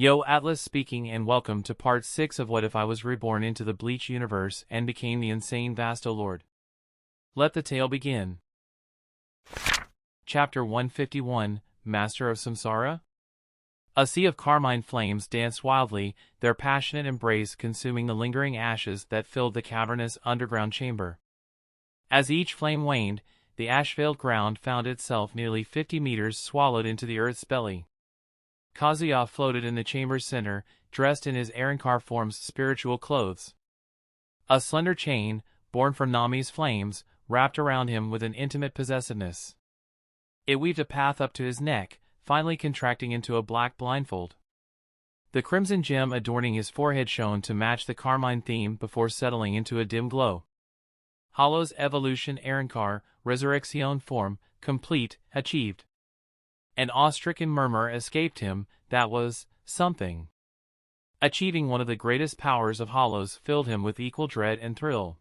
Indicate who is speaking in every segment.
Speaker 1: Yo, Atlas speaking, and welcome to part 6 of What If I Was Reborn into the Bleach universe and became the insane Vasto Lord. Let the tale begin. Chapter 151, Master of Samsara? A sea of carmine flames danced wildly, their passionate embrace consuming the lingering ashes that filled the cavernous underground chamber. As each flame waned, the ash-veiled ground found itself nearly 50 meters swallowed into the earth's belly. Kazuya floated in the chamber's center, dressed in his Arrancar form's spiritual clothes. A slender chain, born from Nami's flames, wrapped around him with an intimate possessiveness. It weaved a path up to his neck, finally contracting into a black blindfold. The crimson gem adorning his forehead shone to match the carmine theme before settling into a dim glow. Hollow's evolution Arrancar, resurrection form, complete, achieved. An awe-stricken murmur escaped him, that was something. Achieving one of the greatest powers of Hollows filled him with equal dread and thrill.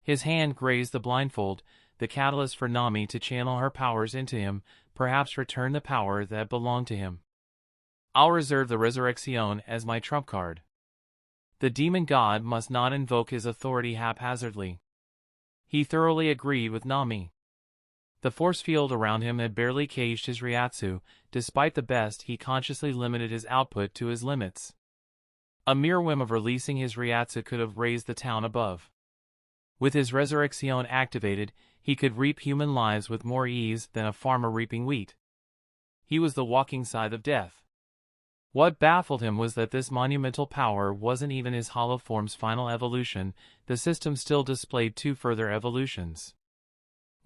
Speaker 1: His hand grazed the blindfold, the catalyst for Nami to channel her powers into him, perhaps return the power that belonged to him. I'll reserve the resurrection as my trump card. The demon god must not invoke his authority haphazardly. He thoroughly agreed with Nami. The force field around him had barely caged his Ryatsu. Despite the best, he consciously limited his output to his limits. A mere whim of releasing his Ryatsu could have raised the town above. With his resurrection activated, he could reap human lives with more ease than a farmer reaping wheat. He was the walking scythe of death. What baffled him was that this monumental power wasn't even his hollow form's final evolution. The system still displayed two further evolutions.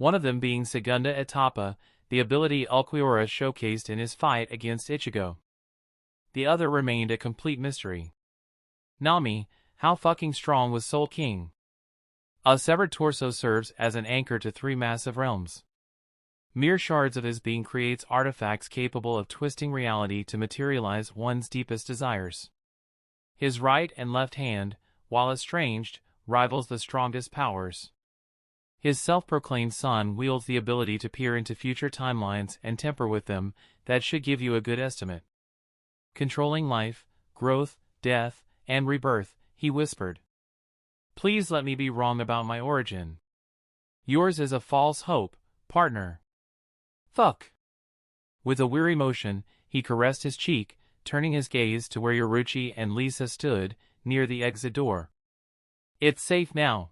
Speaker 1: One of them being Segunda Etapa, the ability Ulquiorra showcased in his fight against Ichigo. The other remained a complete mystery. Nami, how fucking strong was Soul King? A severed torso serves as an anchor to three massive realms. Mere shards of his being creates artifacts capable of twisting reality to materialize one's deepest desires. His right and left hand, while estranged, rivals the strongest powers. His self-proclaimed son wields the ability to peer into future timelines and temper with them. That should give you a good estimate. Controlling life, growth, death, and rebirth, he whispered. Please let me be wrong about my origin. Yours is a false hope, partner. Fuck. With a weary motion, he caressed his cheek, turning his gaze to where Yoruchi and Lisa stood, near the exit door. It's safe now.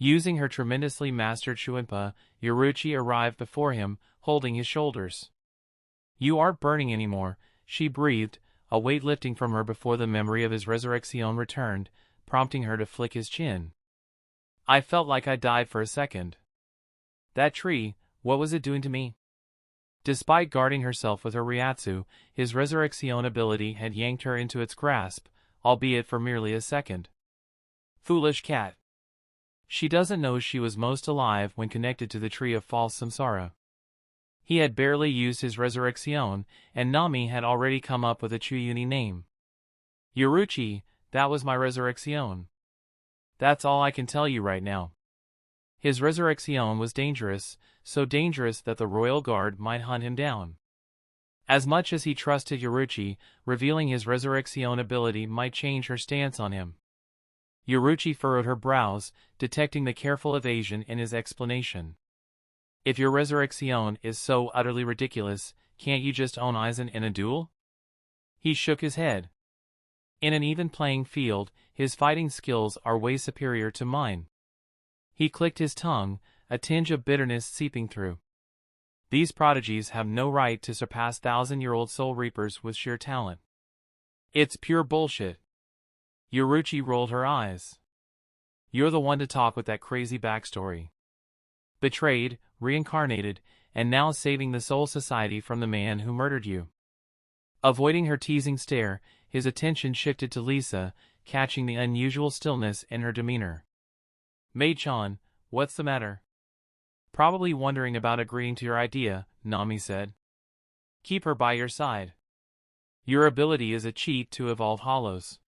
Speaker 1: Using her tremendously mastered Shuinpa, Yoruchi arrived before him, holding his shoulders. You aren't burning anymore, she breathed, a weight lifting from her before the memory of his resurrection returned, prompting her to flick his chin. I felt like I died for a second. That tree, what was it doing to me? Despite guarding herself with her Ryatsu, his resurrection ability had yanked her into its grasp, albeit for merely a second. Foolish cat. She doesn't know she was most alive when connected to the tree of false samsara. He had barely used his resurrection, and Nami had already come up with a Chuyuni name. Yoruchi, that was my resurrection. That's all I can tell you right now. His resurrection was dangerous, so dangerous that the royal guard might hunt him down. As much as he trusted Yoruchi, revealing his resurrection ability might change her stance on him. Yoruchi furrowed her brows, detecting the careful evasion in his explanation. If your resurrection is so utterly ridiculous, can't you just own Aizen in a duel? He shook his head. In an even playing field, his fighting skills are way superior to mine. He clicked his tongue, a tinge of bitterness seeping through. These prodigies have no right to surpass thousand-year-old soul reapers with sheer talent. It's pure bullshit. Yoruchi rolled her eyes. You're the one to talk with that crazy backstory. Betrayed, reincarnated, and now saving the Soul Society from the man who murdered you. Avoiding her teasing stare, his attention shifted to Lisa, catching the unusual stillness in her demeanor. Mei-chan, what's the matter? Probably wondering about agreeing to your idea, Nami said. Keep her by your side. Your ability is a cheat to evolve hollows.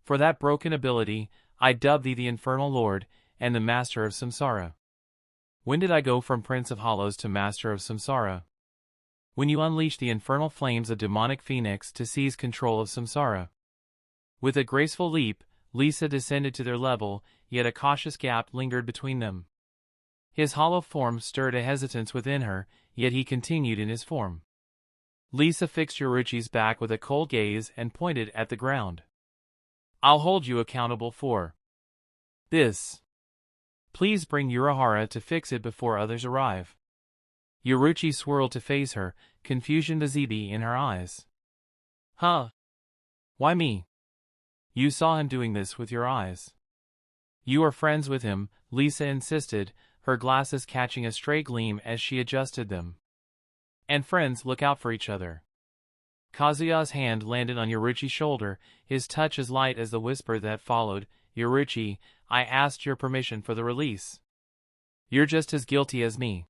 Speaker 1: For that broken ability, I dub thee the Infernal Lord, and the Master of Samsara. When did I go from Prince of Hollows to Master of Samsara? when you unleash the infernal flames of demonic phoenix to seize control of Samsara. With a graceful leap, Lisa descended to their level, yet a cautious gap lingered between them. His hollow form stirred a hesitance within her, yet he continued in his form. Lisa fixed Yoruchi's back with a cold gaze and pointed at the ground. I'll hold you accountable for this. Please bring Urahara to fix it before others arrive. Yoruchi swirled to face her, confusion visible in her eyes. Huh? Why me? You saw him doing this with your eyes. You are friends with him, Lisa insisted, her glasses catching a stray gleam as she adjusted them. And friends look out for each other. Kazuya's hand landed on Yoruchi's shoulder, his touch as light as the whisper that followed. Yoruchi, I asked your permission for the release. You're just as guilty as me.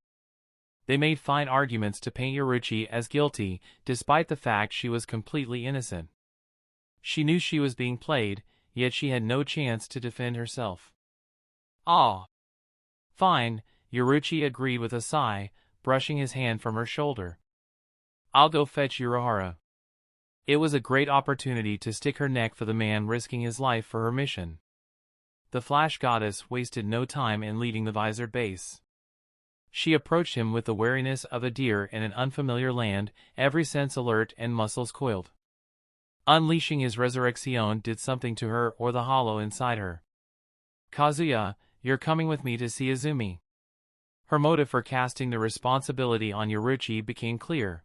Speaker 1: They made fine arguments to paint Yoruchi as guilty, despite the fact she was completely innocent. She knew she was being played, yet she had no chance to defend herself. Ah. Fine, Yoruchi agreed with a sigh, brushing his hand from her shoulder. I'll go fetch Urahara. It was a great opportunity to stick her neck for the man risking his life for her mission. The Flash Goddess wasted no time in leading the visored base. She approached him with the wariness of a deer in an unfamiliar land, every sense alert and muscles coiled. Unleashing his resurrection did something to her or the hollow inside her. Kazuya, you're coming with me to see Izumi. Her motive for casting the responsibility on Yoruchi became clear.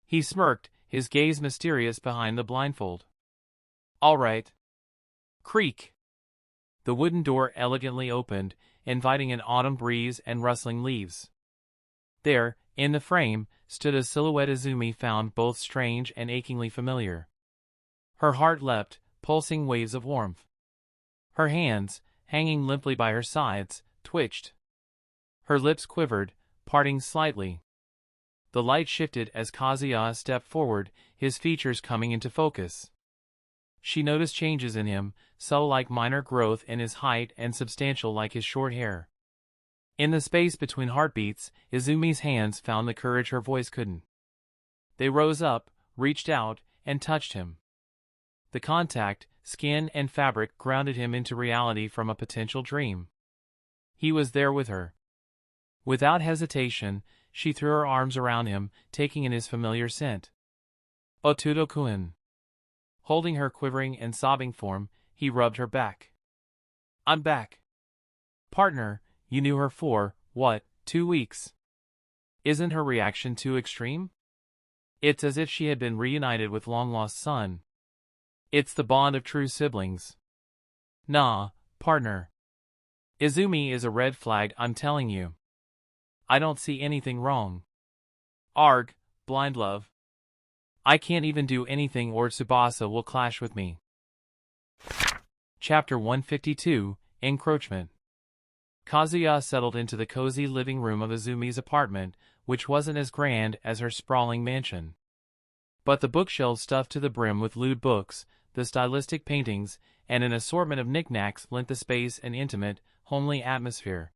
Speaker 1: He smirked, his gaze mysterious behind the blindfold. All right. Creak. The wooden door elegantly opened, inviting an autumn breeze and rustling leaves. There, in the frame, stood a silhouette Izumi found both strange and achingly familiar. Her heart leapt, pulsing waves of warmth. Her hands, hanging limply by her sides, twitched. Her lips quivered, parting slightly. The light shifted as Kazuya stepped forward, his features coming into focus. She noticed changes in him, subtle like minor growth in his height and substantial like his short hair. In the space between heartbeats, Izumi's hands found the courage her voice couldn't. They rose up, reached out, and touched him. The contact, skin and fabric grounded him into reality from a potential dream. He was there with her. Without hesitation, she threw her arms around him, taking in his familiar scent. Otudo-kun. Holding her quivering and sobbing form, he rubbed her back. I'm back. Partner, you knew her for, what, 2 weeks? Isn't her reaction too extreme? It's as if she had been reunited with long-lost son. It's the bond of true siblings. Nah, partner. Izumi is a red flag, I'm telling you. I don't see anything wrong. Arg, blind love. I can't even do anything or Tsubasa will clash with me. Chapter 152, Encroachment. Kazuya settled into the cozy living room of Izumi's apartment, which wasn't as grand as her sprawling mansion. But the bookshelves stuffed to the brim with lewd books, the stylistic paintings, and an assortment of knickknacks lent the space an intimate, homely atmosphere.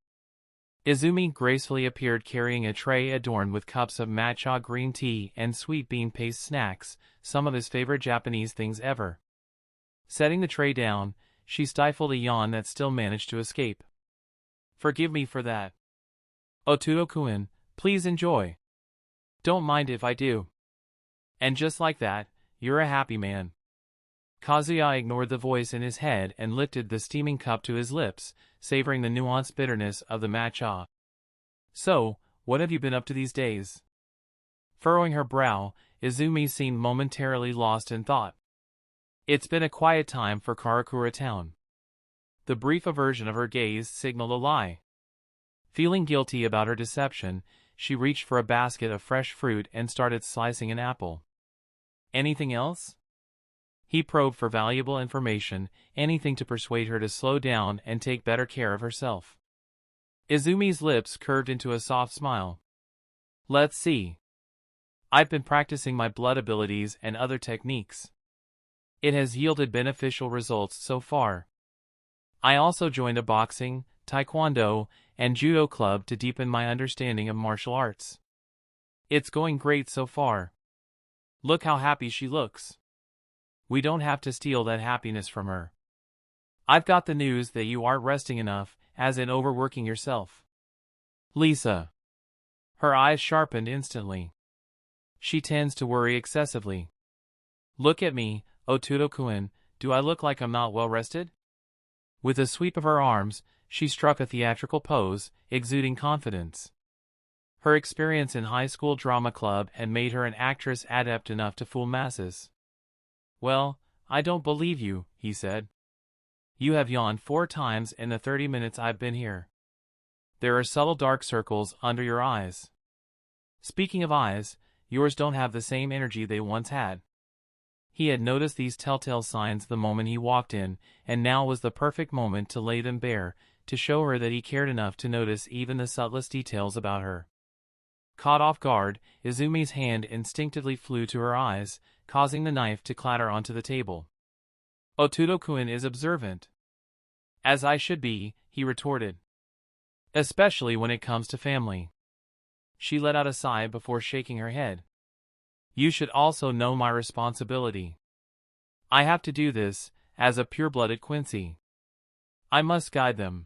Speaker 1: Izumi gracefully appeared carrying a tray adorned with cups of matcha green tea and sweet bean paste snacks, some of his favorite Japanese things ever. Setting the tray down, she stifled a yawn that still managed to escape. Forgive me for that. Otudo-kun, please enjoy. Don't mind if I do. And just like that, you're a happy man. Kazuya ignored the voice in his head and lifted the steaming cup to his lips, savoring the nuanced bitterness of the matcha. So, what have you been up to these days? Furrowing her brow, Izumi seemed momentarily lost in thought. It's been a quiet time for Karakura Town. The brief aversion of her gaze signaled a lie. Feeling guilty about her deception, she reached for a basket of fresh fruit and started slicing an apple. Anything else? He probed for valuable information, anything to persuade her to slow down and take better care of herself. Izumi's lips curved into a soft smile. Let's see. I've been practicing my blood abilities and other techniques. It has yielded beneficial results so far. I also joined a boxing, taekwondo, and judo club to deepen my understanding of martial arts. It's going great so far. Look how happy she looks. We don't have to steal that happiness from her. I've got the news that you aren't resting enough, as in overworking yourself. Lisa. Her eyes sharpened instantly. She tends to worry excessively. Look at me, Otuto-kun, do I look like I'm not well rested? With a sweep of her arms, she struck a theatrical pose, exuding confidence. Her experience in high school drama club had made her an actress adept enough to fool masses. Well, I don't believe you, he said. You have yawned 4 times in the 30 minutes I've been here. There are subtle dark circles under your eyes. Speaking of eyes, yours don't have the same energy they once had. He had noticed these telltale signs the moment he walked in, and now was the perfect moment to lay them bare, to show her that he cared enough to notice even the subtlest details about her. Caught off guard, Izumi's hand instinctively flew to her eyes, causing the knife to clatter onto the table. Otuto-kun is observant. As I should be, he retorted. Especially when it comes to family. She let out a sigh before shaking her head. You should also know my responsibility. I have to do this, as a pure-blooded Quincy. I must guide them.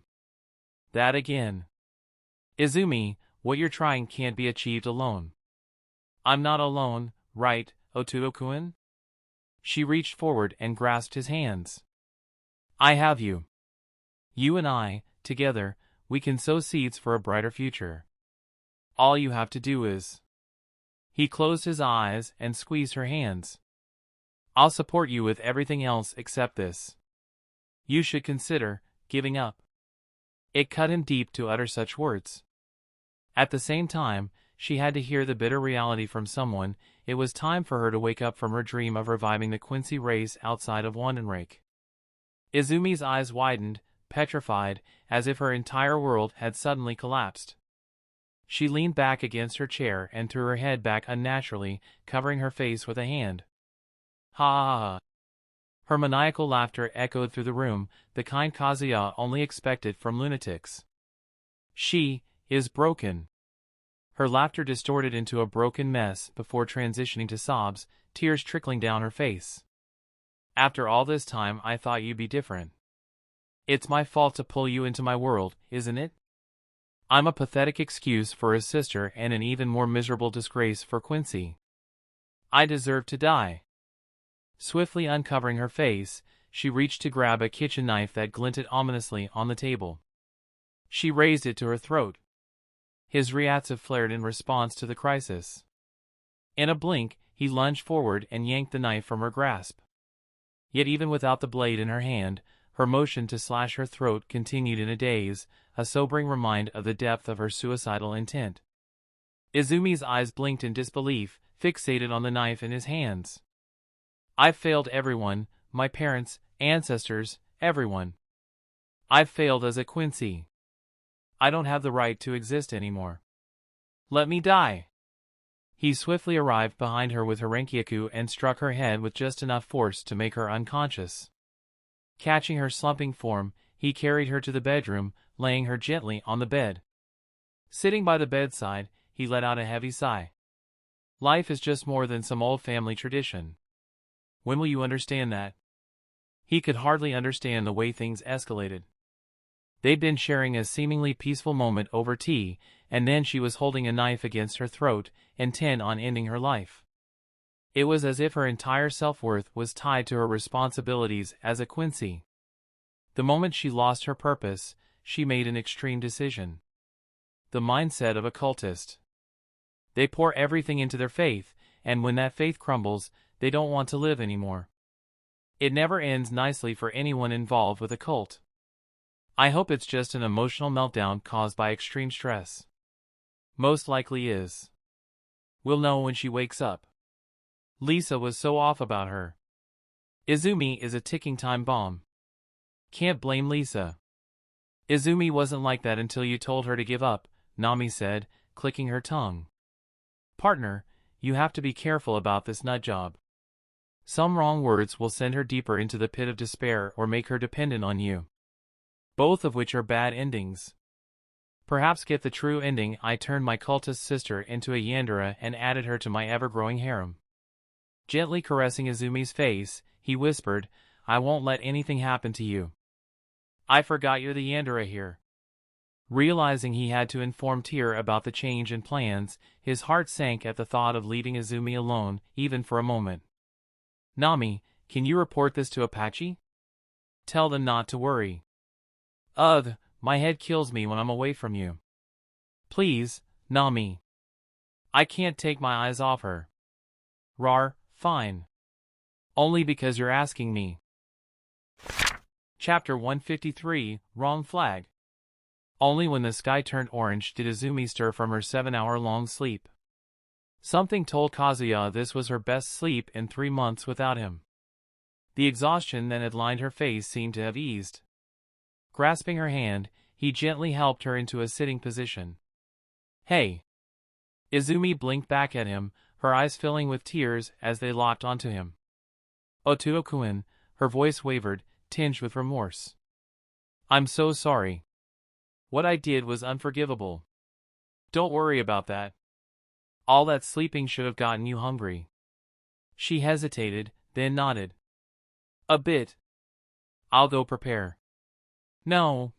Speaker 1: That again. Izumi, what you're trying can't be achieved alone. I'm not alone, right, Otuto-kun? She reached forward and grasped his hands. I have you. You and I, together, we can sow seeds for a brighter future. All you have to do is... He closed his eyes and squeezed her hands. I'll support you with everything else except this. You should consider giving up. It cut him deep to utter such words. At the same time, she had to hear the bitter reality from someone. It was time for her to wake up from her dream of reviving the Quincy race outside of Wandenrake. Izumi's eyes widened, petrified, as if her entire world had suddenly collapsed. She leaned back against her chair and threw her head back unnaturally, covering her face with a hand. Ha ha ha. Her maniacal laughter echoed through the room, the kind Kazuya only expected from lunatics. She is broken. Her laughter distorted into a broken mess before transitioning to sobs, tears trickling down her face. After all this time I thought you'd be different. It's my fault to pull you into my world, isn't it? I'm a pathetic excuse for his sister and an even more miserable disgrace for Quincy. I deserve to die. Swiftly uncovering her face, she reached to grab a kitchen knife that glinted ominously on the table. She raised it to her throat. His reactive flared in response to the crisis. In a blink, he lunged forward and yanked the knife from her grasp. Yet even without the blade in her hand, her motion to slash her throat continued in a daze, a sobering reminder of the depth of her suicidal intent. Izumi's eyes blinked in disbelief, fixated on the knife in his hands. I've failed everyone, my parents, ancestors, everyone. I've failed as a Quincy. I don't have the right to exist anymore. Let me die. He swiftly arrived behind her with Harenkyaku and struck her head with just enough force to make her unconscious. Catching her slumping form, he carried her to the bedroom, laying her gently on the bed. Sitting by the bedside, he let out a heavy sigh. Life is just more than some old family tradition. When will you understand that? He could hardly understand the way things escalated. They'd been sharing a seemingly peaceful moment over tea, and then she was holding a knife against her throat, intent on ending her life. It was as if her entire self-worth was tied to her responsibilities as a Quincy. The moment she lost her purpose, she made an extreme decision. The mindset of a cultist. They pour everything into their faith, and when that faith crumbles, they don't want to live anymore. It never ends nicely for anyone involved with a cult. I hope it's just an emotional meltdown caused by extreme stress. Most likely is. We'll know when she wakes up. Lisa was so off about her. Izumi is a ticking time bomb. Can't blame Lisa. Izumi wasn't like that until you told her to give up, Nami said, clicking her tongue. Partner, you have to be careful about this nut job. Some wrong words will send her deeper into the pit of despair or make her dependent on you. Both of which are bad endings. Perhaps get the true ending. I turned my cultist sister into a yandere and added her to my ever-growing harem. Gently caressing Izumi's face, he whispered, I won't let anything happen to you. I forgot you're the yandere here. Realizing he had to inform Tyr about the change in plans, his heart sank at the thought of leaving Izumi alone, even for a moment. Nami, can you report this to Apache? Tell them not to worry. Ugh, my head kills me when I'm away from you. Please, Nami. I can't take my eyes off her. Rar, fine. Only because you're asking me. Chapter 153, Wrong Flag. Only when the sky turned orange did Izumi stir from her 7-hour-long sleep. Something told Kazuya this was her best sleep in 3 months without him. The exhaustion that had lined her face seemed to have eased. Grasping her hand, he gently helped her into a sitting position. Hey! Izumi blinked back at him, her eyes filling with tears as they locked onto him. Otuo-kun, her voice wavered, tinged with remorse. I'm so sorry. What I did was unforgivable. Don't worry about that. All that sleeping should have gotten you hungry. She hesitated, then nodded. A bit. I'll go prepare. No.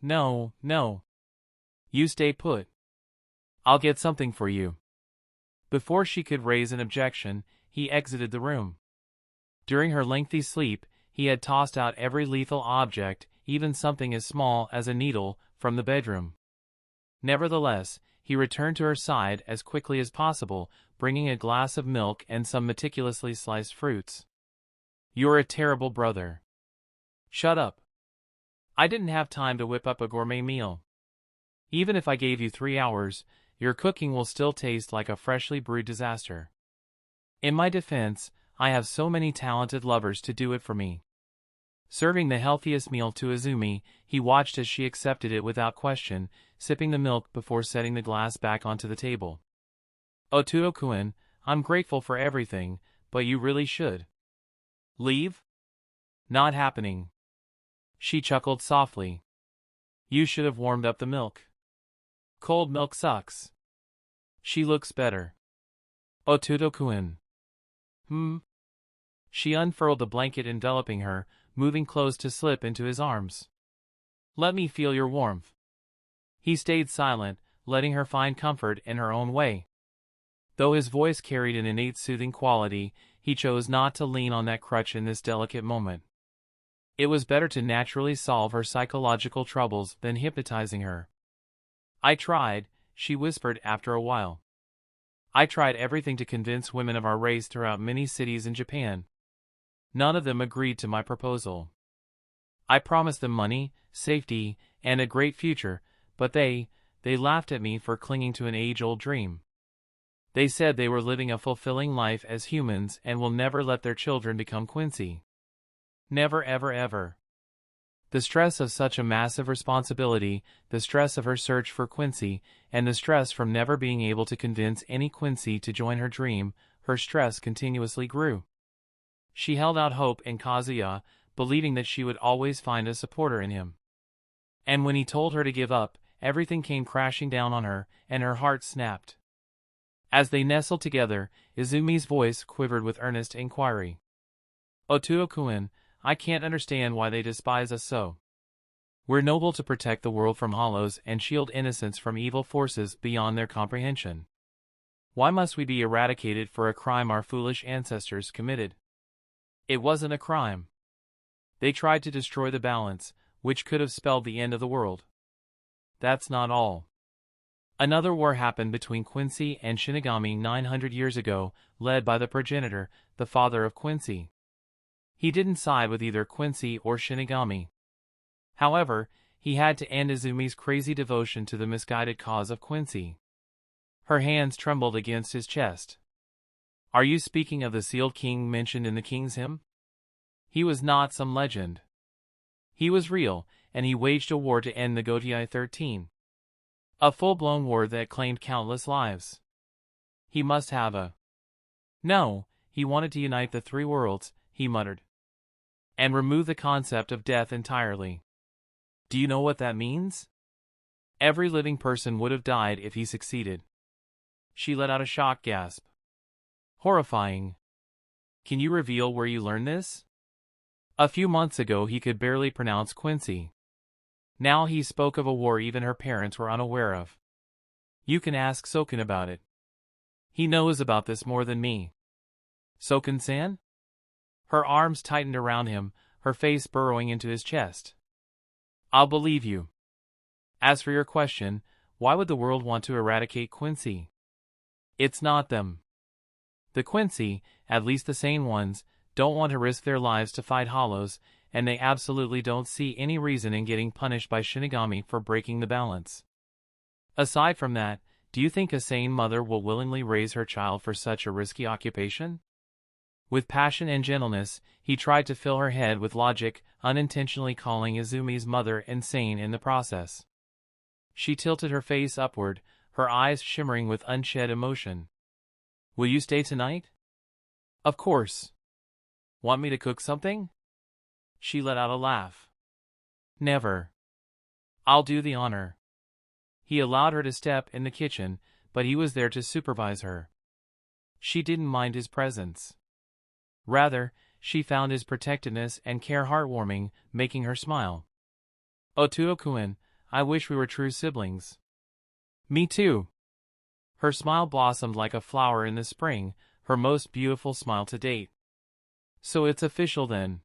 Speaker 1: You stay put. I'll get something for you. Before she could raise an objection, he exited the room. During her lengthy sleep, he had tossed out every lethal object, even something as small as a needle, from the bedroom. Nevertheless, he returned to her side as quickly as possible, bringing a glass of milk and some meticulously sliced fruits. You're a terrible brother. Shut up. I didn't have time to whip up a gourmet meal. Even if I gave you 3 hours, your cooking will still taste like a freshly brewed disaster. In my defense, I have so many talented lovers to do it for me. Serving the healthiest meal to Izumi, he watched as she accepted it without question, sipping the milk before setting the glass back onto the table. Otuo-kun, I'm grateful for everything, but you really should. Leave? Not happening. She chuckled softly. You should have warmed up the milk. Cold milk sucks. She looks better. Otuo-kun. She unfurled the blanket enveloping her, moving close to slip into his arms. Let me feel your warmth. He stayed silent, letting her find comfort in her own way. Though his voice carried an innate soothing quality, he chose not to lean on that crutch in this delicate moment. It was better to naturally solve her psychological troubles than hypnotizing her. I tried, she whispered after a while. I tried everything to convince women of our race throughout many cities in Japan. None of them agreed to my proposal. I promised them money, safety, and a great future, but they laughed at me for clinging to an age-old dream. They said they were living a fulfilling life as humans and will never let their children become Quincy. Never ever. The stress of such a massive responsibility, the stress of her search for Quincy, and the stress from never being able to convince any Quincy to join her dream, her stress continuously grew. She held out hope in Kazuya, believing that she would always find a supporter in him. And when he told her to give up, everything came crashing down on her, and her heart snapped. As they nestled together, Izumi's voice quivered with earnest inquiry. Otuo-kun, I can't understand why they despise us so. We're noble to protect the world from hollows and shield innocence from evil forces beyond their comprehension. Why must we be eradicated for a crime our foolish ancestors committed? It wasn't a crime. They tried to destroy the balance, which could have spelled the end of the world. That's not all. Another war happened between Quincy and Shinigami 900 years ago, led by the progenitor, the father of Quincy. He didn't side with either Quincy or Shinigami. However, he had to end Izumi's crazy devotion to the misguided cause of Quincy. Her hands trembled against his chest. Are you speaking of the sealed king mentioned in the King's Hymn? He was not some legend. He was real, and he waged a war to end the Gotei 13. A full-blown war that claimed countless lives. He must have a... No, he wanted to unite the 3 worlds, he muttered. And remove the concept of death entirely. Do you know what that means? Every living person would have died if he succeeded. She let out a shocked gasp. Horrifying. Can you reveal where you learned this? A few months ago he could barely pronounce Quincy. Now he spoke of a war even her parents were unaware of. You can ask Soken about it. He knows about this more than me. Soken-san? Her arms tightened around him, her face burrowing into his chest. I'll believe you. As for your question, why would the world want to eradicate Quincy? It's not them. The Quincy, at least the sane ones, don't want to risk their lives to fight Hollows, and they absolutely don't see any reason in getting punished by Shinigami for breaking the balance. Aside from that, do you think a sane mother will willingly raise her child for such a risky occupation? With passion and gentleness, he tried to fill her head with logic, unintentionally calling Izumi's mother insane in the process. She tilted her face upward, her eyes shimmering with unshed emotion. Will you stay tonight? Of course. Want me to cook something? She let out a laugh. Never. I'll do the honor. He allowed her to step in the kitchen, but he was there to supervise her. She didn't mind his presence. Rather, she found his protectiveness and care heartwarming, making her smile. Otuo-kun, I wish we were true siblings. Me too. Her smile blossomed like a flower in the spring, her most beautiful smile to date. So it's official then.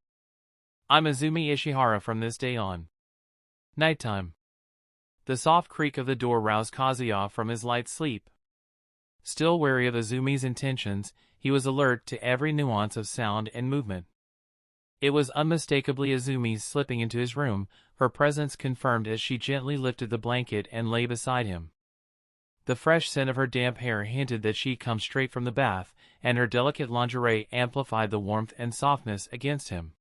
Speaker 1: I'm Izumi Ishihara from this day on. Nighttime. The soft creak of the door roused Kazuya from his light sleep. Still wary of Izumi's intentions, he was alert to every nuance of sound and movement. It was unmistakably Izumi slipping into his room, her presence confirmed as she gently lifted the blanket and lay beside him. The fresh scent of her damp hair hinted that she'd come straight from the bath, and her delicate lingerie amplified the warmth and softness against him.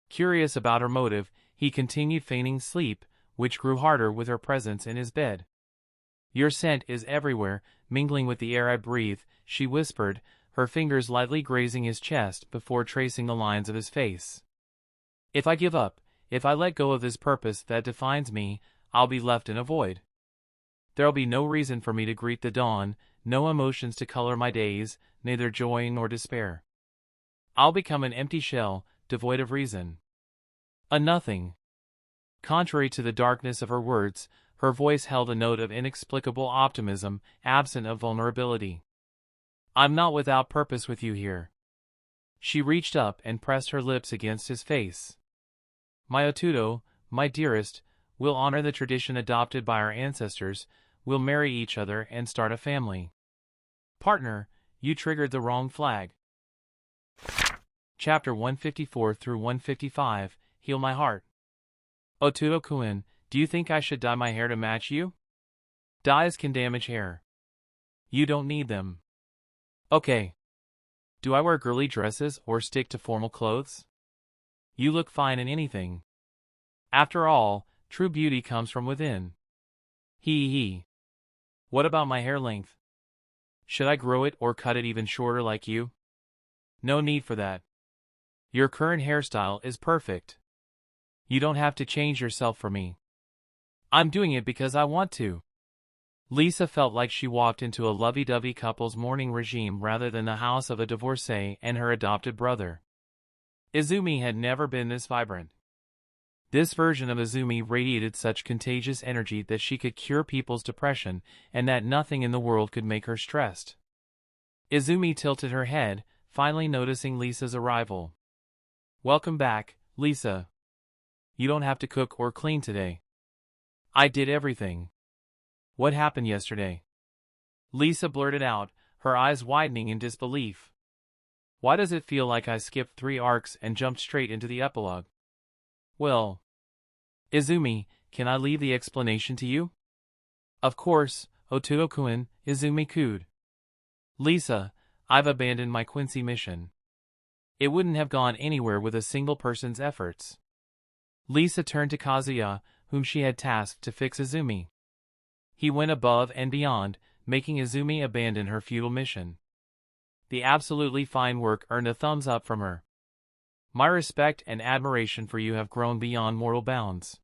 Speaker 1: Curious about her motive, he continued feigning sleep, which grew harder with her presence in his bed. Your scent is everywhere, mingling with the air I breathe, she whispered, her fingers lightly grazing his chest before tracing the lines of his face. If I give up, if I let go of this purpose that defines me, I'll be left in a void. There'll be no reason for me to greet the dawn, no emotions to color my days, neither joy nor despair. I'll become an empty shell, devoid of reason. A nothing. Contrary to the darkness of her words, her voice held a note of inexplicable optimism, absent of vulnerability. I'm not without purpose with you here. She reached up and pressed her lips against his face. My Otudo, my dearest, we'll honor the tradition adopted by our ancestors, we'll marry each other and start a family. Partner, you triggered the wrong flag. Chapter 154 through 155, Heal My Heart. Otudo-kun, do you think I should dye my hair to match you? Dyes can damage hair. You don't need them. Okay. Do I wear girly dresses or stick to formal clothes? You look fine in anything. After all, true beauty comes from within. Hee. What about my hair length? Should I grow it or cut it even shorter like you? No need for that. Your current hairstyle is perfect. You don't have to change yourself for me. I'm doing it because I want to. Lisa felt like she walked into a lovey-dovey couple's morning regime rather than the house of a divorcee and her adopted brother. Izumi had never been this vibrant. This version of Izumi radiated such contagious energy that she could cure people's depression and that nothing in the world could make her stressed. Izumi tilted her head, finally noticing Lisa's arrival. Welcome back, Lisa. You don't have to cook or clean today. I did everything. What happened yesterday? Lisa blurted out, her eyes widening in disbelief. Why does it feel like I skipped 3 arcs and jumped straight into the epilogue? Well, Izumi, can I leave the explanation to you? Of course, Otuo-kun, Izumi cooed. Lisa, I've abandoned my Quincy mission. It wouldn't have gone anywhere with a single person's efforts. Lisa turned to Kazuya, whom she had tasked to fix Izumi. He went above and beyond, making Izumi abandon her futile mission. The absolutely fine work earned a thumbs up from her. My respect and admiration for you have grown beyond mortal bounds.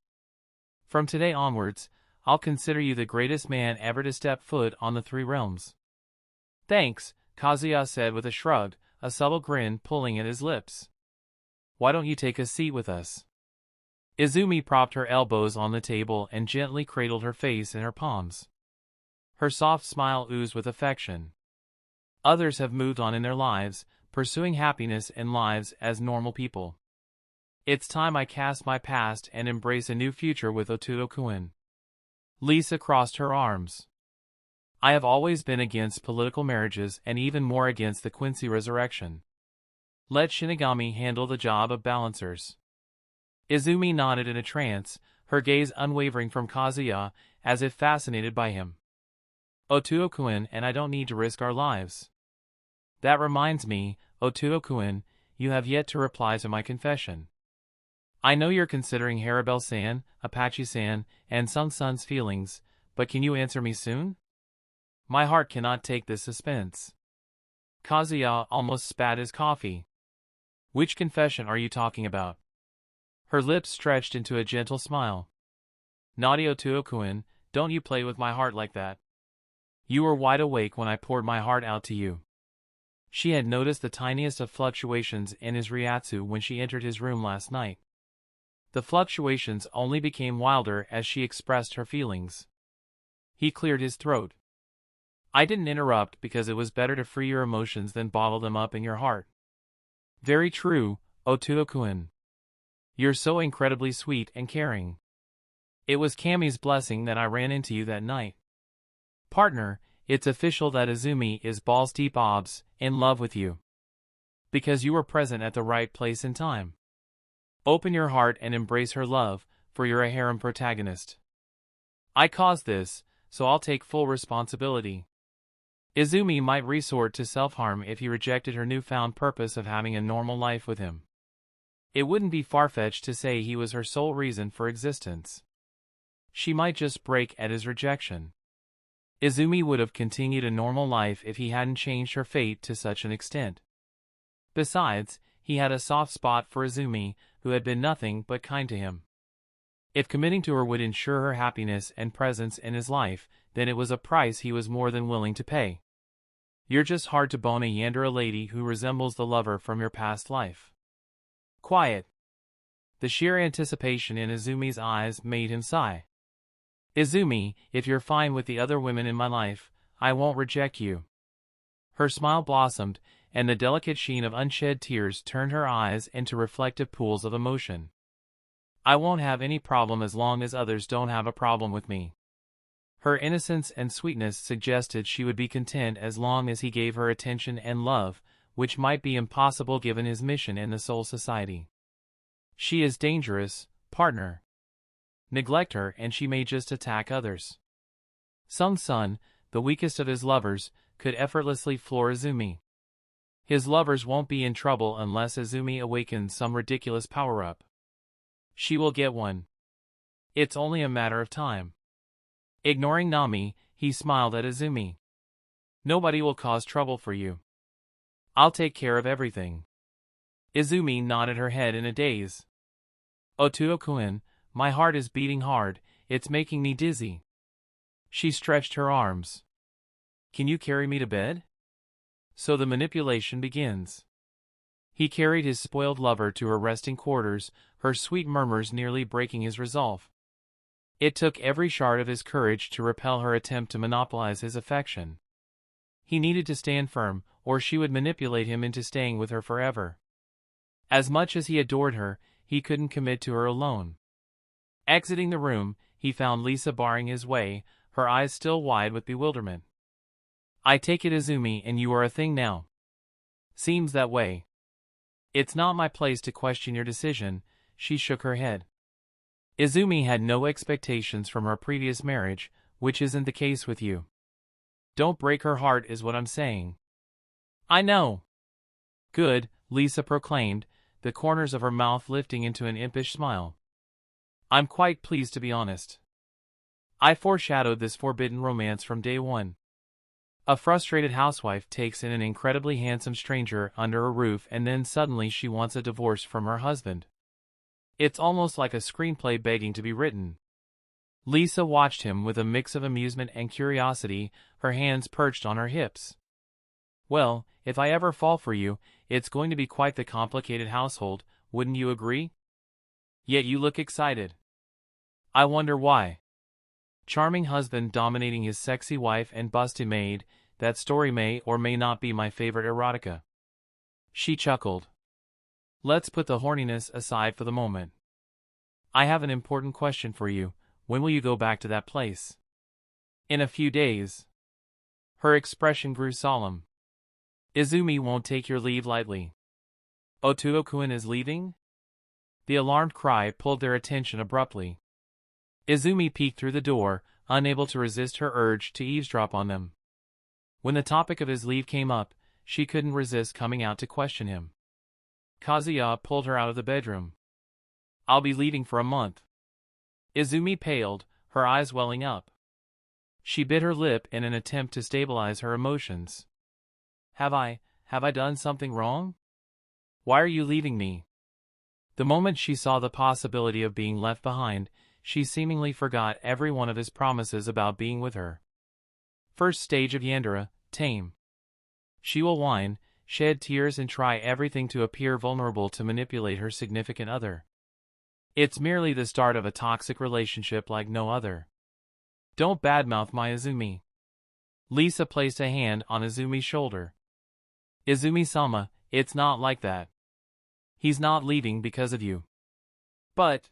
Speaker 1: From today onwards, I'll consider you the greatest man ever to step foot on the three realms. Thanks, Kazuya said with a shrug, a subtle grin pulling at his lips. Why don't you take a seat with us? Izumi propped her elbows on the table and gently cradled her face in her palms. Her soft smile oozed with affection. Others have moved on in their lives, pursuing happiness and lives as normal people. It's time I cast my past and embrace a new future with Ototo-kun. Lisa crossed her arms. I have always been against political marriages and even more against the Quincy resurrection. Let Shinigami handle the job of balancers. Izumi nodded in a trance, her gaze unwavering from Kazuya, as if fascinated by him. Ototo-kun and I don't need to risk our lives. That reminds me, Ototo-kun, you have yet to reply to my confession. I know you're considering Haribel-san, Apache-san, and Sung-san's feelings, but can you answer me soon? My heart cannot take this suspense. Kazuya almost spat his coffee. Which confession are you talking about? Her lips stretched into a gentle smile. Naughty Ototo-kun, don't you play with my heart like that. You were wide awake when I poured my heart out to you. She had noticed the tiniest of fluctuations in his Ryatsu when she entered his room last night. The fluctuations only became wilder as she expressed her feelings. He cleared his throat. I didn't interrupt because it was better to free your emotions than bottle them up in your heart. Very true, Ototo-kun. You're so incredibly sweet and caring. It was Kami's blessing that I ran into you that night. Partner, it's official that Izumi is balls deep obs in love with you. Because you were present at the right place and time. Open your heart and embrace her love, for you're a harem protagonist. I caused this, so I'll take full responsibility. Izumi might resort to self-harm if he rejected her newfound purpose of having a normal life with him. It wouldn't be far-fetched to say he was her sole reason for existence. She might just break at his rejection. Izumi would have continued a normal life if he hadn't changed her fate to such an extent. Besides, he had a soft spot for Izumi, who had been nothing but kind to him. If committing to her would ensure her happiness and presence in his life, then it was a price he was more than willing to pay. You're just hard to bone a Yandere lady who resembles the lover from your past life. Quiet. The sheer anticipation in Izumi's eyes made him sigh. Izumi, if you're fine with the other women in my life, I won't reject you. Her smile blossomed, and the delicate sheen of unshed tears turned her eyes into reflective pools of emotion. I won't have any problem as long as others don't have a problem with me. Her innocence and sweetness suggested she would be content as long as he gave her attention and love, which might be impossible given his mission in the Soul Society. She is dangerous, partner. Neglect her and she may just attack others. Sung-san, the weakest of his lovers, could effortlessly floor Izumi. His lovers won't be in trouble unless Izumi awakens some ridiculous power-up. She will get one. It's only a matter of time. Ignoring Nami, he smiled at Izumi. Nobody will cause trouble for you. I'll take care of everything. Izumi nodded her head in a daze. Ototo-kun, my heart is beating hard, it's making me dizzy. She stretched her arms. Can you carry me to bed? So the manipulation begins. He carried his spoiled lover to her resting quarters, her sweet murmurs nearly breaking his resolve. It took every shard of his courage to repel her attempt to monopolize his affection. He needed to stand firm, or she would manipulate him into staying with her forever. As much as he adored her, he couldn't commit to her alone. Exiting the room, he found Lisa barring his way, her eyes still wide with bewilderment. I take it, Izumi, and you are a thing now. Seems that way. It's not my place to question your decision, she shook her head. Izumi had no expectations from her previous marriage, which isn't the case with you. Don't break her heart is what I'm saying. I know. Good, Lisa proclaimed, the corners of her mouth lifting into an impish smile. I'm quite pleased to be honest. I foreshadowed this forbidden romance from day one. A frustrated housewife takes in an incredibly handsome stranger under her roof and then suddenly she wants a divorce from her husband. It's almost like a screenplay begging to be written. Lisa watched him with a mix of amusement and curiosity, her hands perched on her hips. Well, if I ever fall for you, it's going to be quite the complicated household, wouldn't you agree? Yet you look excited. I wonder why. Charming husband dominating his sexy wife and busty maid, that story may or may not be my favorite erotica. She chuckled. Let's put the horniness aside for the moment. I have an important question for you. When will you go back to that place? In a few days. Her expression grew solemn. Izumi won't take your leave lightly. Otudo-kun is leaving? The alarmed cry pulled their attention abruptly. Izumi peeked through the door, unable to resist her urge to eavesdrop on them. When the topic of his leave came up, she couldn't resist coming out to question him. Kazuya pulled her out of the bedroom. I'll be leaving for a month. Izumi paled, her eyes welling up. She bit her lip in an attempt to stabilize her emotions. Have I done something wrong? Why are you leaving me? The moment she saw the possibility of being left behind, she seemingly forgot every one of his promises about being with her. First stage of Yandere, tame. She will whine, shed tears and try everything to appear vulnerable to manipulate her significant other. It's merely the start of a toxic relationship like no other. Don't badmouth my Izumi. Lisa placed a hand on Izumi's shoulder. Izumi-sama, it's not like that. He's not leaving because of you. But...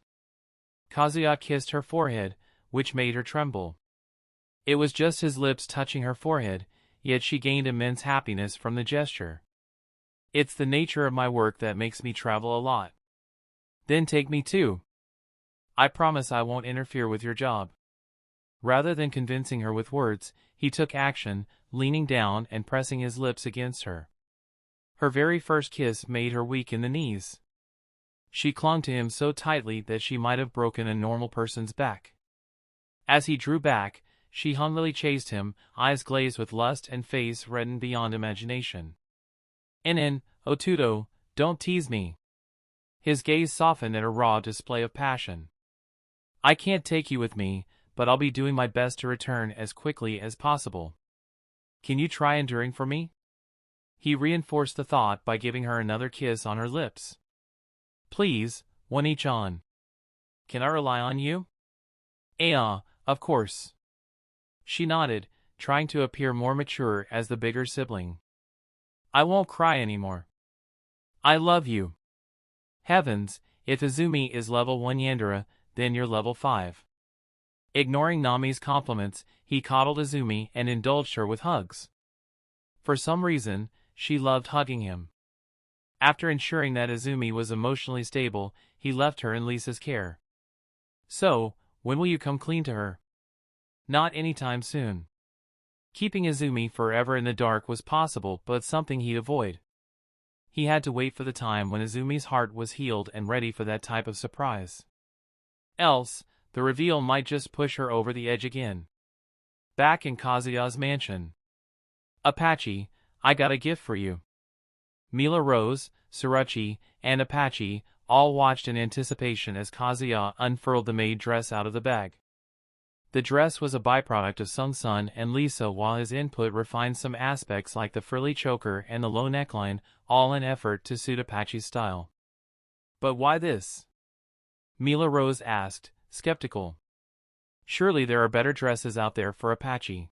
Speaker 1: Kazuya kissed her forehead, which made her tremble. It was just his lips touching her forehead, yet she gained immense happiness from the gesture. It's the nature of my work that makes me travel a lot. Then take me too. I promise I won't interfere with your job. Rather than convincing her with words, he took action, leaning down and pressing his lips against her. Her very first kiss made her weak in the knees. She clung to him so tightly that she might have broken a normal person's back. As he drew back, she hungrily chased him, eyes glazed with lust and face reddened beyond imagination. Otudo, don't tease me. His gaze softened at a raw display of passion. I can't take you with me, but I'll be doing my best to return as quickly as possible. Can you try enduring for me? He reinforced the thought by giving her another kiss on her lips. Please, one each on. Can I rely on you? Of course. She nodded, trying to appear more mature as the bigger sibling. I won't cry anymore. I love you. Heavens, if Izumi is level 1 Yandere, then you're level 5. Ignoring Nami's compliments, he coddled Izumi and indulged her with hugs. For some reason, she loved hugging him. After ensuring that Izumi was emotionally stable, he left her in Lisa's care. So, when will you come clean to her? Not anytime soon. Keeping Izumi forever in the dark was possible, but something he'd avoid. He had to wait for the time when Izumi's heart was healed and ready for that type of surprise. Else, the reveal might just push her over the edge again. Back in Kazuya's mansion. Apache, I got a gift for you. Mila Rose, Suruchi, and Apache all watched in anticipation as Kazuya unfurled the maid dress out of the bag. The dress was a byproduct of Sung-sun and Lisa, while his input refined some aspects like the frilly choker and the low neckline, all an effort to suit Apache's style. But why this? Mila Rose asked, skeptical. Surely there are better dresses out there for Apache.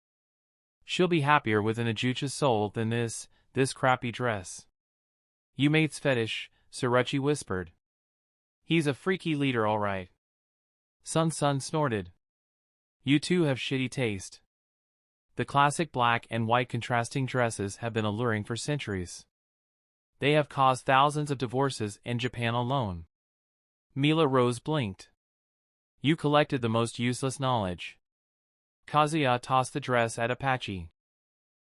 Speaker 1: She'll be happier within Ajucha's soul than this crappy dress. You mate's fetish, Suruchi whispered. He's a freaky leader all right. Sung-sun snorted. You two have shitty taste. The classic black and white contrasting dresses have been alluring for centuries. They have caused thousands of divorces in Japan alone. Mila Rose blinked. You collected the most useless knowledge. Kazuya tossed the dress at Apache.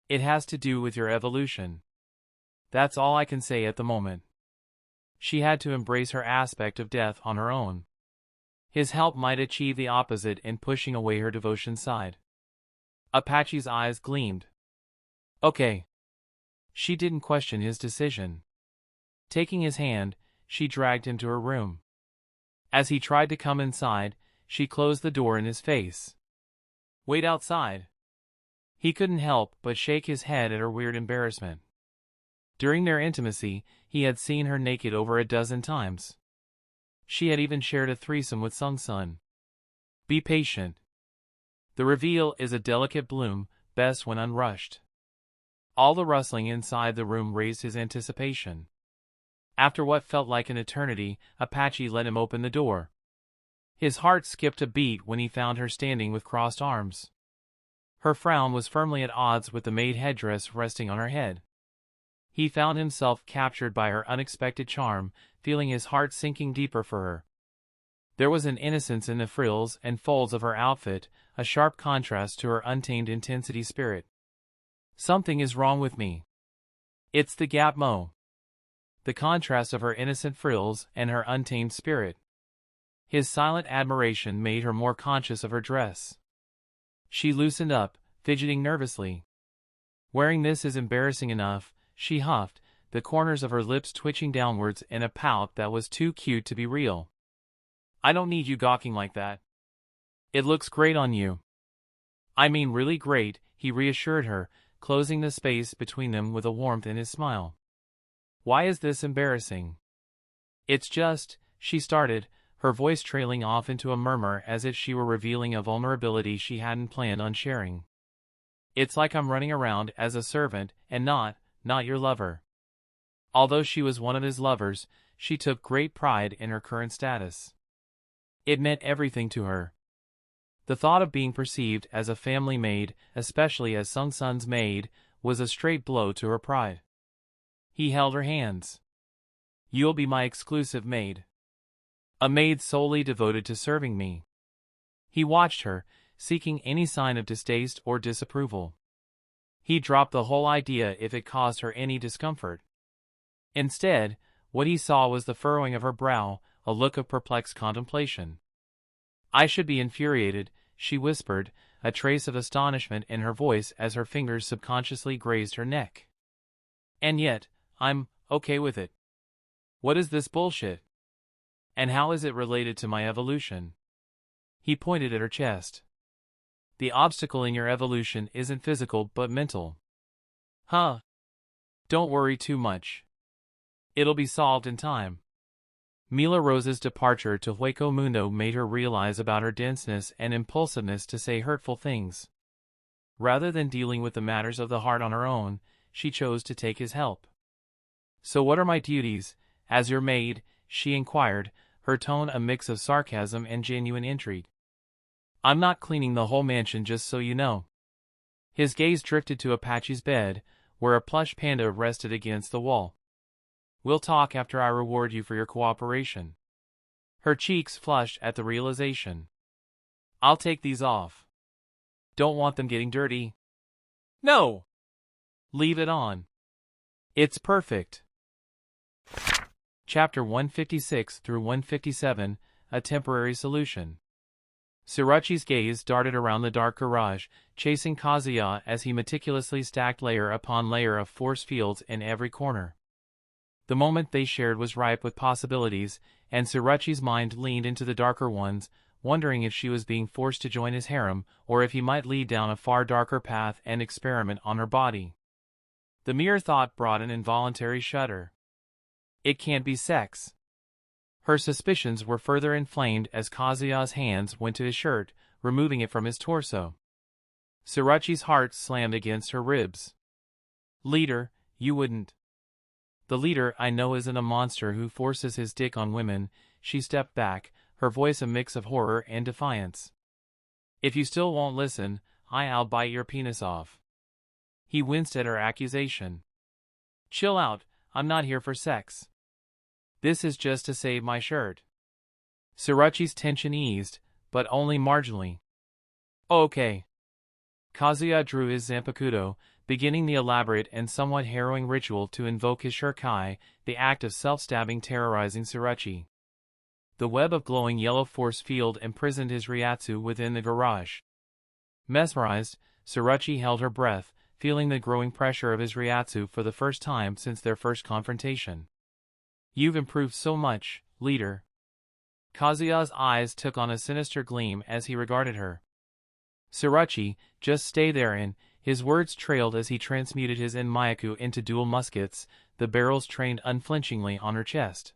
Speaker 1: It has to do with your evolution. That's all I can say at the moment. She had to embrace her aspect of death on her own. His help might achieve the opposite in pushing away her devotion side. Apache's eyes gleamed. Okay. She didn't question his decision. Taking his hand, she dragged him to her room. As he tried to come inside, she closed the door in his face. "Wait outside." He couldn't help but shake his head at her weird embarrassment. During their intimacy, he had seen her naked over a dozen times. She had even shared a threesome with Sung-sun. Be patient. The reveal is a delicate bloom, best when unrushed. All the rustling inside the room raised his anticipation. After what felt like an eternity, Apache let him open the door. His heart skipped a beat when he found her standing with crossed arms. Her frown was firmly at odds with the maid headdress resting on her head. He found himself captured by her unexpected charm, feeling his heart sinking deeper for her. There was an innocence in the frills and folds of her outfit, a sharp contrast to her untamed intensity spirit. Something is wrong with me. It's the gap mo. The contrast of her innocent frills and her untamed spirit. His silent admiration made her more conscious of her dress. She loosened up, fidgeting nervously. Wearing this is embarrassing enough, she huffed, the corners of her lips twitching downwards in a pout that was too cute to be real. I don't need you gawking like that. It looks great on you. I mean really great, he reassured her, closing the space between them with a warmth in his smile. Why is this embarrassing? It's just, she started, her voice trailing off into a murmur as if she were revealing a vulnerability she hadn't planned on sharing. It's like I'm running around as a servant and not your lover. Although she was one of his lovers, she took great pride in her current status. It meant everything to her. The thought of being perceived as a family maid, especially as Sung-sun's maid, was a straight blow to her pride. He held her hands. You'll be my exclusive maid. A maid solely devoted to serving me. He watched her, seeking any sign of distaste or disapproval. He dropped the whole idea if it caused her any discomfort. Instead, what he saw was the furrowing of her brow, a look of perplexed contemplation. I should be infuriated, she whispered, a trace of astonishment in her voice as her fingers subconsciously grazed her neck. And yet, I'm okay with it. What is this bullshit? And how is it related to my evolution? He pointed at her chest. The obstacle in your evolution isn't physical but mental. Huh? Don't worry too much. It'll be solved in time. Mila Rose's departure to Hueco Mundo made her realize about her denseness and impulsiveness to say hurtful things. Rather than dealing with the matters of the heart on her own, she chose to take his help. So what are my duties, as your maid? She inquired, her tone a mix of sarcasm and genuine intrigue. I'm not cleaning the whole mansion, just so you know. His gaze drifted to Apache's bed, where a plush panda rested against the wall. We'll talk after I reward you for your cooperation. Her cheeks flushed at the realization. I'll take these off. Don't want them getting dirty. No! Leave it on. It's perfect. Chapter 156 through 157, A Temporary Solution. Surachi's gaze darted around the dark garage, chasing Kazuya as he meticulously stacked layer upon layer of force fields in every corner. The moment they shared was ripe with possibilities, and Surachi's mind leaned into the darker ones, wondering if she was being forced to join his harem, or if he might lead down a far darker path and experiment on her body. The mere thought brought an involuntary shudder. It can't be sex. Her suspicions were further inflamed as Kazuya's hands went to his shirt, removing it from his torso. Surachi's heart slammed against her ribs. Leader, you wouldn't. The leader I know isn't a monster who forces his dick on women. She stepped back, her voice a mix of horror and defiance. If you still won't listen, I'll bite your penis off. He winced at her accusation. Chill out, I'm not here for sex. This is just to save my shirt. Surachi's tension eased, but only marginally. Okay. Kazuya drew his zanpakuto, beginning the elaborate and somewhat harrowing ritual to invoke his shurikai, the act of self-stabbing terrorizing Surachi. The web of glowing yellow force field imprisoned his Ryatsu within the garage. Mesmerized, Surachi held her breath, feeling the growing pressure of his Ryatsu for the first time since their first confrontation. You've improved so much, leader. Kazuya's eyes took on a sinister gleam as he regarded her. "Surachi, just stay there," and his words trailed as he transmuted his Enmyaku into dual muskets, the barrels trained unflinchingly on her chest.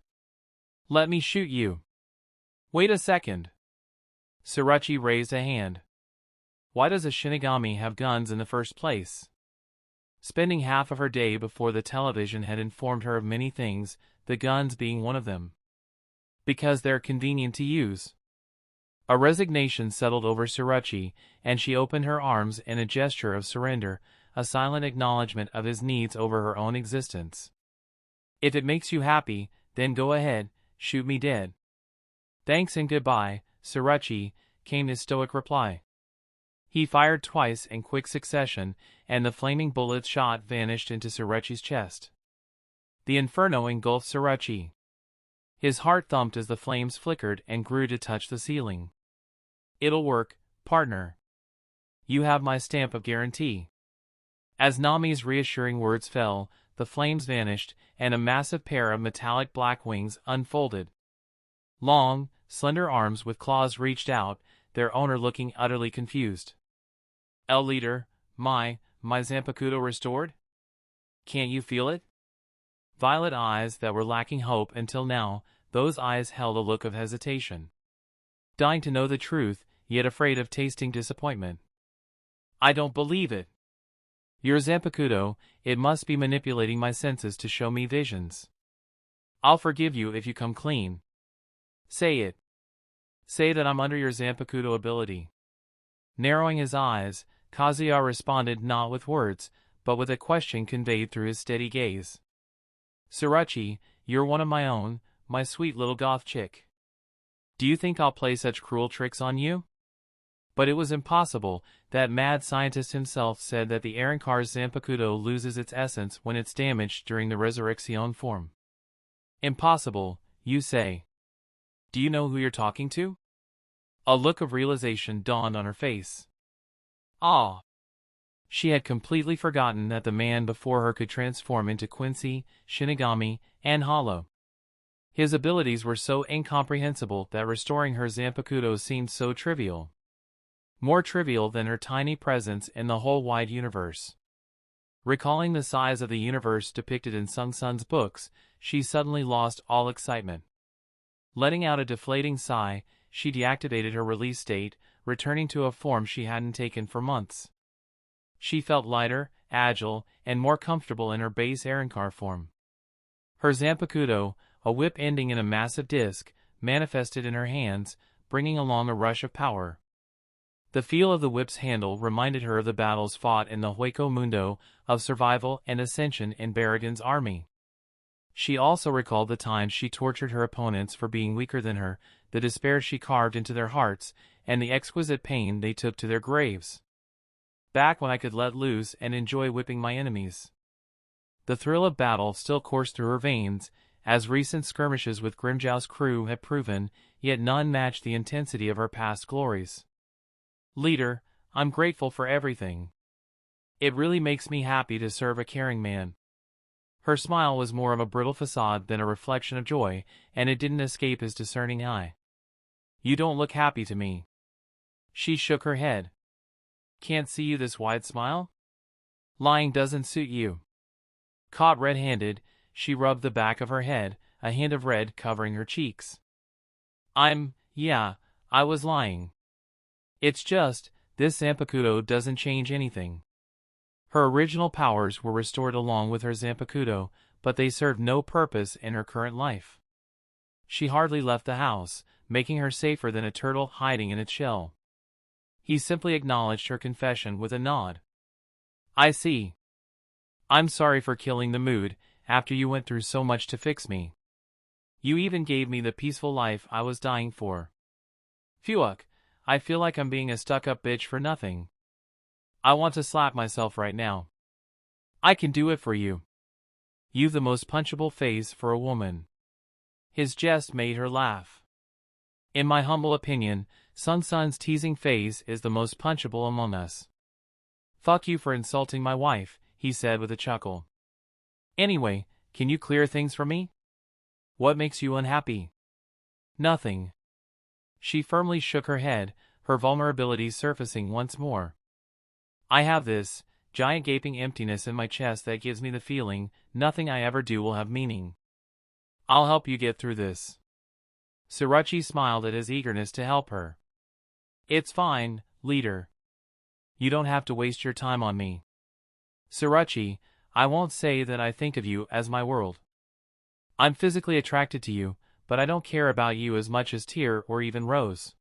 Speaker 1: "Let me shoot you." "Wait a second." Surachi raised a hand. "Why does a Shinigami have guns in the first place?" Spending half of her day before the television had informed her of many things, the guns being one of them. "Because they're convenient to use." A resignation settled over Surachi, and she opened her arms in a gesture of surrender, a silent acknowledgement of his needs over her own existence. "If it makes you happy, then go ahead, shoot me dead." "Thanks and goodbye, Surachi," came his stoic reply. He fired twice in quick succession, and the flaming bullet's shot vanished into Surachi's chest. The inferno engulfed Surachi. His heart thumped as the flames flickered and grew to touch the ceiling. "It'll work, partner. You have my stamp of guarantee." As Nami's reassuring words fell, the flames vanished, and a massive pair of metallic black wings unfolded. Long, slender arms with claws reached out, their owner looking utterly confused. "El leader, my Zanpakuto restored? Can't you feel it?" Violet eyes that were lacking hope until now, those eyes held a look of hesitation. Dying to know the truth, yet afraid of tasting disappointment. "I don't believe it." "Your Zanpakuto, it must be manipulating my senses to show me visions." "I'll forgive you if you come clean." "Say it. Say that I'm under your Zanpakuto ability." Narrowing his eyes, Kazuya responded not with words, but with a question conveyed through his steady gaze. "Surachi, you're one of my own, my sweet little goth chick. Do you think I'll play such cruel tricks on you?" But it was impossible. That mad scientist himself said that the Arrancar's Zanpakuto loses its essence when it's damaged during the resurrection form. "Impossible, you say? Do you know who you're talking to?" A look of realization dawned on her face. Ah! She had completely forgotten that the man before her could transform into Quincy, Shinigami, and Hollow. His abilities were so incomprehensible that restoring her Zanpakuto seemed so trivial. More trivial than her tiny presence in the whole wide universe. Recalling the size of the universe depicted in Sung Sun's books, she suddenly lost all excitement. Letting out a deflating sigh, she deactivated her release state, returning to a form she hadn't taken for months. She felt lighter, agile, and more comfortable in her base Arrancar form. Her Zanpakuto, a whip ending in a massive disc, manifested in her hands, bringing along a rush of power. The feel of the whip's handle reminded her of the battles fought in the Hueco Mundo, of survival and ascension in Barragan's army. She also recalled the times she tortured her opponents for being weaker than her, the despair she carved into their hearts, and the exquisite pain they took to their graves. Back when I could let loose and enjoy whipping my enemies. The thrill of battle still coursed through her veins, as recent skirmishes with Grimjow's crew had proven, yet none matched the intensity of her past glories. "Leader, I'm grateful for everything. It really makes me happy to serve a caring man." Her smile was more of a brittle facade than a reflection of joy, and it didn't escape his discerning eye. "You don't look happy to me." She shook her head. "Can't see you this wide smile? Lying doesn't suit you." Caught red-handed, she rubbed the back of her head, a hint of red covering her cheeks. I was lying. It's just, this Zanpakuto doesn't change anything." Her original powers were restored along with her Zanpakuto, but they served no purpose in her current life. She hardly left the house, making her safer than a turtle hiding in its shell. He simply acknowledged her confession with a nod. "I see. I'm sorry for killing the mood, after you went through so much to fix me. You even gave me the peaceful life I was dying for. Phew, I feel like I'm being a stuck-up bitch for nothing. I want to slap myself right now. I can do it for you. You've the most punchable face for a woman." His jest made her laugh. "In my humble opinion, Sun Sun's teasing face is the most punchable among us." "Fuck you for insulting my wife," he said with a chuckle. "Anyway, can you clear things for me? What makes you unhappy?" "Nothing. She firmly shook her head, her vulnerability surfacing once more. I have this giant gaping emptiness in my chest that gives me the feeling nothing I ever do will have meaning. I'll help you get through this. Surachi smiled at his eagerness to help her. It's fine, leader. You don't have to waste your time on me. Surachi, I won't say that I think of you as my world. I'm physically attracted to you, but I don't care about you as much as Tear or even Rose.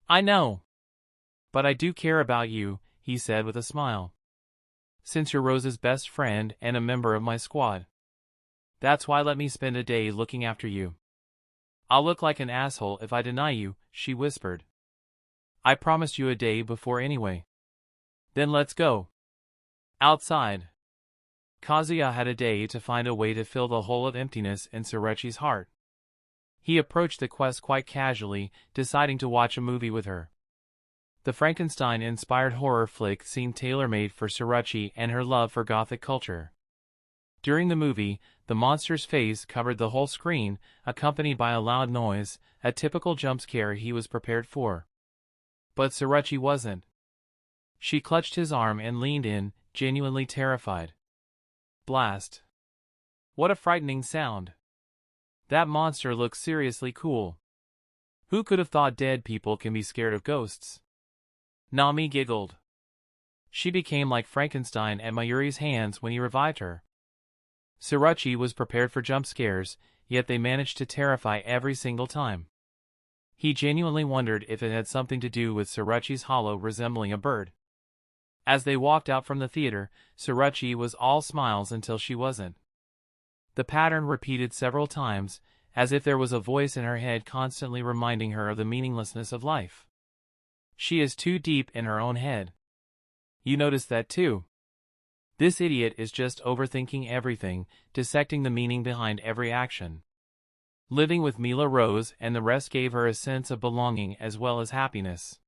Speaker 1: I know. But I do care about you, he said with a smile. Since you're Rose's best friend and a member of my squad. That's why let me spend a day looking after you. I'll look like an asshole if I deny you, she whispered. I promised you a day before anyway. Then let's go. Outside. Kazuya had a day to find a way to fill the hole of emptiness in Surachi's heart. He approached the quest quite casually, deciding to watch a movie with her. The Frankenstein-inspired horror flick seemed tailor-made for Surachi and her love for gothic culture. During the movie, the monster's face covered the whole screen, accompanied by a loud noise, a typical jump scare he was prepared for. But Surachi wasn't. She clutched his arm and leaned in, genuinely terrified. Blast. What a frightening sound. That monster looks seriously cool. Who could have thought dead people can be scared of ghosts? Nami giggled. She became like Frankenstein at Mayuri's hands when he revived her. Surachi was prepared for jump scares, yet they managed to terrify every single time. He genuinely wondered if it had something to do with Surachi's hollow resembling a bird. As they walked out from the theater, Surachi was all smiles until she wasn't. The pattern repeated several times, as if there was a voice in her head constantly reminding her of the meaninglessness of life. She is too deep in her own head. You noticed that too. This idiot is just overthinking everything, dissecting the meaning behind every action. Living with Mila Rose and the rest gave her a sense of belonging as well as happiness.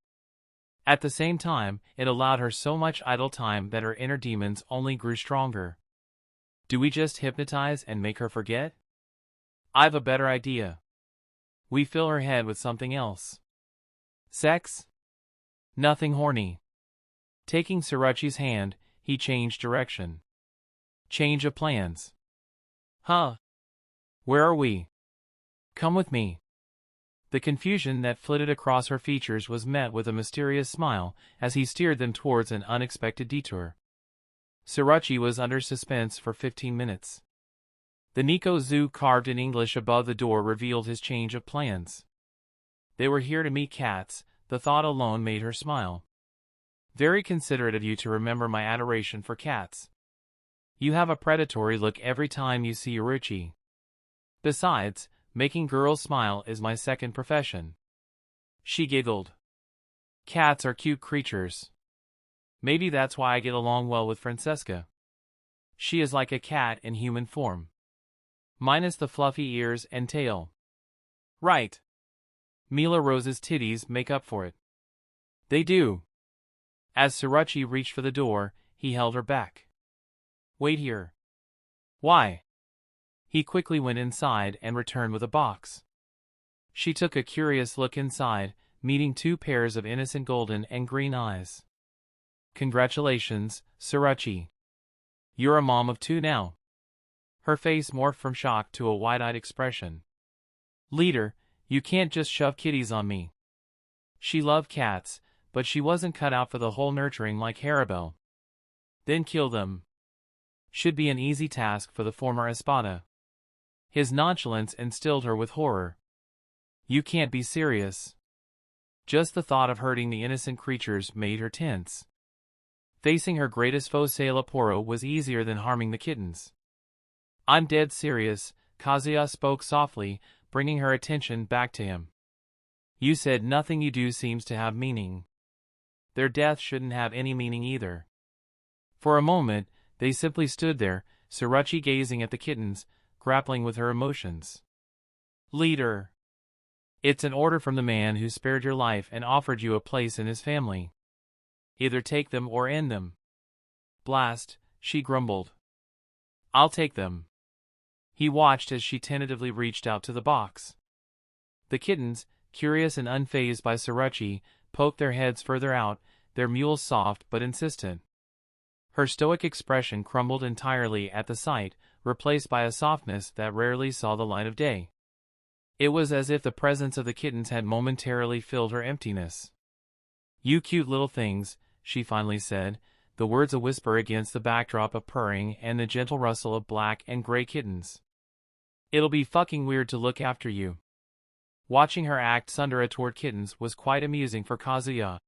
Speaker 1: At the same time, it allowed her so much idle time that her inner demons only grew stronger. Do we just hypnotize and make her forget? I've a better idea. We fill her head with something else. Sex? Nothing horny. Taking Surachi's hand, he changed direction. Change of plans. Huh? Where are we? Come with me. The confusion that flitted across her features was met with a mysterious smile as he steered them towards an unexpected detour. Surachi was under suspense for 15 minutes. The Nico Zoo carved in English above the door revealed his change of plans. They were here to meet cats, the thought alone made her smile. Very considerate of you to remember my adoration for cats. You have a predatory look every time you see Uruchi. Besides, making girls smile is my second profession. She giggled. Cats are cute creatures. Maybe that's why I get along well with Francesca. She is like a cat in human form. Minus the fluffy ears and tail. Right. Mila Rose's titties make up for it. They do. As Surachi reached for the door, he held her back. Wait here. Why? He quickly went inside and returned with a box. She took a curious look inside, meeting two pairs of innocent golden and green eyes. Congratulations, Surachi. You're a mom of two now. Her face morphed from shock to a wide-eyed expression. Leader, you can't just shove kitties on me. She loved cats, but she wasn't cut out for the whole nurturing like Haribel. Then kill them. Should be an easy task for the former Espada. His nonchalance instilled her with horror. You can't be serious. Just the thought of hurting the innocent creatures made her tense. Facing her greatest foe Sailaporo was easier than harming the kittens. I'm dead serious, Kazuya spoke softly, bringing her attention back to him. You said nothing you do seems to have meaning. Their death shouldn't have any meaning either. For a moment, they simply stood there, Surachi gazing at the kittens, grappling with her emotions. Leader. It's an order from the man who spared your life and offered you a place in his family. Either take them or end them. Blast, she grumbled. I'll take them. He watched as she tentatively reached out to the box. The kittens, curious and unfazed by Surachi, poked their heads further out, their mules soft but insistent. Her stoic expression crumbled entirely at the sight, replaced by a softness that rarely saw the light of day. It was as if the presence of the kittens had momentarily filled her emptiness. "You cute little things," she finally said, the words a whisper against the backdrop of purring and the gentle rustle of black and gray kittens. "It'll be fucking weird to look after you." Watching her act tsundere toward kittens was quite amusing for Kazuya.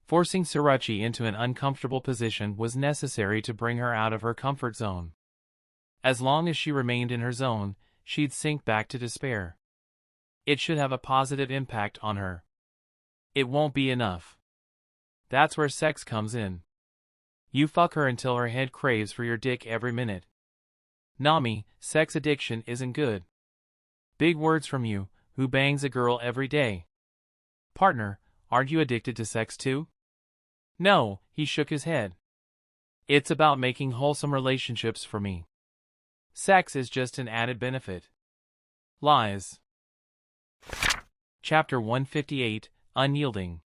Speaker 1: Forcing Surachi into an uncomfortable position was necessary to bring her out of her comfort zone. As long as she remained in her zone, she'd sink back to despair. It should have a positive impact on her. It won't be enough. That's where sex comes in. You fuck her until her head craves for your dick every minute. Nami, sex addiction isn't good. Big words from you, who bangs a girl every day. Partner, aren't you addicted to sex too? No, he shook his head. It's about making wholesome relationships for me. Sex is just an added benefit. Lies. Chapter 158, Unyielding.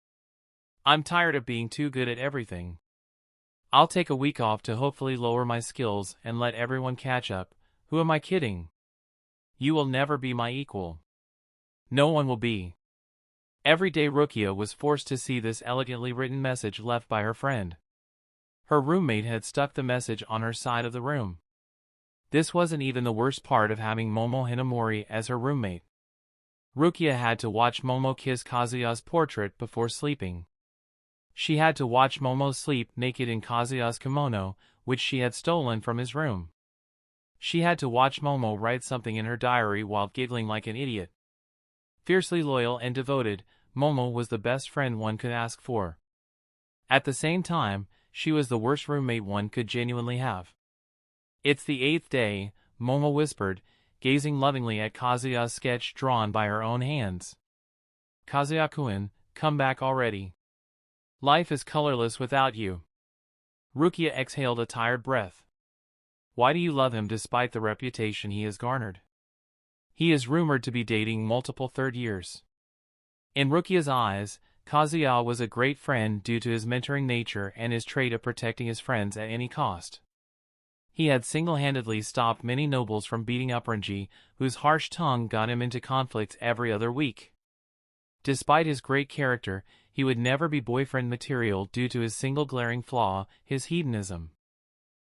Speaker 1: I'm tired of being too good at everything. I'll take a week off to hopefully lower my skills and let everyone catch up. Who am I kidding? You will never be my equal. No one will be. Every day Rukia was forced to see this elegantly written message left by her friend. Her roommate had stuck the message on her side of the room. This wasn't even the worst part of having Momo Hinamori as her roommate. Rukia had to watch Momo kiss Kazuya's portrait before sleeping. She had to watch Momo sleep naked in Kazuya's kimono, which she had stolen from his room. She had to watch Momo write something in her diary while giggling like an idiot. Fiercely loyal and devoted, Momo was the best friend one could ask for. At the same time, she was the worst roommate one could genuinely have. It's the 8th day, Momo whispered, gazing lovingly at Kazuya's sketch drawn by her own hands. Kazuya-kun, come back already. Life is colorless without you. Rukia exhaled a tired breath. Why do you love him despite the reputation he has garnered? He is rumored to be dating multiple third years. In Rukia's eyes, Kazuya was a great friend due to his mentoring nature and his trait of protecting his friends at any cost. He had single-handedly stopped many nobles from beating up Renji, whose harsh tongue got him into conflicts every other week. Despite his great character, he would never be boyfriend material due to his single glaring flaw, his hedonism.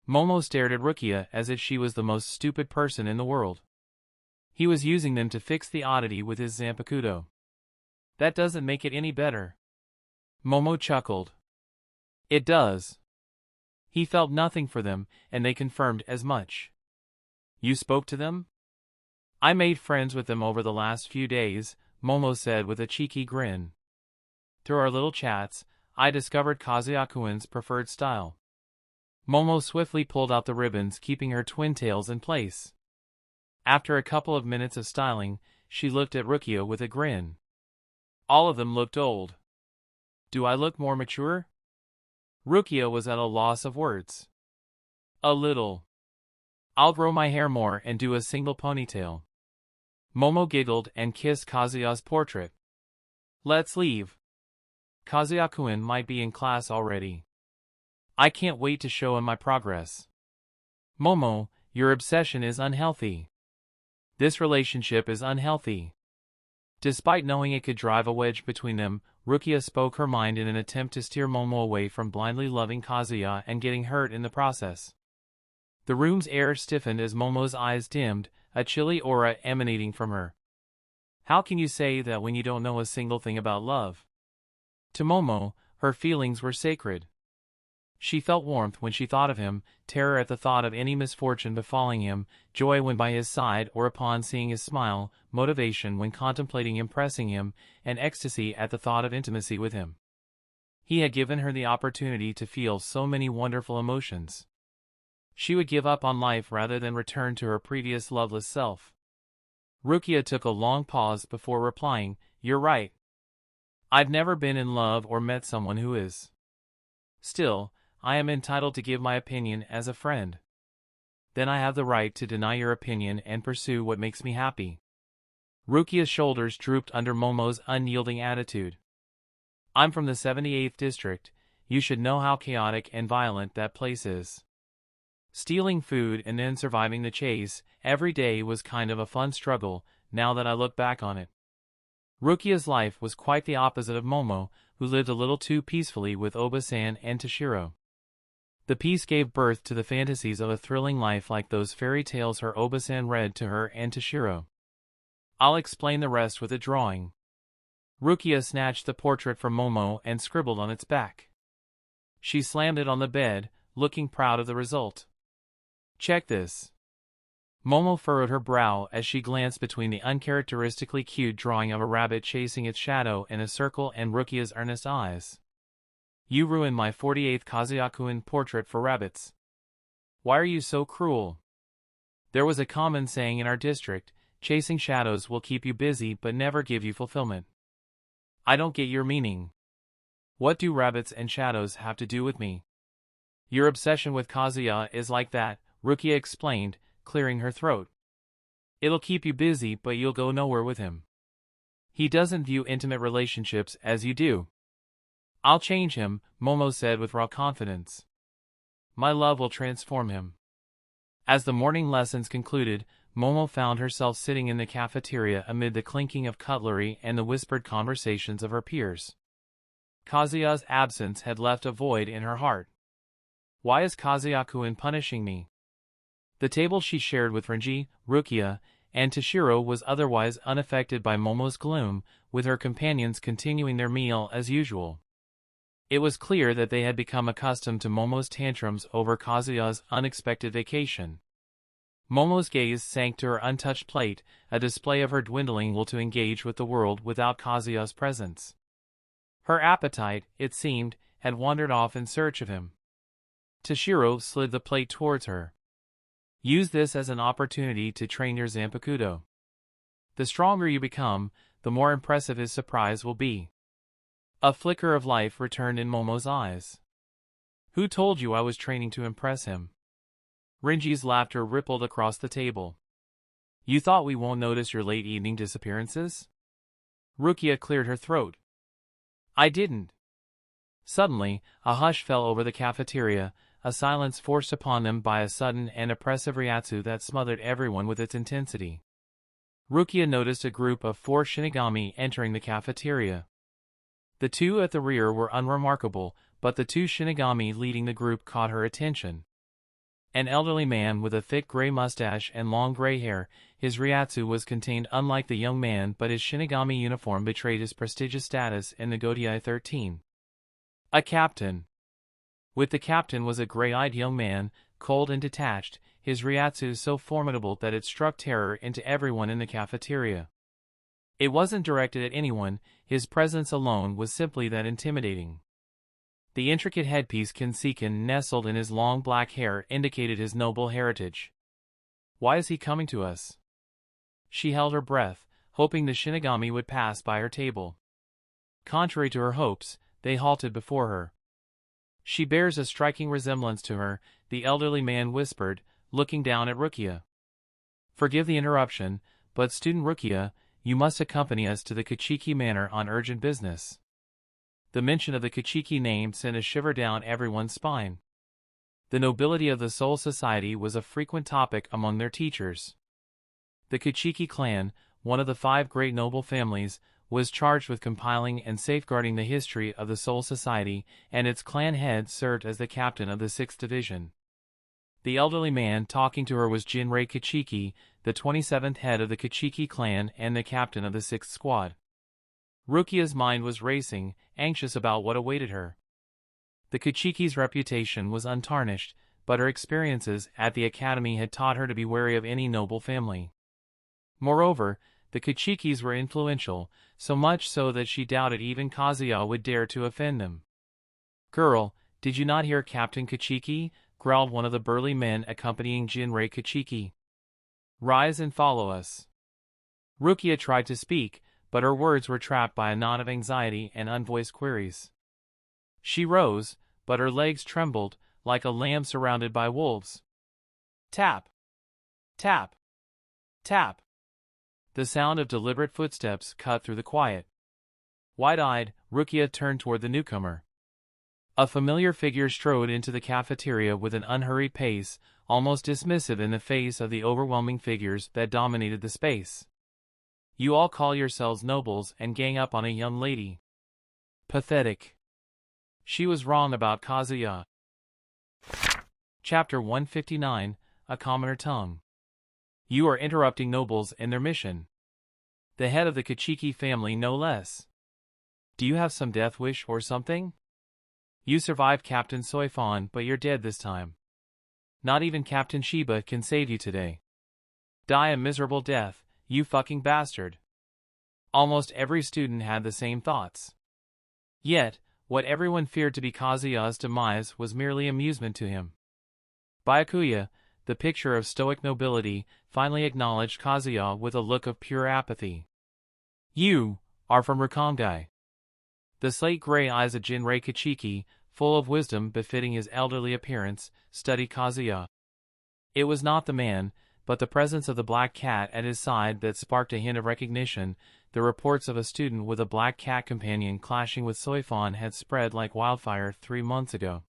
Speaker 1: Momo stared at Rukia as if she was the most stupid person in the world. He was using them to fix the oddity with his Zanpakuto. That doesn't make it any better. Momo chuckled. It does. He felt nothing for them, and they confirmed as much. You spoke to them? I made friends with them over the last few days, Momo said with a cheeky grin. Through our little chats, I discovered Kazuya-kun's preferred style. Momo swiftly pulled out the ribbons, keeping her twin tails in place. After a couple of minutes of styling, she looked at Rukia with a grin. All of them looked old. Do I look more mature? Rukia was at a loss of words. A little. I'll grow my hair more and do a single ponytail. Momo giggled and kissed Kazuya's portrait. Let's leave. Kazuya-kun might be in class already. I can't wait to show him my progress. Momo, your obsession is unhealthy. This relationship is unhealthy. Despite knowing it could drive a wedge between them, Rukia spoke her mind in an attempt to steer Momo away from blindly loving Kazuya and getting hurt in the process. The room's air stiffened as Momo's eyes dimmed, a chilly aura emanating from her. How can you say that when you don't know a single thing about love? To Momo, her feelings were sacred. She felt warmth when she thought of him, terror at the thought of any misfortune befalling him, joy when by his side or upon seeing his smile, motivation when contemplating impressing him, and ecstasy at the thought of intimacy with him. He had given her the opportunity to feel so many wonderful emotions. She would give up on life rather than return to her previous loveless self. Rukia took a long pause before replying, You're right. I've never been in love or met someone who is. Still, I am entitled to give my opinion as a friend. Then I have the right to deny your opinion and pursue what makes me happy. Rukia's shoulders drooped under Momo's unyielding attitude. I'm from the 78th district. You should know how chaotic and violent that place is. Stealing food and then surviving the chase every day was kind of a fun struggle, now that I look back on it. Rukia's life was quite the opposite of Momo, who lived a little too peacefully with Oba-san and Toshiro. The peace gave birth to the fantasies of a thrilling life like those fairy tales her Oba-san read to her and Toshiro. I'll explain the rest with a drawing. Rukia snatched the portrait from Momo and scribbled on its back. She slammed it on the bed, looking proud of the result. Check this. Momo furrowed her brow as she glanced between the uncharacteristically cute drawing of a rabbit chasing its shadow in a circle and Rukia's earnest eyes. You ruined my 48th Kazuya-kun portrait for rabbits. Why are you so cruel? There was a common saying in our district, chasing shadows will keep you busy but never give you fulfillment. I don't get your meaning. What do rabbits and shadows have to do with me? Your obsession with Kazuya is like that, Rukia explained, clearing her throat. It'll keep you busy but you'll go nowhere with him. He doesn't view intimate relationships as you do. I'll change him, Momo said with raw confidence. My love will transform him. As the morning lessons concluded, Momo found herself sitting in the cafeteria amid the clinking of cutlery and the whispered conversations of her peers. Kazuya's absence had left a void in her heart. Why is Kazuya-kun punishing me? The table she shared with Renji, Rukia, and Toshiro was otherwise unaffected by Momo's gloom, with her companions continuing their meal as usual. It was clear that they had become accustomed to Momo's tantrums over Kazuya's unexpected vacation. Momo's gaze sank to her untouched plate, a display of her dwindling will to engage with the world without Kazuya's presence. Her appetite, it seemed, had wandered off in search of him. Toshiro slid the plate towards her. Use this as an opportunity to train your Zanpakuto. The stronger you become, the more impressive his surprise will be. A flicker of life returned in Momo's eyes. Who told you I was training to impress him? Renji's laughter rippled across the table. You thought we won't notice your late evening disappearances? Rukia cleared her throat. I didn't. Suddenly, a hush fell over the cafeteria, a silence forced upon them by a sudden and oppressive reiatsu that smothered everyone with its intensity. Rukia noticed a group of 4 Shinigami entering the cafeteria. The 2 at the rear were unremarkable, but the 2 Shinigami leading the group caught her attention. An elderly man with a thick gray mustache and long gray hair, his reiatsu was contained unlike the young man, but his Shinigami uniform betrayed his prestigious status in the Godiai 13. A captain. With the captain was a gray-eyed young man, cold and detached, his reiatsu so formidable that it struck terror into everyone in the cafeteria. It wasn't directed at anyone, his presence alone was simply that intimidating. The intricate headpiece Kinsekin nestled in his long black hair indicated his noble heritage. Why is he coming to us? She held her breath, hoping the Shinigami would pass by her table. Contrary to her hopes, they halted before her. She bears a striking resemblance to her, the elderly man whispered, looking down at Rukia. Forgive the interruption, but student Rukia, you must accompany us to the Kachiki Manor on urgent business. The mention of the Kachiki name sent a shiver down everyone's spine. The nobility of the Soul Society was a frequent topic among their teachers. The Kachiki clan, one of the 5 great noble families, was charged with compiling and safeguarding the history of the Soul Society, and its clan head served as the captain of the 6th Division. The elderly man talking to her was Jinrei Kachiki, the 27th head of the Kachiki clan and the captain of the 6th Squad. Rukia's mind was racing, anxious about what awaited her. The Kachiki's reputation was untarnished, but her experiences at the academy had taught her to be wary of any noble family. Moreover, the Kachikis were influential, so much so that she doubted even Kazuya would dare to offend them. Girl, did you not hear Captain Kachiki? Growled one of the burly men accompanying Jinrei Kachiki. Rise and follow us. Rukia tried to speak, but her words were trapped by a knot of anxiety and unvoiced queries. She rose, but her legs trembled, like a lamb surrounded by wolves. Tap! Tap! Tap! The sound of deliberate footsteps cut through the quiet. Wide-eyed, Rukia turned toward the newcomer. A familiar figure strode into the cafeteria with an unhurried pace, almost dismissive in the face of the overwhelming figures that dominated the space. You all call yourselves nobles and gang up on a young lady. Pathetic. She was wrong about Kazuya. Chapter 159, A Commoner Tongue. You are interrupting nobles in their mission. The head of the Kachiki family no less. Do you have some death wish or something? You survived Captain Soifon, but you're dead this time. Not even Captain Shiba can save you today. Die a miserable death, you fucking bastard. Almost every student had the same thoughts. Yet, what everyone feared to be Kazuya's demise was merely amusement to him. Byakuya, the picture of stoic nobility, finally acknowledged Kazuya with a look of pure apathy. You are from Rukongai. The slate-gray eyes of Jinrei Kachiki, full of wisdom befitting his elderly appearance, studied Kazuya. It was not the man, but the presence of the black cat at his side that sparked a hint of recognition. The reports of a student with a black cat companion clashing with Soifon had spread like wildfire 3 months ago.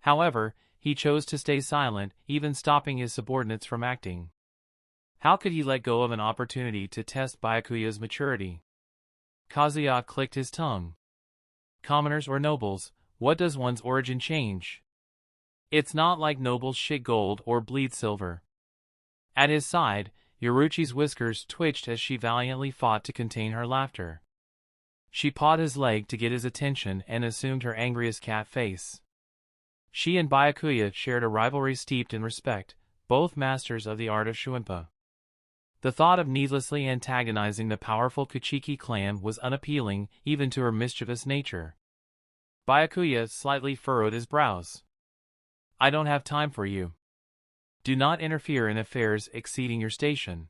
Speaker 1: However, he chose to stay silent, even stopping his subordinates from acting. How could he let go of an opportunity to test Byakuya's maturity? Kazuya clicked his tongue. Commoners or nobles, what does one's origin change? It's not like nobles shit gold or bleed silver. At his side, Yoruchi's whiskers twitched as she valiantly fought to contain her laughter. She pawed his leg to get his attention and assumed her angriest cat face. She and Byakuya shared a rivalry steeped in respect, both masters of the art of Shuinpa. The thought of needlessly antagonizing the powerful Kachiki clan was unappealing even to her mischievous nature. Byakuya slightly furrowed his brows. I don't have time for you. Do not interfere in affairs exceeding your station.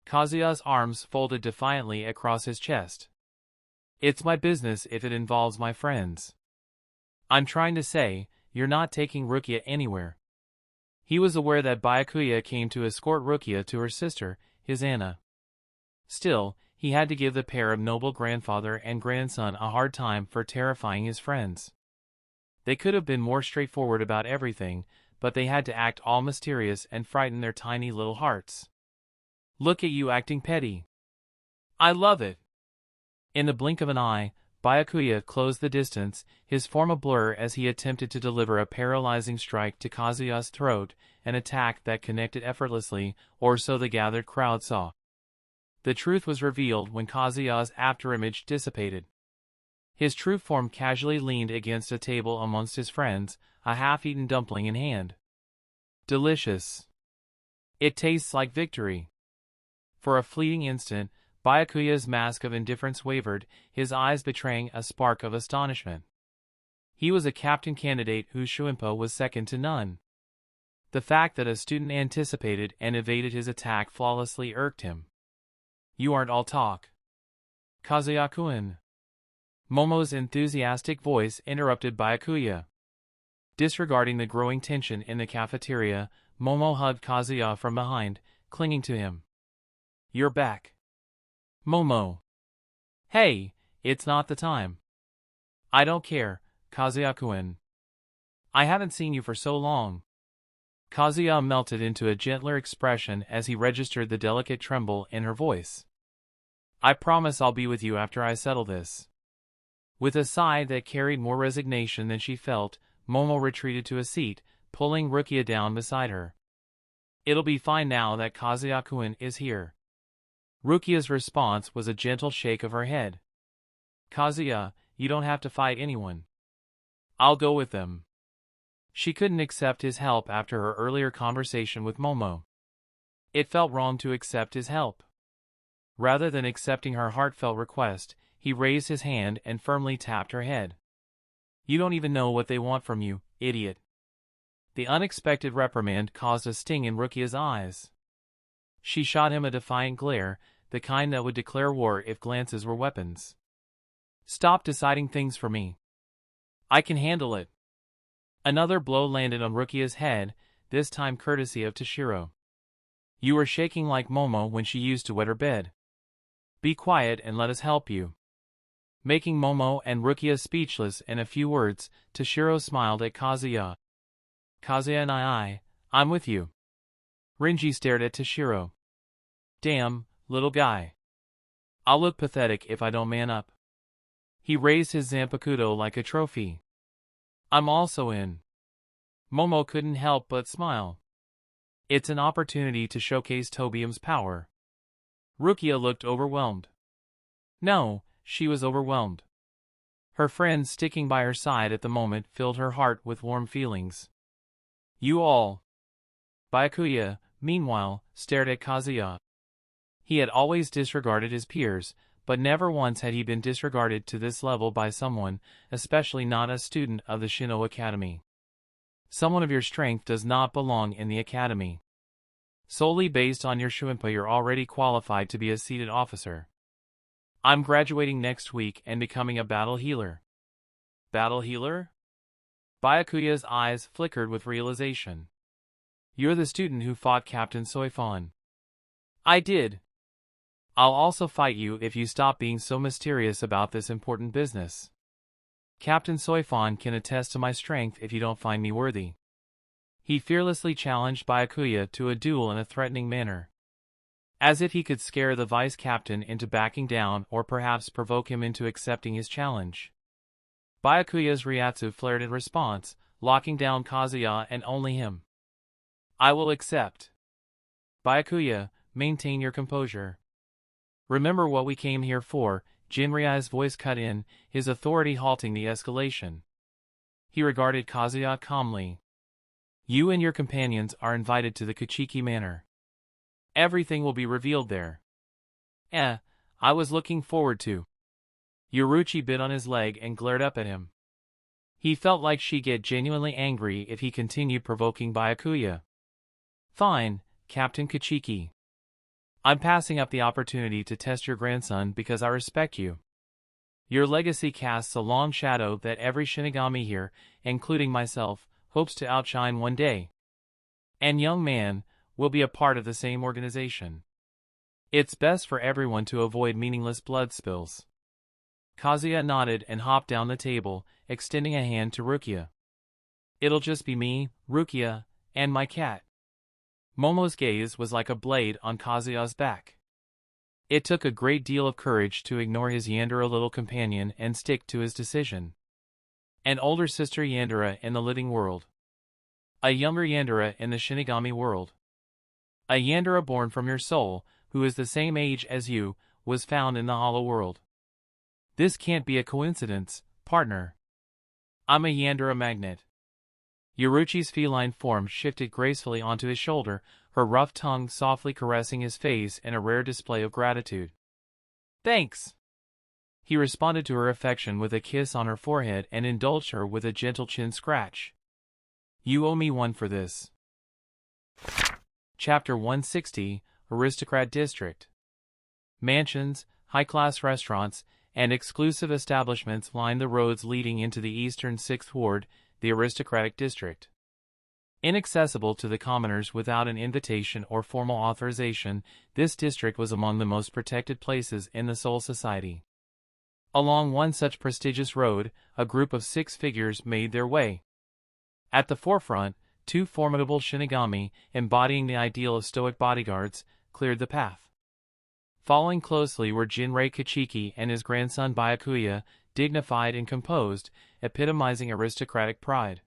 Speaker 1: Kazuya's arms folded defiantly across his chest. It's my business if it involves my friends. I'm trying to say, you're not taking Rukia anywhere. He was aware that Byakuya came to escort Rukia to her sister, his Anna. Still, he had to give the pair of noble grandfather and grandson a hard time for terrifying his friends. They could have been more straightforward about everything, but they had to act all mysterious and frighten their tiny little hearts. Look at you acting petty. I love it. In the blink of an eye, Byakuya closed the distance, his form a blur as he attempted to deliver a paralyzing strike to Kazuya's throat, an attack that connected effortlessly, or so the gathered crowd saw. The truth was revealed when Kazuya's afterimage dissipated. His true form casually leaned against a table amongst his friends, a half-eaten dumpling in hand. Delicious. It tastes like victory. For a fleeting instant, Byakuya's mask of indifference wavered, his eyes betraying a spark of astonishment. He was a captain candidate whose Shuinpa was second to none. The fact that a student anticipated and evaded his attack flawlessly irked him. You aren't all talk. Kazuya-kun. Momo's enthusiastic voice interrupted Byakuya. Disregarding the growing tension in the cafeteria, Momo hugged Kazuya from behind, clinging to him. You're back. Momo. Hey, it's not the time. I don't care, Kazuya-kun. I haven't seen you for so long. Kazuya melted into a gentler expression as he registered the delicate tremble in her voice. I promise I'll be with you after I settle this. With a sigh that carried more resignation than she felt, Momo retreated to a seat, pulling Rukia down beside her. It'll be fine now that Kazuya-kun is here. Rukia's response was a gentle shake of her head. Kazuya, you don't have to fight anyone. I'll go with them. She couldn't accept his help after her earlier conversation with Momo. It felt wrong to accept his help. Rather than accepting her heartfelt request, he raised his hand and firmly tapped her head. You don't even know what they want from you, idiot. The unexpected reprimand caused a sting in Rukia's eyes. She shot him a defiant glare, the kind that would declare war if glances were weapons. Stop deciding things for me. I can handle it. Another blow landed on Rukia's head, this time courtesy of Toshiro. You are shaking like Momo when she used to wet her bed. Be quiet and let us help you. Making Momo and Rukia speechless in a few words, Toshiro smiled at Kazuya. Kazuya and I'm with you. Renji stared at Toshiro. Damn, little guy. I'll look pathetic if I don't man up. He raised his Zanpakuto like a trophy. I'm also in. Momo couldn't help but smile. It's an opportunity to showcase Tobium's power. Rukia looked overwhelmed. No, she was overwhelmed. Her friends sticking by her side at the moment filled her heart with warm feelings. You all. Byakuya, meanwhile, stared at Kazuya. He had always disregarded his peers, but never once had he been disregarded to this level by someone, especially not a student of the Shino Academy. Someone of your strength does not belong in the academy. Solely based on your Shuinpa, you're already qualified to be a seated officer. I'm graduating next week and becoming a battle healer. Battle healer? Byakuya's eyes flickered with realization. You're the student who fought Captain Soifon. I did. I'll also fight you if you stop being so mysterious about this important business. Captain Soifon can attest to my strength if you don't find me worthy. He fearlessly challenged Byakuya to a duel in a threatening manner. As if he could scare the vice-captain into backing down or perhaps provoke him into accepting his challenge. Byakuya's Ryatsu flared in response, locking down Kazuya and only him. I will accept. Byakuya, maintain your composure. Remember what we came here for, Jinrya's voice cut in, his authority halting the escalation. He regarded Kazuya calmly. You and your companions are invited to the Kachiki Manor. Everything will be revealed there. I was looking forward to. Yoruchi bit on his leg and glared up at him. He felt like she'd get genuinely angry if he continued provoking Byakuya. Fine, Captain Kachiki. I'm passing up the opportunity to test your grandson because I respect you. Your legacy casts a long shadow that every Shinigami here, including myself, hopes to outshine one day. And young man, will be a part of the same organization. It's best for everyone to avoid meaningless blood spills. Kazuya nodded and hopped down the table, extending a hand to Rukia. It'll just be me, Rukia, and my cat. Momo's gaze was like a blade on Kazuya's back. It took a great deal of courage to ignore his Yandere little companion and stick to his decision. An older sister Yandere in the living world. A younger Yandere in the Shinigami world. A Yandere born from your soul, who is the same age as you, was found in the hollow world. This can't be a coincidence, partner. I'm a Yandere magnet. Yoruchi's feline form shifted gracefully onto his shoulder, her rough tongue softly caressing his face in a rare display of gratitude. Thanks! He responded to her affection with a kiss on her forehead and indulged her with a gentle chin scratch. You owe me one for this. Chapter 160, Aristocrat District. Mansions, high-class restaurants, and exclusive establishments line the roads leading into the eastern 6th Ward, the aristocratic district. Inaccessible to the commoners without an invitation or formal authorization, this district was among the most protected places in the Soul Society. Along one such prestigious road, a group of 6 figures made their way. At the forefront, 2 formidable Shinigami, embodying the ideal of stoic bodyguards, cleared the path. Following closely were Jinrei Kachiki and his grandson Byakuya, dignified and composed, epitomizing aristocratic pride.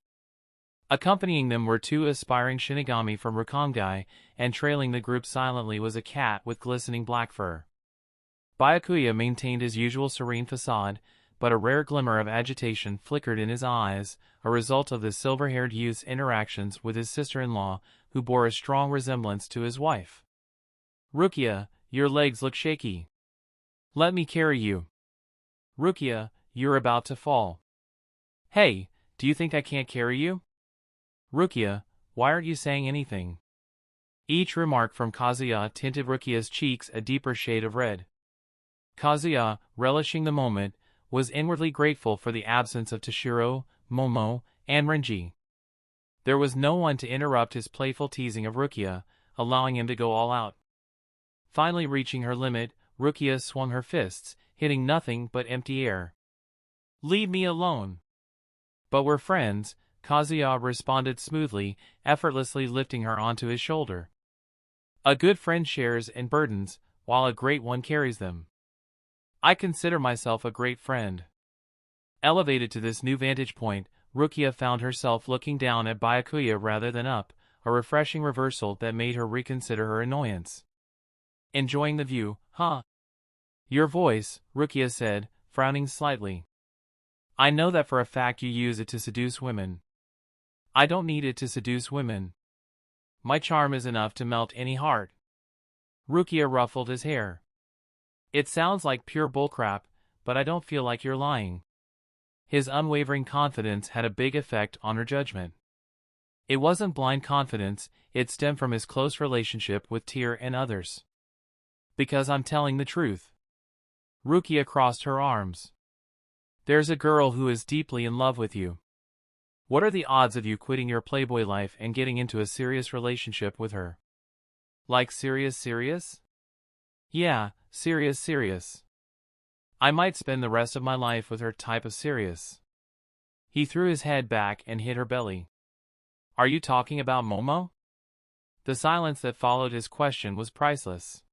Speaker 1: Accompanying them were 2 aspiring Shinigami from Rakangai, and trailing the group silently was a cat with glistening black fur. Byakuya maintained his usual serene facade, but a rare glimmer of agitation flickered in his eyes, a result of the silver-haired youth's interactions with his sister-in-law, who bore a strong resemblance to his wife. Rukia, your legs look shaky. Let me carry you. Rukia, you're about to fall. Hey, do you think I can't carry you? Rukia, why aren't you saying anything? Each remark from Kazuya tinted Rukia's cheeks a deeper shade of red. Kazuya, relishing the moment, was inwardly grateful for the absence of Toshiro, Momo, and Renji. There was no one to interrupt his playful teasing of Rukia, allowing him to go all out. Finally reaching her limit, Rukia swung her fists, hitting nothing but empty air. "Leave me alone." "But we're friends," Kazuya responded smoothly, effortlessly lifting her onto his shoulder. "A good friend shares in burdens, while a great one carries them. I consider myself a great friend." Elevated to this new vantage point, Rukia found herself looking down at Byakuya rather than up, a refreshing reversal that made her reconsider her annoyance. "Enjoying the view, huh?" "Your voice," Rukia said, frowning slightly. "I know that for a fact you use it to seduce women." "I don't need it to seduce women. My charm is enough to melt any heart." Rukia ruffled his hair. "It sounds like pure bullcrap, but I don't feel like you're lying." His unwavering confidence had a big effect on her judgment. It wasn't blind confidence, it stemmed from his close relationship with Tyr and others. "Because I'm telling the truth." Rukia crossed her arms. "There's a girl who is deeply in love with you. What are the odds of you quitting your playboy life and getting into a serious relationship with her?" "Like serious? "Yeah, serious. I might spend the rest of my life with her type of serious." He threw his head back and hit her belly. "Are you talking about Momo?" The silence that followed his question was priceless.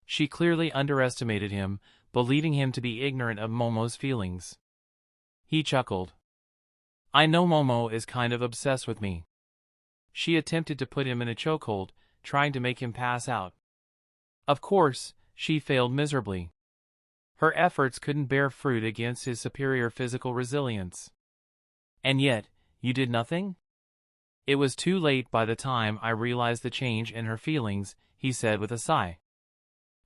Speaker 1: She clearly underestimated him, believing him to be ignorant of Momo's feelings. He chuckled. "I know Momo is kind of obsessed with me." She attempted to put him in a chokehold, trying to make him pass out. Of course, she failed miserably. Her efforts couldn't bear fruit against his superior physical resilience. "And yet, you did nothing?" "It was too late by the time I realized the change in her feelings," he said with a sigh.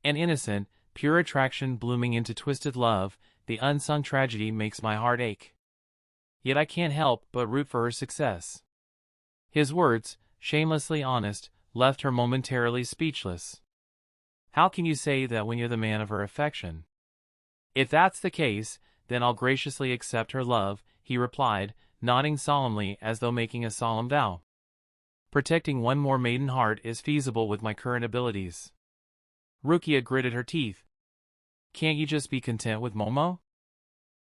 Speaker 1: "An innocent, pure attraction blooming into twisted love, the unsung tragedy makes my heart ache. Yet I can't help but root for her success." His words, shamelessly honest, left her momentarily speechless. "How can you say that when you're the man of her affection?" "If that's the case, then I'll graciously accept her love," he replied, nodding solemnly as though making a solemn vow. "Protecting one more maiden heart is feasible with my current abilities." Rukia gritted her teeth. "Can't you just be content with Momo?"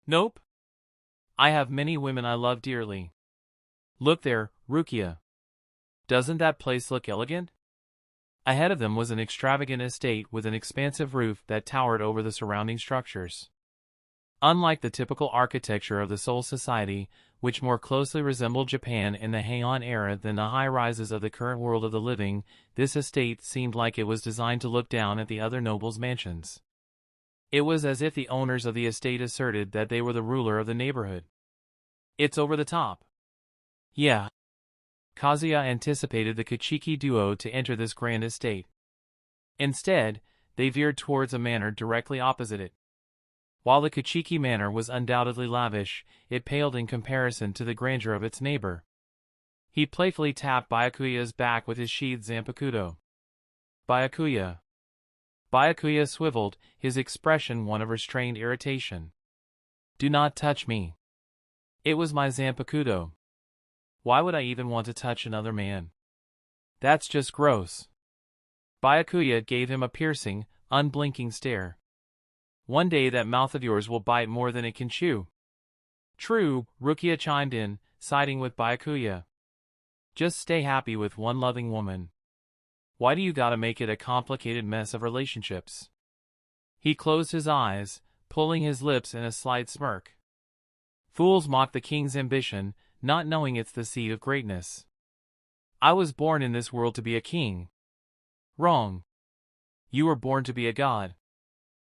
Speaker 1: "Nope. I have many women I love dearly." "Look there, Rukia. Doesn't that place look elegant?" Ahead of them was an extravagant estate with an expansive roof that towered over the surrounding structures. Unlike the typical architecture of the Seoul Society, which more closely resembled Japan in the Heian era than the high-rises of the current world of the living, this estate seemed like it was designed to look down at the other nobles' mansions. It was as if the owners of the estate asserted that they were the ruler of the neighborhood. "It's over the top." "Yeah." Kazuya anticipated the Kachiki duo to enter this grand estate. Instead, they veered towards a manor directly opposite it. While the Kachiki manor was undoubtedly lavish, it paled in comparison to the grandeur of its neighbor. He playfully tapped Byakuya's back with his sheathed zanpakuto. "Byakuya." Byakuya swiveled, his expression one of restrained irritation. "Do not touch me. It was my zanpakuto. Why would I even want to touch another man? That's just gross." Byakuya gave him a piercing, unblinking stare. "One day that mouth of yours will bite more than it can chew." "True," Rukia chimed in, siding with Byakuya. "Just stay happy with one loving woman. Why do you gotta make it a complicated mess of relationships?" He closed his eyes, pulling his lips in a slight smirk. "Fools mock the king's ambition, not knowing it's the seed of greatness. I was born in this world to be a king." "Wrong. You were born to be a god."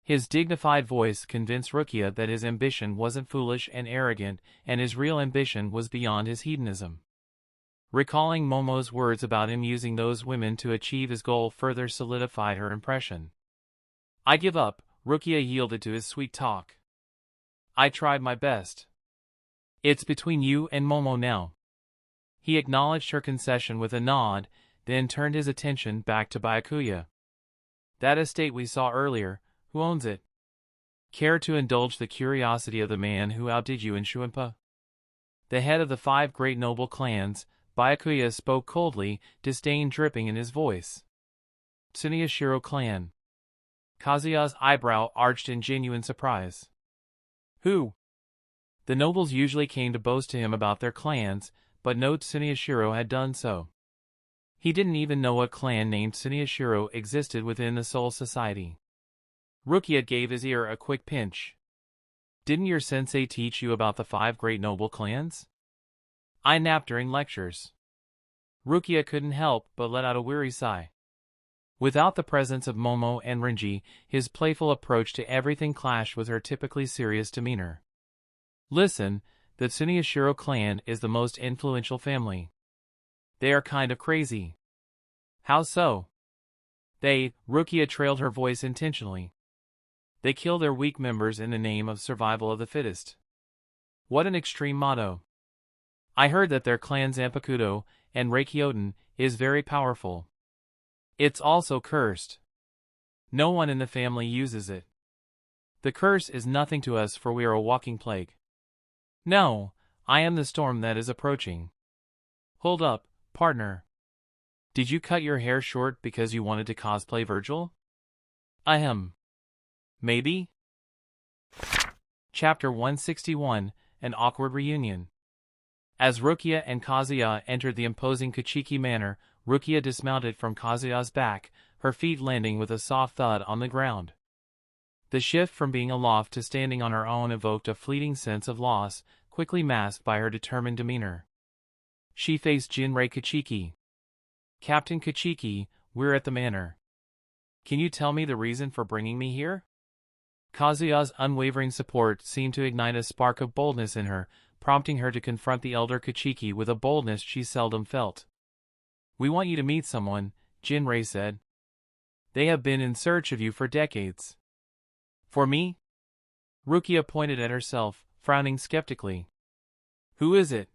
Speaker 1: His dignified voice convinced Rukia that his ambition wasn't foolish and arrogant, and his real ambition was beyond his hedonism. Recalling Momo's words about him using those women to achieve his goal further solidified her impression. "I give up," Rukia yielded to his sweet talk. "I tried my best. It's between you and Momo now." He acknowledged her concession with a nod, then turned his attention back to Byakuya. "That estate we saw earlier, who owns it? Care to indulge the curiosity of the man who outdid you in Shuinpa?" "The head of the 5 great noble clans," Byakuya spoke coldly, disdain dripping in his voice. Tsuneyashiro clan. Kazuya's eyebrow arched in genuine surprise. Who? The nobles usually came to boast to him about their clans, but no Tsuneyashiro had done so. He didn't even know a clan named Tsuneyashiro existed within the Soul Society. Rukia gave his ear a quick pinch. Didn't your sensei teach you about the 5 great noble clans? I napped during lectures. Rukia couldn't help but let out a weary sigh. Without the presence of Momo and Renji, his playful approach to everything clashed with her typically serious demeanor. Listen, the Tsuneyashiro clan is the most influential family. They are kind of crazy. How so? Rukia trailed her voice intentionally. They kill their weak members in the name of survival of the fittest. What an extreme motto. I heard that their clan Zanpakuto and Reikyoten is very powerful. It's also cursed. No one in the family uses it. The curse is nothing to us, for we are a walking plague. No, I am the storm that is approaching. Hold up, partner. Did you cut your hair short because you wanted to cosplay Virgil? Ahem. Maybe? Chapter 161, An Awkward Reunion. As Rukia and Kazuya entered the imposing Kachiki Manor, Rukia dismounted from Kazuya's back, her feet landing with a soft thud on the ground. The shift from being aloft to standing on her own evoked a fleeting sense of loss, quickly masked by her determined demeanor. She faced Jinrei Kachiki. Captain Kachiki, we're at the manor. Can you tell me the reason for bringing me here? Kazuya's unwavering support seemed to ignite a spark of boldness in her, prompting her to confront the elder Kachiki with a boldness she seldom felt. We want you to meet someone, Jinrei said. They have been in search of you for decades. For me? Rukia pointed at herself, frowning skeptically. Who is it?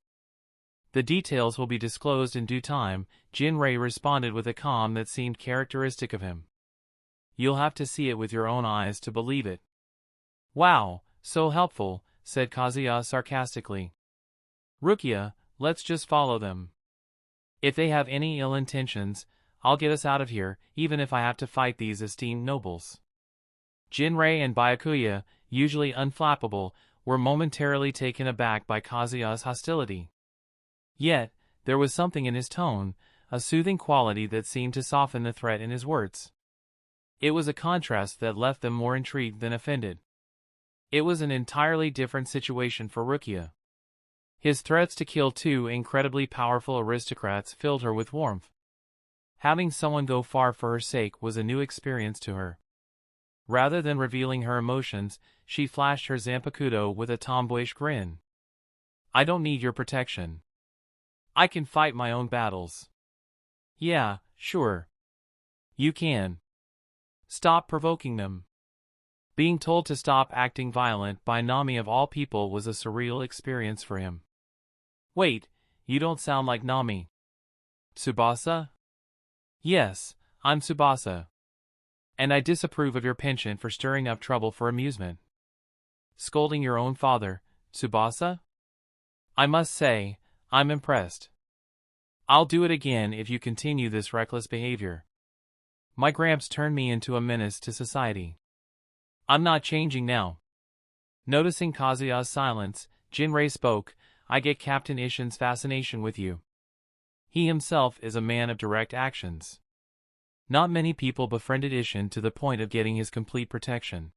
Speaker 1: The details will be disclosed in due time, Jinrei responded with a calm that seemed characteristic of him. You'll have to see it with your own eyes to believe it. Wow, so helpful, said Kazuya sarcastically. Rukia, let's just follow them. If they have any ill intentions, I'll get us out of here, even if I have to fight these esteemed nobles. Jinrei and Byakuya, usually unflappable, were momentarily taken aback by Kazuya's hostility. Yet, there was something in his tone, a soothing quality that seemed to soften the threat in his words. It was a contrast that left them more intrigued than offended. It was an entirely different situation for Rukia. His threats to kill 2 incredibly powerful aristocrats filled her with warmth. Having someone go far for her sake was a new experience to her. Rather than revealing her emotions, she flashed her Zanpakuto with a tomboyish grin. I don't need your protection. I can fight my own battles. Yeah, sure. You can. Stop provoking them. Being told to stop acting violent by Nami of all people was a surreal experience for him. Wait, you don't sound like Nami. Tsubasa? Yes, I'm Tsubasa. And I disapprove of your penchant for stirring up trouble for amusement. Scolding your own father, Tsubasa? I must say, I'm impressed. I'll do it again if you continue this reckless behavior. My gramps turned me into a menace to society. I'm not changing now. Noticing Kazuya's silence, Jinrei spoke, I get Captain Ishin's fascination with you. He himself is a man of direct actions. Not many people befriended Ishin to the point of getting his complete protection.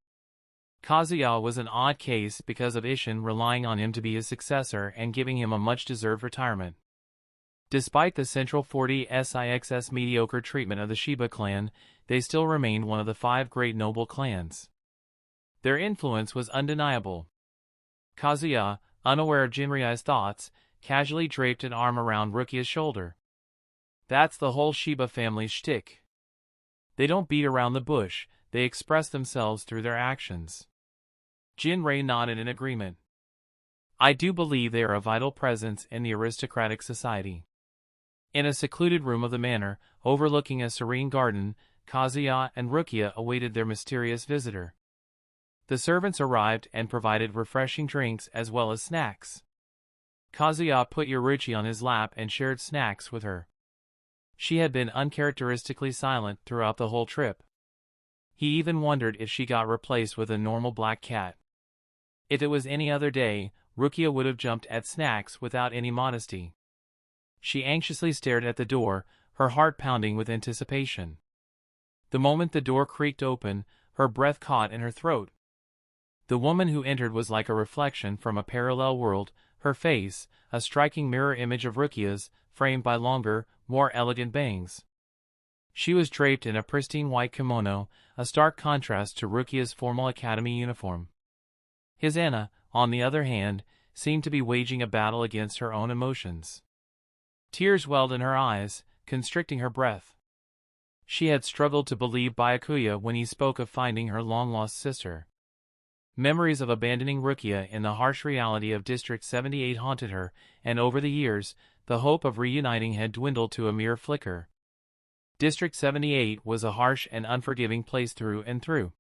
Speaker 1: Kazuya was an odd case because of Ishin relying on him to be his successor and giving him a much-deserved retirement. Despite the Central 40SIX's mediocre treatment of the Shiba clan, they still remained one of the 5 great noble clans. Their influence was undeniable. Kazuya, unaware of Jinrei's thoughts, casually draped an arm around Rukia's shoulder. That's the whole Shiba family's shtick. They don't beat around the bush, they express themselves through their actions. Jinrei nodded in agreement. I do believe they are a vital presence in the aristocratic society. In a secluded room of the manor, overlooking a serene garden, Kazuya and Rukia awaited their mysterious visitor. The servants arrived and provided refreshing drinks as well as snacks. Kazuya put Yoruichi on his lap and shared snacks with her. She had been uncharacteristically silent throughout the whole trip. He even wondered if she got replaced with a normal black cat. If it was any other day, Rukia would have jumped at snacks without any modesty. She anxiously stared at the door, her heart pounding with anticipation. The moment the door creaked open, her breath caught in her throat. The woman who entered was like a reflection from a parallel world, her face, a striking mirror image of Rukia's, framed by longer, more elegant bangs. She was draped in a pristine white kimono, a stark contrast to Rukia's formal academy uniform. Hisana, on the other hand, seemed to be waging a battle against her own emotions. Tears welled in her eyes, constricting her breath. She had struggled to believe Byakuya when he spoke of finding her long-lost sister. Memories of abandoning Rukia in the harsh reality of District 78 haunted her, and over the years, the hope of reuniting had dwindled to a mere flicker. District 78 was a harsh and unforgiving place through and through.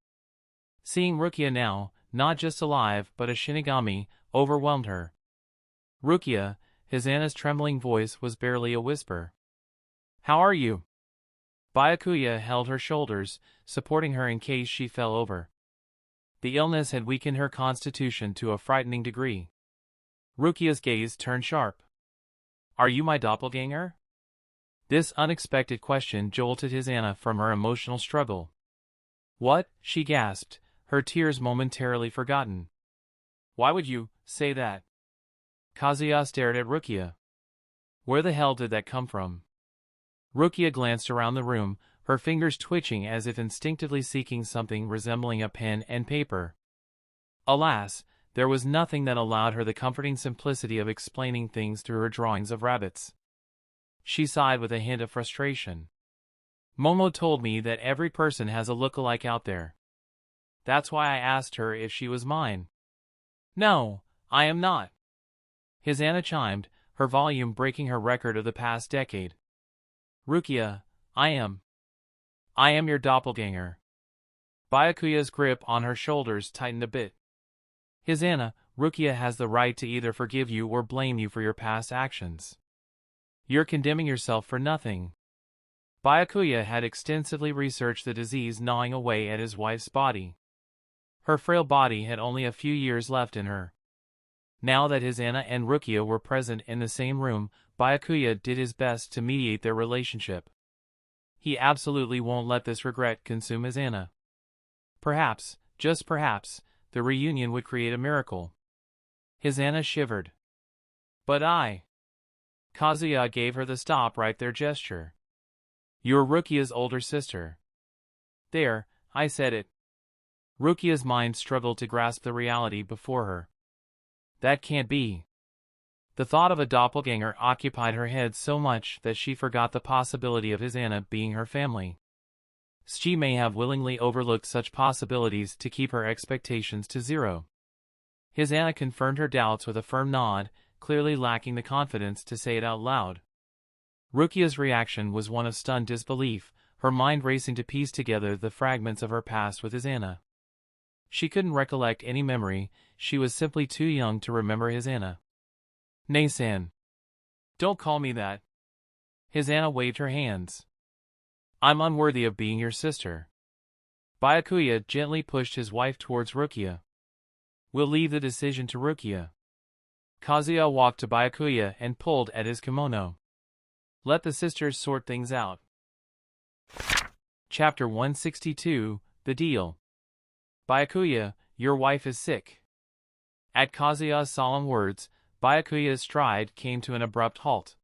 Speaker 1: Seeing Rukia now, not just alive but a Shinigami, overwhelmed her. "Rukia," Hisana's trembling voice was barely a whisper. "How are you?" Byakuya held her shoulders, supporting her in case she fell over. The illness had weakened her constitution to a frightening degree. Rukia's gaze turned sharp. "Are you my doppelganger?" This unexpected question jolted Hisana from her emotional struggle. "What?" she gasped, her tears momentarily forgotten. "Why would you say that?" Kazuya stared at Rukia. "Where the hell did that come from?" Rukia glanced around the room, her fingers twitching as if instinctively seeking something resembling a pen and paper. Alas, there was nothing that allowed her the comforting simplicity of explaining things through her drawings of rabbits. She sighed with a hint of frustration. "Momo told me that every person has a look-alike out there. That's why I asked her if she was mine." "No, I am not," Hisana chimed, her volume breaking her record of the past decade. "Rukia, I am your doppelganger." Byakuya's grip on her shoulders tightened a bit. "Hisana, Rukia has the right to either forgive you or blame you for your past actions. You're condemning yourself for nothing." Byakuya had extensively researched the disease gnawing away at his wife's body. Her frail body had only a few years left in her. Now that Hisana and Rukia were present in the same room, Byakuya did his best to mediate their relationship. He absolutely won't let this regret consume Hisana. Perhaps, just perhaps, the reunion would create a miracle. Hisana shivered. "But Kazuya gave her the stop right there gesture. "You're Rukia's older sister." "There, I said it." Rukia's mind struggled to grasp the reality before her. That can't be. The thought of a doppelganger occupied her head so much that she forgot the possibility of Hisana being her family. She may have willingly overlooked such possibilities to keep her expectations to zero. Hisana confirmed her doubts with a firm nod, clearly lacking the confidence to say it out loud. Rukia's reaction was one of stunned disbelief, her mind racing to piece together the fragments of her past with Hisana. She couldn't recollect any memory, she was simply too young to remember Hisana. "Nei-san. Don't call me that." Hisana waved her hands. "I'm unworthy of being your sister." Byakuya gently pushed his wife towards Rukia. "We'll leave the decision to Rukia." Kazuya walked to Byakuya and pulled at his kimono. "Let the sisters sort things out." Chapter 162, The Deal. "Byakuya, your wife is sick." At Kazuya's solemn words, Byakuya's stride came to an abrupt halt.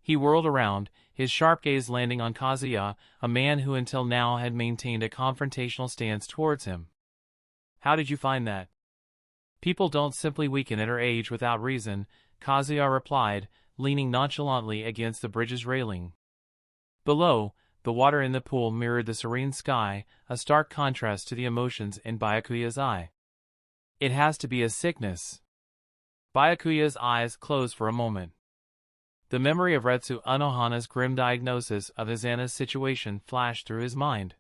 Speaker 1: He whirled around, his sharp gaze landing on Kazuya, a man who until now had maintained a confrontational stance towards him. "How did you find that?" "People don't simply weaken at her age without reason," Kazuya replied, leaning nonchalantly against the bridge's railing. Below, the water in the pool mirrored the serene sky, a stark contrast to the emotions in Byakuya's eye. "It has to be a sickness." Byakuya's eyes closed for a moment. The memory of Retsu Unohana's grim diagnosis of Hisana's situation flashed through his mind.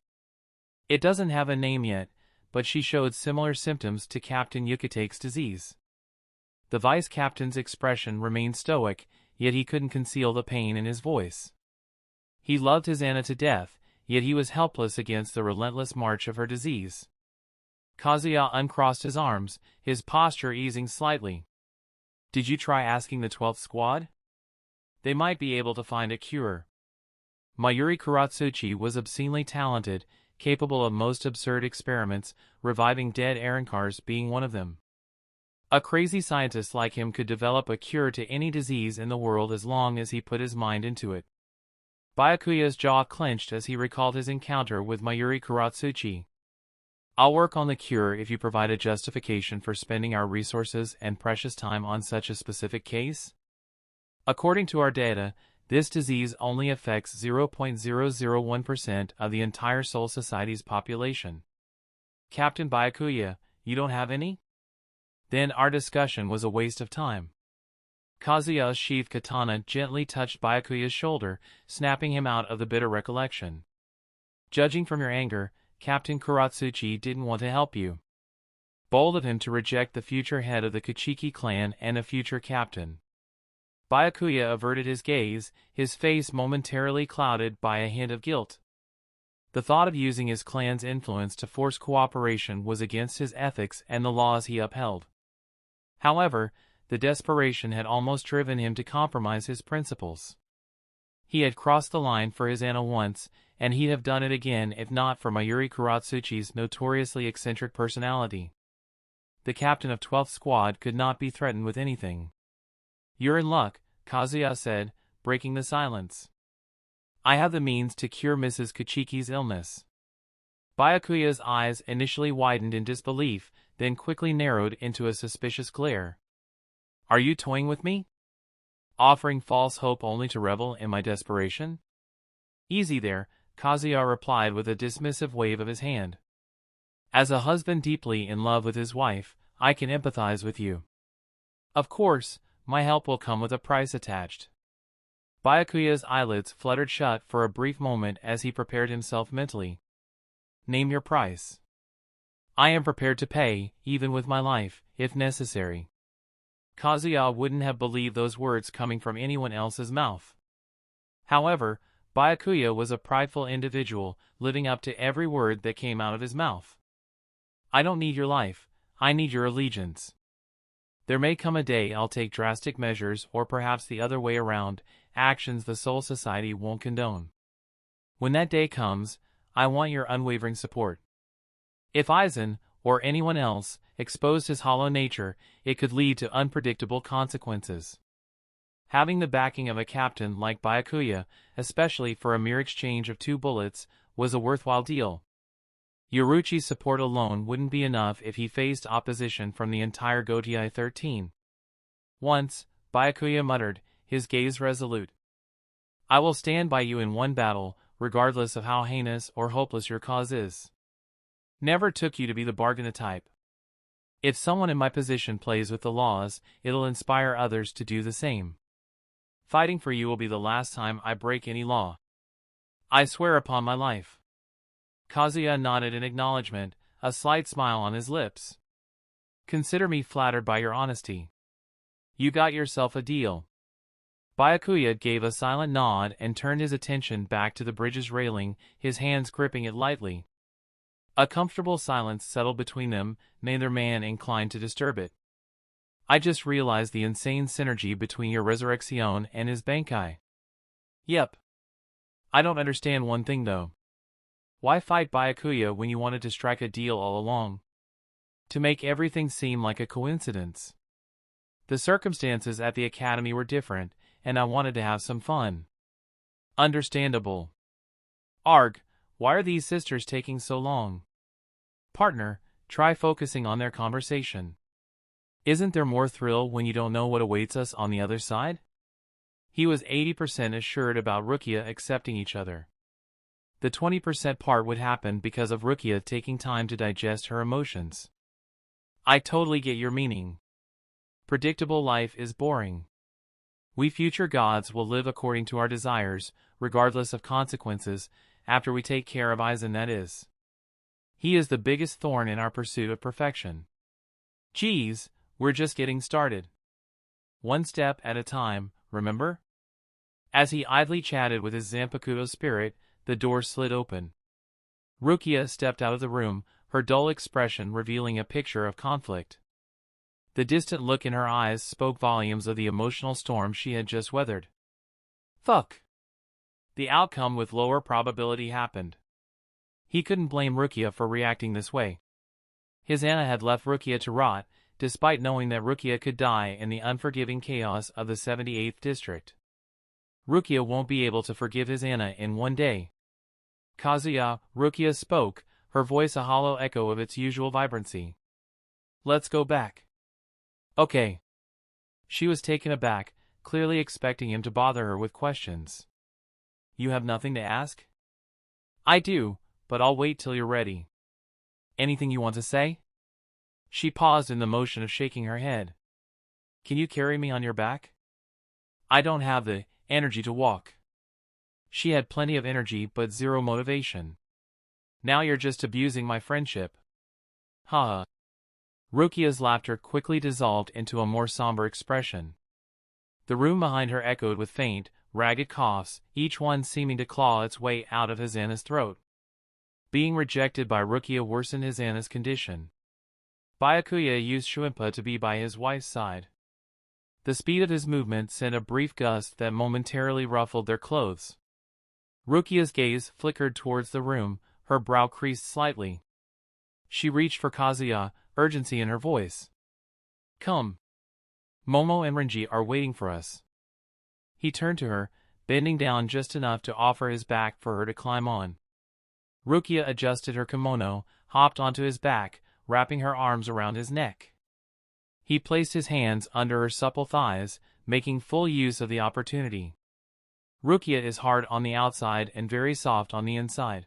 Speaker 1: "It doesn't have a name yet, but she showed similar symptoms to Captain Yukate's disease." The vice captain's expression remained stoic, yet he couldn't conceal the pain in his voice. He loved his Anna to death, yet he was helpless against the relentless march of her disease. Kazuya uncrossed his arms, his posture easing slightly. Did you try asking the 12th squad? They might be able to find a cure. Mayuri Kuratsuchi was obscenely talented, capable of most absurd experiments, reviving dead Arankars being one of them. A crazy scientist like him could develop a cure to any disease in the world as long as he put his mind into it. Byakuya's jaw clenched as he recalled his encounter with Mayuri Kuratsuchi. I'll work on the cure if you provide a justification for spending our resources and precious time on such a specific case. According to our data, this disease only affects 0.001% of the entire Soul Society's population. Captain Byakuya, you don't have any? Then our discussion was a waste of time. Kazuya's sheathed katana gently touched Byakuya's shoulder, snapping him out of the bitter recollection. Judging from your anger, Captain Kuratsuchi didn't want to help you. Bold of him to reject the future head of the Kachiki clan and a future captain. Byakuya averted his gaze, his face momentarily clouded by a hint of guilt. The thought of using his clan's influence to force cooperation was against his ethics and the laws he upheld. However, the desperation had almost driven him to compromise his principles. He had crossed the line for his Anna once, and he'd have done it again if not for Mayuri Kuratsuchi's notoriously eccentric personality. The captain of 12th Squad could not be threatened with anything. You're in luck, Kazuya said, breaking the silence. I have the means to cure Mrs. Kachiki's illness. Byakuya's eyes initially widened in disbelief, then quickly narrowed into a suspicious glare. Are you toying with me? Offering false hope only to revel in my desperation? Easy there, Kazuya replied with a dismissive wave of his hand. As a husband deeply in love with his wife, I can empathize with you. Of course, my help will come with a price attached. Byakuya's eyelids fluttered shut for a brief moment as he prepared himself mentally. Name your price. I am prepared to pay, even with my life, if necessary. Kazuya wouldn't have believed those words coming from anyone else's mouth. However, Byakuya was a prideful individual, living up to every word that came out of his mouth. I don't need your life, I need your allegiance. There may come a day I'll take drastic measures, or perhaps the other way around, actions the Soul Society won't condone. When that day comes, I want your unwavering support. If Aizen, or anyone else, exposed his hollow nature, it could lead to unpredictable consequences. Having the backing of a captain like Byakuya, especially for a mere exchange of 2 bullets, was a worthwhile deal. Yoruchi's support alone wouldn't be enough if he faced opposition from the entire Gotei 13. Once, Byakuya muttered, his gaze resolute. I will stand by you in one battle, regardless of how heinous or hopeless your cause is. Never took you to be the bargainer type. If someone in my position plays with the laws, it'll inspire others to do the same. Fighting for you will be the last time I break any law. I swear upon my life. Kazuya nodded in acknowledgement, a slight smile on his lips. Consider me flattered by your honesty. You got yourself a deal. Byakuya gave a silent nod and turned his attention back to the bridge's railing, his hands gripping it lightly. A comfortable silence settled between them, neither man inclined to disturb it. I just realized the insane synergy between your Resurrection and his Bankai. Yep. I don't understand one thing though. Why fight Byakuya when you wanted to strike a deal all along? To make everything seem like a coincidence. The circumstances at the academy were different, and I wanted to have some fun. Understandable. Arg, why are these sisters taking so long? Partner, try focusing on their conversation. Isn't there more thrill when you don't know what awaits us on the other side? He was 80% assured about Rukia accepting each other. The 20% part would happen because of Rukia taking time to digest her emotions. I totally get your meaning. Predictable life is boring. We future gods will live according to our desires, regardless of consequences, after we take care of Aizen, that is. He is the biggest thorn in our pursuit of perfection. Geez, we're just getting started. One step at a time, remember? As he idly chatted with his Zanpakuto spirit, the door slid open. Rukia stepped out of the room, her dull expression revealing a picture of conflict. The distant look in her eyes spoke volumes of the emotional storm she had just weathered. Fuck. The outcome with lower probability happened. He couldn't blame Rukia for reacting this way. His Anna had left Rukia to rot, despite knowing that Rukia could die in the unforgiving chaos of the 78th district. Rukia won't be able to forgive his Anna in one day. Kazuya, Rukia spoke, her voice a hollow echo of its usual vibrancy. Let's go back. Okay. She was taken aback, clearly expecting him to bother her with questions. You have nothing to ask? I do, but I'll wait till you're ready. Anything you want to say? She paused in the motion of shaking her head. Can you carry me on your back? I don't have the energy to walk. She had plenty of energy but zero motivation. Now you're just abusing my friendship. Haha. Rukia's laughter quickly dissolved into a more somber expression. The room behind her echoed with faint, ragged coughs, each one seeming to claw its way out of Hizana's throat. Being rejected by Rukia worsened Hizana's condition. Byakuya used Shuimpa to be by his wife's side. The speed of his movement sent a brief gust that momentarily ruffled their clothes. Rukia's gaze flickered towards the room, her brow creased slightly. She reached for Kazuya, urgency in her voice. Come. Momo and Renji are waiting for us. He turned to her, bending down just enough to offer his back for her to climb on. Rukia adjusted her kimono, hopped onto his back, wrapping her arms around his neck. He placed his hands under her supple thighs, making full use of the opportunity. Rukia is hard on the outside and very soft on the inside.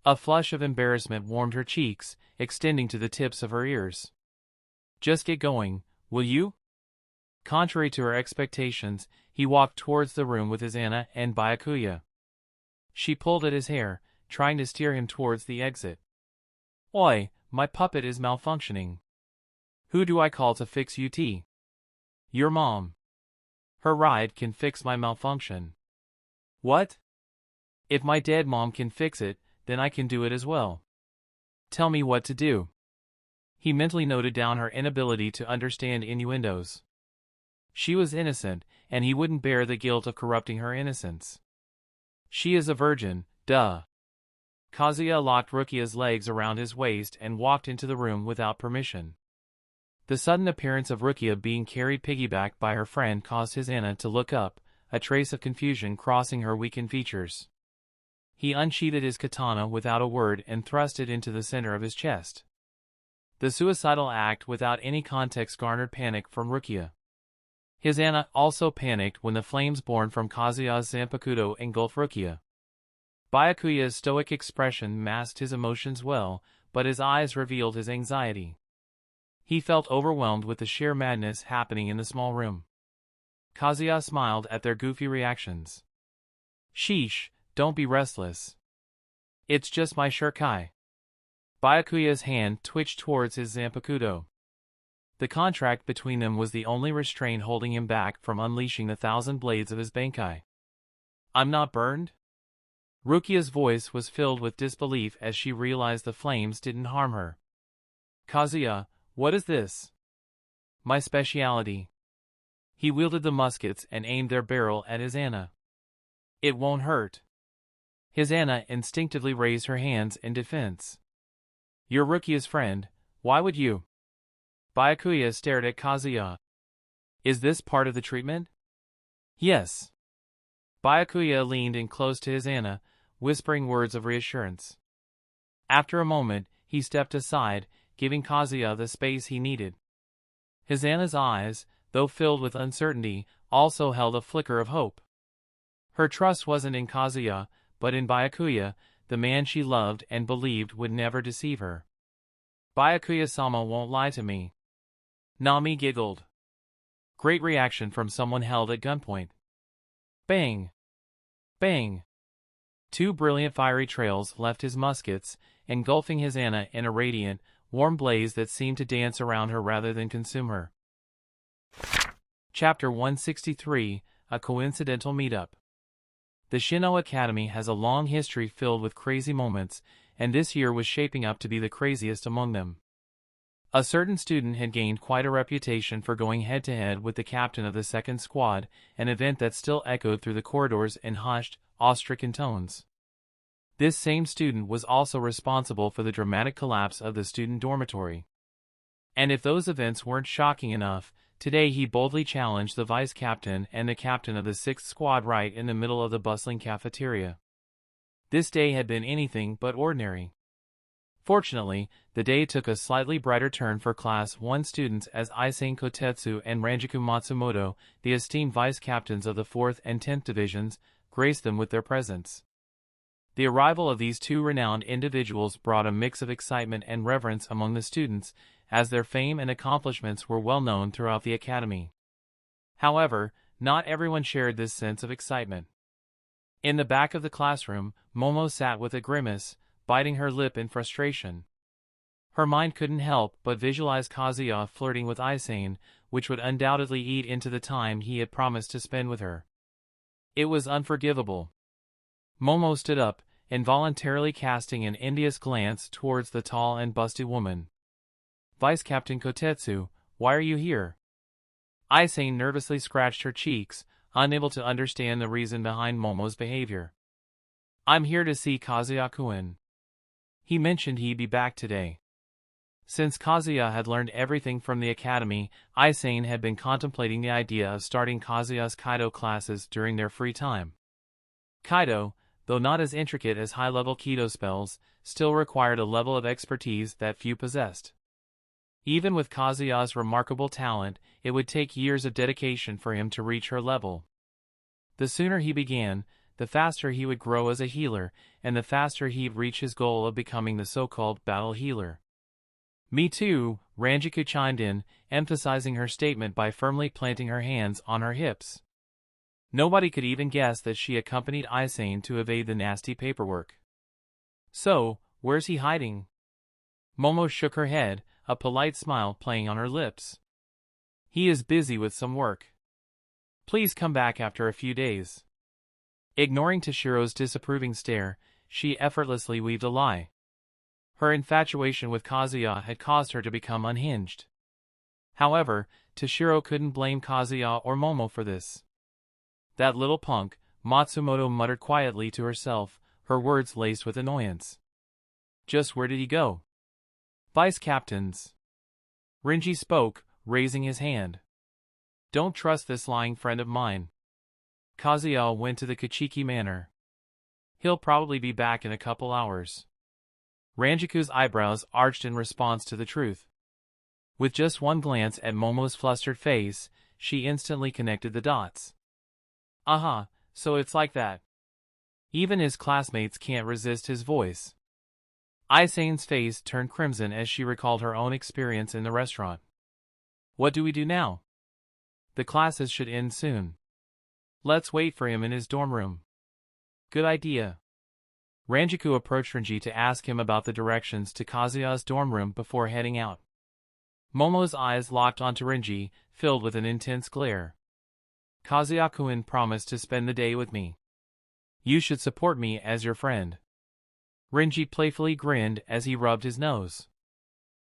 Speaker 1: A flush of embarrassment warmed her cheeks, extending to the tips of her ears. Just get going, will you? Contrary to her expectations, he walked towards the room with his Anna and Byakuya. She pulled at his hair, trying to steer him towards the exit. Oi, my puppet is malfunctioning. Who do I call to fix UT? Your mom. Her ride can fix my malfunction. What? If my dead mom can fix it, then I can do it as well. Tell me what to do. He mentally noted down her inability to understand innuendos. She was innocent, and he wouldn't bear the guilt of corrupting her innocence. She is a virgin, duh. Kazuya locked Rukia's legs around his waist and walked into the room without permission. The sudden appearance of Rukia being carried piggyback by her friend caused his Anna to look up, a trace of confusion crossing her weakened features. He unsheathed his katana without a word and thrust it into the center of his chest. The suicidal act without any context garnered panic from Rukia. His Anna also panicked when the flames born from Kazuya's Zanpakuto engulfed Rukia. Byakuya's stoic expression masked his emotions well, but his eyes revealed his anxiety. He felt overwhelmed with the sheer madness happening in the small room. Kazuya smiled at their goofy reactions. Sheesh, don't be restless. It's just my shurikai. Byakuya's hand twitched towards his Zanpakuto. The contract between them was the only restraint holding him back from unleashing the 1,000 blades of his Bankai. I'm not burned? Rukia's voice was filled with disbelief as she realized the flames didn't harm her. Kazuya, what is this? My speciality. He wielded the muskets and aimed their barrel at his Anna. It won't hurt. His Anna instinctively raised her hands in defense. You're Rukia's friend, why would you? Byakuya stared at Kazuya. Is this part of the treatment? Yes. Byakuya leaned in close to his Anna, whispering words of reassurance. After a moment, he stepped aside, giving Kazuya the space he needed. His Anna's eyes, though filled with uncertainty, also held a flicker of hope. Her trust wasn't in Kazuya, but in Byakuya, the man she loved and believed would never deceive her. Byakuya-sama won't lie to me. Nami giggled. Great reaction from someone held at gunpoint. Bang! Bang! 2 brilliant fiery trails left his muskets, engulfing his Anna in a radiant, warm blaze that seemed to dance around her rather than consume her. Chapter 163, A Coincidental Meetup. The Shino Academy has a long history filled with crazy moments, and this year was shaping up to be the craziest among them. A certain student had gained quite a reputation for going head-to-head with the captain of the second squad, an event that still echoed through the corridors in hushed, awe-stricken tones. This same student was also responsible for the dramatic collapse of the student dormitory. And if those events weren't shocking enough, today he boldly challenged the vice captain and the captain of the sixth squad right in the middle of the bustling cafeteria. This day had been anything but ordinary. Fortunately, the day took a slightly brighter turn for Class 1 students as Aizen Kotetsu and Ranjiku Matsumoto, the esteemed vice captains of the 4th and 10th divisions, graced them with their presence. The arrival of these two renowned individuals brought a mix of excitement and reverence among the students, as their fame and accomplishments were well known throughout the academy. However, not everyone shared this sense of excitement. In the back of the classroom, Momo sat with a grimace, biting her lip in frustration. Her mind couldn't help but visualize Kazuya flirting with Aizen, which would undoubtedly eat into the time he had promised to spend with her. It was unforgivable. Momo stood up, involuntarily casting an envious glance towards the tall and busty woman. "Vice Captain Kotetsu, why are you here?" Aizen nervously scratched her cheeks, unable to understand the reason behind Momo's behavior. "I'm here to see Kazuya-kun. He mentioned he'd be back today." Since Kazuya had learned everything from the academy, Aizen had been contemplating the idea of starting Kazuya's Kaido classes during their free time. Kaido, though not as intricate as high-level Kido spells, still required a level of expertise that few possessed. Even with Kazuya's remarkable talent, it would take years of dedication for him to reach her level. The sooner he began, the faster he would grow as a healer, and the faster he'd reach his goal of becoming the so-called battle healer. "Me too," Ranjiku chimed in, emphasizing her statement by firmly planting her hands on her hips. Nobody could even guess that she accompanied Aizen to evade the nasty paperwork. "So, where's he hiding?" Momo shook her head, a polite smile playing on her lips. "He is busy with some work. Please come back after a few days." Ignoring Toshiro's disapproving stare, she effortlessly weaved a lie. Her infatuation with Kazuya had caused her to become unhinged. However, Toshiro couldn't blame Kazuya or Momo for this. "That little punk," Matsumoto muttered quietly to herself, her words laced with annoyance. "Just where did he go?" "Vice captains." Renji spoke, raising his hand. "Don't trust this lying friend of mine." Kazuya went to the Kachiki Manor. "He'll probably be back in a couple hours." Ranjiku's eyebrows arched in response to the truth. With just one glance at Momo's flustered face, she instantly connected the dots. "Aha, so it's like that." Even his classmates can't resist his voice. Aizen's face turned crimson as she recalled her own experience in the restaurant. "What do we do now?" "The classes should end soon. Let's wait for him in his dorm room." "Good idea." Ranjiku approached Renji to ask him about the directions to Kazuya's dorm room before heading out. Momo's eyes locked onto Renji, filled with an intense glare. "Kazuya-kun promised to spend the day with me. You should support me as your friend." Renji playfully grinned as he rubbed his nose.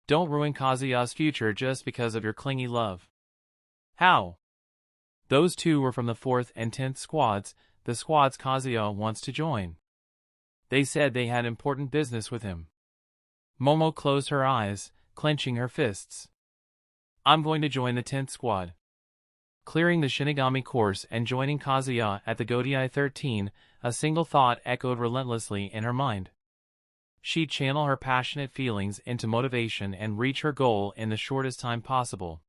Speaker 1: "Don't ruin Kazuya's future just because of your clingy love." "How?" "Those two were from the 4th and 10th squads, the squads Kazuya wants to join. They said they had important business with him." Momo closed her eyes, clenching her fists. "I'm going to join the 10th squad." Clearing the Shinigami course and joining Kazuya at the Godai 13, a single thought echoed relentlessly in her mind. She'd channel her passionate feelings into motivation and reach her goal in the shortest time possible.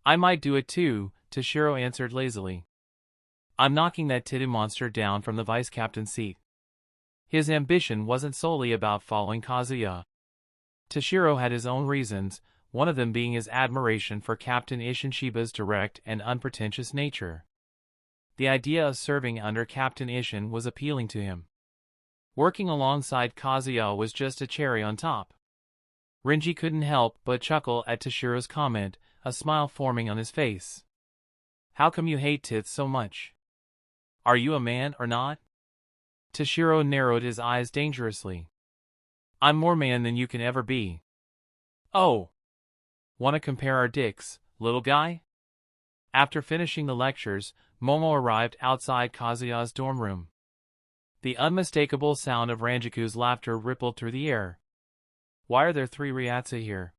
Speaker 1: "I might do it too," Toshiro answered lazily. "I'm knocking that titty monster down from the vice captain seat." His ambition wasn't solely about following Kazuya. Toshiro had his own reasons, one of them being his admiration for Captain Ishinshiba's direct and unpretentious nature. The idea of serving under Captain Ishin was appealing to him. Working alongside Kazuya was just a cherry on top. Renji couldn't help but chuckle at Toshiro's comment, a smile forming on his face. How come you hate tits so much? Are you a man or not? Toshiro narrowed his eyes dangerously. I'm more man than you can ever be. Oh. Wanna compare our dicks, little guy? After finishing the lectures, Momo arrived outside Kazuya's dorm room. The unmistakable sound of Ranjiku's laughter rippled through the air. Why are there 3 Ryatsu here?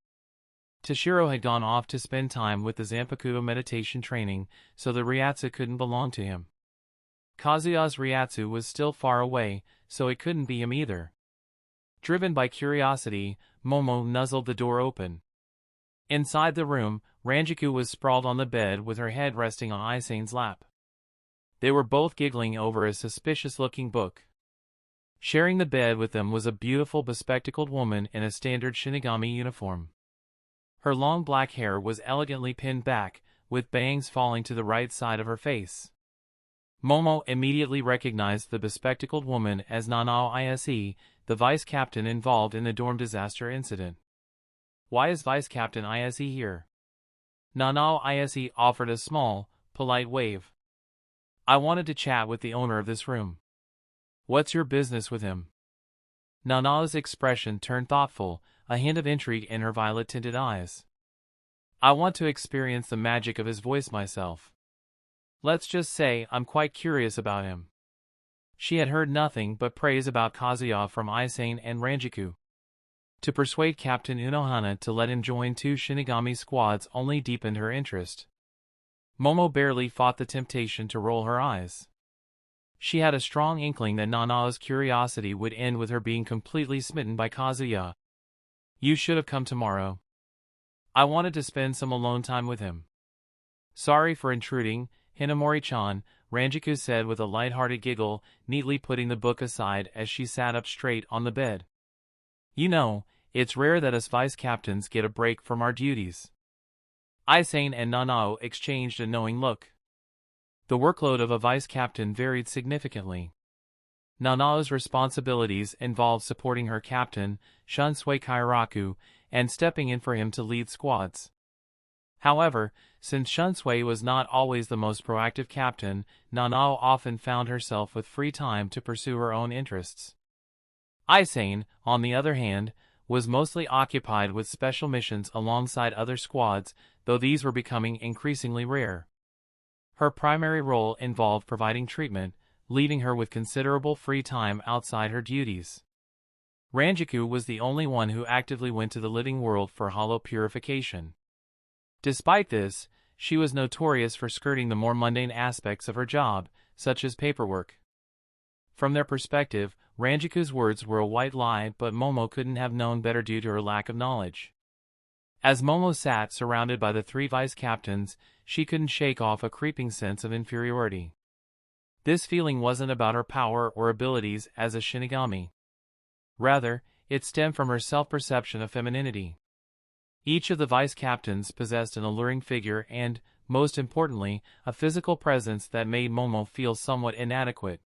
Speaker 1: Toshiro had gone off to spend time with the Zanpakuto meditation training, so the Ryatsu couldn't belong to him. Kazuya's Ryatsu was still far away, so it couldn't be him either. Driven by curiosity, Momo nuzzled the door open. Inside the room, Ranjiku was sprawled on the bed with her head resting on Aizen's lap. They were both giggling over a suspicious-looking book. Sharing the bed with them was a beautiful bespectacled woman in a standard Shinigami uniform. Her long black hair was elegantly pinned back, with bangs falling to the right side of her face. Momo immediately recognized the bespectacled woman as Nanao Ise, the vice captain involved in the dorm disaster incident. Why is Vice Captain Ise here? Nanao Ise offered a small, polite wave. I wanted to chat with the owner of this room. What's your business with him? Nanao's expression turned thoughtful, a hint of intrigue in her violet-tinted eyes. I want to experience the magic of his voice myself. Let's just say I'm quite curious about him. She had heard nothing but praise about Kazuya from Aizen and Ranjiku. To persuade Captain Unohana to let him join 2 Shinigami squads only deepened her interest. Momo barely fought the temptation to roll her eyes. She had a strong inkling that Nanao's curiosity would end with her being completely smitten by Kazuya. You should have come tomorrow. I wanted to spend some alone time with him. Sorry for intruding, Hinamori-chan, Ranjiku said with a light-hearted giggle, neatly putting the book aside as she sat up straight on the bed. You know, it's rare that us vice captains get a break from our duties. Aizen and Nanao exchanged a knowing look. The workload of a vice captain varied significantly. Nanao's responsibilities involved supporting her captain, Shunsui Kairaku, and stepping in for him to lead squads. However, since Shunsui was not always the most proactive captain, Nanao often found herself with free time to pursue her own interests. Aizen, on the other hand, was mostly occupied with special missions alongside other squads, though these were becoming increasingly rare. Her primary role involved providing treatment, leaving her with considerable free time outside her duties. Ranjiku was the only one who actively went to the living world for hollow purification. Despite this, she was notorious for skirting the more mundane aspects of her job, such as paperwork. From their perspective, Ranjiku's words were a white lie, but Momo couldn't have known better due to her lack of knowledge. As Momo sat surrounded by the 3 vice captains, she couldn't shake off a creeping sense of inferiority. This feeling wasn't about her power or abilities as a Shinigami. Rather, it stemmed from her self-perception of femininity. Each of the vice captains possessed an alluring figure and, most importantly, a physical presence that made Momo feel somewhat inadequate.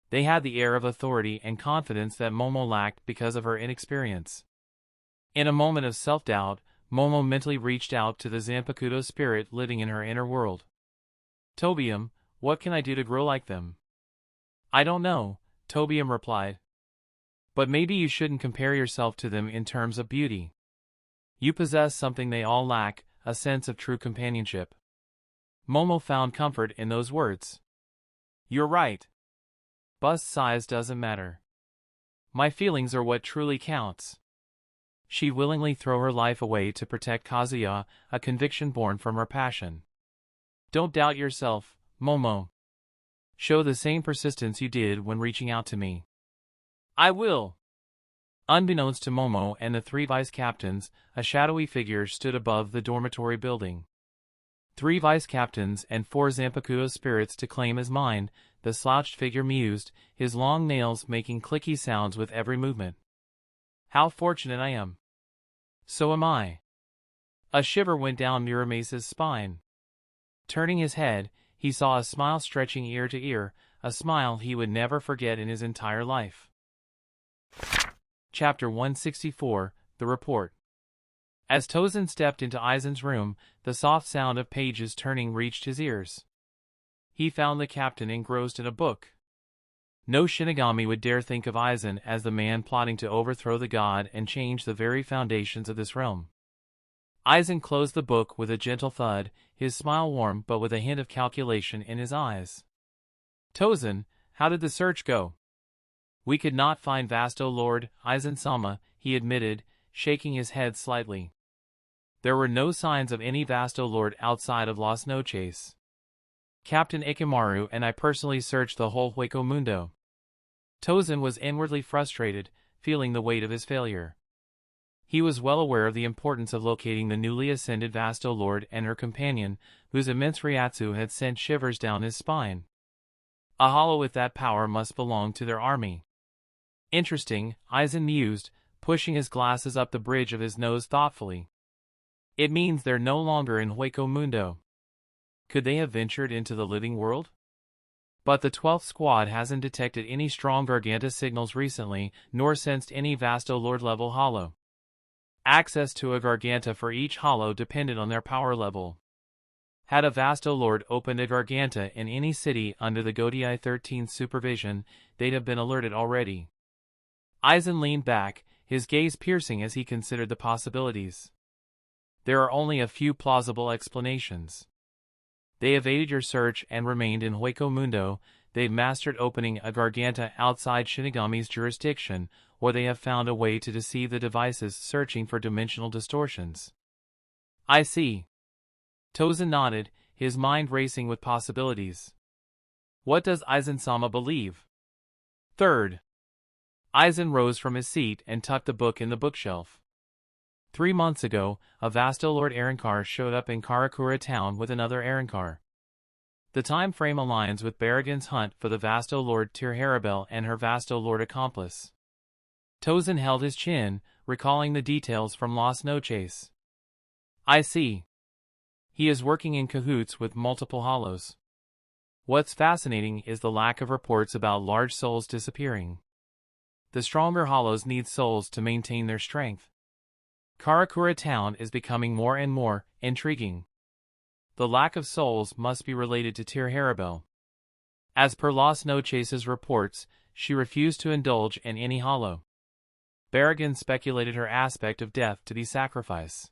Speaker 1: They had the air of authority and confidence that Momo lacked because of her inexperience. In a moment of self-doubt, Momo mentally reached out to the Zanpakuto spirit living in her inner world. Tobium, what can I do to grow like them? I don't know, Tobium replied. But maybe you shouldn't compare yourself to them in terms of beauty. You possess something they all lack, a sense of true companionship. Momo found comfort in those words. You're right. Bust size doesn't matter. My feelings are what truly counts. She'd willingly throw her life away to protect Kazuya, a conviction born from her passion. Don't doubt yourself, Momo. Show the same persistence you did when reaching out to me. I will. Unbeknownst to Momo and the 3 vice captains, a shadowy figure stood above the dormitory building. 3 vice captains and 4 Zanpakuto spirits to claim as mine, the slouched figure mused, his long nails making clicky sounds with every movement. How fortunate I am. So am I. A shiver went down Muramesa's spine. Turning his head, he saw a smile stretching ear to ear, a smile he would never forget in his entire life. Chapter 164, The Report. As Tozen stepped into Aizen's room, the soft sound of pages turning reached his ears. He found the captain engrossed in a book. No Shinigami would dare think of Aizen as the man plotting to overthrow the god and change the very foundations of this realm. Aizen closed the book with a gentle thud, his smile warm but with a hint of calculation in his eyes. "Tozen, how did the search go?" "We could not find Vasto Lord, Aizen-sama," he admitted, shaking his head slightly. There were no signs of any Vasto Lord outside of Las Noches. Captain Ikemaru and I personally searched the whole Hueco Mundo. Tozen was inwardly frustrated, feeling the weight of his failure. He was well aware of the importance of locating the newly ascended Vasto Lord and her companion, whose immense Ryatsu had sent shivers down his spine. A hollow with that power must belong to their army. Interesting, Aizen mused, pushing his glasses up the bridge of his nose thoughtfully. It means they're no longer in Hueco Mundo. Could they have ventured into the living world? But the 12th Squad hasn't detected any strong Garganta signals recently, nor sensed any Vasto Lord-level hollow. Access to a Garganta for each hollow depended on their power level. Had a Vasto Lord opened a Garganta in any city under the Gotei 13's supervision, they'd have been alerted already. Aizen leaned back, his gaze piercing as he considered the possibilities. There are only a few plausible explanations. They evaded your search and remained in Hueco Mundo, they've mastered opening a Garganta outside Shinigami's jurisdiction, or they have found a way to deceive the devices searching for dimensional distortions. I see. Tozen nodded, his mind racing with possibilities. What does Aizen-sama believe? Third. Aizen rose from his seat and tucked the book in the bookshelf. 3 months ago, a Vasto Lord Arrancar showed up in Karakura town with another Arrancar. The time frame aligns with Barragan's hunt for the Vasto Lord Tirharibel and her Vasto Lord accomplice. Tozen held his chin, recalling the details from Las Noches. I see. He is working in cahoots with multiple hollows. What's fascinating is the lack of reports about large souls disappearing. The stronger hollows need souls to maintain their strength. Karakura town is becoming more and more intriguing. The lack of souls must be related to Tirharibel. As per Las Noches' reports, she refused to indulge in any hollow. Barragan speculated her aspect of death to be sacrifice.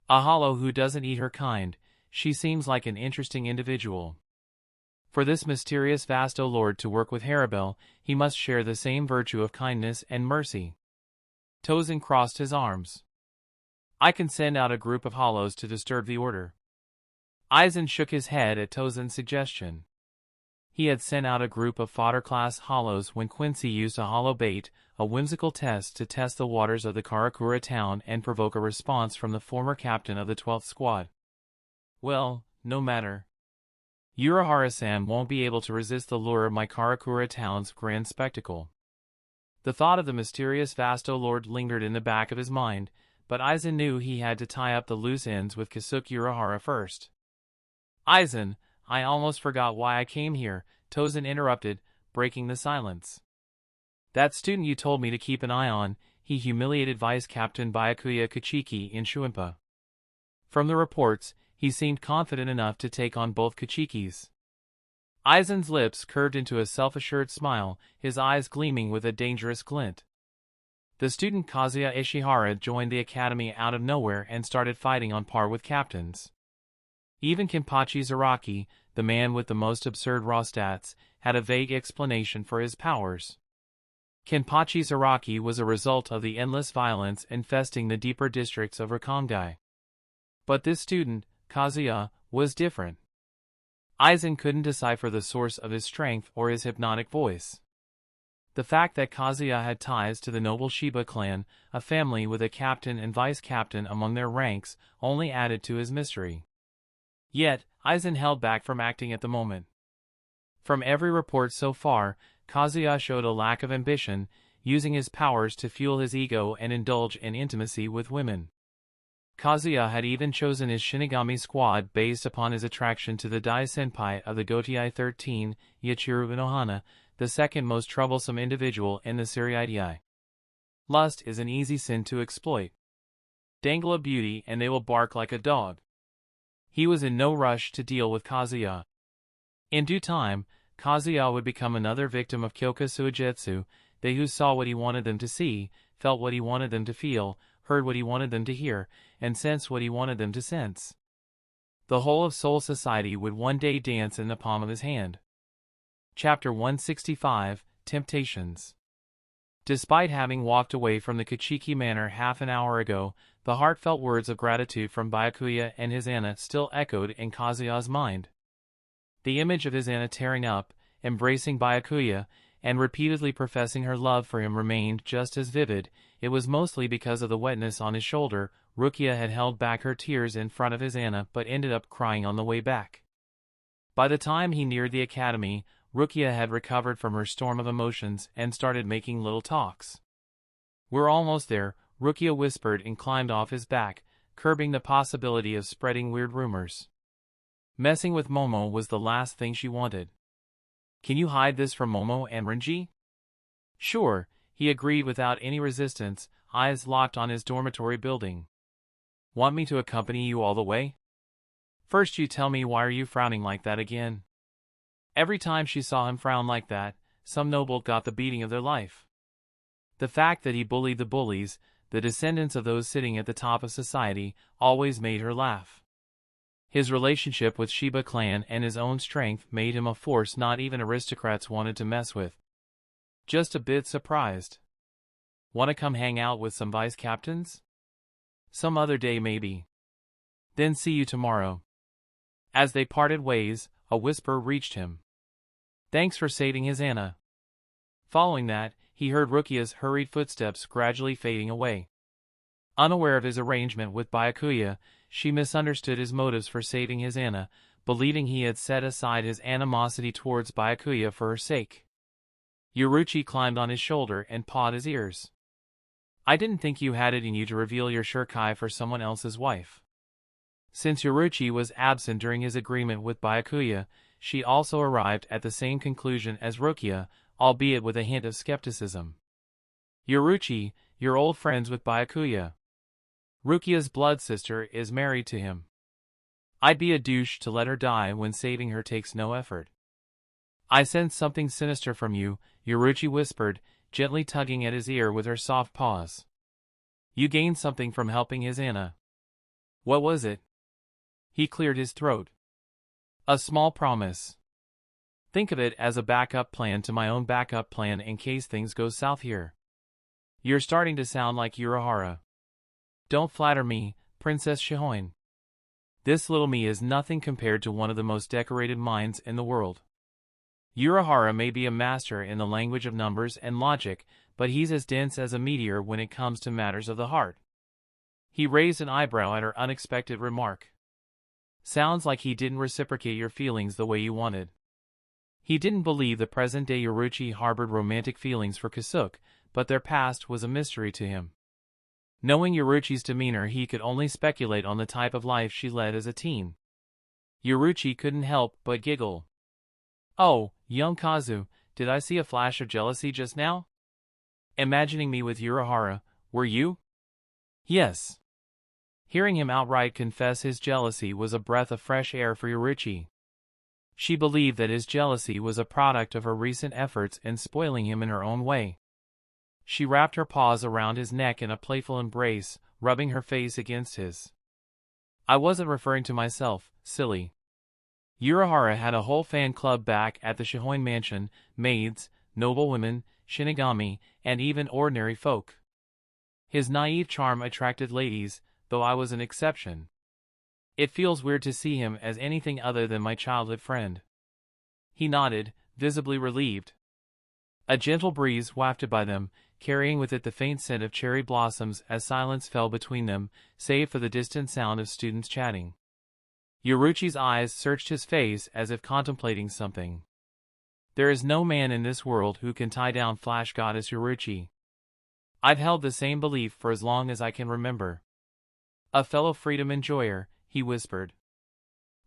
Speaker 1: A hollow who doesn't eat her kind, she seems like an interesting individual. For this mysterious Vasto Lord to work with Haribel, he must share the same virtue of kindness and mercy. Tozen crossed his arms. I can send out a group of hollows to disturb the order. Aizen shook his head at Tozen's suggestion. He had sent out a group of fodder-class hollows when Quincy used a hollow bait, a whimsical test to test the waters of the Karakura town and provoke a response from the former captain of the 12th Squad. Well, no matter. Urahara-san won't be able to resist the lure of my Karakura town's grand spectacle. The thought of the mysterious Vasto Lord lingered in the back of his mind, but Aizen knew he had to tie up the loose ends with Kasuke Urahara first. Aizen, I almost forgot why I came here, Tozen interrupted, breaking the silence. That student you told me to keep an eye on, he humiliated Vice Captain Byakuya Kachiki in Shuimpa. From the reports, he seemed confident enough to take on both Kachikis. Aizen's lips curved into a self-assured smile, his eyes gleaming with a dangerous glint. The student Kazuya Ishihara joined the academy out of nowhere and started fighting on par with captains. Even Kenpachi Zaraki, the man with the most absurd raw stats, had a vague explanation for his powers. Kenpachi Zaraki was a result of the endless violence infesting the deeper districts of Rakongai. But this student, Kazuya, was different. Aizen couldn't decipher the source of his strength or his hypnotic voice. The fact that Kazuya had ties to the noble Shiba clan, a family with a captain and vice-captain among their ranks, only added to his mystery. Yet, Aizen held back from acting at the moment. From every report so far, Kazuya showed a lack of ambition, using his powers to fuel his ego and indulge in intimacy with women. Kazuya had even chosen his Shinigami squad based upon his attraction to the Dai-senpai of the Gotei 13, Yachiru Unohana, the second most troublesome individual in the Seriidii. Lust is an easy sin to exploit. Dangle a beauty and they will bark like a dog. He was in no rush to deal with Kazuya. In due time, Kazuya would become another victim of Kyoka Suigetsu, they who saw what he wanted them to see, felt what he wanted them to feel, heard what he wanted them to hear, and sensed what he wanted them to sense. The whole of Soul Society would one day dance in the palm of his hand. Chapter 165, Temptations. Despite having walked away from the Kachiki Manor half an hour ago, the heartfelt words of gratitude from Byakuya and Hizana still echoed in Kazuya's mind. The image of Hizana tearing up, embracing Byakuya, and repeatedly professing her love for him remained just as vivid. It was mostly because of the wetness on his shoulder. Rukia had held back her tears in front of Hizana but ended up crying on the way back. By the time he neared the academy, Rukia had recovered from her storm of emotions and started making little talks. "We're almost there," Rukia whispered and climbed off his back, curbing the possibility of spreading weird rumors. Messing with Momo was the last thing she wanted. "Can you hide this from Momo and Renji?" "Sure," he agreed without any resistance, eyes locked on his dormitory building. "Want me to accompany you all the way?" "First you tell me, why are you frowning like that again?" Every time she saw him frown like that, some noble got the beating of their life. The fact that he bullied the bullies, the descendants of those sitting at the top of society, always made her laugh. His relationship with Shiba clan and his own strength made him a force not even aristocrats wanted to mess with. Just a bit surprised. "Want to come hang out with some vice captains?" "Some other day maybe." "Then see you tomorrow." As they parted ways, a whisper reached him. "Thanks for saving Hizana." Following that, he heard Rukia's hurried footsteps gradually fading away. Unaware of his arrangement with Byakuya, she misunderstood his motives for saving Hizana, believing he had set aside his animosity towards Byakuya for her sake. Yoruichi climbed on his shoulder and pawed his ears. "I didn't think you had it in you to reveal your shirkai for someone else's wife." Since Yoruichi was absent during his agreement with Byakuya, she also arrived at the same conclusion as Rukia, albeit with a hint of skepticism. "Yoruichi, you're old friends with Byakuya. Rukia's blood sister is married to him. I'd be a douche to let her die when saving her takes no effort." "I sense something sinister from you," Yoruichi whispered, gently tugging at his ear with her soft paws. "You gained something from helping Hizana." "What was it?" He cleared his throat. "A small promise. Think of it as a backup plan to my own backup plan in case things go south here." "You're starting to sound like Urahara." "Don't flatter me, Princess Shihoin. This little me is nothing compared to one of the most decorated minds in the world. Urahara may be a master in the language of numbers and logic, but he's as dense as a meteor when it comes to matters of the heart." He raised an eyebrow at her unexpected remark. "Sounds like he didn't reciprocate your feelings the way you wanted." He didn't believe the present-day Yoruichi harbored romantic feelings for Kasuke, but their past was a mystery to him. Knowing Yoruichi's demeanor, he could only speculate on the type of life she led as a teen. Yoruichi couldn't help but giggle. "Oh, young Kazu, did I see a flash of jealousy just now? Imagining me with Urahara, were you?" "Yes." Hearing him outright confess his jealousy was a breath of fresh air for Yoruichi. She believed that his jealousy was a product of her recent efforts in spoiling him in her own way. She wrapped her paws around his neck in a playful embrace, rubbing her face against his. "I wasn't referring to myself, silly." Urahara had a whole fan club back at the Shihoin mansion, maids, noblewomen, shinigami, and even ordinary folk. His naive charm attracted ladies, though I was an exception. It feels weird to see him as anything other than my childhood friend." He nodded, visibly relieved. A gentle breeze wafted by them, carrying with it the faint scent of cherry blossoms as silence fell between them, save for the distant sound of students chatting. Yoruichi's eyes searched his face as if contemplating something. There is no man in this world who can tie down Flash Goddess Yoruichi. I've held the same belief for as long as I can remember. "A fellow freedom enjoyer," he whispered.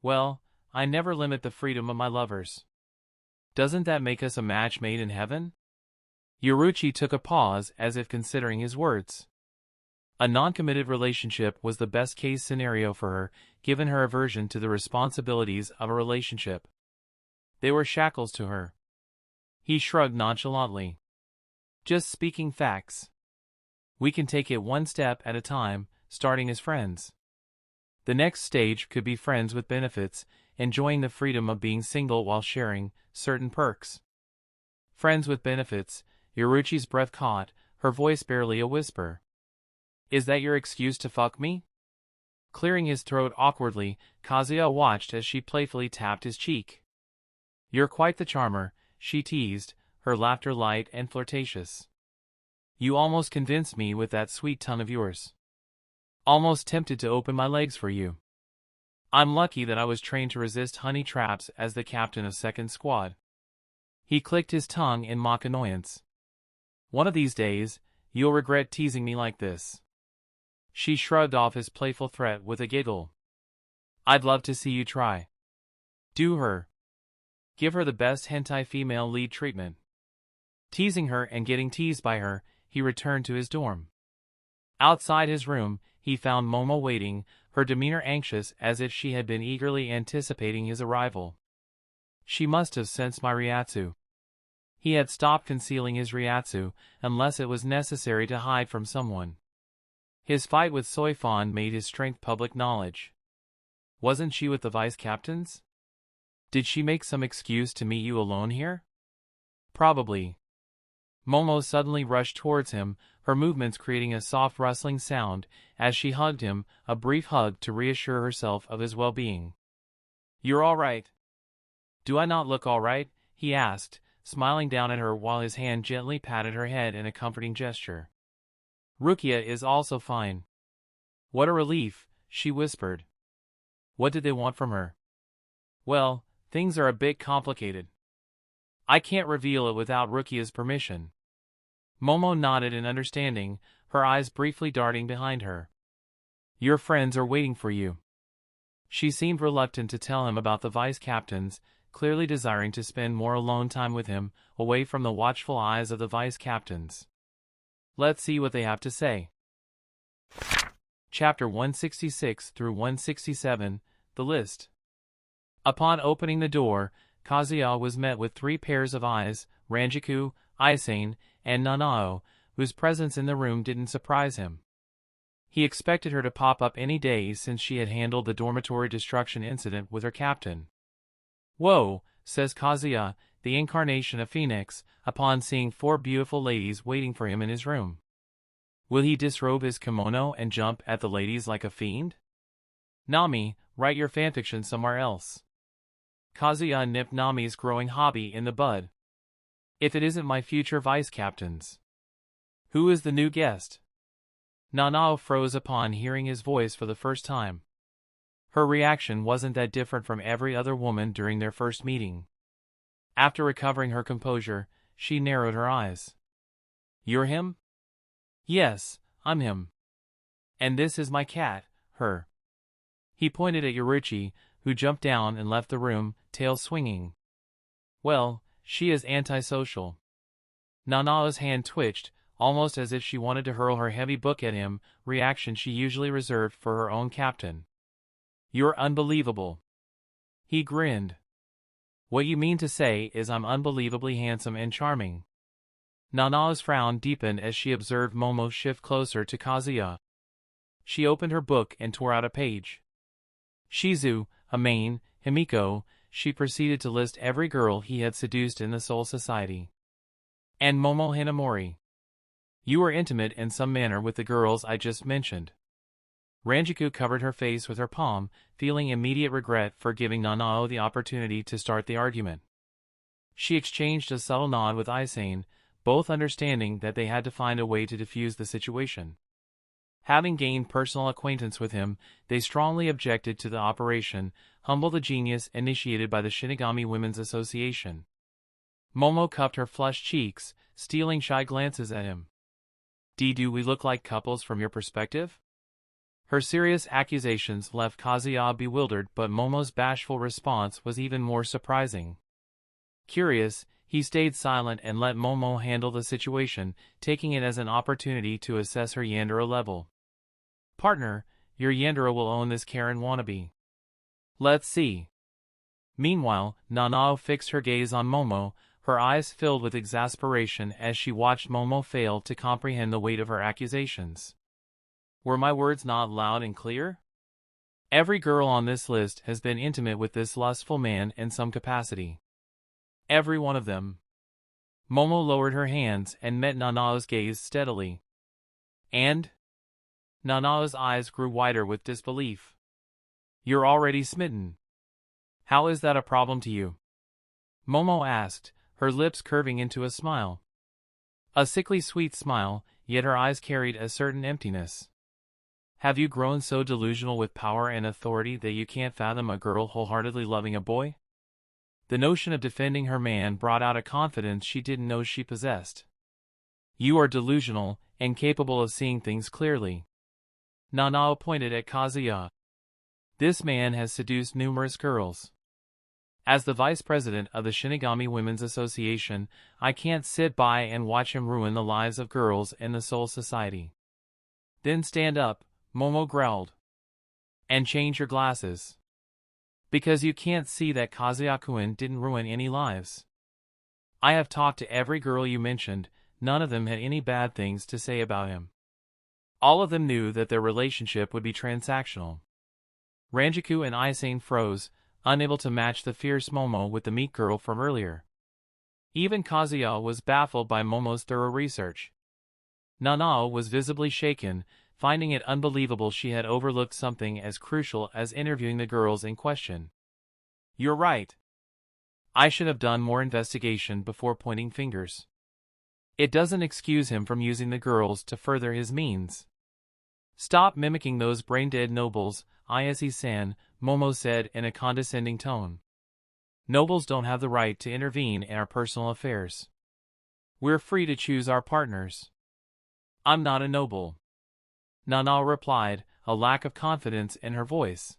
Speaker 1: "Well, I never limit the freedom of my lovers. Doesn't that make us a match made in heaven?" Yoruichi took a pause as if considering his words. A non-committed relationship was the best-case scenario for her, given her aversion to the responsibilities of a relationship. They were shackles to her. He shrugged nonchalantly. Just speaking facts. We can take it one step at a time, starting as friends. The next stage could be friends with benefits, enjoying the freedom of being single while sharing certain perks. Friends with benefits, Yoruichi's breath caught, her voice barely a whisper. Is that your excuse to fuck me? Clearing his throat awkwardly, Kazuya watched as she playfully tapped his cheek. You're quite the charmer, she teased, her laughter light and flirtatious. You almost convinced me with that sweet tongue of yours. Almost tempted to open my legs for you. I'm lucky that I was trained to resist honey traps as the captain of second squad. He clicked his tongue in mock annoyance. One of these days, you'll regret teasing me like this. She shrugged off his playful threat with a giggle. I'd love to see you try. Do her. Give her the best hentai female lead treatment. Teasing her and getting teased by her, he returned to his dorm. Outside his room, he found Momo waiting, her demeanor anxious as if she had been eagerly anticipating his arrival. She must have sensed my Ryatsu. He had stopped concealing his Ryatsu, unless it was necessary to hide from someone. His fight with Soifon made his strength public knowledge. Wasn't she with the vice captains? Did she make some excuse to meet you alone here? Probably. Momo suddenly rushed towards him, her movements creating a soft rustling sound, as she hugged him, a brief hug to reassure herself of his well-being. You're all right. Do I not look all right? He asked, smiling down at her while his hand gently patted her head in a comforting gesture. Rukia is also fine. What a relief, she whispered. What did they want from her? Well, things are a bit complicated. I can't reveal it without Rukia's permission. Momo nodded in understanding, her eyes briefly darting behind her. Your friends are waiting for you. She seemed reluctant to tell him about the vice captains, clearly desiring to spend more alone time with him, away from the watchful eyes of the vice captains. Let's see what they have to say. Chapter 166 through 167, The List. Upon opening the door, Kazuya was met with 3 pairs of eyes, Ranjiku, Aizen, and Nanao, whose presence in the room didn't surprise him. He expected her to pop up any day since she had handled the dormitory destruction incident with her captain. Whoa, says Kazuya, the incarnation of Phoenix, upon seeing 4 beautiful ladies waiting for him in his room. Will he disrobe his kimono and jump at the ladies like a fiend? Nami, write your fanfiction somewhere else. Kazuya nipped Nami's growing hobby in the bud. If it isn't my future vice captains. Who is the new guest? Nanao froze upon hearing his voice for the first time. Her reaction wasn't that different from every other woman during their first meeting. After recovering her composure, she narrowed her eyes. You're him? Yes, I'm him. And this is my cat, her. He pointed at Yoruichi, who jumped down and left the room, tail swinging. Well, she is antisocial. Nanao's hand twitched, almost as if she wanted to hurl her heavy book at him, reaction she usually reserved for her own captain. You're unbelievable. He grinned. What you mean to say is I'm unbelievably handsome and charming. Nanao's frown deepened as she observed Momo shift closer to Kazuya. She opened her book and tore out a page. Shizu, Amain, Himiko, she proceeded to list every girl he had seduced in the Soul Society. And Momo Hinamori. You were intimate in some manner with the girls I just mentioned. Ranjiku covered her face with her palm, feeling immediate regret for giving Nanao the opportunity to start the argument. She exchanged a subtle nod with Aizen, both understanding that they had to find a way to defuse the situation. Having gained personal acquaintance with him, they strongly objected to the operation, humble the genius initiated by the Shinigami Women's Association. Momo cupped her flushed cheeks, stealing shy glances at him. Do we look like couples from your perspective? Her serious accusations left Kazuya bewildered, but Momo's bashful response was even more surprising. Curious, he stayed silent and let Momo handle the situation, taking it as an opportunity to assess her Yandere level. Partner, your Yandere will own this Karen wannabe. Let's see. Meanwhile, Nanao fixed her gaze on Momo, her eyes filled with exasperation as she watched Momo fail to comprehend the weight of her accusations. Were my words not loud and clear? Every girl on this list has been intimate with this lustful man in some capacity. Every one of them. Momo lowered her hands and met Nanao's gaze steadily. And? Nanao's eyes grew wider with disbelief. You're already smitten. How is that a problem to you? Momo asked, her lips curving into a smile. A sickly sweet smile, yet her eyes carried a certain emptiness. Have you grown so delusional with power and authority that you can't fathom a girl wholeheartedly loving a boy? The notion of defending her man brought out a confidence she didn't know she possessed. You are delusional, and capable of seeing things clearly. Nanao pointed at Kazuya. This man has seduced numerous girls. As the vice president of the Shinigami Women's Association, I can't sit by and watch him ruin the lives of girls in the Soul Society. Then stand up, Momo growled. And change your glasses. Because you can't see that Kazuya-kun didn't ruin any lives. I have talked to every girl you mentioned, none of them had any bad things to say about him. All of them knew that their relationship would be transactional. Ranjiku and Aizen froze, unable to match the fierce Momo with the meek girl from earlier. Even Kazuya was baffled by Momo's thorough research. Nanao was visibly shaken, finding it unbelievable she had overlooked something as crucial as interviewing the girls in question. You're right. I should have done more investigation before pointing fingers. It doesn't excuse him from using the girls to further his means. Stop mimicking those brain-dead nobles, Ayase-san, Momo said in a condescending tone. Nobles don't have the right to intervene in our personal affairs. We're free to choose our partners. I'm not a noble. Nanao replied, a lack of confidence in her voice.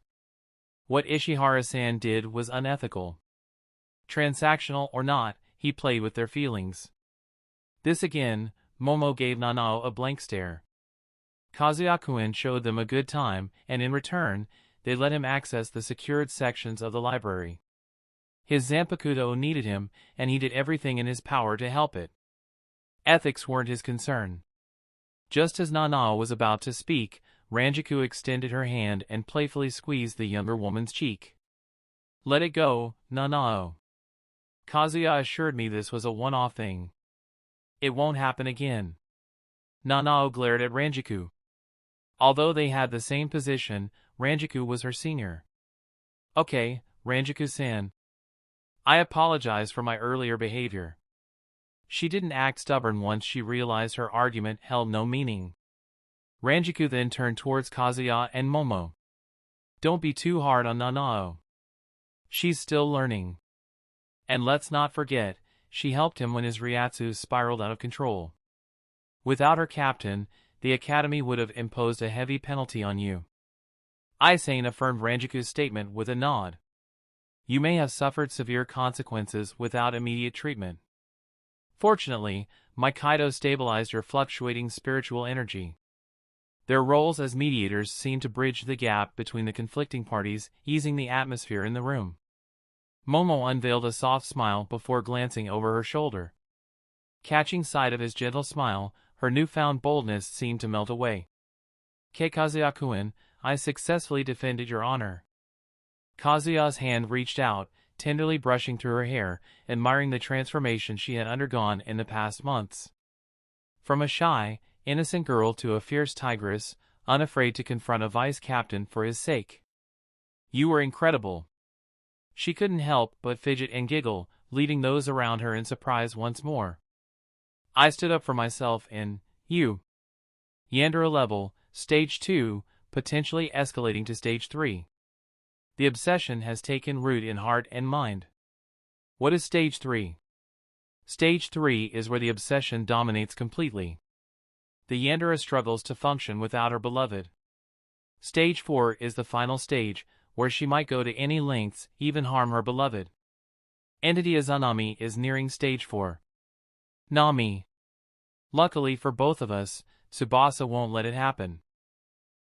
Speaker 1: What Ishihara-san did was unethical. Transactional or not, he played with their feelings. This again, Momo gave Nanao a blank stare. Kazuya-kun showed them a good time, and in return, they let him access the secured sections of the library. His Zanpakuto needed him, and he did everything in his power to help it. Ethics weren't his concern. Just as Nanao was about to speak, Ranjiku extended her hand and playfully squeezed the younger woman's cheek. Let it go, Nanao. Kazuya assured me this was a one-off thing. It won't happen again. Nanao glared at Ranjiku. Although they had the same position, Ranjiku was her senior. Okay, Ranjiku-san. I apologize for my earlier behavior. She didn't act stubborn once she realized her argument held no meaning. Ranjiku then turned towards Kazuya and Momo. Don't be too hard on Nanao. She's still learning. And let's not forget, she helped him when his Ryatsu spiraled out of control. Without her captain, the academy would have imposed a heavy penalty on you. Aizen affirmed Ranjiku's statement with a nod. You may have suffered severe consequences without immediate treatment. Fortunately, my Kaido stabilized your fluctuating spiritual energy. Their roles as mediators seemed to bridge the gap between the conflicting parties, easing the atmosphere in the room. Momo unveiled a soft smile before glancing over her shoulder. Catching sight of his gentle smile, her newfound boldness seemed to melt away. Kazuya-kun, I successfully defended your honor. Kazuya's hand reached out, tenderly brushing through her hair, admiring the transformation she had undergone in the past months. From a shy, innocent girl to a fierce tigress, unafraid to confront a vice-captain for his sake. You were incredible. She couldn't help but fidget and giggle, leaving those around her in surprise once more. I stood up for myself in, you. Yandere level, Stage 2, potentially escalating to Stage 3. The obsession has taken root in heart and mind. What is Stage 3? Stage 3 is where the obsession dominates completely. The Yandere struggles to function without her beloved. Stage 4 is the final stage, where she might go to any lengths, even harm her beloved. Entity Izanami is nearing Stage 4. Nami. Luckily for both of us, Tsubasa won't let it happen.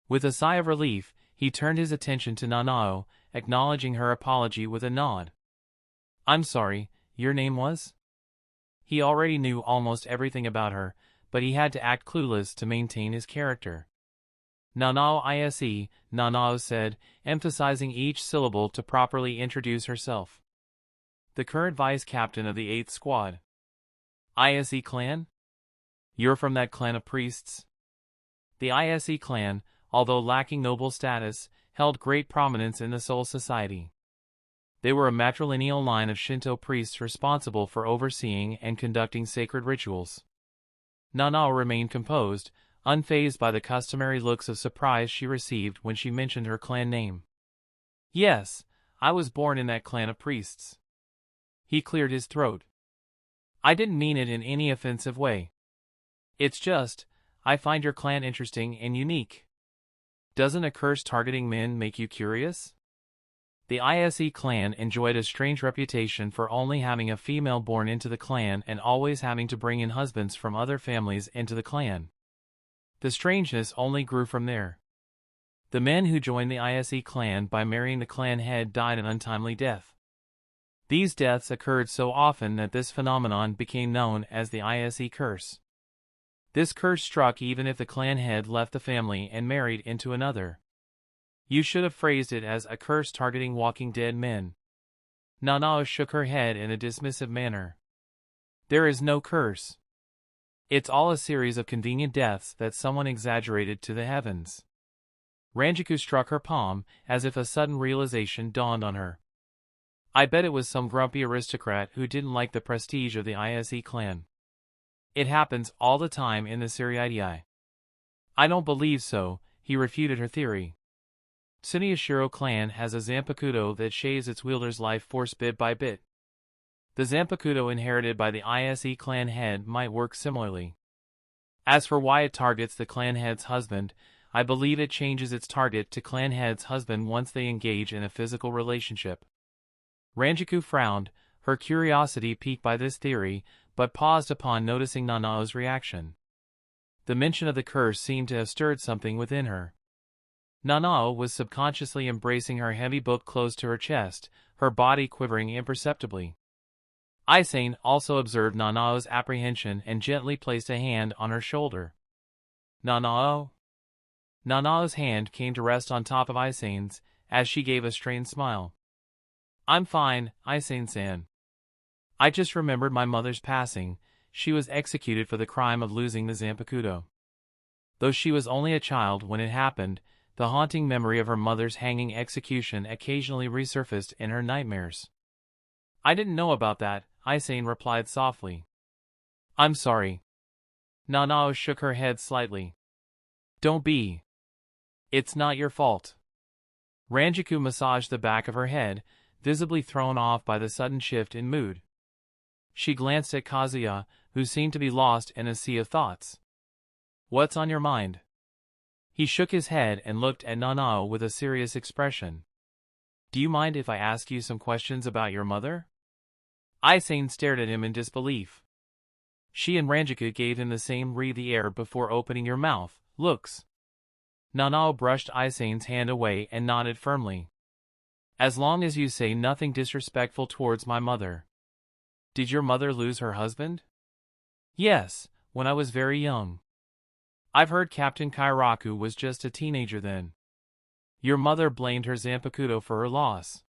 Speaker 1: With a sigh of relief, he turned his attention to Nanao, acknowledging her apology with a nod. I'm sorry, your name was? He already knew almost everything about her, but he had to act clueless to maintain his character. Nanao Ise, Nanao said, emphasizing each syllable to properly introduce herself. The current vice captain of the 8th Squad. Ise clan? You're from that clan of priests? The Ise clan, although lacking noble status, held great prominence in the Soul Society. They were a matrilineal line of Shinto priests responsible for overseeing and conducting sacred rituals. Nanao remained composed, unfazed by the customary looks of surprise she received when she mentioned her clan name. Yes, I was born in that clan of priests. He cleared his throat. I didn't mean it in any offensive way. It's just, I find your clan interesting and unique. Doesn't a curse targeting men make you curious? The Ise clan enjoyed a strange reputation for only having a female born into the clan and always having to bring in husbands from other families into the clan. The strangeness only grew from there. The men who joined the Ise clan by marrying the clan head died an untimely death. These deaths occurred so often that this phenomenon became known as the Ise curse. This curse struck even if the clan head left the family and married into another. You should have phrased it as a curse targeting walking dead men. Nanao shook her head in a dismissive manner. There is no curse. It's all a series of convenient deaths that someone exaggerated to the heavens. Rangiku struck her palm, as if a sudden realization dawned on her. I bet it was some grumpy aristocrat who didn't like the prestige of the Ise clan. It happens all the time in the Seriidii. I don't believe so, he refuted her theory. Tsuneyashiro clan has a Zanpakuto that shaves its wielder's life force bit by bit. The Zanpakuto inherited by the Ise clan head might work similarly. As for why it targets the clan head's husband, I believe it changes its target to clan head's husband once they engage in a physical relationship. Rangiku frowned, her curiosity piqued by this theory, but paused upon noticing Nanao's reaction. The mention of the curse seemed to have stirred something within her. Nanao was subconsciously embracing her heavy book close to her chest, her body quivering imperceptibly. Aizen also observed Nanao's apprehension and gently placed a hand on her shoulder. Nanao? Nanao's hand came to rest on top of Aizen's, as she gave a strained smile. I'm fine, Aizen-san. I just remembered my mother's passing. She was executed for the crime of losing the Zanpakuto. Though she was only a child when it happened, the haunting memory of her mother's hanging execution occasionally resurfaced in her nightmares. I didn't know about that, Aizen replied softly. I'm sorry. Nanao shook her head slightly. Don't be. It's not your fault. Rangiku massaged the back of her head, visibly thrown off by the sudden shift in mood. She glanced at Kazuya, who seemed to be lost in a sea of thoughts. What's on your mind? He shook his head and looked at Nanao with a serious expression. Do you mind if I ask you some questions about your mother? Aizen stared at him in disbelief. She and Rangiku gave him the same "read the air before opening your mouth" looks. Nanao brushed Aizen's hand away and nodded firmly. As long as you say nothing disrespectful towards my mother. Did your mother lose her husband? Yes, when I was very young. I've heard Captain Kairaku was just a teenager then. Your mother blamed her Zanpakuto for her loss.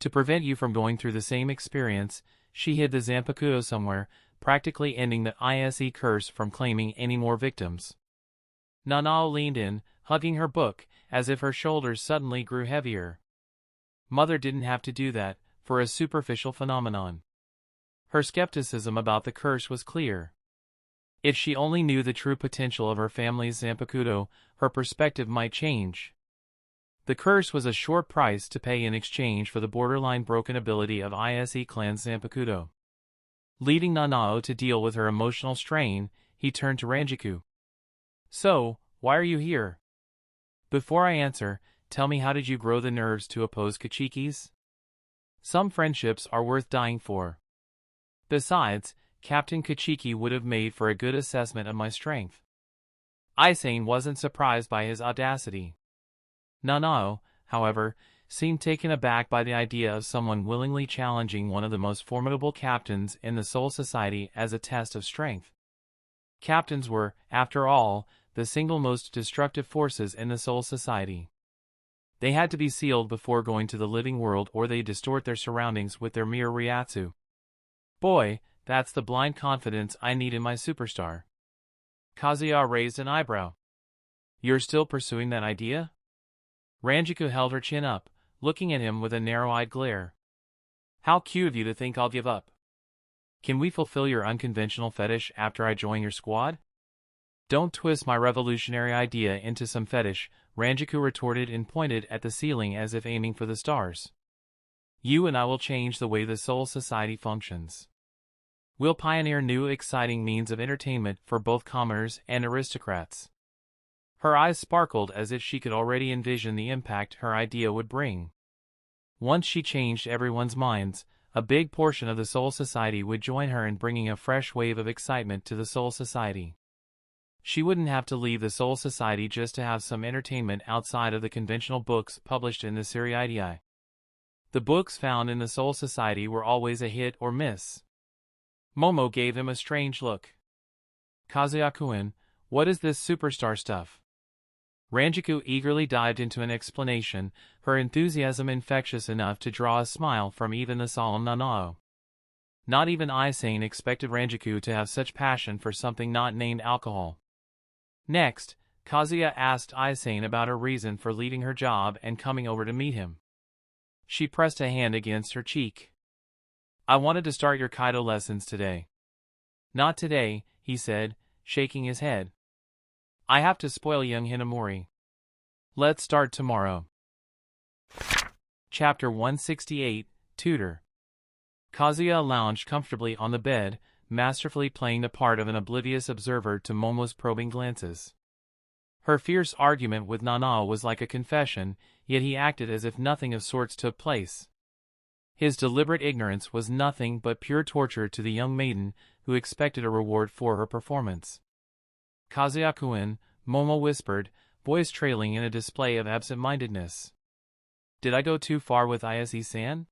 Speaker 1: To prevent you from going through the same experience, she hid the Zanpakuto somewhere, practically ending the Ise curse from claiming any more victims. Nanao leaned in, hugging her book, as if her shoulders suddenly grew heavier. Mother didn't have to do that, for a superficial phenomenon. Her skepticism about the curse was clear. If she only knew the true potential of her family's Zanpakuto, her perspective might change. The curse was a short price to pay in exchange for the borderline broken ability of Ise clan's Zanpakuto. Leaving Nanao to deal with her emotional strain, he turned to Rangiku. So, why are you here? Before I answer, tell me, how did you grow the nerves to oppose Kachiki's? Some friendships are worth dying for. Besides, Captain Kachiki would have made for a good assessment of my strength. Aizen wasn't surprised by his audacity. Nanao, however, seemed taken aback by the idea of someone willingly challenging one of the most formidable captains in the Soul Society as a test of strength. Captains were, after all, the single most destructive forces in the Soul Society. They had to be sealed before going to the living world, or they distort their surroundings with their mere ryatsu. Boy, that's the blind confidence I need in my superstar. Kazuya raised an eyebrow. You're still pursuing that idea? Rangiku held her chin up, looking at him with a narrow-eyed glare. How cute of you to think I'll give up. Can we fulfill your unconventional fetish after I join your squad? Don't twist my revolutionary idea into some fetish, Rangiku retorted and pointed at the ceiling as if aiming for the stars. You and I will change the way the Soul Society functions. We'll pioneer new exciting means of entertainment for both commoners and aristocrats. Her eyes sparkled as if she could already envision the impact her idea would bring. Once she changed everyone's minds, a big portion of the Soul Society would join her in bringing a fresh wave of excitement to the Soul Society. She wouldn't have to leave the Soul Society just to have some entertainment outside of the conventional books published in the Seriidii. The books found in the Soul Society were always a hit or miss. Momo gave him a strange look. Kazuya-kun, what is this superstar stuff? Rangiku eagerly dived into an explanation, her enthusiasm infectious enough to draw a smile from even the solemn Nanao. Not even Aizen expected Rangiku to have such passion for something not named alcohol. Next, Kazuya asked Aizen about her reason for leaving her job and coming over to meet him. She pressed a hand against her cheek. I wanted to start your Kaido lessons today. Not today, he said, shaking his head. I have to spoil young Hinamori. Let's start tomorrow. Chapter 168, Tutor. Kazuya lounged comfortably on the bed, masterfully playing the part of an oblivious observer to Momo's probing glances. Her fierce argument with Nanao was like a confession, yet he acted as if nothing of sorts took place. His deliberate ignorance was nothing but pure torture to the young maiden, who expected a reward for her performance. Kazuya-kun, Momo whispered, voice trailing in a display of absent-mindedness. Did I go too far with Ayase-san?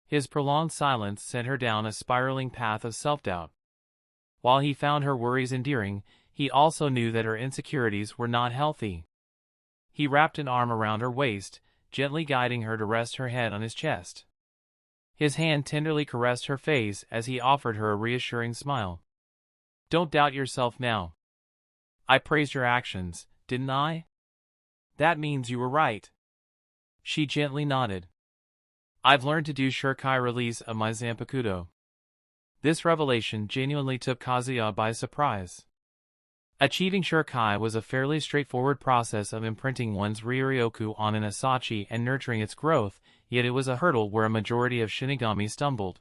Speaker 1: His prolonged silence sent her down a spiraling path of self-doubt. While he found her worries endearing, he also knew that her insecurities were not healthy. He wrapped an arm around her waist, gently guiding her to rest her head on his chest. His hand tenderly caressed her face as he offered her a reassuring smile. Don't doubt yourself now. I praised your actions, didn't I? That means you were right. She gently nodded. I've learned to do Shurikai release of my Zanpakuto. This revelation genuinely took Kazuya by surprise. Achieving Shurikai was a fairly straightforward process of imprinting one's Ryuryoku on an Asachi and nurturing its growth, yet it was a hurdle where a majority of Shinigami stumbled.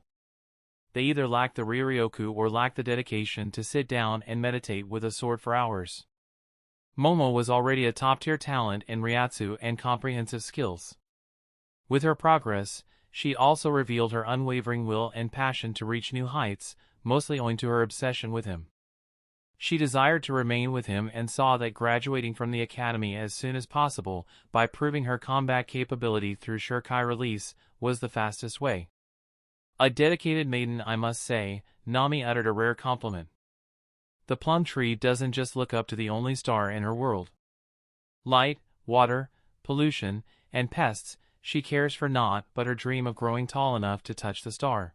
Speaker 1: They either lacked the Ryuryoku or lacked the dedication to sit down and meditate with a sword for hours. Momo was already a top-tier talent in Ryatsu and comprehensive skills. With her progress, she also revealed her unwavering will and passion to reach new heights, mostly owing to her obsession with him. She desired to remain with him and saw that graduating from the academy as soon as possible, by proving her combat capability through Shurikai release, was the fastest way. A dedicated maiden, I must say, Nami uttered a rare compliment. The plum tree doesn't just look up to the only star in her world. Light, water, pollution, and pests, she cares for naught but her dream of growing tall enough to touch the star.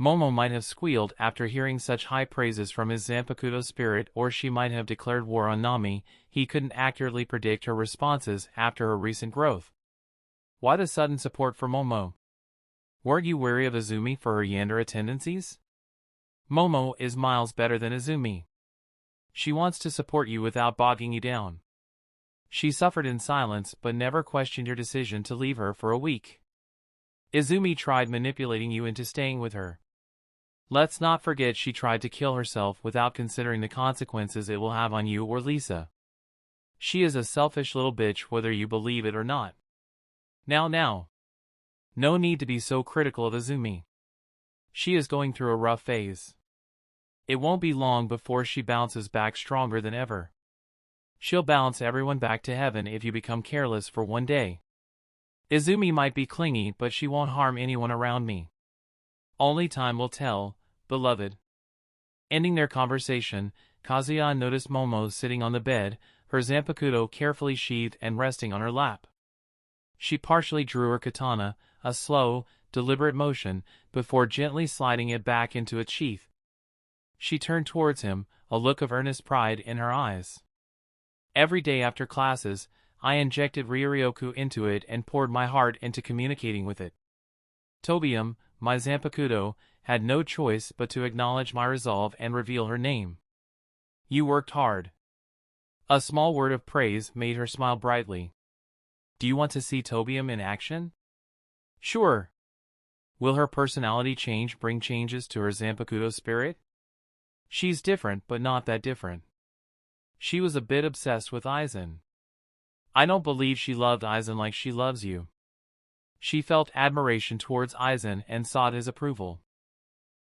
Speaker 1: Momo might have squealed after hearing such high praises from his Zanpakuto spirit, or she might have declared war on Nami. He couldn't accurately predict her responses after her recent growth. Why the sudden support for Momo? Weren't you wary of Izumi for her Yandere tendencies? Momo is miles better than Izumi. She wants to support you without bogging you down. She suffered in silence but never questioned your decision to leave her for a week. Izumi tried manipulating you into staying with her. Let's not forget she tried to kill herself without considering the consequences it will have on you or Lisa. She is a selfish little bitch whether you believe it or not. Now. No need to be so critical of Izumi. She is going through a rough phase. It won't be long before she bounces back stronger than ever. She'll bounce everyone back to heaven if you become careless for one day. Izumi might be clingy, but she won't harm anyone around me. Only time will tell, beloved. Ending their conversation, Kazuya noticed Momo sitting on the bed, her zanpakuto carefully sheathed and resting on her lap. She partially drew her katana, a slow, deliberate motion, before gently sliding it back into its sheath. She turned towards him, a look of earnest pride in her eyes. Every day after classes, I injected Ryuryoku into it and poured my heart into communicating with it. Tobium, my zanpakuto, had no choice but to acknowledge my resolve and reveal her name. You worked hard. A small word of praise made her smile brightly. Do you want to see Tobium in action? Sure. Will her personality change bring changes to her zanpakuto spirit? She's different, but not that different. She was a bit obsessed with Aizen. I don't believe she loved Aizen like she loves you. She felt admiration towards Aizen and sought his approval.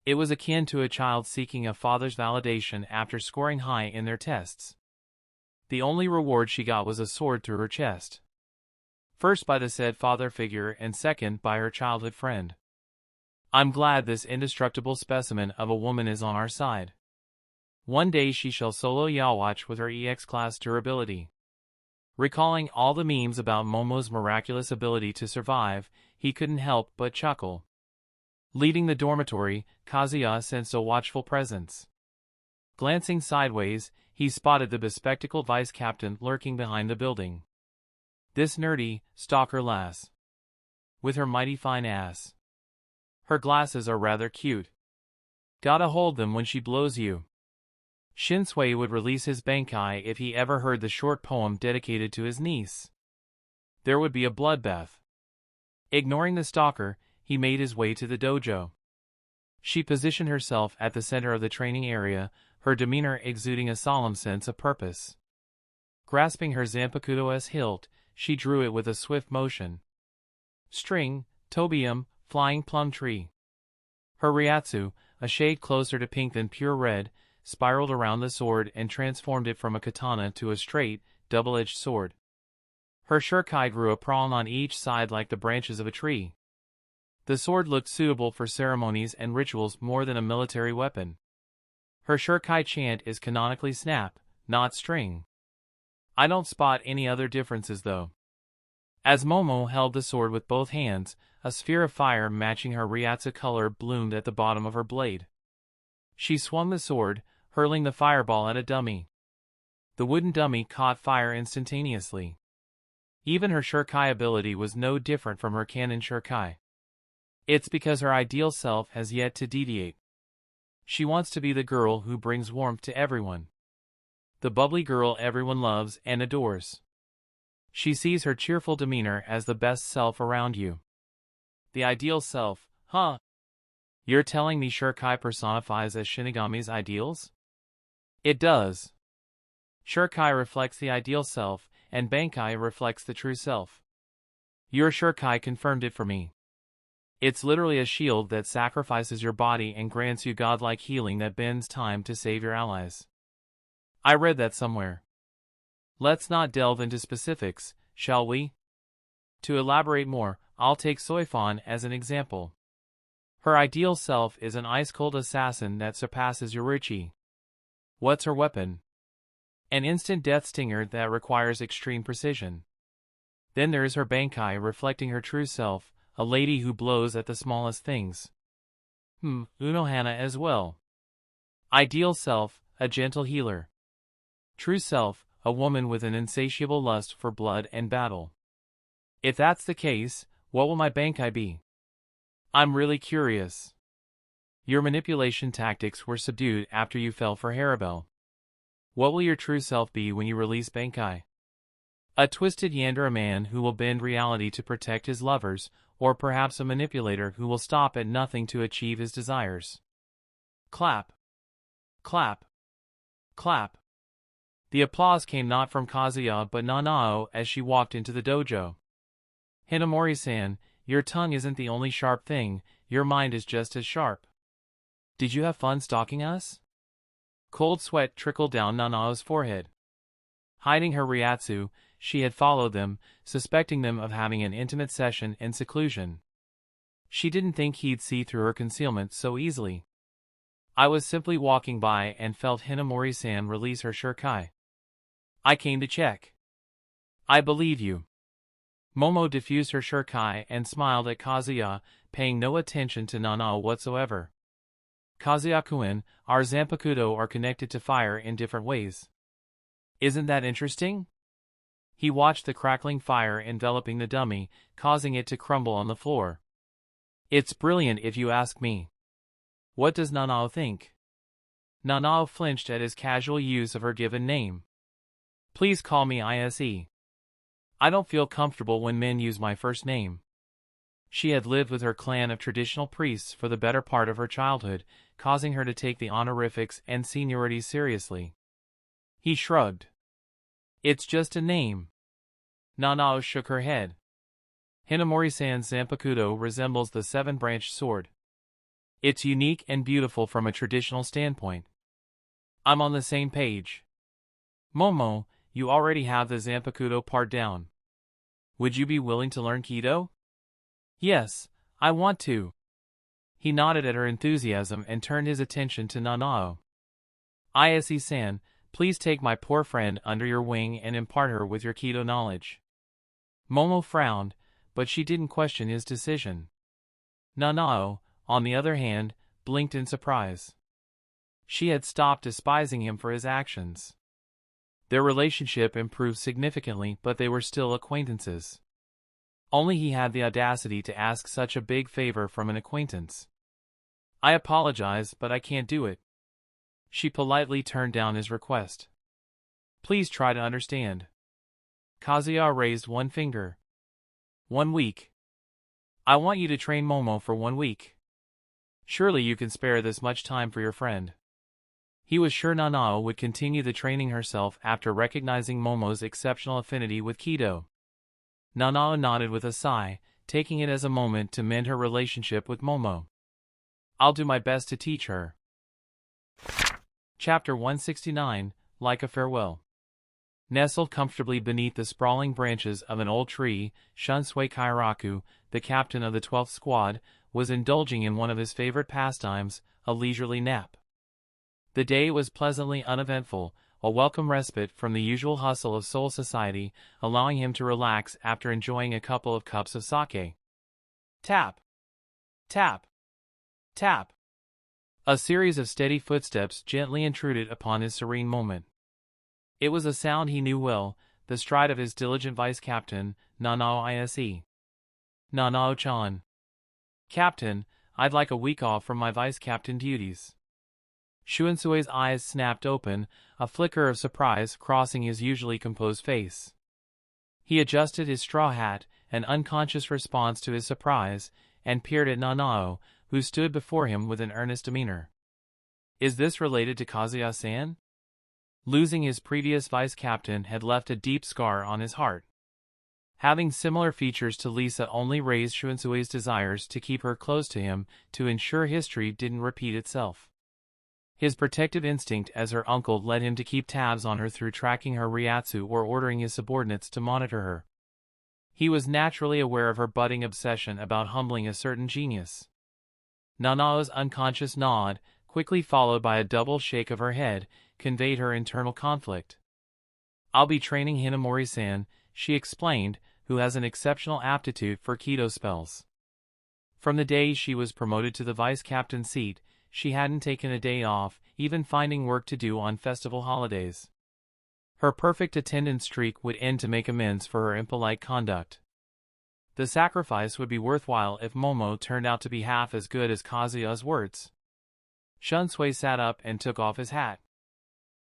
Speaker 1: It was akin to a child seeking a father's validation after scoring high in their tests. The only reward she got was a sword through her chest. First by the said father figure and second by her childhood friend. I'm glad this indestructible specimen of a woman is on our side. One day she shall solo Yawatch with her EX class durability. Recalling all the memes about Momo's miraculous ability to survive, he couldn't help but chuckle. Leaving the dormitory, Kazuya sensed a watchful presence. Glancing sideways, he spotted the bespectacled vice captain lurking behind the building. This nerdy, stalker lass. With her mighty fine ass. Her glasses are rather cute. Gotta hold them when she blows you. Shinsui would release his Bankai if he ever heard the short poem dedicated to his niece. There would be a bloodbath. Ignoring the stalker, he made his way to the dojo. She positioned herself at the center of the training area, her demeanor exuding a solemn sense of purpose. Grasping her zanpakuto's hilt, she drew it with a swift motion. String, Tobium, flying plum tree. Her Ryatsu, a shade closer to pink than pure red, spiraled around the sword and transformed it from a katana to a straight, double-edged sword. Her shurikai grew a prong on each side like the branches of a tree. The sword looked suitable for ceremonies and rituals more than a military weapon. Her shurikai chant is canonically snap, not string. I don't spot any other differences though. As Momo held the sword with both hands, a sphere of fire matching her Ryatsu color bloomed at the bottom of her blade. She swung the sword, hurling the fireball at a dummy. The wooden dummy caught fire instantaneously. Even her shurikai ability was no different from her canon shurikai. It's because her ideal self has yet to deviate. She wants to be the girl who brings warmth to everyone. The bubbly girl everyone loves and adores. She sees her cheerful demeanor as the best self around you. The ideal self, huh? You're telling me shurikai personifies as Shinigami's ideals? It does. Shurikai reflects the ideal self, and Bankai reflects the true self. Your shurikai confirmed it for me. It's literally a shield that sacrifices your body and grants you godlike healing that bends time to save your allies. I read that somewhere. Let's not delve into specifics, shall we? To elaborate more, I'll take Soifon as an example. Her ideal self is an ice-cold assassin that surpasses Yoruichi. What's her weapon? An instant death stinger that requires extreme precision. Then there's her Bankai reflecting her true self, a lady who blows at the smallest things. Unohana as well. Ideal self, a gentle healer. True self, a woman with an insatiable lust for blood and battle. If that's the case, what will my Bankai be? I'm really curious. Your manipulation tactics were subdued after you fell for Haribel. What will your true self be when you release Bankai? A twisted Yandere man who will bend reality to protect his lovers, or perhaps a manipulator who will stop at nothing to achieve his desires. Clap. Clap. Clap. The applause came not from Kazuya but Nanao as she walked into the dojo. Hinamori-san, your tongue isn't the only sharp thing, your mind is just as sharp. Did you have fun stalking us? Cold sweat trickled down Nanao's forehead. Hiding her Ryatsu, she had followed them, suspecting them of having an intimate session in seclusion. She didn't think he'd see through her concealment so easily. I was simply walking by and felt Hinamori-san release her shuriken. I came to check. I believe you. Momo diffused her shuriken and smiled at Kazuya, paying no attention to Nanao whatsoever. Kazuya-kun, our Zanpakuto are connected to fire in different ways. Isn't that interesting? He watched the crackling fire enveloping the dummy, causing it to crumble on the floor. It's brilliant if you ask me. What does Nanao think? Nanao flinched at his casual use of her given name. Please call me Ise. I don't feel comfortable when men use my first name. She had lived with her clan of traditional priests for the better part of her childhood, causing her to take the honorifics and seniorities seriously. He shrugged. It's just a name. Nanao shook her head. Hinamori-san's Zanpakuto resembles the seven-branched sword. It's unique and beautiful from a traditional standpoint. I'm on the same page. Momo, you already have the Zanpakuto part down. Would you be willing to learn Kido? Yes, I want to. He nodded at her enthusiasm and turned his attention to Nanao. Ise-san, please take my poor friend under your wing and impart her with your Kido knowledge. Momo frowned, but she didn't question his decision. Nanao, on the other hand, blinked in surprise. She had stopped despising him for his actions. Their relationship improved significantly, but they were still acquaintances. Only he had the audacity to ask such a big favor from an acquaintance. I apologize, but I can't do it. She politely turned down his request. Please try to understand. Kazuya raised one finger. 1 week. I want you to train Momo for 1 week. Surely you can spare this much time for your friend. He was sure Nanao would continue the training herself after recognizing Momo's exceptional affinity with Kido. Nanao nodded with a sigh, taking it as a moment to mend her relationship with Momo. I'll do my best to teach her. Chapter 169, Like a Farewell. Nestled comfortably beneath the sprawling branches of an old tree, Shunsui Kairaku, the captain of the 12th Squad, was indulging in one of his favorite pastimes, a leisurely nap. The day was pleasantly uneventful, a welcome respite from the usual hustle of Soul Society, allowing him to relax after enjoying a couple of cups of sake. Tap! Tap! Tap! A series of steady footsteps gently intruded upon his serene moment. It was a sound he knew well, the stride of his diligent vice-captain, Nanao Ise. Nanao-chan. Captain, I'd like a week off from my vice-captain duties. Shuansui's eyes snapped open, a flicker of surprise crossing his usually composed face. He adjusted his straw hat, an unconscious response to his surprise, and peered at Nanao, who stood before him with an earnest demeanor. Is this related to Kazuya-san? Losing his previous vice-captain had left a deep scar on his heart. Having similar features to Lisa only raised Shuansui's desires to keep her close to him to ensure history didn't repeat itself. His protective instinct as her uncle led him to keep tabs on her through tracking her Ryatsu or ordering his subordinates to monitor her. He was naturally aware of her budding obsession about humbling a certain genius. Nanao's unconscious nod, quickly followed by a double shake of her head, conveyed her internal conflict. I'll be training Hinamori-san, she explained, who has an exceptional aptitude for Kido spells. From the day she was promoted to the vice-captain seat, she hadn't taken a day off, even finding work to do on festival holidays. Her perfect attendance streak would end to make amends for her impolite conduct. The sacrifice would be worthwhile if Momo turned out to be half as good as Kazuya's words. Shunsui sat up and took off his hat.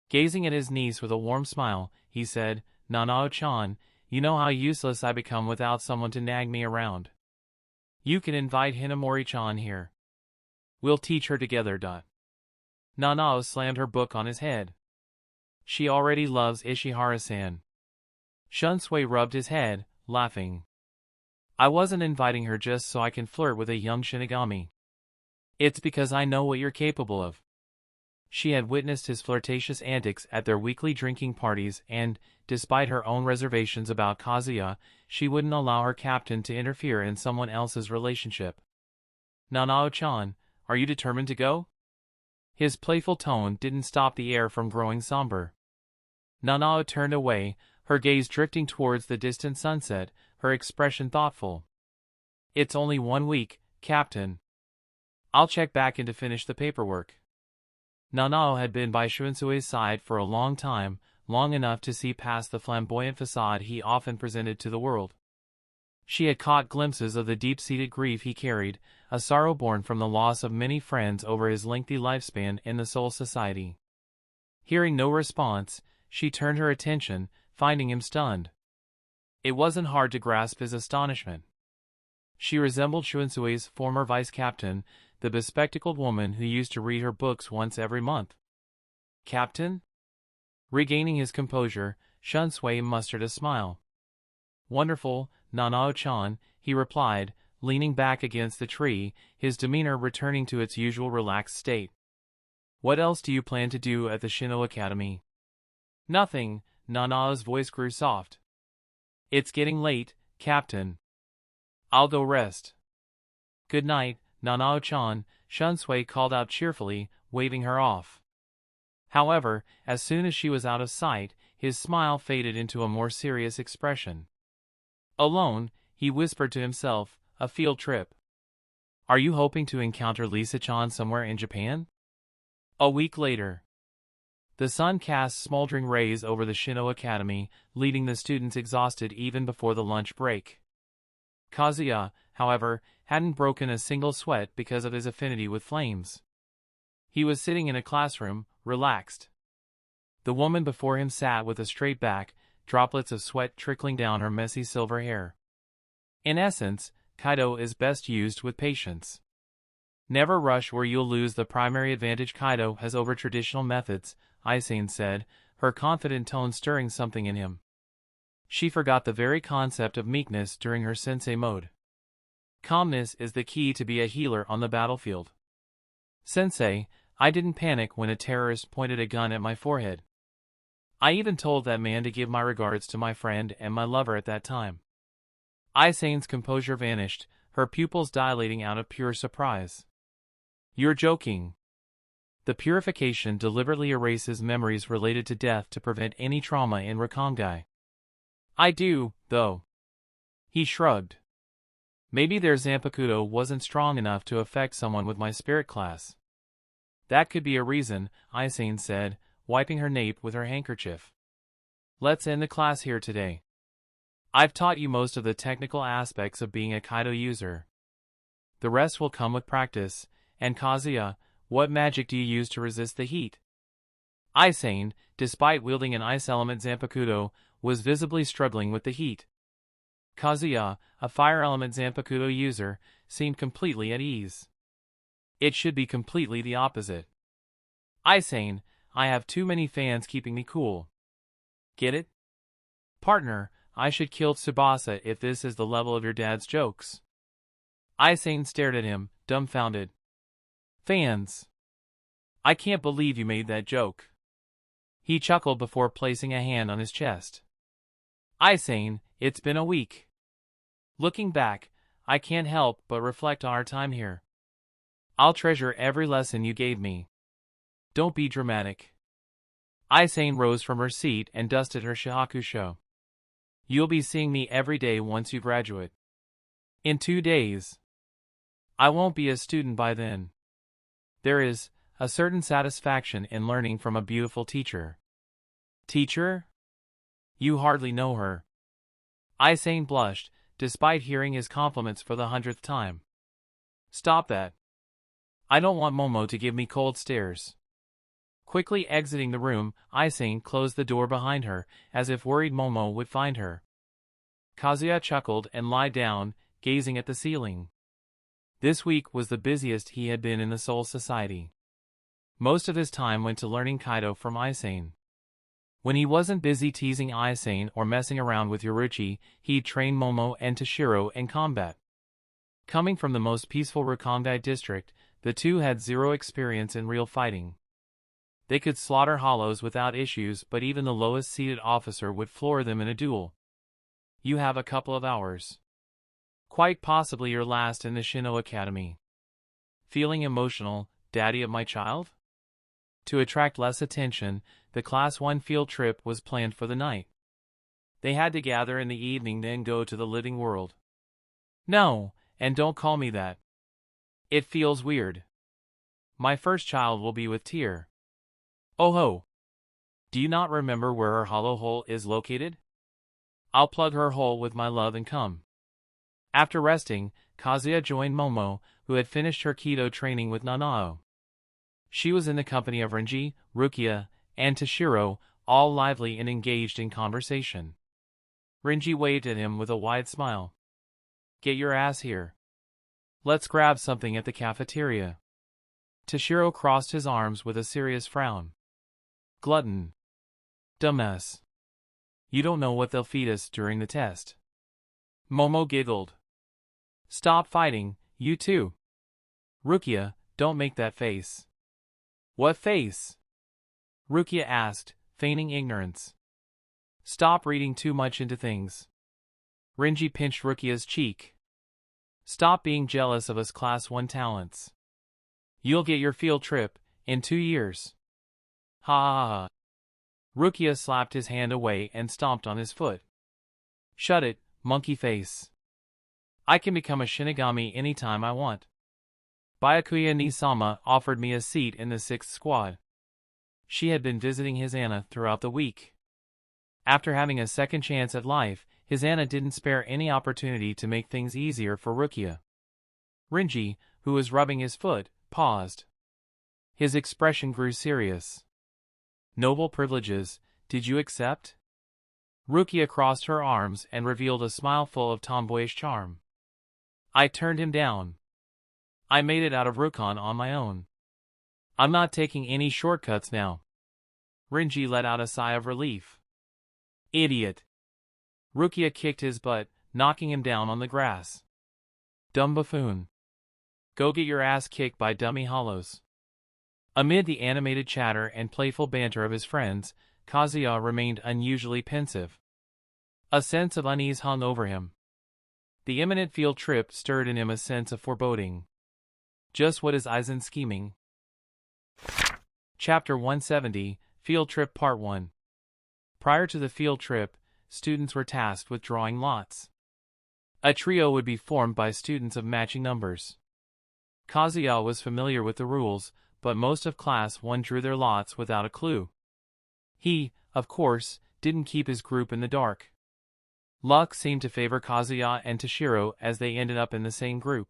Speaker 1: Gazing at his niece with a warm smile, he said, Nanao-chan, you know how useless I become without someone to nag me around. You can invite Hinamori-chan here. We'll teach her together. Nanao slammed her book on his head. She already loves Ishihara-san. Shunsui rubbed his head, laughing. I wasn't inviting her just so I can flirt with a young Shinigami. It's because I know what you're capable of. She had witnessed his flirtatious antics at their weekly drinking parties and, despite her own reservations about Kazuya, she wouldn't allow her captain to interfere in someone else's relationship. "Nanao-chan, are you determined to go?" His playful tone didn't stop the air from growing somber. Nanao turned away, her gaze drifting towards the distant sunset, her expression thoughtful. "It's only 1 week, Captain. I'll check back in to finish the paperwork." Nanao had been by Shuinsue's side for a long time, long enough to see past the flamboyant facade he often presented to the world. She had caught glimpses of the deep-seated grief he carried, a sorrow born from the loss of many friends over his lengthy lifespan in the Soul Society. Hearing no response, she turned her attention, finding him stunned. It wasn't hard to grasp his astonishment. She resembled Shuinsue's former vice-captain, the bespectacled woman who used to read her books once every month. "Captain?" Regaining his composure, Shunsui mustered a smile. "Wonderful, Nanao-chan," he replied, leaning back against the tree, his demeanor returning to its usual relaxed state. "What else do you plan to do at the Shino Academy?" "Nothing," Nanao's voice grew soft. "It's getting late, Captain. I'll go rest." "Good night, Nanao-chan," Shunsui called out cheerfully, waving her off. However, as soon as she was out of sight, his smile faded into a more serious expression. Alone, he whispered to himself, "A field trip. Are you hoping to encounter Lisa-chan somewhere in Japan?" A week later. The sun cast smoldering rays over the Shino Academy, leaving the students exhausted even before the lunch break. Kazuya, however, hadn't broken a single sweat because of his affinity with flames. He was sitting in a classroom, relaxed. The woman before him sat with a straight back, droplets of sweat trickling down her messy silver hair. In essence, Kaido is best used with patience. "Never rush where you'll lose the primary advantage Kaido has over traditional methods," Aizen said, her confident tone stirring something in him. She forgot the very concept of meekness during her sensei mode. Calmness is the key to be a healer on the battlefield. "Sensei, I didn't panic when a terrorist pointed a gun at my forehead. I even told that man to give my regards to my friend and my lover at that time." Aizen's composure vanished, her pupils dilating out of pure surprise. "You're joking." The purification deliberately erases memories related to death to prevent any trauma in Rakongai. "I do, though." He shrugged. "Maybe their Zanpakuto wasn't strong enough to affect someone with my spirit class." "That could be a reason," Aizen said, wiping her nape with her handkerchief. "Let's end the class here today. I've taught you most of the technical aspects of being a Kaido user. The rest will come with practice, and Kazuya, what magic do you use to resist the heat?" Aizen, despite wielding an ice element Zanpakuto, was visibly struggling with the heat. Kazuya, a fire element Zanpakuto user, seemed completely at ease. It should be completely the opposite. "Aizen, I have too many fans keeping me cool. Get it? Partner, I should kill Tsubasa if this is the level of your dad's jokes." Aizen stared at him, dumbfounded. "Fans. I can't believe you made that joke." He chuckled before placing a hand on his chest. "Aizen, it's been a week. Looking back, I can't help but reflect on our time here. I'll treasure every lesson you gave me. Don't be dramatic." Aizen rose from her seat and dusted her shahakusho. "You'll be seeing me every day once you graduate. In 2 days. I won't be a student by then. There is a certain satisfaction in learning from a beautiful teacher." "Teacher? You hardly know her." Aizen blushed, despite hearing his compliments for the 100th time. "Stop that. I don't want Momo to give me cold stares." Quickly exiting the room, Aizen closed the door behind her, as if worried Momo would find her. Kazuya chuckled and lied down, gazing at the ceiling. This week was the busiest he had been in the Soul Society. Most of his time went to learning Kaido from Aizen. When he wasn't busy teasing Aizen or messing around with Yoruichi, he'd train Momo and Toshiro in combat. Coming from the most peaceful Rakongai district, the two had zero experience in real fighting. They could slaughter hollows without issues, but even the lowest seated officer would floor them in a duel. You have a couple of hours. Quite possibly your last in the Shino Academy. Feeling emotional, daddy of my child? To attract less attention, the Class 1 field trip was planned for the night. They had to gather in the evening, then go to the living world. No, and don't call me that. It feels weird. My first child will be with Tyr. Oh ho! Do you not remember where her hollow hole is located? I'll plug her hole with my love and come. After resting, Kazuya joined Momo, who had finished her Kido training with Nanao. She was in the company of Renji, Rukia, and Toshiro, all lively and engaged in conversation. Renji waved at him with a wide smile. Get your ass here. Let's grab something at the cafeteria. Toshiro crossed his arms with a serious frown. Glutton. Dumbass. You don't know what they'll feed us during the test. Momo giggled. Stop fighting, you two. Rukia, don't make that face. What face? Rukia asked, feigning ignorance. Stop reading too much into things. Renji pinched Rukia's cheek. Stop being jealous of us Class 1 talents. You'll get your field trip in 2 years. Ha ha ha. Rukia slapped his hand away and stomped on his foot. Shut it, monkey face. I can become a Shinigami anytime I want. Byakuya Nisama offered me a seat in the 6th squad. She had been visiting his Anna throughout the week. After having a second chance at life, his Anna didn't spare any opportunity to make things easier for Rukia. Renji, who was rubbing his foot, paused. His expression grew serious. Noble privileges, did you accept? Rukia crossed her arms and revealed a smile full of tomboyish charm. I turned him down. I made it out of Rukon on my own. I'm not taking any shortcuts now. Renji let out a sigh of relief. Idiot. Rukia kicked his butt, knocking him down on the grass. Dumb buffoon. Go get your ass kicked by dummy hollows. Amid the animated chatter and playful banter of his friends, Kazuya remained unusually pensive. A sense of unease hung over him. The imminent field trip stirred in him a sense of foreboding. Just what is Aizen scheming? Chapter 170, Field Trip Part 1. Prior to the field trip, students were tasked with drawing lots. A trio would be formed by students of matching numbers. Kazuya was familiar with the rules, but most of Class 1 drew their lots without a clue. He, of course, didn't keep his group in the dark. Luck seemed to favor Kazuya and Toshiro as they ended up in the same group.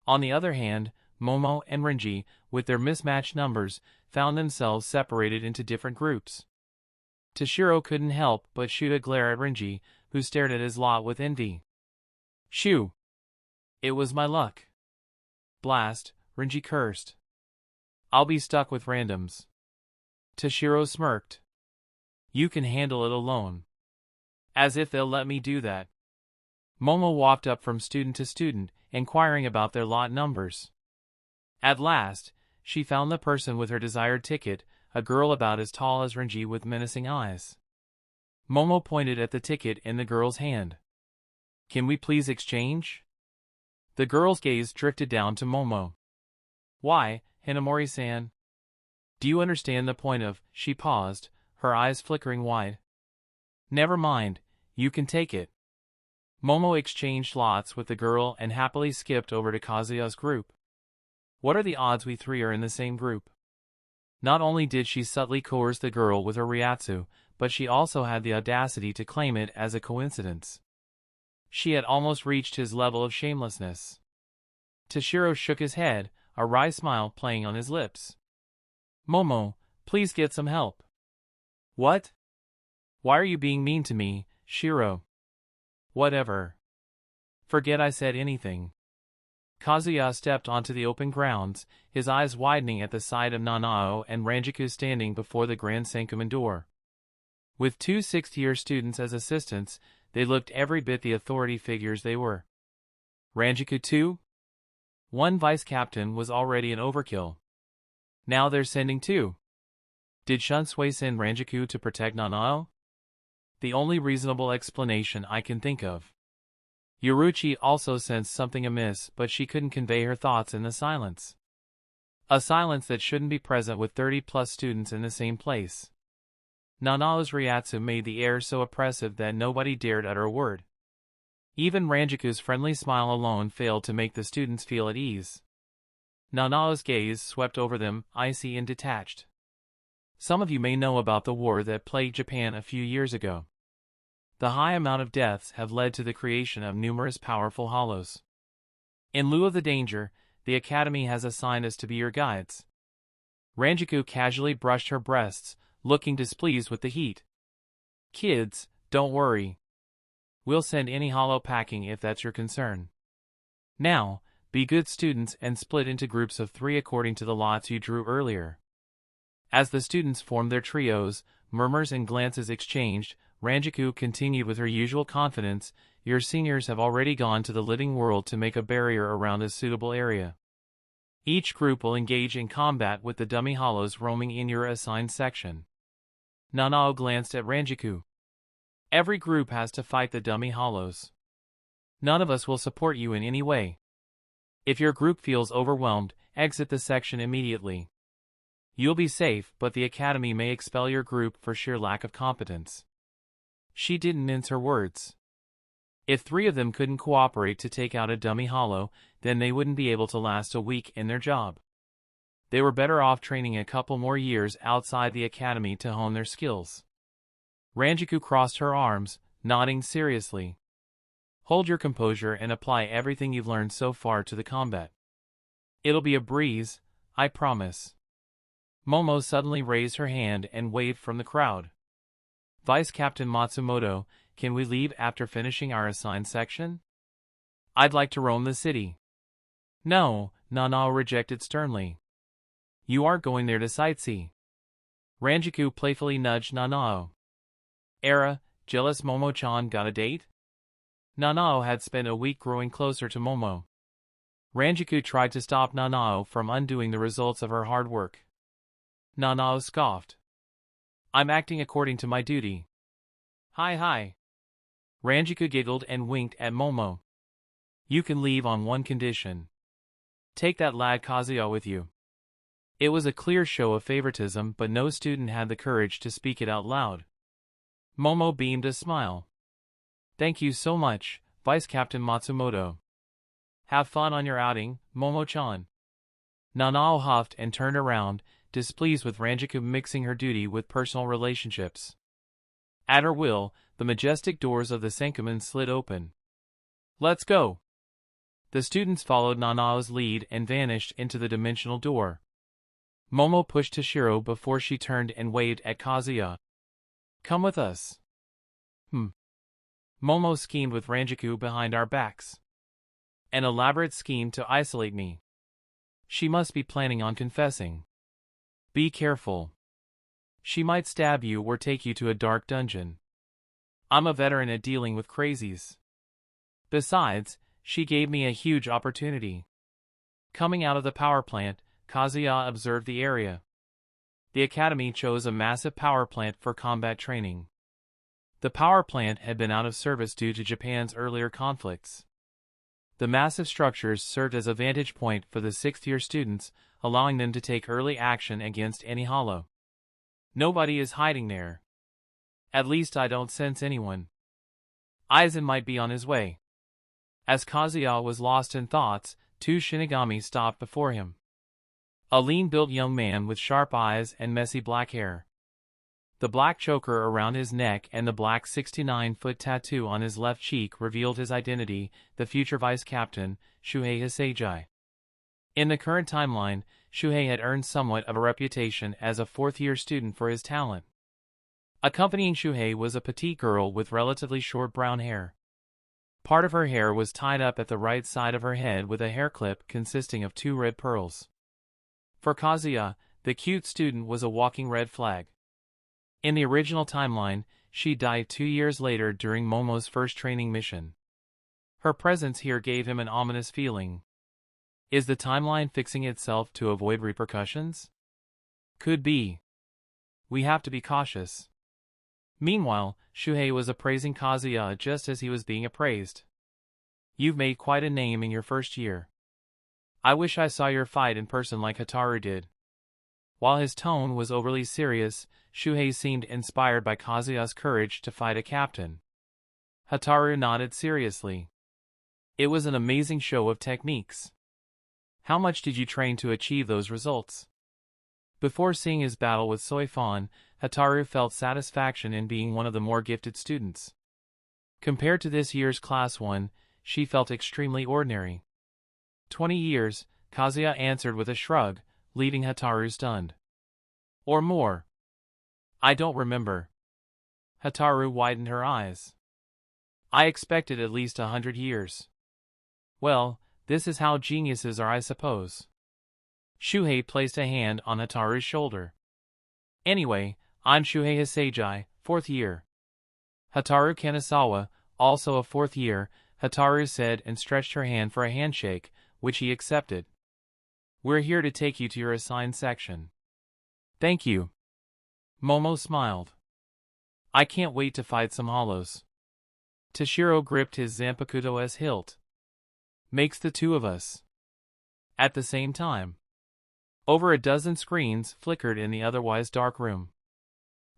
Speaker 1: On the other hand, Momo and Renji, with their mismatched numbers, found themselves separated into different groups. Toshiro couldn't help but shoot a glare at Renji, who stared at his lot with envy. Shoo! It was my luck. Blast, Renji cursed. I'll be stuck with randoms. Toshiro smirked. You can handle it alone. As if they'll let me do that. Momo walked up from student to student, inquiring about their lot numbers. At last, she found the person with her desired ticket, a girl about as tall as Renji with menacing eyes. Momo pointed at the ticket in the girl's hand. Can we please exchange? The girl's gaze drifted down to Momo. Why, Hinamori-san? Do you understand the point of, she paused, her eyes flickering wide. Never mind, you can take it. Momo exchanged lots with the girl and happily skipped over to Kazuya's group. What are the odds we three are in the same group? Not only did she subtly coerce the girl with her Ryatsu, but she also had the audacity to claim it as a coincidence. She had almost reached his level of shamelessness. Toshiro shook his head, a wry smile playing on his lips. Momo, please get some help. What? Why are you being mean to me, Shiro? Whatever. Forget I said anything. Kazuya stepped onto the open grounds, his eyes widening at the sight of Nanao and Ranjiku standing before the Grand Sankaman door. With 2 6th-year students as assistants, they looked every bit the authority figures they were. Ranjiku too? One vice captain was already an overkill. Now they're sending 2. Did Shunsui send Ranjaku to protect Nanao? The only reasonable explanation I can think of. Yoruichi also sensed something amiss, but she couldn't convey her thoughts in the silence. A silence that shouldn't be present with 30-plus students in the same place. Nanao's Ryatsu made the air so oppressive that nobody dared utter a word. Even Ranjaku's friendly smile alone failed to make the students feel at ease. Nanao's gaze swept over them, icy and detached. Some of you may know about the war that plagued Japan a few years ago. The high amount of deaths have led to the creation of numerous powerful hollows. In lieu of the danger, the Academy has assigned us to be your guides. Ranjaku casually brushed her breasts, looking displeased with the heat. Kids, don't worry. We'll send any hollow packing if that's your concern. Now, be good students and split into groups of 3 according to the lots you drew earlier. As the students formed their trios, murmurs and glances exchanged, Ranjaku continued with her usual confidence, your seniors have already gone to the living world to make a barrier around a suitable area. Each group will engage in combat with the dummy hollows roaming in your assigned section. Nanao glanced at Ranjaku. Every group has to fight the dummy hollows. None of us will support you in any way. If your group feels overwhelmed, exit the section immediately. You'll be safe, but the Academy may expel your group for sheer lack of competence. She didn't mince her words. If 3 of them couldn't cooperate to take out a dummy hollow, then they wouldn't be able to last a week in their job. They were better off training a couple more years outside the Academy to hone their skills. Ranjaku crossed her arms, nodding seriously. Hold your composure and apply everything you've learned so far to the combat. It'll be a breeze, I promise. Momo suddenly raised her hand and waved from the crowd. Vice Captain Matsumoto, can we leave after finishing our assigned section? I'd like to roam the city. No, Nanao rejected sternly. You aren't going there to sightsee. Ranjaku playfully nudged Nanao. Era, jealous Momo-chan got a date? Nanao had spent a week growing closer to Momo. Ranjaku tried to stop Nanao from undoing the results of her hard work. Nanao scoffed. I'm acting according to my duty. Hi. Ranjaku giggled and winked at Momo. You can leave on one condition. Take that lad Kazuya with you. It was a clear show of favoritism, but no student had the courage to speak it out loud. Momo beamed a smile. Thank you so much, Vice Captain Matsumoto. Have fun on your outing, Momo-chan. Nanao huffed and turned around, displeased with Ranjaku mixing her duty with personal relationships. At her will, the majestic doors of the Senkamen slid open. Let's go. The students followed Nanao's lead and vanished into the dimensional door. Momo pushed Toshiro before she turned and waved at Kazuya. Come with us. Momo schemed with Ranjaku behind our backs. An elaborate scheme to isolate me. She must be planning on confessing. Be careful. She might stab you or take you to a dark dungeon. I'm a veteran at dealing with crazies. Besides, she gave me a huge opportunity. Coming out of the power plant, Kazuya observed the area. The Academy chose a massive power plant for combat training. The power plant had been out of service due to Japan's earlier conflicts. The massive structures served as a vantage point for the 6th-year students, allowing them to take early action against any hollow. Nobody is hiding there. At least I don't sense anyone. Aizen might be on his way. As Kazuya was lost in thoughts, 2 Shinigami stopped before him. A lean-built young man with sharp eyes and messy black hair. The black choker around his neck and the black 69-foot tattoo on his left cheek revealed his identity, the future vice captain, Shuhei Hisagi. In the current timeline, Shuhei had earned somewhat of a reputation as a 4th-year student for his talent. Accompanying Shuhei was a petite girl with relatively short brown hair. Part of her hair was tied up at the right side of her head with a hair clip consisting of 2 red pearls. For Kazuya, the cute student was a walking red flag. In the original timeline, she died 2 years later during Momo's first training mission. Her presence here gave him an ominous feeling. Is the timeline fixing itself to avoid repercussions? Could be. We have to be cautious. Meanwhile, Shuhei was appraising Kazuya just as he was being appraised. You've made quite a name in your first year. I wish I saw your fight in person like Hataru did. While his tone was overly serious, Shuhei seemed inspired by Kazuya's courage to fight a captain. Hataru nodded seriously. It was an amazing show of techniques. How much did you train to achieve those results? Before seeing his battle with Soifon, Hataru felt satisfaction in being one of the more gifted students. Compared to this year's Class 1, she felt extremely ordinary. 20 years, Kazuya answered with a shrug, leaving Hataru stunned. Or more. I don't remember. Hataru widened her eyes. I expected at least 100 years. Well, this is how geniuses are, I suppose. Shuhei placed a hand on Hataru's shoulder. Anyway, I'm Shuhei Hisagi, 4th year. Hataru Kanazawa, also a 4th year, Hataru said and stretched her hand for a handshake, which he accepted. We're here to take you to your assigned section. Thank you. Momo smiled. I can't wait to fight some hollows. Toshiro gripped his Zanpakuto's hilt. Makes the two of us. At the same time. Over a dozen screens flickered in the otherwise dark room.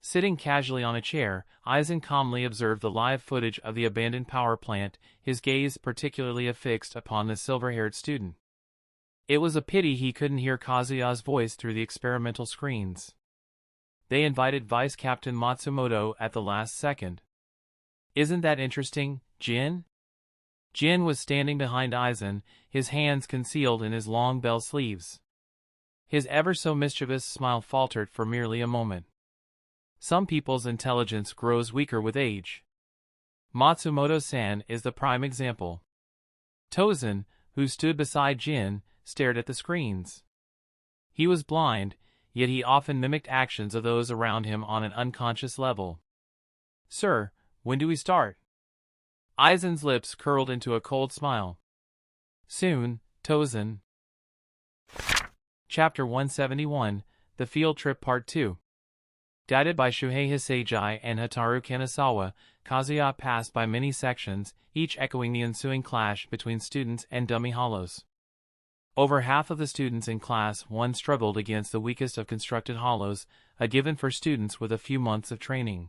Speaker 1: Sitting casually on a chair, Aizen calmly observed the live footage of the abandoned power plant, his gaze particularly affixed upon the silver-haired student. It was a pity he couldn't hear Kazuya's voice through the experimental screens. They invited Vice Captain Matsumoto at the last second. Isn't that interesting, Jin? Jin was standing behind Aizen, his hands concealed in his long bell sleeves. His ever-so-mischievous smile faltered for merely a moment. Some people's intelligence grows weaker with age. Matsumoto-san is the prime example. Tozen, who stood beside Jin, stared at the screens. He was blind, yet he often mimicked actions of those around him on an unconscious level. Sir, when do we start? Aizen's lips curled into a cold smile. Soon, Tozen. Chapter 171, The Field Trip Part 2. Guided by Shuhei Hisagi and Hataru Kanazawa, Kazuya passed by many sections, each echoing the ensuing clash between students and dummy hollows. Over half of the students in Class 1 struggled against the weakest of constructed hollows, a given for students with a few months of training.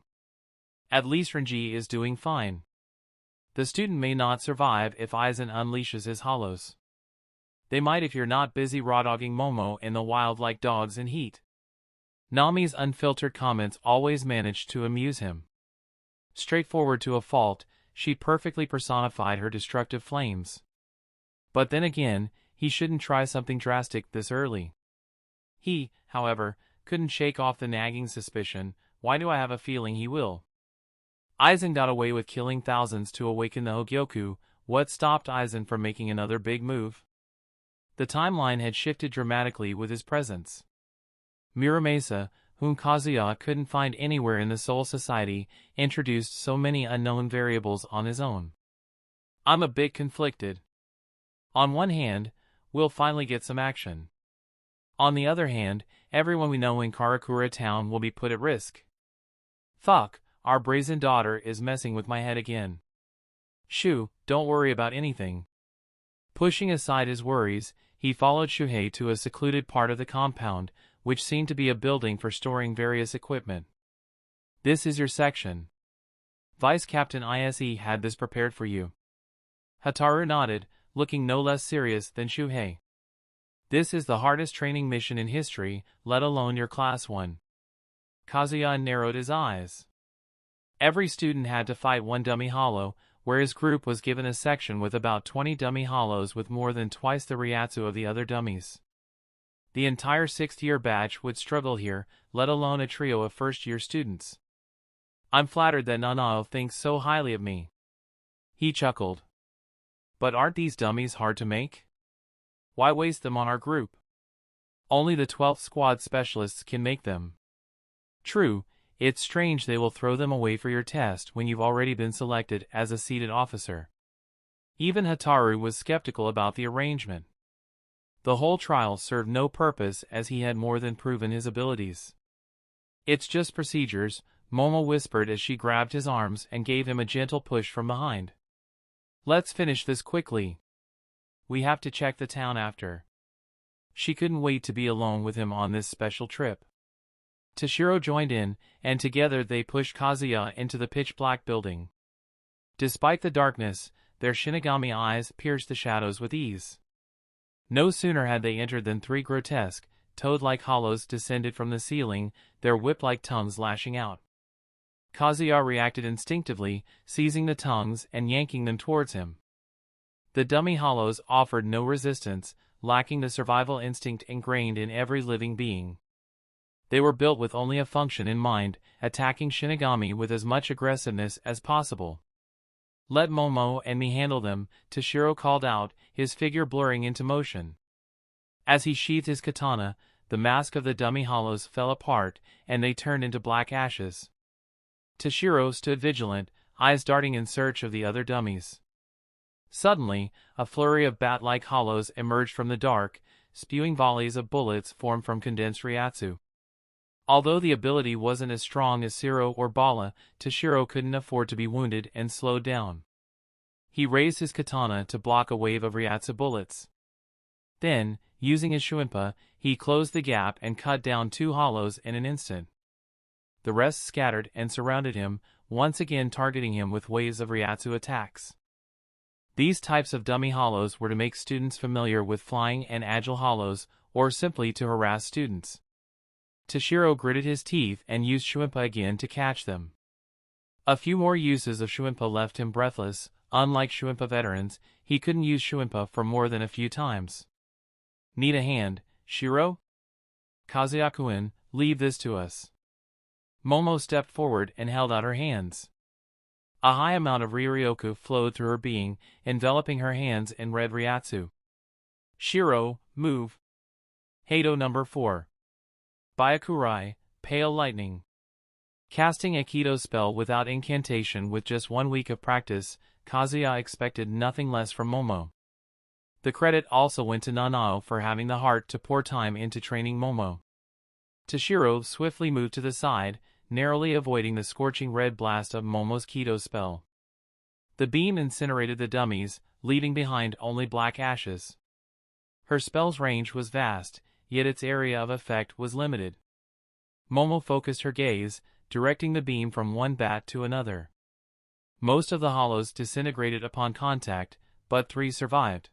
Speaker 1: At least Renji is doing fine. The student may not survive if Aizen unleashes his hollows. They might if you're not busy raw-dogging Momo in the wild like dogs in heat. Nami's unfiltered comments always managed to amuse him. Straightforward to a fault, she perfectly personified her destructive flames. But then again, he shouldn't try something drastic this early. He, however, couldn't shake off the nagging suspicion, why do I have a feeling he will? Aizen got away with killing thousands to awaken the Hogyoku, what stopped Aizen from making another big move? The timeline had shifted dramatically with his presence. Muramasa, whom Kazuya couldn't find anywhere in the Soul Society, introduced so many unknown variables on his own. I'm a bit conflicted. On one hand, we'll finally get some action. On the other hand, everyone we know in Karakura Town will be put at risk. Fuck, our brazen daughter is messing with my head again. Shoo, don't worry about anything. Pushing aside his worries, he followed Shuhei to a secluded part of the compound, which seemed to be a building for storing various equipment. This is your section. Vice Captain ISE had this prepared for you. Hataru nodded, looking no less serious than Shuhei. This is the hardest training mission in history, let alone your Class 1. Kazuya narrowed his eyes. Every student had to fight one dummy hollow, where his group was given a section with about 20 dummy hollows with more than twice the Ryatsu of the other dummies. The entire 6th-year batch would struggle here, let alone a trio of first-year students. I'm flattered that Nanao thinks so highly of me. He chuckled. But aren't these dummies hard to make? Why waste them on our group? Only the 12th squad specialists can make them. True, it's strange they will throw them away for your test when you've already been selected as a seated officer. Even Hataru was skeptical about the arrangement. The whole trial served no purpose as he had more than proven his abilities. It's just procedures, Momo whispered as she grabbed his arms and gave him a gentle push from behind. Let's finish this quickly. We have to check the town after. She couldn't wait to be alone with him on this special trip. Toshiro joined in, and together they pushed Kazuya into the pitch-black building. Despite the darkness, their Shinigami eyes pierced the shadows with ease. No sooner had they entered than three grotesque, toad-like hollows descended from the ceiling, their whip-like tongues lashing out. Kazuya reacted instinctively, seizing the tongues and yanking them towards him. The dummy hollows offered no resistance, lacking the survival instinct ingrained in every living being. They were built with only a function in mind, attacking Shinigami with as much aggressiveness as possible. Let Momo and me handle them, Toshiro called out, his figure blurring into motion. As he sheathed his katana, the mask of the dummy hollows fell apart, and they turned into black ashes. Toshiro stood vigilant, eyes darting in search of the other dummies. Suddenly, a flurry of bat-like hollows emerged from the dark, spewing volleys of bullets formed from condensed Ryatsu. Although the ability wasn't as strong as Siro or Bala, Toshiro couldn't afford to be wounded and slowed down. He raised his katana to block a wave of Ryatsu bullets. Then, using his Shuinpa, he closed the gap and cut down two hollows in an instant. The rest scattered and surrounded him, once again targeting him with waves of Ryatsu attacks. These types of dummy hollows were to make students familiar with flying and agile hollows, or simply to harass students. Toshiro gritted his teeth and used Shuinpa again to catch them. A few more uses of Shuinpa left him breathless. Unlike Shuinpa veterans, he couldn't use Shuinpa for more than a few times. Need a hand, Shiro? Kazuya-kun, leave this to us. Momo stepped forward and held out her hands. A high amount of Riryoku flowed through her being, enveloping her hands in red Ryatsu. Shiro, move. Heido number 4. Byakurai, Pale Lightning. Casting a Kido spell without incantation with just 1 week of practice, Kazuya expected nothing less from Momo. The credit also went to Nanao for having the heart to pour time into training Momo. Toshiro swiftly moved to the side, narrowly avoiding the scorching red blast of Momo's Kido spell. The beam incinerated the dummies, leaving behind only black ashes. Her spell's range was vast, yet its area of effect was limited. Momo focused her gaze, directing the beam from one bat to another. Most of the hollows disintegrated upon contact, but 3 survived.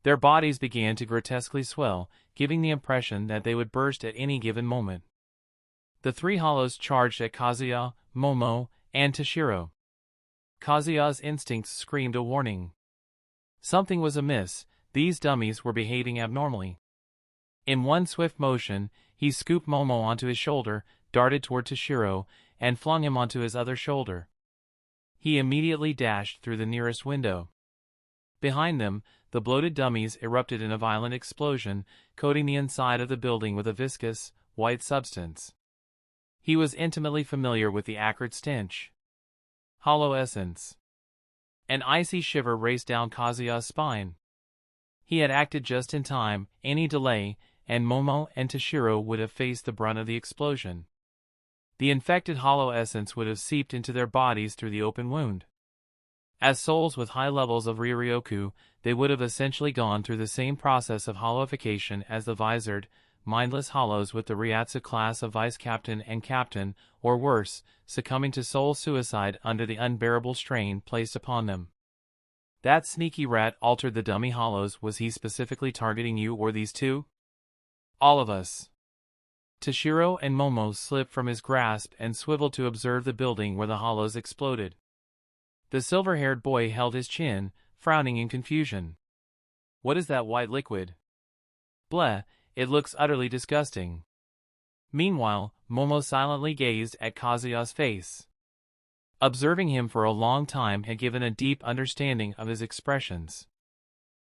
Speaker 1: Their bodies began to grotesquely swell, giving the impression that they would burst at any given moment. The 3 hollows charged at Kazuya, Momo, and Toshiro. Kazuya's instincts screamed a warning. Something was amiss, these dummies were behaving abnormally. In one swift motion, he scooped Momo onto his shoulder, darted toward Toshiro, and flung him onto his other shoulder. He immediately dashed through the nearest window. Behind them, the bloated dummies erupted in a violent explosion, coating the inside of the building with a viscous, white substance. He was intimately familiar with the acrid stench. Hollow essence. An icy shiver raced down Kazuya's spine. He had acted just in time. Any delay, and Momo and Toshiro would have faced the brunt of the explosion. The infected hollow essence would have seeped into their bodies through the open wound. As souls with high levels of Riryoku, they would have essentially gone through the same process of hollowification as the visored, mindless hollows with the Ryatsu class of vice captain and captain, or worse, succumbing to soul suicide under the unbearable strain placed upon them. That sneaky rat altered the dummy hollows. Was he specifically targeting you or these two? All of us. Toshiro and Momo slipped from his grasp and swiveled to observe the building where the hollows exploded. The silver-haired boy held his chin, frowning in confusion. What is that white liquid? Bleh, it looks utterly disgusting. Meanwhile, Momo silently gazed at Kazuya's face. Observing him for a long time had given a deep understanding of his expressions.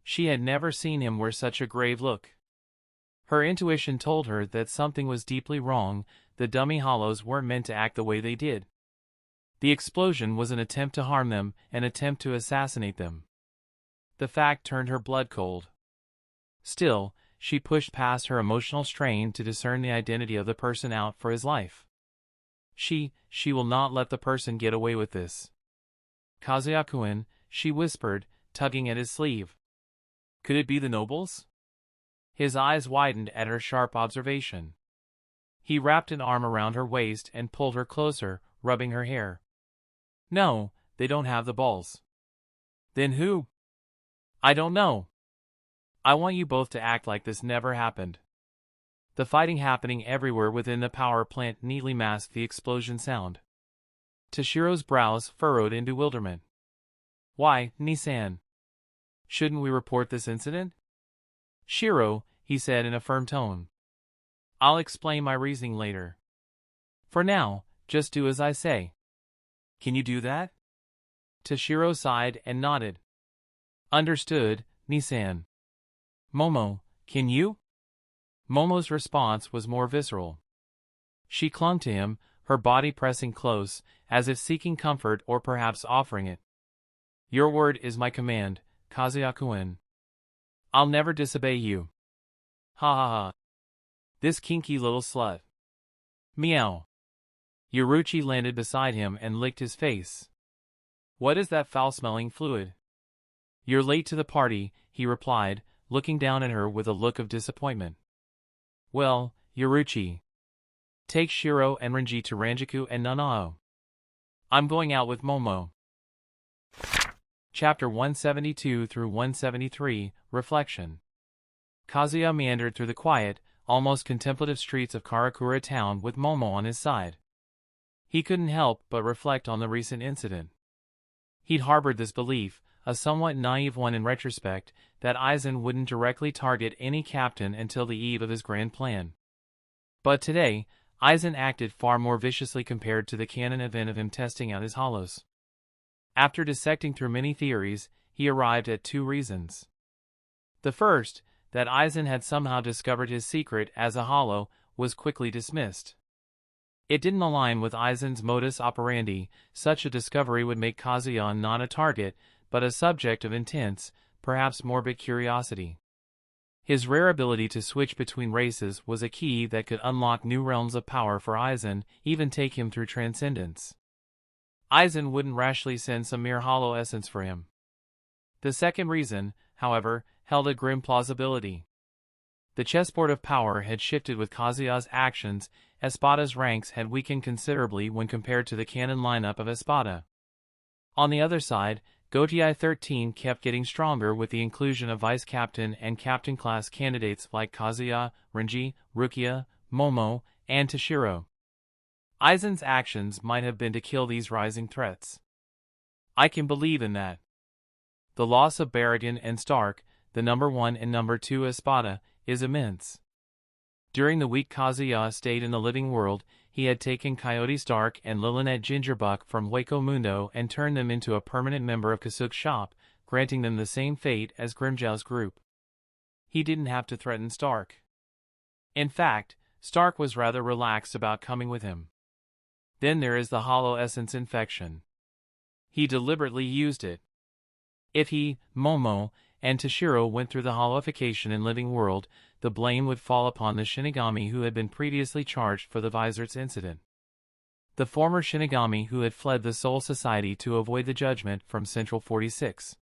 Speaker 1: She had never seen him wear such a grave look. Her intuition told her that something was deeply wrong. The dummy hollows weren't meant to act the way they did. The explosion was an attempt to harm them, an attempt to assassinate them. The fact turned her blood cold. Still, she pushed past her emotional strain to discern the identity of the person out for his life. She will not let the person get away with this. Kazuya-kun, she whispered, tugging at his sleeve. Could it be the nobles? His eyes widened at her sharp observation. He wrapped an arm around her waist and pulled her closer, rubbing her hair. No, they don't have the balls. Then who? I don't know. I want you both to act like this never happened. The fighting happening everywhere within the power plant neatly masked the explosion sound. Tashiro's brows furrowed in bewilderment. Why, Nisan? Shouldn't we report this incident? Shiro, he said in a firm tone. I'll explain my reasoning later. For now, just do as I say. Can you do that? Tashiro sighed and nodded. Understood, Nisan. Momo, can you? Momo's response was more visceral. She clung to him, her body pressing close, as if seeking comfort or perhaps offering it. Your word is my command, Kazuya-kun. I'll never disobey you. Ha ha ha. This kinky little slut. Meow. Yoruichi landed beside him and licked his face. What is that foul-smelling fluid? You're late to the party, he replied, looking down at her with a look of disappointment. Well, Yoruichi. Take Shiro and Renji to Ranjaku and Nanao. I'm going out with Momo. Chapter 172 through 173, Reflection. Kazuya meandered through the quiet, almost contemplative streets of Karakura town with Momo on his side. He couldn't help but reflect on the recent incident. He'd harbored this belief, a somewhat naive one in retrospect, that Aizen wouldn't directly target any captain until the eve of his grand plan. But today, Aizen acted far more viciously compared to the canon event of him testing out his hollows. After dissecting through many theories, he arrived at 2 reasons. The first, that Aizen had somehow discovered his secret as a hollow, was quickly dismissed. It didn't align with Aizen's modus operandi. Such a discovery would make Kazuya not a target, but a subject of intense, perhaps morbid curiosity. His rare ability to switch between races was a key that could unlock new realms of power for Aizen, even take him through transcendence. Aizen wouldn't rashly send some mere hollow essence for him. The second reason, however, held a grim plausibility. The chessboard of power had shifted with Kazuya's actions. Espada's ranks had weakened considerably when compared to the canon lineup of Espada. On the other side, Gotei 13 kept getting stronger with the inclusion of vice captain and captain class candidates like Kazuya, Renji, Rukia, Momo, and Tashiro. Aizen's actions might have been to kill these rising threats. I can believe in that. The loss of Barragan and Stark, the number 1 and number 2 Espada, is immense. During the week Kazuya stayed in the living world, he had taken Coyote Stark and Lilynette Gingerbuck from Hueco Mundo and turned them into a permanent member of Kasuke's shop, granting them the same fate as Grimmjow's group. He didn't have to threaten Stark. In fact, Stark was rather relaxed about coming with him. Then there is the hollow essence infection. He deliberately used it. If he, Momo, and Tashiro went through the hollowification in living world, the blame would fall upon the Shinigami who had been previously charged for the Vizart's incident. The former Shinigami who had fled the Soul Society to avoid the judgment from Central 46.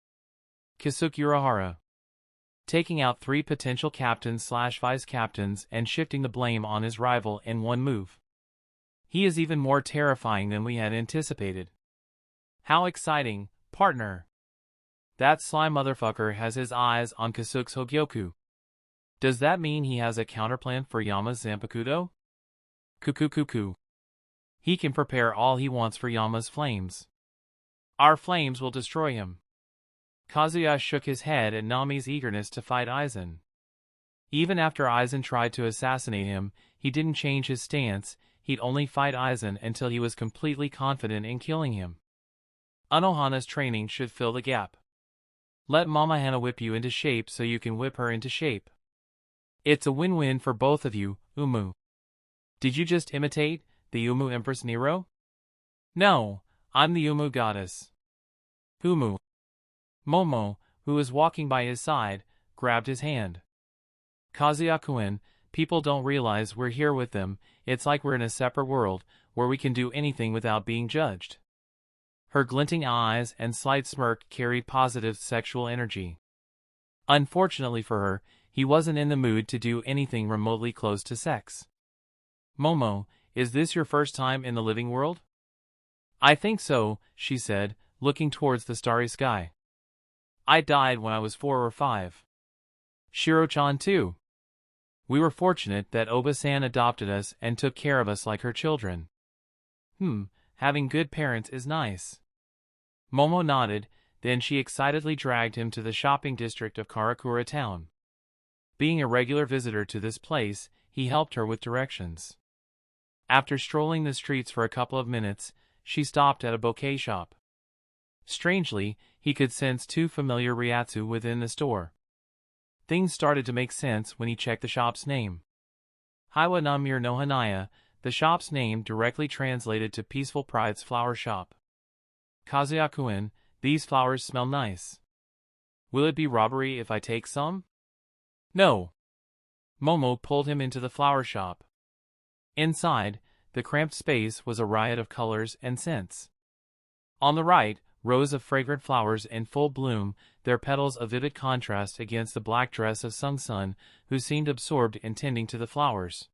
Speaker 1: Kasuke Urahara. Taking out 3 potential captains/vice captains and shifting the blame on his rival in one move. He is even more terrifying than we had anticipated. How exciting, partner! That sly motherfucker has his eyes on Kasuke's Hogyoku. Does that mean he has a counterplan for Yama's Zanpakuto? Cuckoo. He can prepare all he wants for Yama's flames. Our flames will destroy him. Kazuya shook his head at Nami's eagerness to fight Aizen. Even after Aizen tried to assassinate him, he didn't change his stance. He'd only fight Aizen until he was completely confident in killing him. Anohana's training should fill the gap. Let Mama Hana whip you into shape so you can whip her into shape. It's a win-win for both of you, Umu. Did you just imitate the Umu Empress Nero? No, I'm the Umu goddess. Umu. Momo, who was walking by his side, grabbed his hand. Kazuya-kun, people don't realize we're here with them, it's like we're in a separate world, where we can do anything without being judged. Her glinting eyes and slight smirk carried positive sexual energy. Unfortunately for her, he wasn't in the mood to do anything remotely close to sex. Momo, is this your first time in the living world? I think so, she said, looking towards the starry sky. I died when I was 4 or 5. Shiro-chan too. We were fortunate that Oba-san adopted us and took care of us like her children. Having good parents is nice. Momo nodded, then she excitedly dragged him to the shopping district of Karakura town. Being a regular visitor to this place, he helped her with directions. After strolling the streets for a couple of minutes, she stopped at a bouquet shop. Strangely, he could sense 2 familiar Ryatsu within the store. Things started to make sense when he checked the shop's name. Haiwa Namir no Hanaya, the shop's name directly translated to Peaceful Pride's flower shop. Kazuya-kun, these flowers smell nice. Will it be robbery if I take some? No. Momo pulled him into the flower shop. Inside, the cramped space was a riot of colors and scents. On the right, rows of fragrant flowers in full bloom, their petals a vivid contrast against the black dress of Sung-sun, who seemed absorbed in tending to the flowers.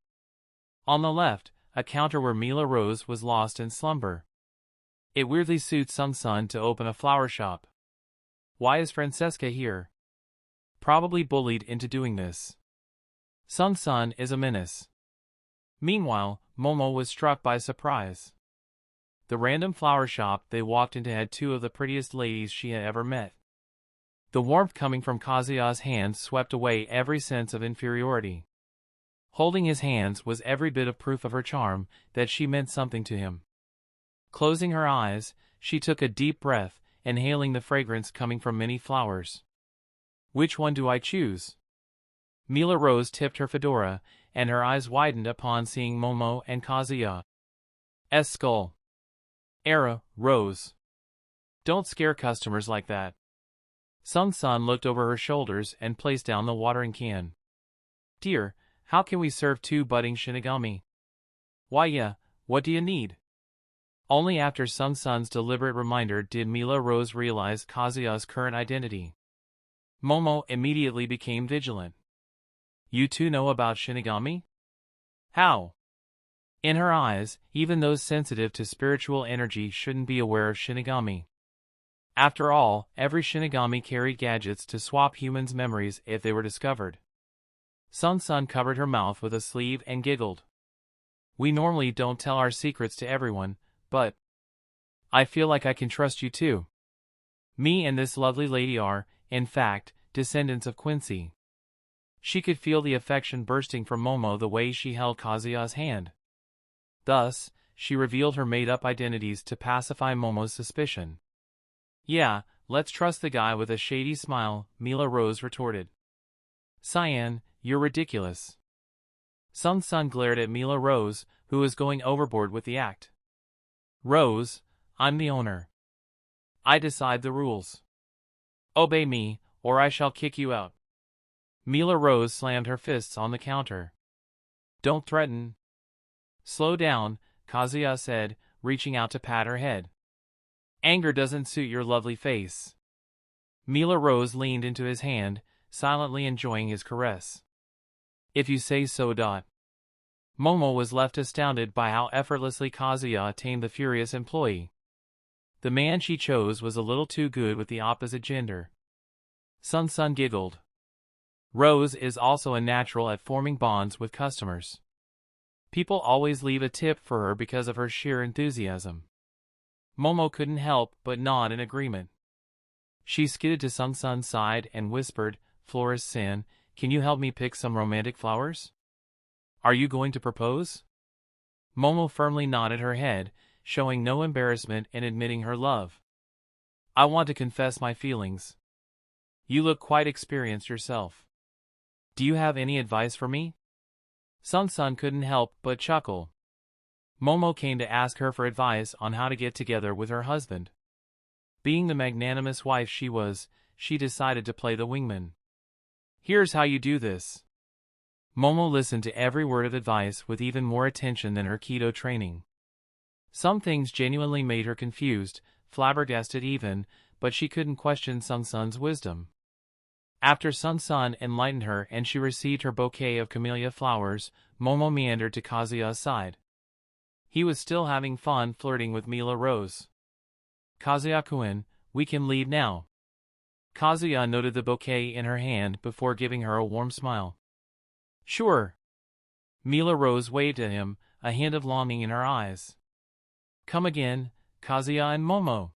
Speaker 1: On the left, a counter where Mila Rose was lost in slumber. It weirdly suits Sung-sun to open a flower shop. Why is Francesca here? Probably bullied into doing this. Sung-sun is a menace. Meanwhile, Momo was struck by surprise. The random flower shop they walked into had 2 of the prettiest ladies she had ever met. The warmth coming from Kazuya's hands swept away every sense of inferiority. Holding his hands was every bit of proof of her charm, that she meant something to him. Closing her eyes, she took a deep breath, inhaling the fragrance coming from many flowers. Which one do I choose? Mila Rose tipped her fedora, and her eyes widened upon seeing Momo and Kazuya's skull. Era, Rose. Don't scare customers like that. Sung-sun looked over her shoulders and placed down the watering can. Dear, how can we serve 2 budding Shinigami? Why yeah, what do you need? Only after Sung-sun's deliberate reminder did Mila Rose realize Kazuya's current identity. Momo immediately became vigilant. You 2 know about Shinigami? How? In her eyes, even those sensitive to spiritual energy shouldn't be aware of Shinigami. After all, every Shinigami carried gadgets to swap humans' memories if they were discovered. Sung-sun covered her mouth with a sleeve and giggled. We normally don't tell our secrets to everyone, but I feel like I can trust you too. Me and this lovely lady are, in fact, descendants of Quincy. She could feel the affection bursting from Momo the way she held Kazuya's hand. Thus, she revealed her made-up identities to pacify Momo's suspicion. Yeah, let's trust the guy with a shady smile, Mila Rose retorted. Cyan, you're ridiculous. Sung-sun glared at Mila Rose, who was going overboard with the act. Rose, I'm the owner. I decide the rules. Obey me, or I shall kick you out. Mila Rose slammed her fists on the counter. Don't threaten. Slow down, Kazuya said, reaching out to pat her head. Anger doesn't suit your lovely face. Mila Rose leaned into his hand, silently enjoying his caress. If you say so. Momo was left astounded by how effortlessly Kazuya tamed the furious employee. The man she chose was a little too good with the opposite gender. Sung-sun giggled. Rose is also a natural at forming bonds with customers. People always leave a tip for her because of her sheer enthusiasm. Momo couldn't help but nod in agreement. She skidded to Sung-sun's side and whispered, Florist-san, can you help me pick some romantic flowers? Are you going to propose? Momo firmly nodded her head, showing no embarrassment in admitting her love. I want to confess my feelings. You look quite experienced yourself. Do you have any advice for me? Sung-sun couldn't help but chuckle. Momo came to ask her for advice on how to get together with her husband. Being the magnanimous wife she was, she decided to play the wingman. Here's how you do this. Momo listened to every word of advice with even more attention than her Kido training. Some things genuinely made her confused, flabbergasted even, but she couldn't question Sung Sun's wisdom. After Sung Sun enlightened her and she received her bouquet of camellia flowers, Momo meandered to Kazuya's side. He was still having fun flirting with Mila Rose. Kazuya-kun, we can leave now. Kazuya noted the bouquet in her hand before giving her a warm smile. Sure. Mila Rose waved at him, a hint of longing in her eyes. Come again, Kazuya and Momo.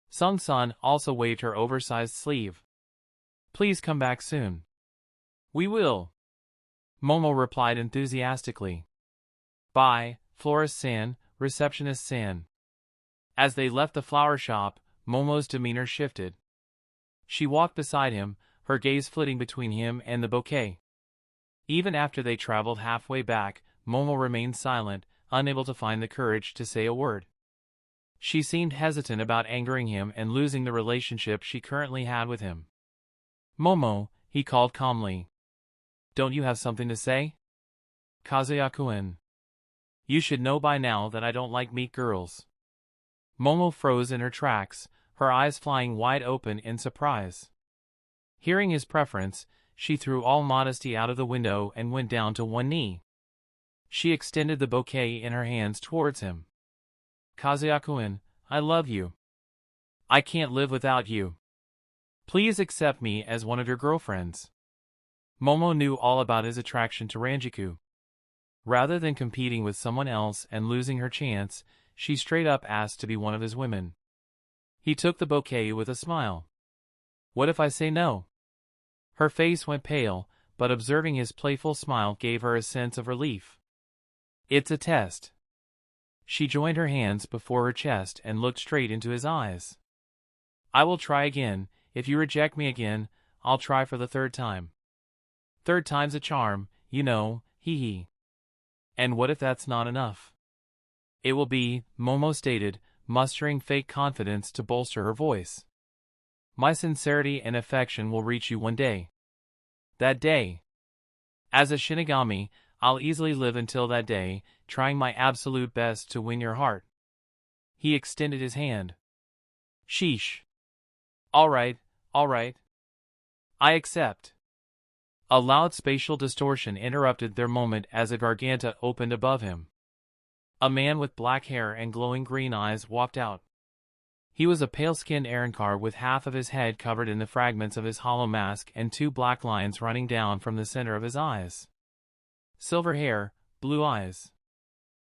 Speaker 1: Sung Sun also waved her oversized sleeve. Please come back soon. We will. Momo replied enthusiastically. Bye, Florist-san, Receptionist-san. As they left the flower shop, Momo's demeanor shifted. She walked beside him, her gaze flitting between him and the bouquet. Even after they traveled halfway back, Momo remained silent, unable to find the courage to say a word. She seemed hesitant about angering him and losing the relationship she currently had with him. Momo, he called calmly. Don't you have something to say? Kazuya-kun. You should know by now that I don't like meek girls. Momo froze in her tracks, her eyes flying wide open in surprise. Hearing his preference, she threw all modesty out of the window and went down to one knee. She extended the bouquet in her hands towards him. Kazuya-kun, I love you. I can't live without you. Please accept me as one of your girlfriends. Momo knew all about his attraction to Ranjiku. Rather than competing with someone else and losing her chance, she straight up asked to be one of his women. He took the bouquet with a smile. What if I say no? Her face went pale, but observing his playful smile gave her a sense of relief. It's a test. She joined her hands before her chest and looked straight into his eyes. I will try again. If you reject me again, I'll try for the third time. Third time's a charm, you know, hee hee. And what if that's not enough? It will be, Momo stated, mustering fake confidence to bolster her voice. My sincerity and affection will reach you one day. That day. As a Shinigami, I'll easily live until that day, trying my absolute best to win your heart. He extended his hand. Sheesh. All right. I accept. A loud spatial distortion interrupted their moment as a garganta opened above him. A man with black hair and glowing green eyes walked out. He was a pale-skinned Arrancar with half of his head covered in the fragments of his hollow mask and two black lines running down from the center of his eyes. Silver hair, blue eyes.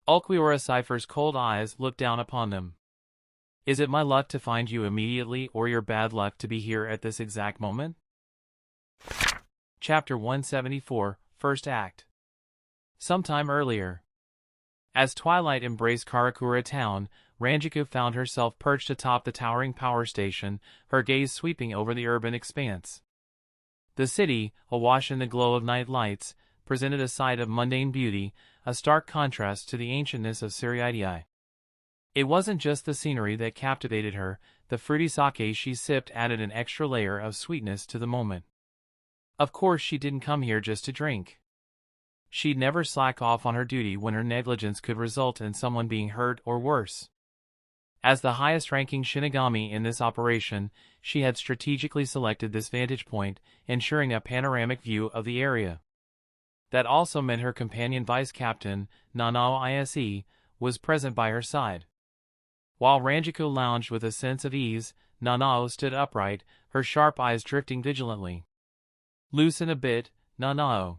Speaker 1: Ulquiorra Cypher's cold eyes looked down upon them. Is it my luck to find you immediately or your bad luck to be here at this exact moment? Chapter 174, First Act. Sometime earlier. As twilight embraced Karakura town, Ranjiku found herself perched atop the towering power station, her gaze sweeping over the urban expanse. The city, awash in the glow of night lights, presented a sight of mundane beauty, a stark contrast to the ancientness of Siriidii. It wasn't just the scenery that captivated her, the fruity sake she sipped added an extra layer of sweetness to the moment. Of course she didn't come here just to drink. She'd never slack off on her duty when her negligence could result in someone being hurt or worse. As the highest-ranking Shinigami in this operation, she had strategically selected this vantage point, ensuring a panoramic view of the area. That also meant her companion vice captain, Nanao Ise, was present by her side. While Ranjiku lounged with a sense of ease, Nanao stood upright, her sharp eyes drifting vigilantly. Loosen a bit, Nanao.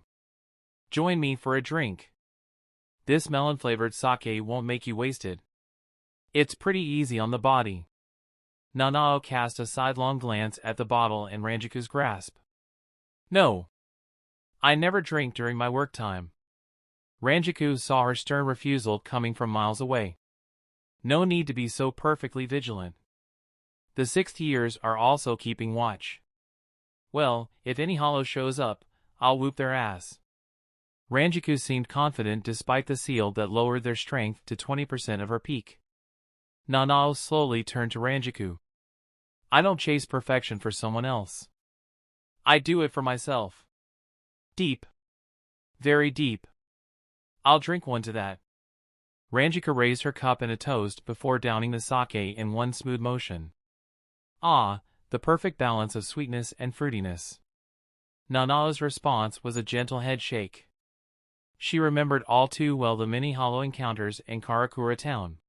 Speaker 1: Join me for a drink. This melon-flavored sake won't make you wasted. It's pretty easy on the body. Nanao cast a sidelong glance at the bottle in Ranjiku's grasp. No. I never drink during my work time. Ranjiku saw her stern refusal coming from miles away. No need to be so perfectly vigilant. The sixth years are also keeping watch. Well, if any hollow shows up, I'll whoop their ass. Ranjiku seemed confident despite the seal that lowered their strength to 20% of her peak. Nanao slowly turned to Ranjiku. I don't chase perfection for someone else. I do it for myself. Deep. Very deep. I'll drink one to that. Ranjika raised her cup in a toast before downing the sake in one smooth motion. Ah, the perfect balance of sweetness and fruitiness. Nanao's response was a gentle head shake. She remembered all too well the many hollow encounters in Karakura town.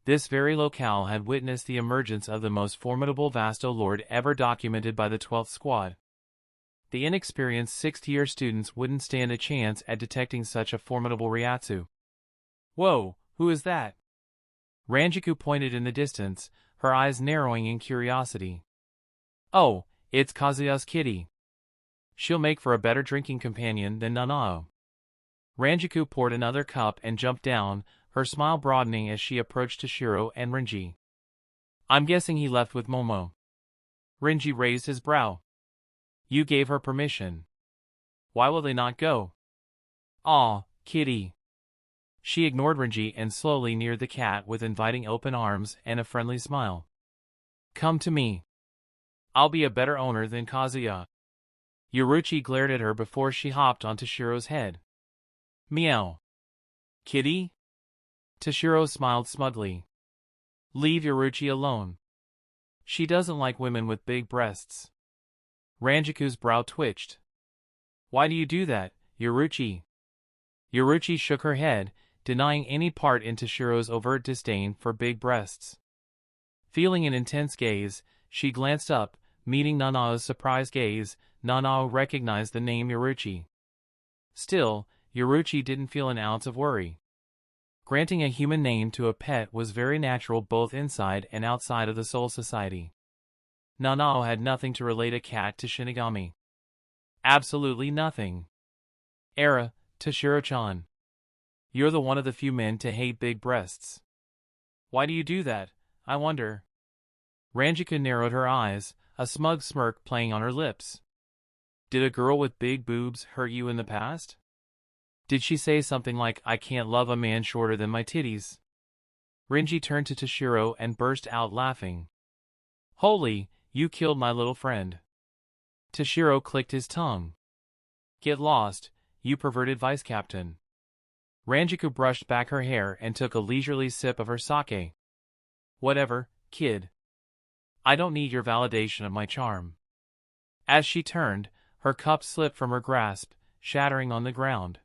Speaker 1: This very locale had witnessed the emergence of the most formidable Vasto Lord ever documented by the 12th Squad. The inexperienced 6th-year students wouldn't stand a chance at detecting such a formidable Ryatsu. Whoa, who is that? Ranjiku pointed in the distance, her eyes narrowing in curiosity. Oh, it's Kazuya's kitty. She'll make for a better drinking companion than Nanao. Ranjiku poured another cup and jumped down, her smile broadening as she approached Toshiro and Renji. I'm guessing he left with Momo. Renji raised his brow. You gave her permission. Why will they not go? Aw, kitty. She ignored Renji and slowly neared the cat with inviting open arms and a friendly smile. Come to me. I'll be a better owner than Kazuya. Yoruichi glared at her before she hopped on Toshiro's head. Meow. Kitty? Toshiro smiled smugly. Leave Yoruichi alone. She doesn't like women with big breasts. Ranjiku's brow twitched. Why do you do that, Yoruichi? Yoruichi shook her head, denying any part in Toshiro's overt disdain for big breasts. Feeling an intense gaze, she glanced up, meeting Nanao's surprised gaze. Nanao recognized the name Yoruichi. Still, Yoruichi didn't feel an ounce of worry. Granting a human name to a pet was very natural both inside and outside of the Soul Society. Nanao had nothing to relate a cat to Shinigami. Absolutely nothing. Era, Toshiro-chan. You're the one of the few men to hate big breasts. Why do you do that, I wonder? Ranjika narrowed her eyes, a smug smirk playing on her lips. Did a girl with big boobs hurt you in the past? Did she say something like, I can't love a man shorter than my titties? Renji turned to Toshiro and burst out laughing. Holy, you killed my little friend. Toshiro clicked his tongue. Get lost, you perverted vice captain. Ranjiku brushed back her hair and took a leisurely sip of her sake. Whatever, kid. I don't need your validation of my charm. As she turned, her cup slipped from her grasp, shattering on the ground.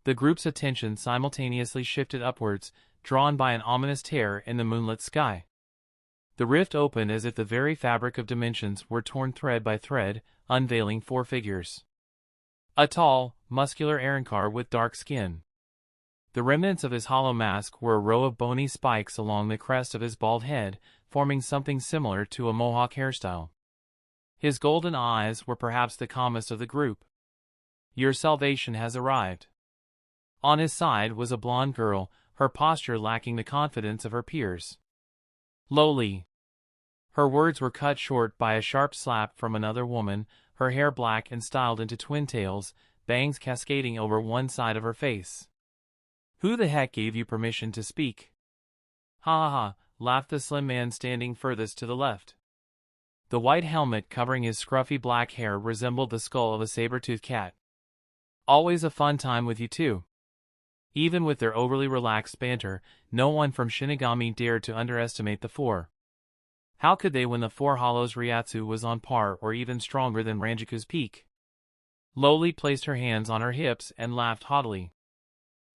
Speaker 1: The group's attention simultaneously shifted upwards, drawn by an ominous tear in the moonlit sky. The rift opened as if the very fabric of dimensions were torn thread by thread, unveiling 4 figures. A tall, muscular Arankar with dark skin. The remnants of his hollow mask were a row of bony spikes along the crest of his bald head, forming something similar to a mohawk hairstyle. His golden eyes were perhaps the calmest of the group. Your salvation has arrived. On his side was a blonde girl, her posture lacking the confidence of her peers. Lowly. Her words were cut short by a sharp slap from another woman, her hair black and styled into twin tails, bangs cascading over one side of her face. Who the heck gave you permission to speak? Ha ha ha, laughed the slim man standing furthest to the left. The white helmet covering his scruffy black hair resembled the skull of a saber-toothed cat. Always a fun time with you two. Even with their overly relaxed banter, no one from Shinigami dared to underestimate the 4. How could they when the 4 Hollows Ryatsu was on par or even stronger than Ranjiku's peak? Lowly placed her hands on her hips and laughed haughtily.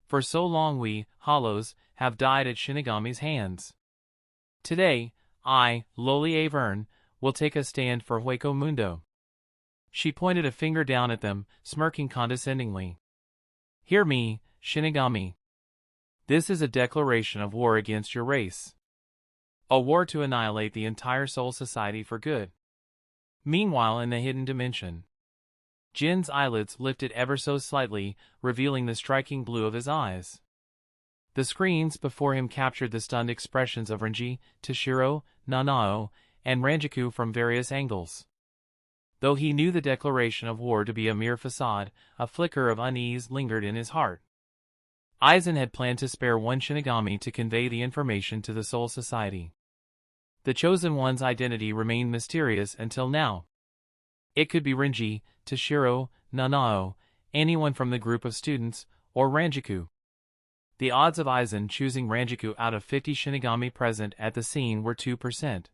Speaker 1: For so long we, Hollows, have died at Shinigami's hands. Today, I, Lowly Avern, will take a stand for Hueco Mundo. She pointed a finger down at them, smirking condescendingly. Hear me, Shinigami. This is a declaration of war against your race. A war to annihilate the entire Soul Society for good. Meanwhile in the hidden dimension. Jin's eyelids lifted ever so slightly, revealing the striking blue of his eyes. The screens before him captured the stunned expressions of Renji, Toshiro, Nanao, and Ranjiku from various angles. Though he knew the declaration of war to be a mere facade, a flicker of unease lingered in his heart. Aizen had planned to spare one Shinigami to convey the information to the Soul Society. The Chosen One's identity remained mysterious until now. It could be Renji, Toshiro, Nanao, anyone from the group of students, or Ranjaku. The odds of Aizen choosing Ranjaku out of 50 Shinigami present at the scene were 2%.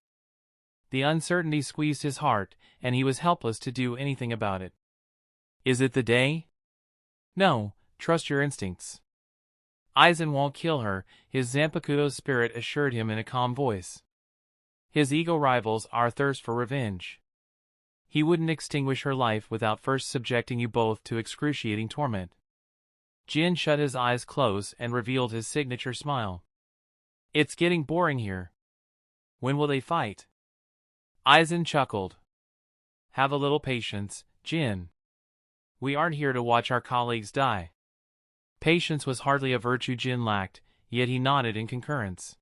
Speaker 1: The uncertainty squeezed his heart, and he was helpless to do anything about it. Is it the day? No, trust your instincts. Aizen won't kill her, his Zanpakuto spirit assured him in a calm voice. His ego rivals our thirst for revenge. He wouldn't extinguish her life without first subjecting you both to excruciating torment. Jin shut his eyes close and revealed his signature smile. It's getting boring here. When will they fight? Aizen chuckled. Have a little patience, Jin. We aren't here to watch our colleagues die. Patience was hardly a virtue Jin lacked, yet he nodded in concurrence.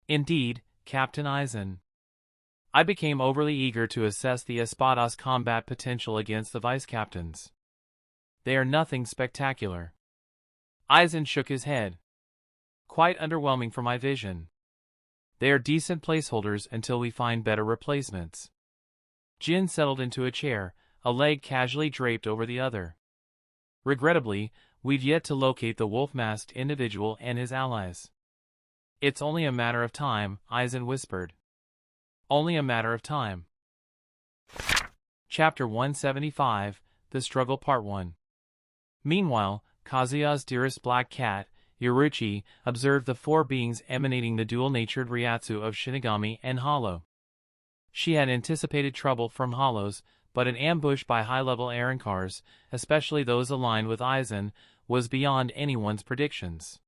Speaker 1: Indeed, Captain Aizen. I became overly eager to assess the Espada's combat potential against the vice-captains. They are nothing spectacular. Aizen shook his head. Quite underwhelming for my vision. They are decent placeholders until we find better replacements. Jin settled into a chair, a leg casually draped over the other. Regrettably, we've yet to locate the wolf-masked individual and his allies. It's only a matter of time, Aizen whispered. Only a matter of time. Chapter 175, The Struggle Part 1. Meanwhile, Kazuya's dearest black cat, Yoruichi, observed the four beings emanating the dual-natured Ryatsu of Shinigami and Hollow. She had anticipated trouble from Hollows, but an ambush by high-level Arankars, especially those aligned with Aizen, was beyond anyone's predictions.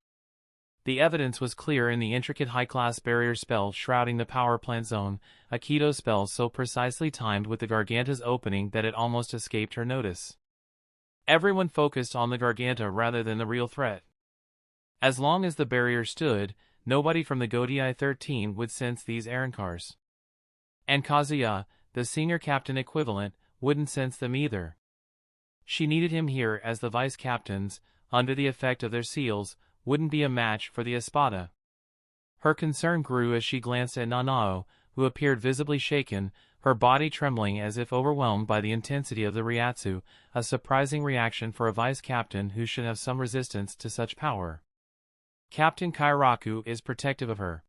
Speaker 1: The evidence was clear in the intricate high-class barrier spell shrouding the power plant zone, a Keto spell so precisely timed with the Garganta's opening that it almost escaped her notice. Everyone focused on the Garganta rather than the real threat. As long as the barrier stood, nobody from the Godii 13 would sense these Arankars. And Kazuya, the senior captain equivalent, wouldn't sense them either. She needed him here as the vice-captains, under the effect of their seals, wouldn't be a match for the Espada. Her concern grew as she glanced at Nanao, who appeared visibly shaken, her body trembling as if overwhelmed by the intensity of the Ryatsu, a surprising reaction for a vice-captain who should have some resistance to such power. Captain Kairaku is protective of her.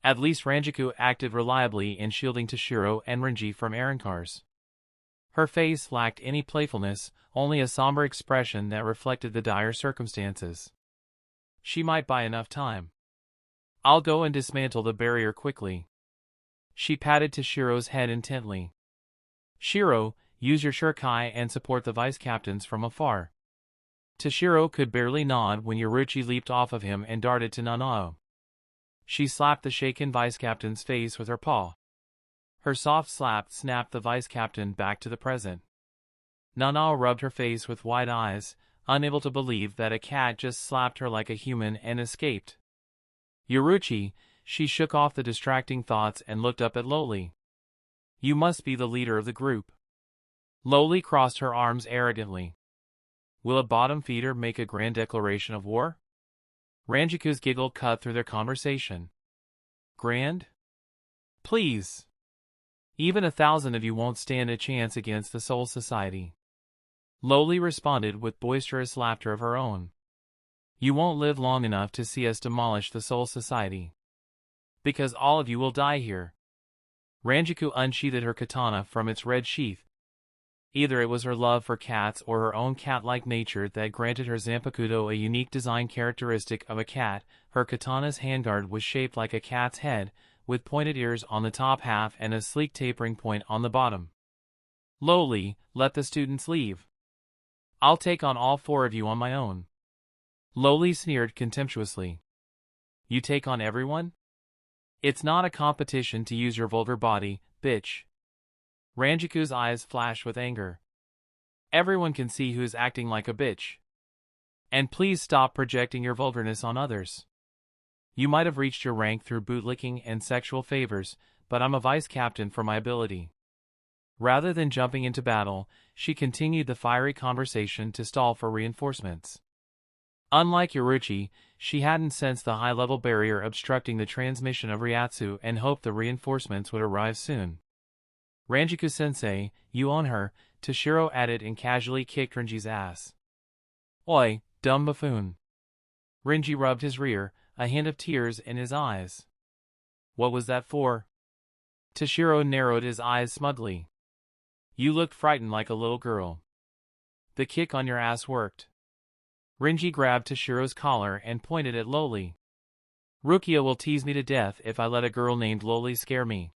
Speaker 1: At least Ranjaku acted reliably in shielding Toshiro and Renji from Arankars. Her face lacked any playfulness, only a somber expression that reflected the dire circumstances. She might buy enough time. I'll go and dismantle the barrier quickly. She patted Toshiro's head intently. Shiro, use your Shurikai and support the vice-captains from afar. Toshiro could barely nod when Yoruichi leaped off of him and darted to Nanao. She slapped the shaken vice-captain's face with her paw. Her soft slap snapped the vice-captain back to the present. Nanao rubbed her face with wide eyes, unable to believe that a cat just slapped her like a human and escaped. Yoruichi, she shook off the distracting thoughts and looked up at Loli. You must be the leader of the group. Loli crossed her arms arrogantly. Will a bottom feeder make a grand declaration of war? Ranjaku's giggle cut through their conversation. Grand? Please. Even 1,000 of you won't stand a chance against the Soul Society. Loli responded with boisterous laughter of her own. You won't live long enough to see us demolish the Soul Society. Because all of you will die here. Ranjaku unsheathed her katana from its red sheath. Either it was her love for cats or her own cat-like nature that granted her Zanpakuto a unique design characteristic of a cat. Her katana's handguard was shaped like a cat's head, with pointed ears on the top half and a sleek tapering point on the bottom. Loli, let the students leave. I'll take on all 4 of you on my own. Loli sneered contemptuously. You take on everyone? It's not a competition to use your vulgar body, bitch. Ranjaku's eyes flashed with anger. Everyone can see who's acting like a bitch. And please stop projecting your vulgarness on others. You might have reached your rank through bootlicking and sexual favors, but I'm a vice-captain for my ability. Rather than jumping into battle, she continued the fiery conversation to stall for reinforcements. Unlike Yoruichi, she hadn't sensed the high-level barrier obstructing the transmission of Ryatsu and hoped the reinforcements would arrive soon. Ranjaku-sensei, you own her, Toshiro added and casually kicked Renji's ass. Oi, dumb buffoon. Renji rubbed his rear, a hint of tears in his eyes. What was that for? Toshiro narrowed his eyes smugly. You looked frightened like a little girl. The kick on your ass worked. Renji grabbed Toshiro's collar and pointed at Loli. Rukia will tease me to death if I let a girl named Loli scare me.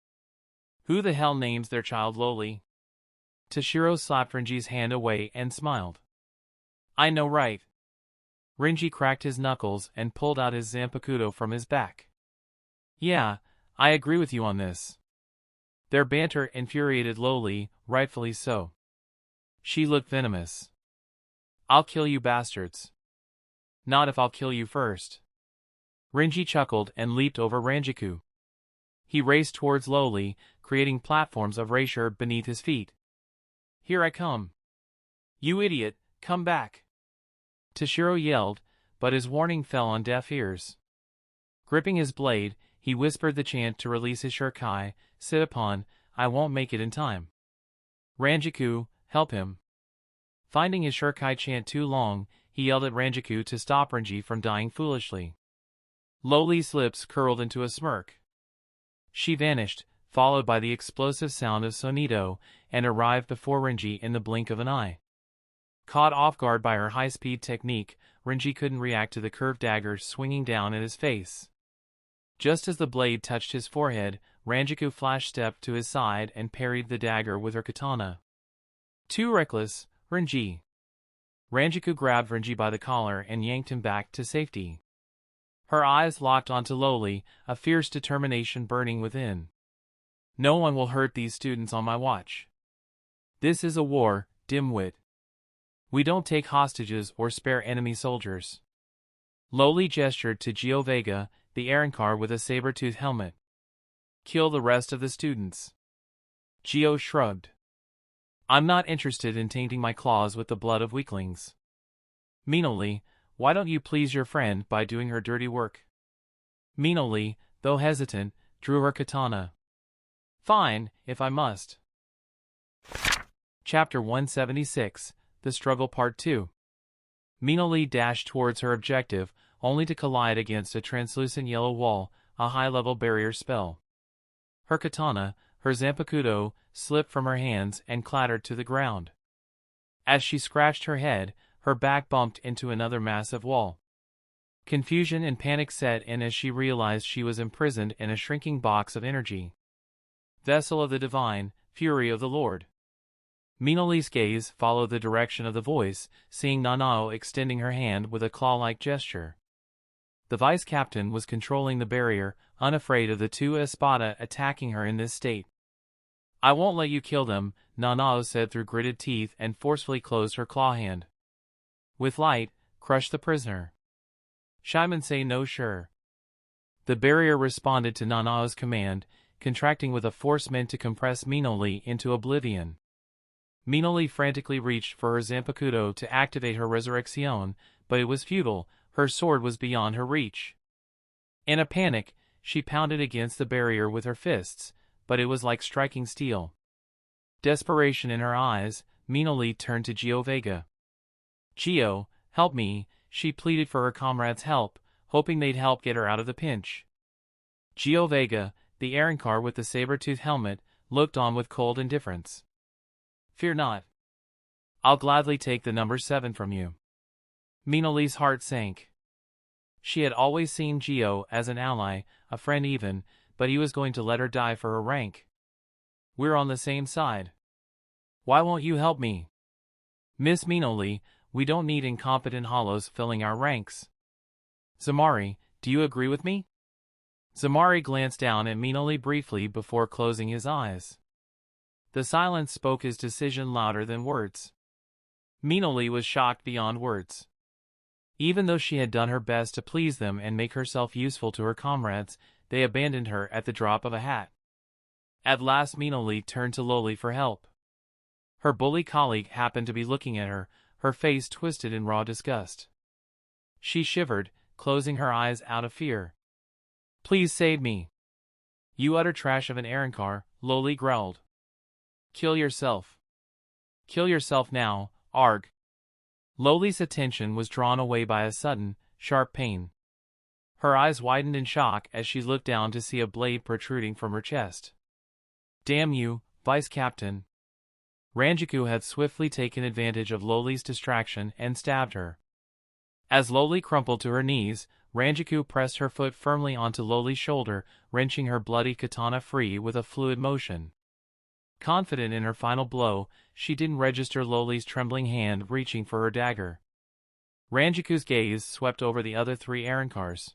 Speaker 1: Who the hell names their child Loli? Toshiro slapped Renji's hand away and smiled. I know right. Renji cracked his knuckles and pulled out his Zanpakuto from his back. Yeah, I agree with you on this. Their banter infuriated Loli, rightfully so. She looked venomous. I'll kill you bastards. Not if I'll kill you first. Renji chuckled and leaped over Ranjiku. He raced towards Loli, creating platforms of erasure beneath his feet. Here I come. You idiot, come back. Toshiro yelled, but his warning fell on deaf ears. Gripping his blade, he whispered the chant to release his shurikai. Sit upon, I won't make it in time. Ranjiku, help him. Finding his shurikai chant too long, he yelled at Ranjiku to stop Renji from dying foolishly. Loli's lips curled into a smirk. She vanished, followed by the explosive sound of Sonido, and arrived before Renji in the blink of an eye. Caught off guard by her high-speed technique, Renji couldn't react to the curved dagger swinging down at his face. Just as the blade touched his forehead, Ranjiku flash-stepped to his side and parried the dagger with her katana. Too reckless, Renji. Ranjiku grabbed Renji by the collar and yanked him back to safety. Her eyes locked onto Loli, a fierce determination burning within. No one will hurt these students on my watch. This is a war, dimwit. We don't take hostages or spare enemy soldiers. Loli gestured to Gio Vega, the Arrancar with a saber-toothed helmet. Kill the rest of the students. Gio shrugged. I'm not interested in tainting my claws with the blood of weaklings. Minoli, why don't you please your friend by doing her dirty work? Minoli, though hesitant, drew her katana. Fine, if I must. Chapter 176, The Struggle Part 2. Minoli dashed towards her objective, only to collide against a translucent yellow wall, a high-level barrier spell. Her katana, her Zanpakuto, slipped from her hands and clattered to the ground. As she scratched her head, her back bumped into another massive wall. Confusion and panic set in as she realized she was imprisoned in a shrinking box of energy. Vessel of the Divine, Fury of the Lord. Minoli's gaze followed the direction of the voice, seeing Nanao extending her hand with a claw-like gesture. The vice-captain was controlling the barrier, unafraid of the two Espada attacking her in this state. I won't let you kill them, Nanao said through gritted teeth and forcefully closed her claw hand. With light, crush the prisoner. Shimon say no sure. The barrier responded to Nanao's command, contracting with a force meant to compress Minoli into oblivion. Minoli frantically reached for her Zanpakuto to activate her Resurrection, but it was futile, her sword was beyond her reach. In a panic, she pounded against the barrier with her fists, but it was like striking steel. Desperation in her eyes, Minoli turned to Gio Vega. Gio, help me, she pleaded for her comrades' help, hoping they'd help get her out of the pinch. Gio Vega, the Arrancar with the saber-toothed helmet, looked on with cold indifference. Fear not. I'll gladly take the number 7 from you. Minoli's heart sank. She had always seen Gio as an ally, a friend even, but he was going to let her die for her rank. We're on the same side. Why won't you help me? Miss Minoli, we don't need incompetent hollows filling our ranks. Zamari, do you agree with me? Zamari glanced down at Minoli briefly before closing his eyes. The silence spoke his decision louder than words. Minoli was shocked beyond words. Even though she had done her best to please them and make herself useful to her comrades, they abandoned her at the drop of a hat. At last Minoli turned to Loli for help. Her bully colleague happened to be looking at her, her face twisted in raw disgust. She shivered, closing her eyes out of fear. Please save me. You utter trash of an Arrancar, Loli growled. Kill yourself. Kill yourself now, arg. Loli's attention was drawn away by a sudden, sharp pain. Her eyes widened in shock as she looked down to see a blade protruding from her chest. Damn you, Vice Captain. Rangiku had swiftly taken advantage of Loli's distraction and stabbed her. As Loli crumpled to her knees, Rangiku pressed her foot firmly onto Loli's shoulder, wrenching her bloody katana free with a fluid motion. Confident in her final blow, she didn't register Loli's trembling hand reaching for her dagger. Rangiku's gaze swept over the other 3 Arankars.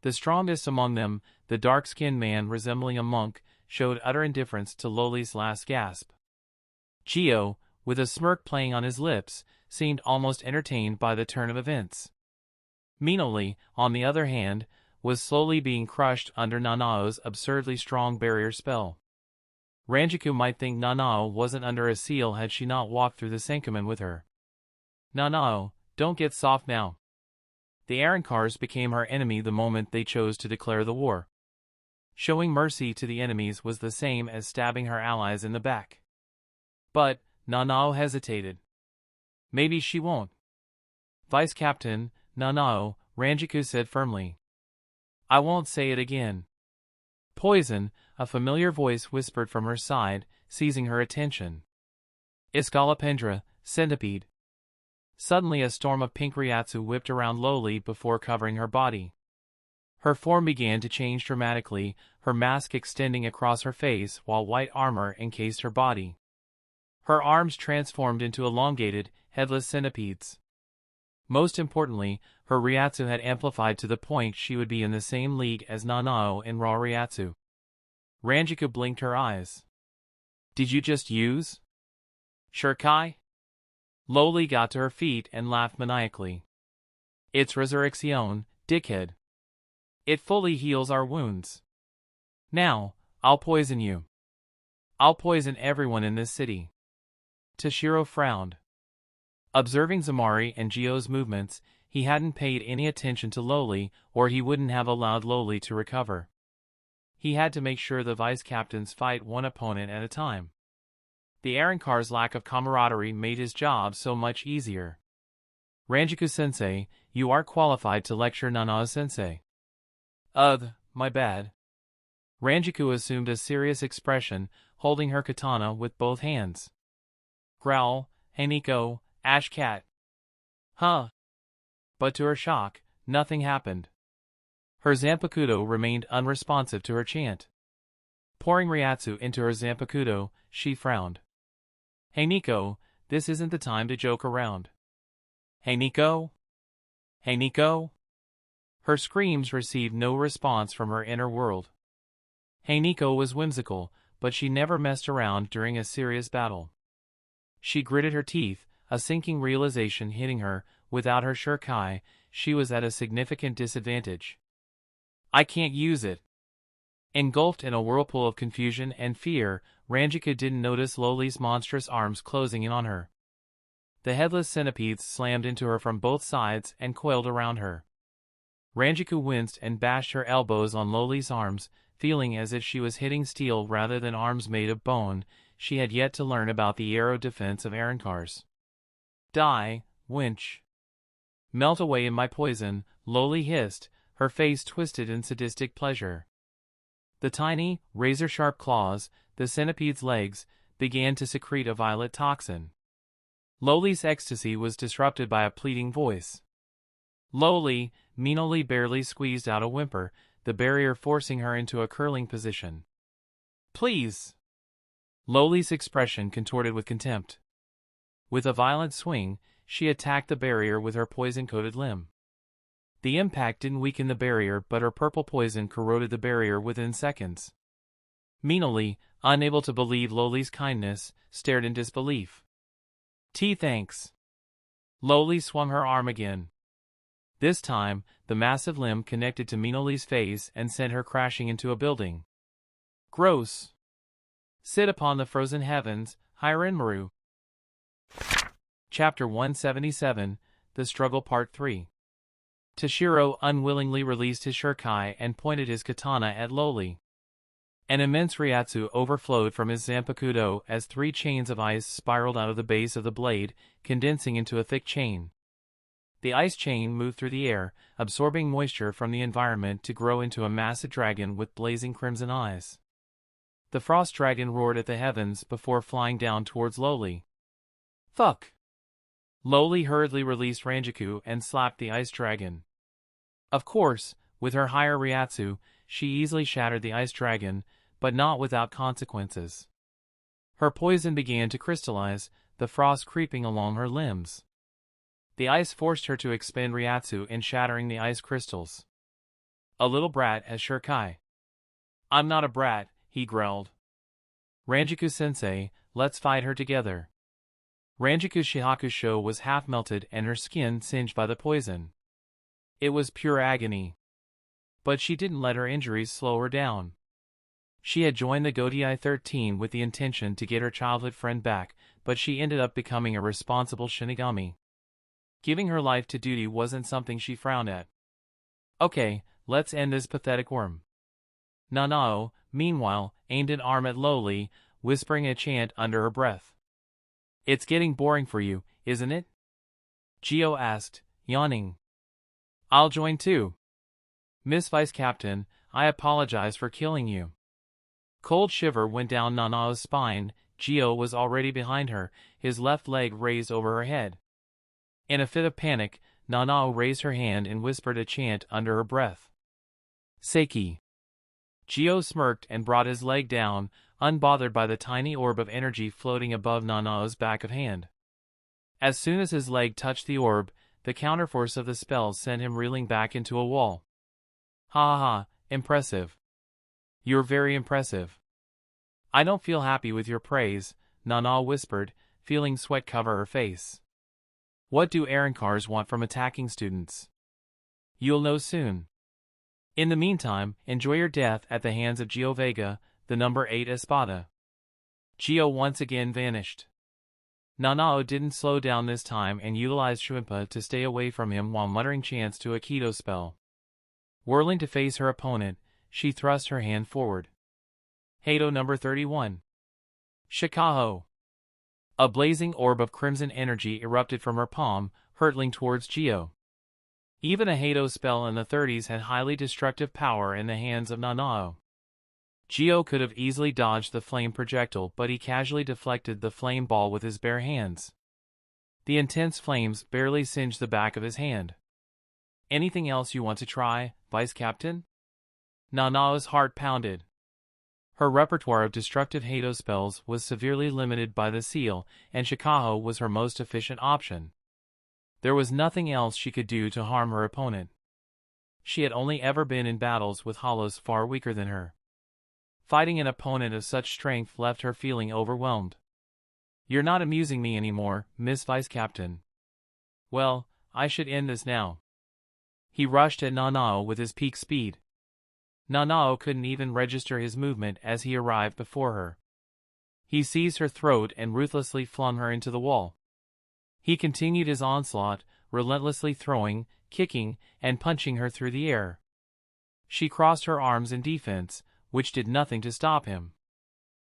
Speaker 1: The strongest among them, the dark-skinned man resembling a monk, showed utter indifference to Loli's last gasp. Gio, with a smirk playing on his lips, seemed almost entertained by the turn of events. Minoli, on the other hand, was slowly being crushed under Nanao's absurdly strong barrier spell. Rangiku might think Nanao wasn't under a seal had she not walked through the Senkamen with her. Nanao, don't get soft now. The Arankars became her enemy the moment they chose to declare the war. Showing mercy to the enemies was the same as stabbing her allies in the back. But, Nanao hesitated. Maybe she won't. Vice Captain, Nanao, Rangiku said firmly. I won't say it again. Poison, a familiar voice whispered from her side, seizing her attention. Escalopendra, centipede. Suddenly a storm of pink Ryatsu whipped around Loli before covering her body. Her form began to change dramatically, her mask extending across her face while white armor encased her body. Her arms transformed into elongated, headless centipedes. Most importantly, her Ryatsu had amplified to the point she would be in the same league as Nanao in raw Ryatsu. Rangiku blinked her eyes. Did you just use Shurikai? Loli got to her feet and laughed maniacally. It's Resurrection, dickhead. It fully heals our wounds. Now, I'll poison you. I'll poison everyone in this city. Toshiro frowned. Observing Zamari and Gio's movements, he hadn't paid any attention to Loli, or he wouldn't have allowed Loli to recover. He had to make sure the vice captains fight one opponent at a time. The Arankar's lack of camaraderie made his job so much easier. Rangiku-sensei, you are qualified to lecture Nanao-sensei. My bad. Rangiku assumed a serious expression, holding her katana with both hands. Growl, Haniko, Ash Cat. Huh. But to her shock, nothing happened. Her Zanpakuto remained unresponsive to her chant. Pouring Ryatsu into her Zanpakuto, she frowned. Hey Nico, this isn't the time to joke around. Hey Nico? Hey Nico? Her screams received no response from her inner world. Hey Nico was whimsical, but she never messed around during a serious battle. She gritted her teeth, a sinking realization hitting her. Without her Shurikai, she was at a significant disadvantage. I can't use it. Engulfed in a whirlpool of confusion and fear, Rangiku didn't notice Loli's monstrous arms closing in on her. The headless centipedes slammed into her from both sides and coiled around her. Rangiku winced and bashed her elbows on Loli's arms, feeling as if she was hitting steel rather than arms made of bone. She had yet to learn about the aero defense of Arankars. Die, winch. Melt away in my poison, Loli hissed, her face twisted in sadistic pleasure. The tiny, razor-sharp claws, the centipede's legs, began to secrete a violet toxin. Loli's ecstasy was disrupted by a pleading voice. Loli, Minoli barely squeezed out a whimper, the barrier forcing her into a curling position. Please! Loli's expression contorted with contempt. With a violent swing, she attacked the barrier with her poison-coated limb. The impact didn't weaken the barrier, but her purple poison corroded the barrier within seconds. Minoli, unable to believe Loli's kindness, stared in disbelief. Thanks. Loli swung her arm again. This time, the massive limb connected to Minoli's face and sent her crashing into a building. Gross. Sit upon the frozen heavens, Hirenmaru. Chapter 177, The Struggle Part 3. Toshiro unwillingly released his Shurikai and pointed his katana at Loli. An immense Ryatsu overflowed from his Zanpakuto as 3 chains of ice spiraled out of the base of the blade, condensing into a thick chain. The ice chain moved through the air, absorbing moisture from the environment to grow into a massive dragon with blazing crimson eyes. The frost dragon roared at the heavens before flying down towards Loli. Fuck! Loli hurriedly released Ranjaku and slapped the ice dragon. Of course, with her higher Ryatsu, she easily shattered the ice dragon, but not without consequences. Her poison began to crystallize, the frost creeping along her limbs. The ice forced her to expend Ryatsu in shattering the ice crystals. A little brat as Shirkai. I'm not a brat, he growled. Ranjaku-sensei, let's fight her together. Ranjaku's Shihakusho was half melted and her skin singed by the poison. It was pure agony. But she didn't let her injuries slow her down. She had joined the Godei 13 with the intention to get her childhood friend back, but she ended up becoming a responsible Shinigami. Giving her life to duty wasn't something she frowned at. Okay, let's end this pathetic worm. Nanao, meanwhile, aimed an arm at Loli, whispering a chant under her breath. It's getting boring for you, isn't it? Gio asked, yawning. I'll join too. Miss Vice Captain, I apologize for killing you. Cold shiver went down Nanao's spine. Gio was already behind her, his left leg raised over her head. In a fit of panic, Nanao raised her hand and whispered a chant under her breath. Seiki. Gio smirked and brought his leg down, unbothered by the tiny orb of energy floating above Nanao's back of hand. As soon as his leg touched the orb, the counterforce of the spell sent him reeling back into a wall. Ha ha ha, impressive. You're very impressive. I don't feel happy with your praise, Nanao whispered, feeling sweat cover her face. What do Arankars want from attacking students? You'll know soon. In the meantime, enjoy your death at the hands of Gio Vega, the number 8 Espada. Gio once again vanished. Nanao didn't slow down this time and utilized Shrimpa to stay away from him while muttering chants to a Kido spell. Whirling to face her opponent, she thrust her hand forward. Hado number 31. Shikaho. A blazing orb of crimson energy erupted from her palm, hurtling towards Gio. Even a Hado spell in the 30s had highly destructive power in the hands of Nanao. Gio could have easily dodged the flame projectile, but he casually deflected the flame ball with his bare hands. The intense flames barely singed the back of his hand. Anything else you want to try, Vice Captain? Nanao's heart pounded. Her repertoire of destructive Hado spells was severely limited by the seal, and Shikaho was her most efficient option. There was nothing else she could do to harm her opponent. She had only ever been in battles with hollows far weaker than her. Fighting an opponent of such strength left her feeling overwhelmed. You're not amusing me anymore, Miss Vice Captain. Well, I should end this now. He rushed at Nanao with his peak speed. Nanao couldn't even register his movement as he arrived before her. He seized her throat and ruthlessly flung her into the wall. He continued his onslaught, relentlessly throwing, kicking, and punching her through the air. She crossed her arms in defense, which did nothing to stop him.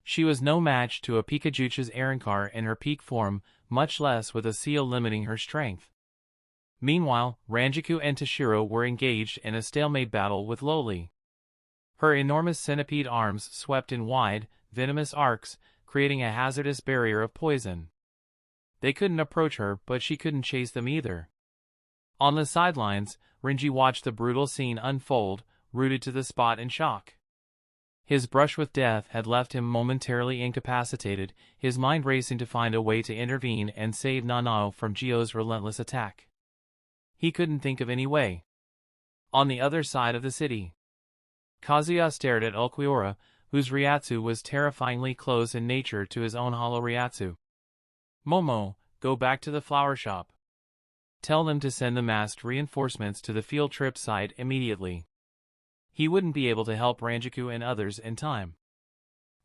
Speaker 1: She was no match to a Pikajuchi's Arankar in her peak form, much less with a seal limiting her strength. Meanwhile, Ranjaku and Toshiro were engaged in a stalemate battle with Loli. Her enormous centipede arms swept in wide, venomous arcs, creating a hazardous barrier of poison. They couldn't approach her, but she couldn't chase them either. On the sidelines, Renji watched the brutal scene unfold, rooted to the spot in shock. His brush with death had left him momentarily incapacitated, his mind racing to find a way to intervene and save Nanao from Gio's relentless attack. He couldn't think of any way. On the other side of the city, Kazuya stared at Ulquiorra, whose Ryatsu was terrifyingly close in nature to his own hollow Ryatsu. Momo, go back to the flower shop. Tell them to send the masked reinforcements to the field trip site immediately. He wouldn't be able to help Ranjaku and others in time.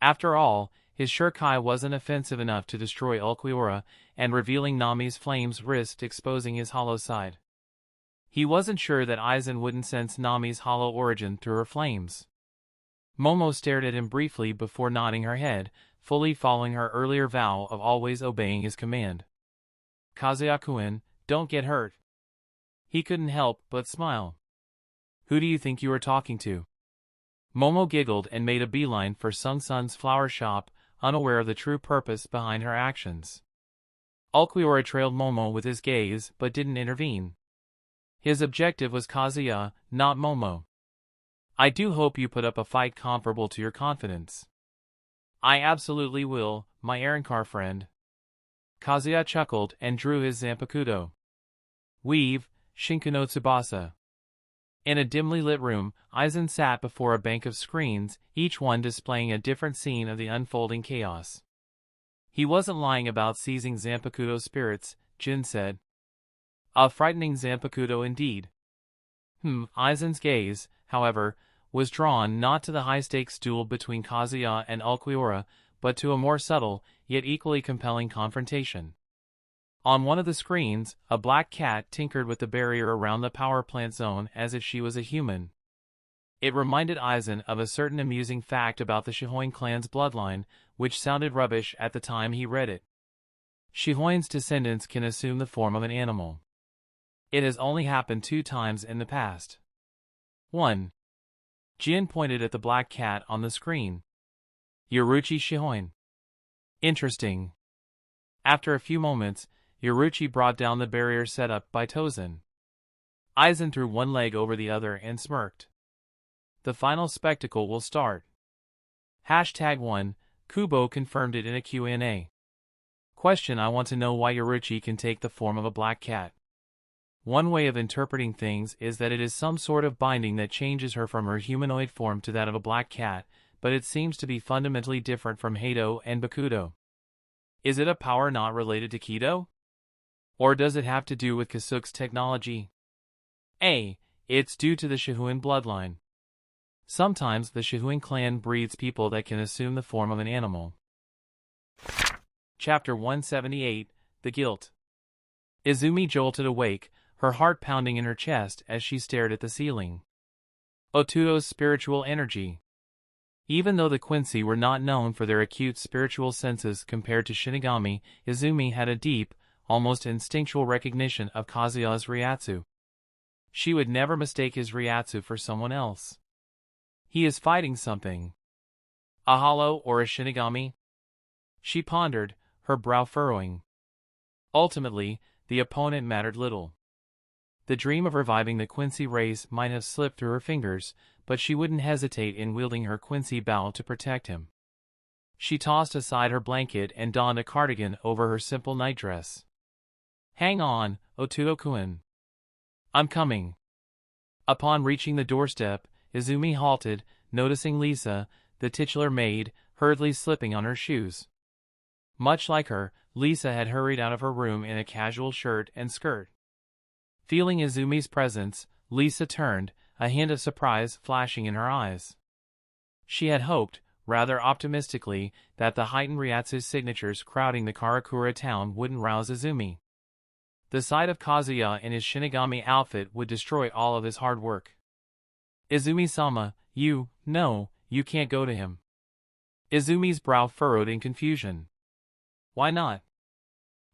Speaker 1: After all, his Shirkai wasn't offensive enough to destroy Ulquiorra, and revealing Nami's flames risked exposing his hollow side. He wasn't sure that Aizen wouldn't sense Nami's hollow origin through her flames. Momo stared at him briefly before nodding her head, fully following her earlier vow of always obeying his command. Kazuya-kun, don't get hurt. He couldn't help but smile. Who do you think you are talking to? Momo giggled and made a beeline for Sung-sun's flower shop, unaware of the true purpose behind her actions. Ulquiorra trailed Momo with his gaze but didn't intervene. His objective was Kazuya, not Momo. I do hope you put up a fight comparable to your confidence. I absolutely will, my Arrancar friend. Kazuya chuckled and drew his Zanpakuto. Weave, Shinku no Tsubasa. In a dimly lit room, Aizen sat before a bank of screens, each one displaying a different scene of the unfolding chaos. He wasn't lying about seizing Zanpakuto spirits, Jin said. A frightening Zanpakuto indeed. Aizen's gaze, however, was drawn not to the high-stakes duel between Kazuya and Ulquiorra, but to a more subtle, yet equally compelling confrontation. On one of the screens, a black cat tinkered with the barrier around the power plant zone as if she was a human. It reminded Aizen of a certain amusing fact about the Shihoin clan's bloodline, which sounded rubbish at the time he read it. Shihoin's descendants can assume the form of an animal. It has only happened 2 times in the past. 1. Jin pointed at the black cat on the screen. Yoruichi Shihoin. Interesting. After a few moments, Yoruichi brought down the barrier set up by Tozen. Aizen threw one leg over the other and smirked. The final spectacle will start. #1, Kubo confirmed it in a Q&A. Question: I want to know why Yoruichi can take the form of a black cat. One way of interpreting things is that it is some sort of binding that changes her from her humanoid form to that of a black cat, but it seems to be fundamentally different from Heido and Bakudo. Is it a power not related to Kido? Or does it have to do with Kasuke's technology? It's due to the Shihuin bloodline. Sometimes the Shihuin clan breeds people that can assume the form of an animal. Chapter 178, The Guilt. Izumi jolted awake, her heart pounding in her chest as she stared at the ceiling. Otudo's spiritual energy. Even though the Quincy were not known for their acute spiritual senses compared to Shinigami, Izumi had a deep, almost instinctual recognition of Kazuya's Ryatsu. She would never mistake his Ryatsu for someone else. He is fighting something. A hollow or a Shinigami? She pondered, her brow furrowing. Ultimately, the opponent mattered little. The dream of reviving the Quincy race might have slipped through her fingers, but she wouldn't hesitate in wielding her Quincy bow to protect him. She tossed aside her blanket and donned a cardigan over her simple nightdress. Hang on, Otudo-kun. I'm coming. Upon reaching the doorstep, Izumi halted, noticing Lisa, the titular maid, hurriedly slipping on her shoes. Much like her, Lisa had hurried out of her room in a casual shirt and skirt. Feeling Izumi's presence, Lisa turned, a hint of surprise flashing in her eyes. She had hoped, rather optimistically, that the heightened Ryatsu's signatures crowding the Karakura town wouldn't rouse Izumi. The sight of Kazuya in his Shinigami outfit would destroy all of his hard work. Izumi-sama, you can't go to him. Izumi's brow furrowed in confusion. Why not?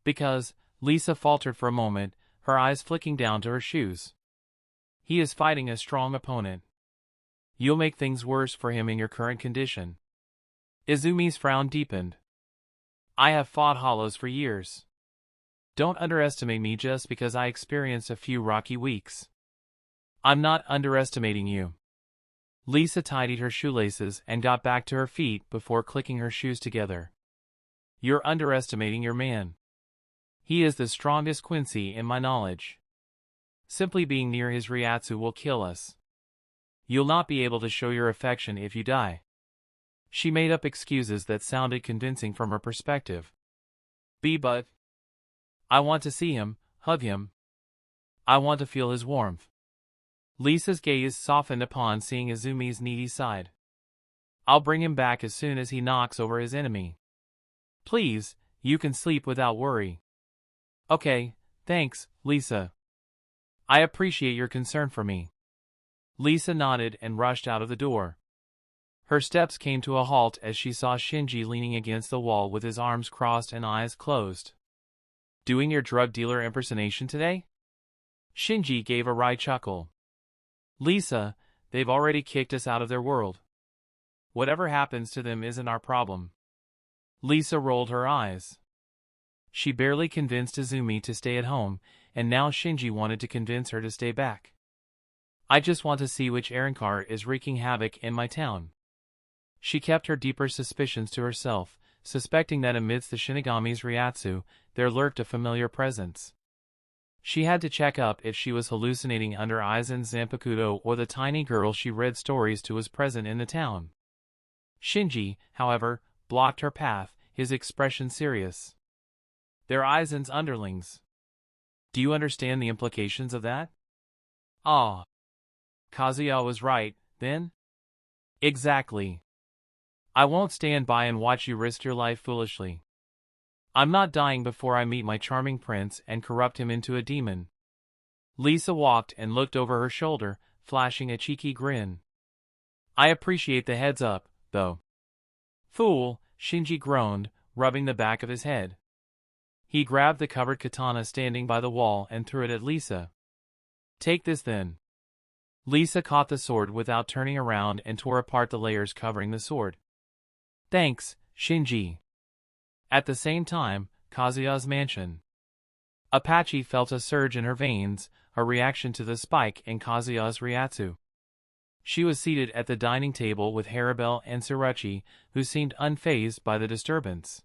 Speaker 1: Because, Lisa faltered for a moment, her eyes flicking down to her shoes. He is fighting a strong opponent. You'll make things worse for him in your current condition. Izumi's frown deepened. I have fought hollows for years. Don't underestimate me just because I experienced a few rocky weeks. I'm not underestimating you. Lisa tidied her shoelaces and got back to her feet before clicking her shoes together. You're underestimating your man. He is the strongest Quincy in my knowledge. Simply being near his Ryatsu will kill us. You'll not be able to show your affection if you die. She made up excuses that sounded convincing from her perspective. But I want to see him, hug him. I want to feel his warmth. Lisa's gaze softened upon seeing Izumi's needy side. I'll bring him back as soon as he knocks over his enemy. Please, you can sleep without worry. Okay, thanks, Lisa. I appreciate your concern for me. Lisa nodded and rushed out of the door. Her steps came to a halt as she saw Shinji leaning against the wall with his arms crossed and eyes closed. "Doing your drug dealer impersonation today?" Shinji gave a wry chuckle. "Lisa, they've already kicked us out of their world. Whatever happens to them isn't our problem." Lisa rolled her eyes. She barely convinced Izumi to stay at home, and now Shinji wanted to convince her to stay back. "I just want to see which Arrancar is wreaking havoc in my town." She kept her deeper suspicions to herself, suspecting that amidst the Shinigami's Ryatsu, there lurked a familiar presence. She had to check up if she was hallucinating under Aizen's Zanpakuto or the tiny girl she read stories to was present in the town. Shinji, however, blocked her path, his expression serious. "They're Aizen's underlings. Do you understand the implications of that?" "Ah. Kazuya was right, then?" "Exactly. I won't stand by and watch you risk your life foolishly. I'm not dying before I meet my charming prince and corrupt him into a demon." Lisa walked and looked over her shoulder, flashing a cheeky grin. "I appreciate the heads up, though." "Fool," Shinji groaned, rubbing the back of his head. He grabbed the covered katana standing by the wall and threw it at Lisa. "Take this then." Lisa caught the sword without turning around and tore apart the layers covering the sword. "Thanks, Shinji." At the same time, Kazuya's mansion. Apache felt a surge in her veins, a reaction to the spike in Kazuya's Ryatsu. She was seated at the dining table with Haribel and Tsuruchi, who seemed unfazed by the disturbance.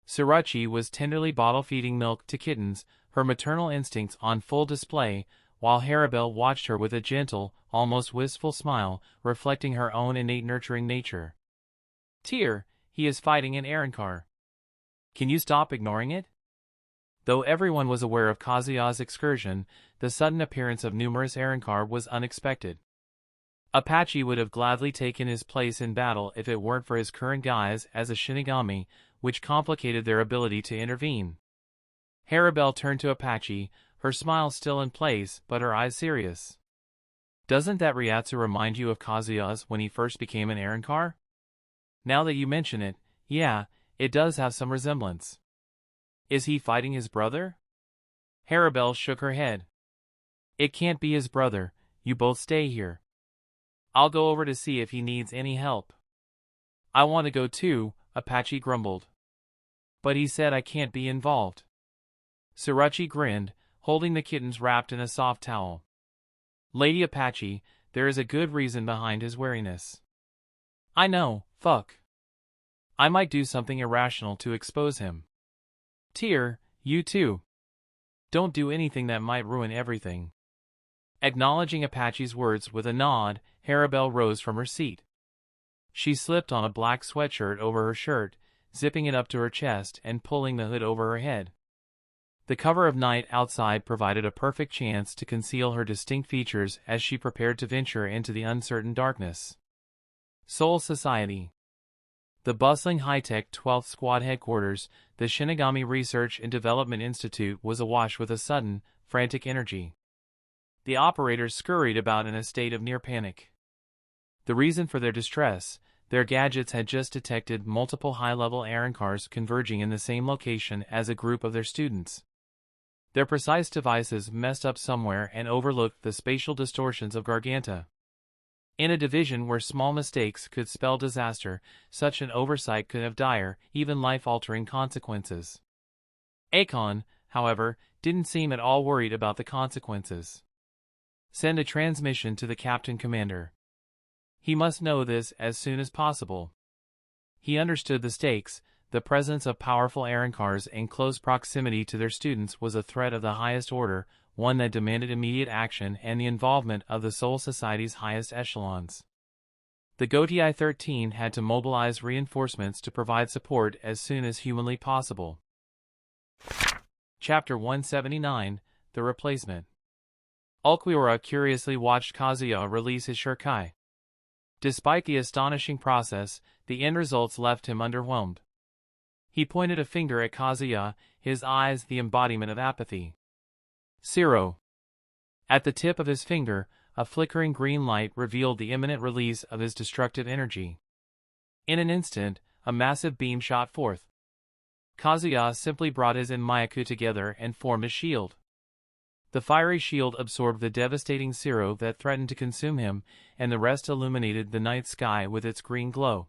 Speaker 1: Tsuruchi was tenderly bottle-feeding milk to kittens, her maternal instincts on full display, while Haribel watched her with a gentle, almost wistful smile, reflecting her own innate nurturing nature. "Tyr, he is fighting an Arrancar. Can you stop ignoring it?" Though everyone was aware of Kazuya's excursion, the sudden appearance of numerous Arrancar was unexpected. Apache would have gladly taken his place in battle if it weren't for his current guise as a Shinigami, which complicated their ability to intervene. Haribel turned to Apache, her smile still in place but her eyes serious. "Doesn't that Ryatsu remind you of Kazuya's when he first became an Arrancar?" "Now that you mention it, yeah, it does have some resemblance." "Is he fighting his brother?" Haribel shook her head. "It can't be his brother, you both stay here. I'll go over to see if he needs any help." "I want to go too," Apache grumbled. "But he said I can't be involved." Tsuruchi grinned, holding the kittens wrapped in a soft towel. "Lady Apache, there is a good reason behind his wariness." "I know, fuck. I might do something irrational to expose him." "Tyr, you too. Don't do anything that might ruin everything." Acknowledging Apache's words with a nod, Haribel rose from her seat. She slipped on a black sweatshirt over her shirt, zipping it up to her chest and pulling the hood over her head. The cover of night outside provided a perfect chance to conceal her distinct features as she prepared to venture into the uncertain darkness. Soul Society. The bustling high-tech 12th Squad headquarters, the Shinigami Research and Development Institute, was awash with a sudden, frantic energy. The operators scurried about in a state of near panic. The reason for their distress: their gadgets had just detected multiple high-level Arrancars converging in the same location as a group of their students. Their precise devices messed up somewhere and overlooked the spatial distortions of Garganta. In a division where small mistakes could spell disaster, such an oversight could have dire, even life-altering consequences. Akon, however, didn't seem at all worried about the consequences. "Send a transmission to the Captain Commander. He must know this as soon as possible." He understood the stakes. The presence of powerful Arrancars in close proximity to their students was a threat of the highest order, one that demanded immediate action and the involvement of the Soul Society's highest echelons. The Gotei 13 had to mobilize reinforcements to provide support as soon as humanly possible. Chapter 179, The Replacement. Ulquiorra curiously watched Kazuya release his Shurikai. Despite the astonishing process, the end results left him underwhelmed. He pointed a finger at Kazuya, his eyes the embodiment of apathy. "Zero." At the tip of his finger, a flickering green light revealed the imminent release of his destructive energy. In an instant, a massive beam shot forth. Kazuya simply brought his Enmyaku together and formed a shield. The fiery shield absorbed the devastating zero that threatened to consume him, and the rest illuminated the night sky with its green glow.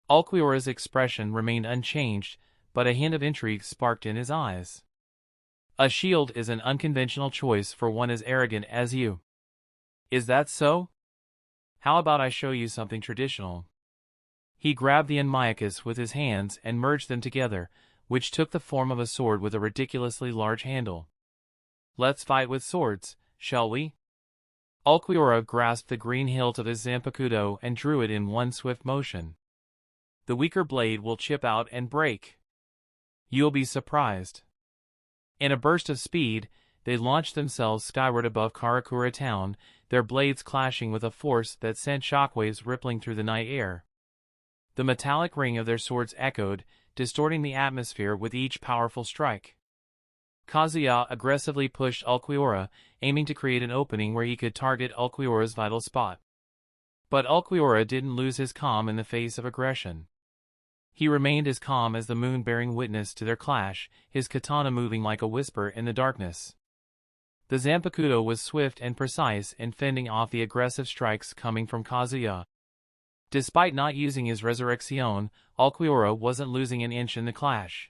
Speaker 1: Ulquiorra's expression remained unchanged, but a hint of intrigue sparked in his eyes. A shield is an unconventional choice for one as arrogant as you. Is that so? How about I show you something traditional? He grabbed the Enmyakus with his hands and merged them together, which took the form of a sword with a ridiculously large handle. Let's fight with swords, shall we? Ulquiorra grasped the green hilt of his Zanpakuto and drew it in one swift motion. The weaker blade will chip out and break. You'll be surprised. In a burst of speed, they launched themselves skyward above Karakura town, their blades clashing with a force that sent shockwaves rippling through the night air. The metallic ring of their swords echoed, distorting the atmosphere with each powerful strike. Kazuya aggressively pushed Ulquiorra, aiming to create an opening where he could target Ulquiorra's vital spot. But Ulquiorra didn't lose his calm in the face of aggression. He remained as calm as the moon, bearing witness to their clash, his katana moving like a whisper in the darkness. The Zanpakuto was swift and precise in fending off the aggressive strikes coming from Kazuya. Despite not using his Resurrection, Ulquiorra wasn't losing an inch in the clash.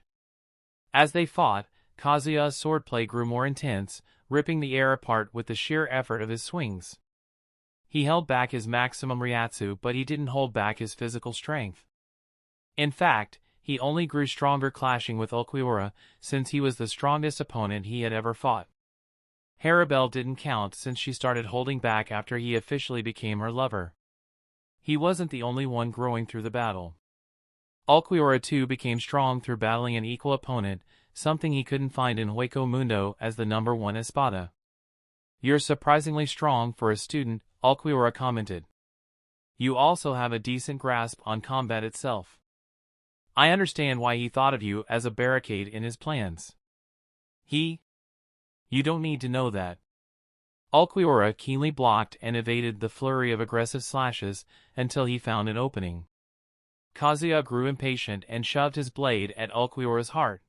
Speaker 1: As they fought, Kazuya's swordplay grew more intense, ripping the air apart with the sheer effort of his swings. He held back his maximum Ryatsu, but he didn't hold back his physical strength. In fact, he only grew stronger clashing with Ulquiorra, since he was the strongest opponent he had ever fought. Haribel didn't count since she started holding back after he officially became her lover. He wasn't the only one growing through the battle. Ulquiorra too became strong through battling an equal opponent, something he couldn't find in Hueco Mundo as the #1 Espada. You're surprisingly strong for a student, Ulquiorra commented. You also have a decent grasp on combat itself. I understand why he thought of you as a barricade in his plans. You don't need to know that. Ulquiorra keenly blocked and evaded the flurry of aggressive slashes until he found an opening. Kazuya grew impatient and shoved his blade at Ulquiorra's heart.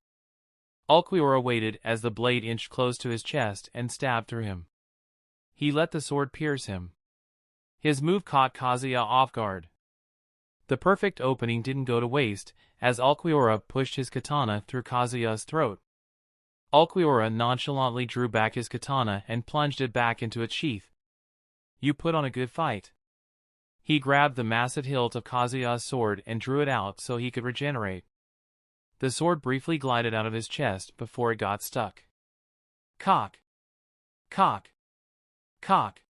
Speaker 1: Ulquiorra waited as the blade inched close to his chest and stabbed through him. He let the sword pierce him. His move caught Kazuya off guard. The perfect opening didn't go to waste, as Ulquiorra pushed his katana through Kazuya's throat. Ulquiorra nonchalantly drew back his katana and plunged it back into its sheath. You put on a good fight. He grabbed the massive hilt of Kazuya's sword and drew it out so he could regenerate. The sword briefly glided out of his chest before it got stuck. Cock! Cock! Cock!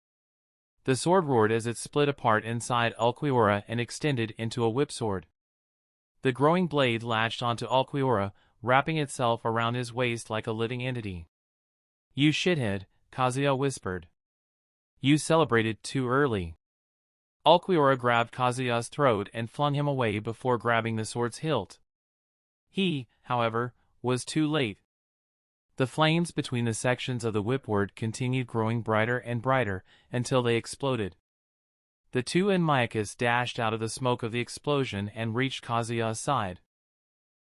Speaker 1: The sword roared as it split apart inside Ulquiorra and extended into a whipsword. The growing blade latched onto Ulquiorra, wrapping itself around his waist like a living entity. You shithead, Kazuya whispered. You celebrated too early. Ulquiorra grabbed Kazuya's throat and flung him away before grabbing the sword's hilt. He, however, was too late. The flames between the sections of the whipword continued growing brighter and brighter until they exploded. The two Enmyakus dashed out of the smoke of the explosion and reached Kazuya's side.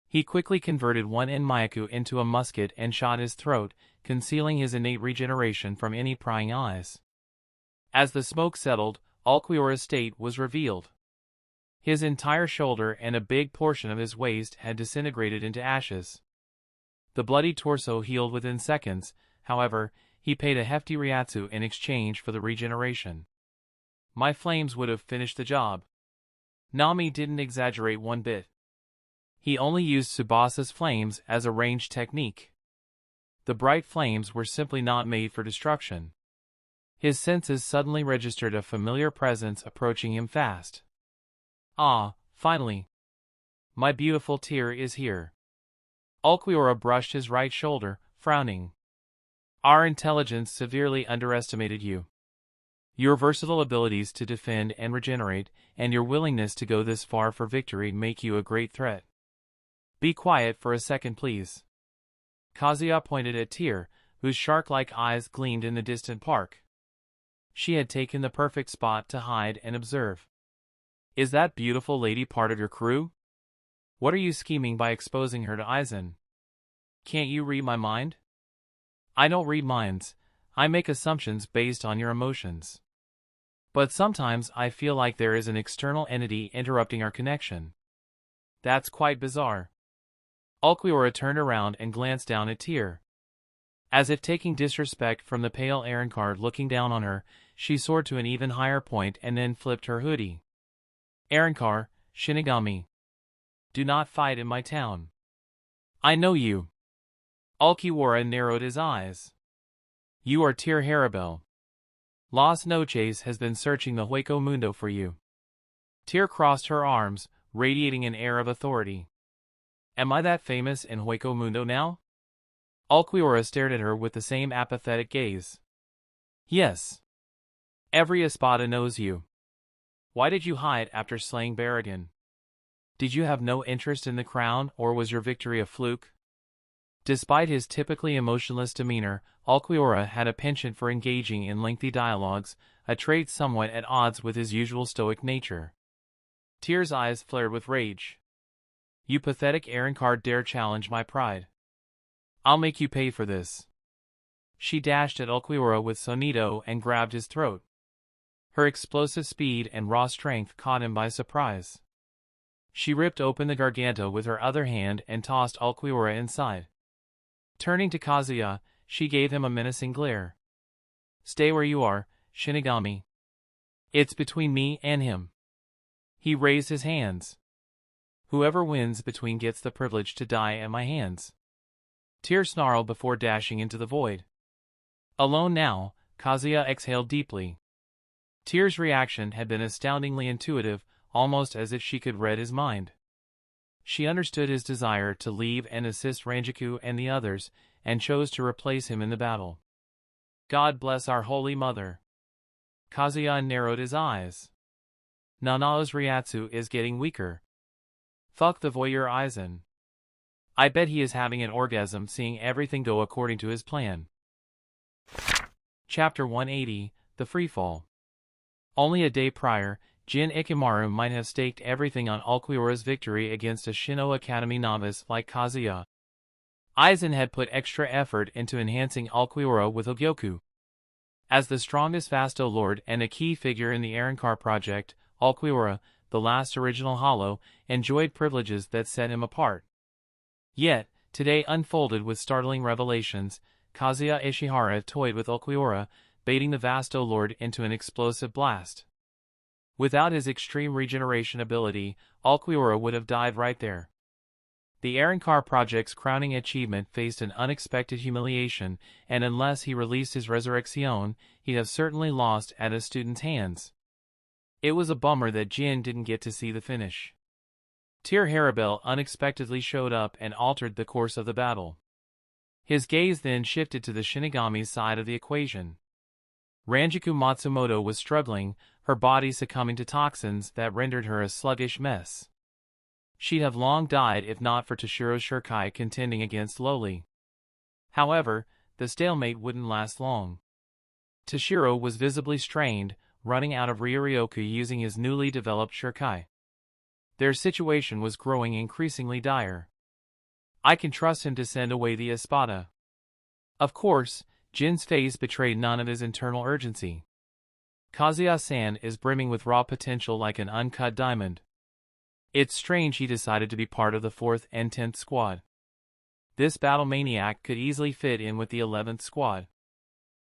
Speaker 1: He quickly converted one Enmyaku into a musket and shot his throat, concealing his innate regeneration from any prying eyes. As the smoke settled, Ulquiorra's state was revealed. His entire shoulder and a big portion of his waist had disintegrated into ashes. The bloody torso healed within seconds, however, he paid a hefty Ryatsu in exchange for the regeneration. My flames would have finished the job. Nami didn't exaggerate one bit. He only used Tsubasa's flames as a ranged technique. The bright flames were simply not made for destruction. His senses suddenly registered a familiar presence approaching him fast. Ah, finally. My beautiful tear is here. Ulquiorra brushed his right shoulder, frowning. Our intelligence severely underestimated you. Your versatile abilities to defend and regenerate, and your willingness to go this far for victory make you a great threat. Be quiet for a second, please. Kazuya pointed at Tyr, whose shark-like eyes gleamed in the distant park. She had taken the perfect spot to hide and observe. Is that beautiful lady part of your crew? What are you scheming by exposing her to Aizen? Can't you read my mind? I don't read minds. I make assumptions based on your emotions. But sometimes I feel like there is an external entity interrupting our connection. That's quite bizarre. Ulquiorra turned around and glanced down at Tyr. As if taking disrespect from the pale Arrancar looking down on her, she soared to an even higher point and then flipped her hoodie. Arrancar, Shinigami. Do not fight in my town. I know you. Ulquiorra narrowed his eyes. You are Tyr Haribel. Las Noches has been searching the Hueco Mundo for you. Tyr crossed her arms, radiating an air of authority. Am I that famous in Hueco Mundo now? Ulquiorra stared at her with the same apathetic gaze. Yes. Every Espada knows you. Why did you hide after slaying Barragan? Did you have no interest in the crown, or was your victory a fluke? Despite his typically emotionless demeanor, Ulquiorra had a penchant for engaging in lengthy dialogues, a trait somewhat at odds with his usual stoic nature. Tyr's eyes flared with rage. You pathetic Arrancar dare challenge my pride. I'll make you pay for this. She dashed at Ulquiorra with Sonido and grabbed his throat. Her explosive speed and raw strength caught him by surprise. She ripped open the garganta with her other hand and tossed Ulquiorra inside. Turning to Kazuya, she gave him a menacing glare. Stay where you are, Shinigami. It's between me and him. He raised his hands. Whoever wins between gets the privilege to die at my hands. Tyr snarled before dashing into the void. Alone now, Kazuya exhaled deeply. Tyr's reaction had been astoundingly intuitive, almost as if she could read his mind. She understood his desire to leave and assist Ranjaku and the others, and chose to replace him in the battle. God bless our Holy Mother. Kazuya narrowed his eyes. Nanao's Ryatsu is getting weaker. Fuck the voyeur Aizen. I bet he is having an orgasm seeing everything go according to his plan. Chapter 180, The Freefall. Only a day prior, Jin Ikimaru might have staked everything on Ulquiorra's victory against a Shino Academy novice like Kazuya. Aizen had put extra effort into enhancing Ulquiorra with Hogyoku. As the strongest Vasto Lord and a key figure in the Arrancar project, Ulquiorra, the last original Hollow, enjoyed privileges that set him apart. Yet, today unfolded with startling revelations. Kazuya Ishihara toyed with Ulquiorra, baiting the Vasto Lord into an explosive blast. Without his extreme regeneration ability, Ulquiorra would have died right there. The Arrancar project's crowning achievement faced an unexpected humiliation, and unless he released his Resurrection, he'd have certainly lost at a student's hands. It was a bummer that Jin didn't get to see the finish. Tyr Haribel unexpectedly showed up and altered the course of the battle. His gaze then shifted to the Shinigami's side of the equation. Ranjaku Matsumoto was struggling, her body succumbing to toxins that rendered her a sluggish mess. She'd have long died if not for Toshiro's Shurkai contending against Loli. However, the stalemate wouldn't last long. Toshiro was visibly strained, running out of Ryoryoku using his newly developed Shurkai. Their situation was growing increasingly dire. I can trust him to send away the Espada. Of course, Jin's face betrayed none of his internal urgency. Kazuya-san is brimming with raw potential like an uncut diamond. It's strange he decided to be part of the 4th and 10th squad. This battle maniac could easily fit in with the 11th squad.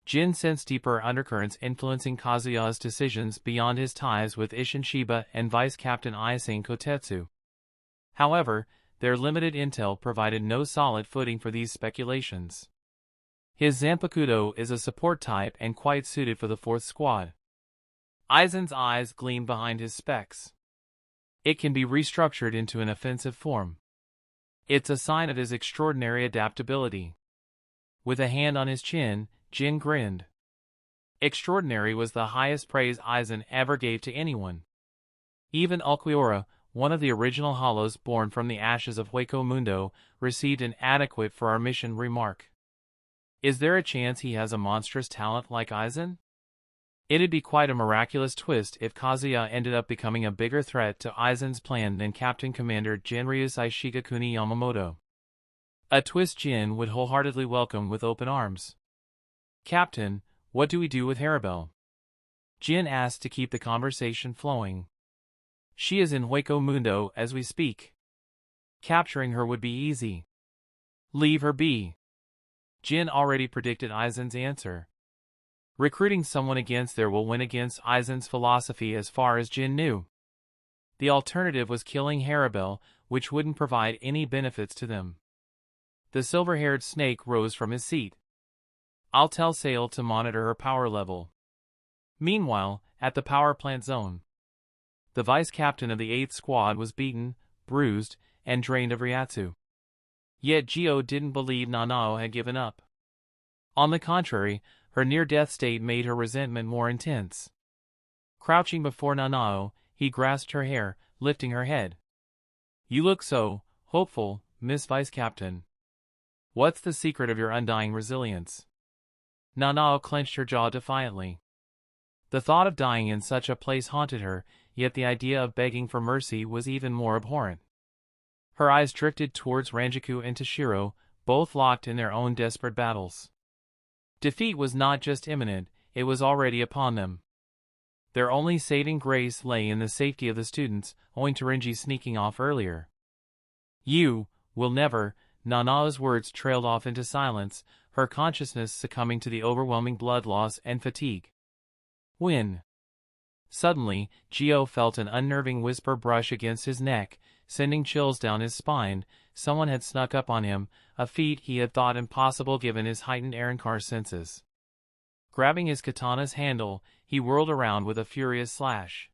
Speaker 1: Jin sensed deeper undercurrents influencing Kazuya's decisions beyond his ties with Isshin Shiba and Vice Captain Aizen Kotetsu. However, their limited intel provided no solid footing for these speculations. His Zanpakuto is a support type and quite suited for the 4th squad. Aizen's eyes gleamed behind his specs. It can be restructured into an offensive form. It's a sign of his extraordinary adaptability. With a hand on his chin, Jin grinned. Extraordinary was the highest praise Aizen ever gave to anyone. Even Ulquiorra, one of the original Hollows born from the ashes of Hueco Mundo, received an adequate for our mission remark. Is there a chance he has a monstrous talent like Aizen? It'd be quite a miraculous twist if Kazuya ended up becoming a bigger threat to Aizen's plan than Captain Commander Jinryusei Shigakuni Yamamoto. A twist Jin would wholeheartedly welcome with open arms. "Captain, what do we do with Haribel?" Jin asked to keep the conversation flowing. "She is in Hueco Mundo as we speak. Capturing her would be easy." "Leave her be." Jin already predicted Aizen's answer. Recruiting someone against there will win against Aizen's philosophy as far as Jin knew. The alternative was killing Haribel, which wouldn't provide any benefits to them. The silver-haired snake rose from his seat. "I'll tell Sail to monitor her power level." Meanwhile, at the power plant zone, the vice-captain of the 8th Squad was beaten, bruised, and drained of Ryatsu. Yet Gyo didn't believe Nanao had given up. On the contrary, her near-death state made her resentment more intense. Crouching before Nanao, he grasped her hair, lifting her head. "You look so hopeful, Miss Vice-Captain. What's the secret of your undying resilience?" Nanao clenched her jaw defiantly. The thought of dying in such a place haunted her, yet the idea of begging for mercy was even more abhorrent. Her eyes drifted towards Ranjaku and Toshiro, both locked in their own desperate battles. Defeat was not just imminent, it was already upon them. Their only saving grace lay in the safety of the students, owing to Renji sneaking off earlier. "You will never," Nanao's words trailed off into silence, her consciousness succumbing to the overwhelming blood loss and fatigue. "When?" Suddenly, Gyo felt an unnerving whisper brush against his neck, sending chills down his spine. Someone had snuck up on him, a feat he had thought impossible given his heightened Arrancar senses. Grabbing his katana's handle, he whirled around with a furious slash.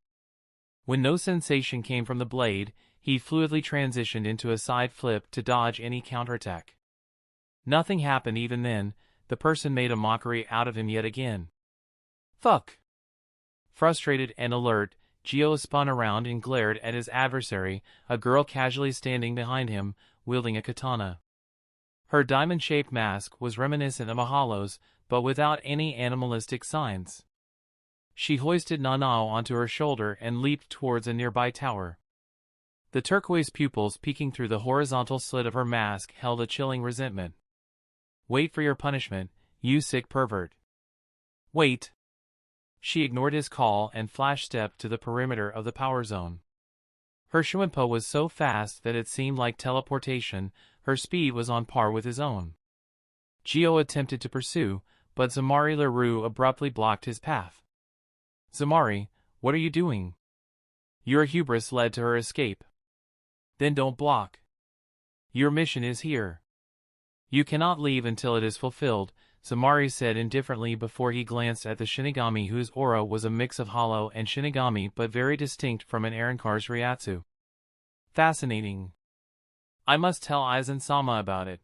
Speaker 1: When no sensation came from the blade, he fluidly transitioned into a side flip to dodge any counterattack. Nothing happened even then. The person made a mockery out of him yet again. "Fuck!" Frustrated and alert, Gyo spun around and glared at his adversary, a girl casually standing behind him, wielding a katana. Her diamond-shaped mask was reminiscent of Mahalo's, but without any animalistic signs. She hoisted Nanao onto her shoulder and leaped towards a nearby tower. The turquoise pupils peeking through the horizontal slit of her mask held a chilling resentment. "Wait for your punishment, you sick pervert." "Wait." She ignored his call and flash-stepped to the perimeter of the power zone. Her Shuinpo was so fast that it seemed like teleportation. Her speed was on par with his own. Gyo attempted to pursue, but Zamari Leroux abruptly blocked his path. "Zamari, what are you doing?" Your hubris led to her escape. Then don't block. Your mission is here. You cannot leave until it is fulfilled, Zamari said indifferently before he glanced at the Shinigami whose aura was a mix of hollow and Shinigami but very distinct from an Arrancar's Ryatsu. Fascinating. I must tell Aizen-sama about it.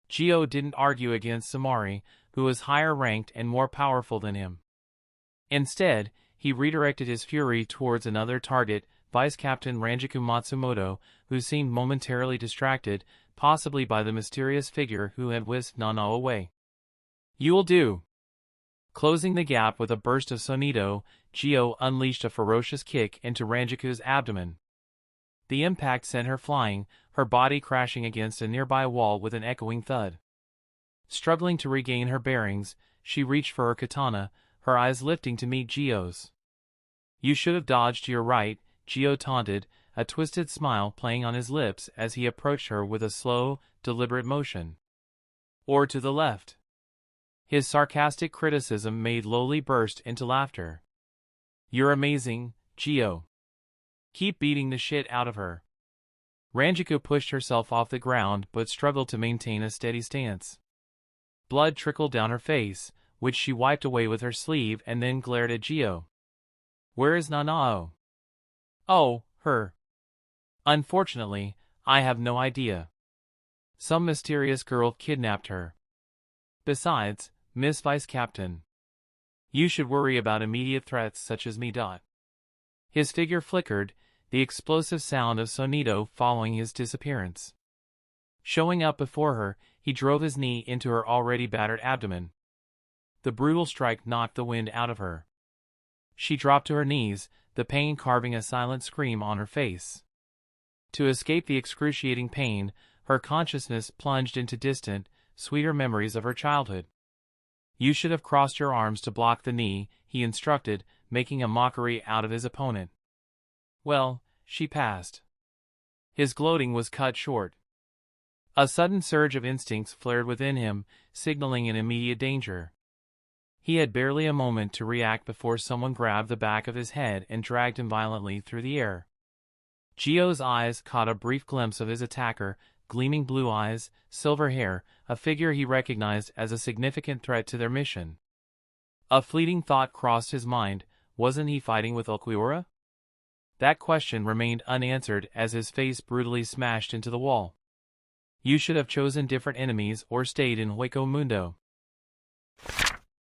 Speaker 1: Gyo didn't argue against Zamari, who was higher ranked and more powerful than him. Instead, he redirected his fury towards another target, Vice-Captain Ranjaku Matsumoto, who seemed momentarily distracted, possibly by the mysterious figure who had whisked Nanao away. You will do. Closing the gap with a burst of sonido, Gyo unleashed a ferocious kick into Ranjaku's abdomen. The impact sent her flying, her body crashing against a nearby wall with an echoing thud. Struggling to regain her bearings, she reached for her katana, her eyes lifting to meet Gyo's. You should have dodged to your right, Gyo taunted, a twisted smile playing on his lips as he approached her with a slow, deliberate motion. Or to the left. His sarcastic criticism made Loli burst into laughter. You're amazing, Gyo. Keep beating the shit out of her. Ranjaku pushed herself off the ground but struggled to maintain a steady stance. Blood trickled down her face, which she wiped away with her sleeve and then glared at Gyo. Where is Nanao? Oh, her. Unfortunately, I have no idea. Some mysterious girl kidnapped her. Besides, Miss Vice-Captain, you should worry about immediate threats such as me. His figure flickered, the explosive sound of sonido following his disappearance. Showing up before her, he drove his knee into her already battered abdomen. The brutal strike knocked the wind out of her. She dropped to her knees, the pain carving a silent scream on her face. To escape the excruciating pain, her consciousness plunged into distant, sweeter memories of her childhood. "You should have crossed your arms to block the knee," he instructed, making a mockery out of his opponent. Well, she passed. His gloating was cut short. A sudden surge of instincts flared within him, signaling an immediate danger. He had barely a moment to react before someone grabbed the back of his head and dragged him violently through the air. Gio's eyes caught a brief glimpse of his attacker, gleaming blue eyes, silver hair, a figure he recognized as a significant threat to their mission. A fleeting thought crossed his mind, wasn't he fighting with Ulquiorra? That question remained unanswered as his face brutally smashed into the wall. You should have chosen different enemies or stayed in Hueco Mundo.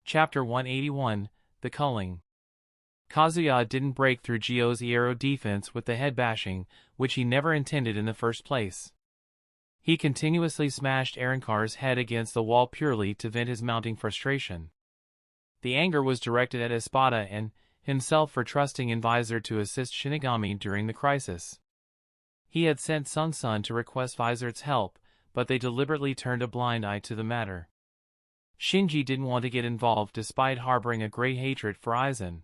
Speaker 1: Chapter 181, The Culling. Kazuya didn't break through Gio's aero defense with the head bashing, which he never intended in the first place. He continuously smashed Arrancar's head against the wall purely to vent his mounting frustration. The anger was directed at Espada and himself for trusting in Visor to assist Shinigami during the crisis. He had sent Sun to request Visor's help, but they deliberately turned a blind eye to the matter. Shinji didn't want to get involved despite harboring a great hatred for Aizen.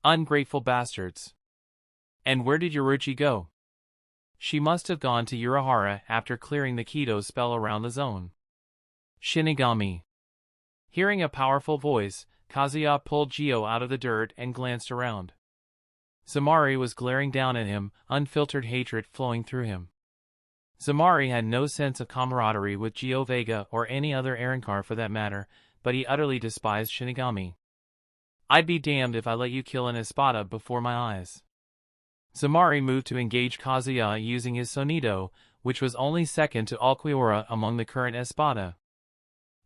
Speaker 1: Ungrateful bastards. And where did Yoruchi go? She must have gone to Urahara after clearing the Kido spell around the zone. Shinigami. Hearing a powerful voice, Kazuya pulled Gio out of the dirt and glanced around. Zamari was glaring down at him, unfiltered hatred flowing through him. Zamari had no sense of camaraderie with Gio Vega or any other Arrancar for that matter, but he utterly despised Shinigami. I'd be damned if I let you kill an Espada before my eyes. Zamari moved to engage Kazuya using his Sonido, which was only second to Ulquiorra among the current Espada.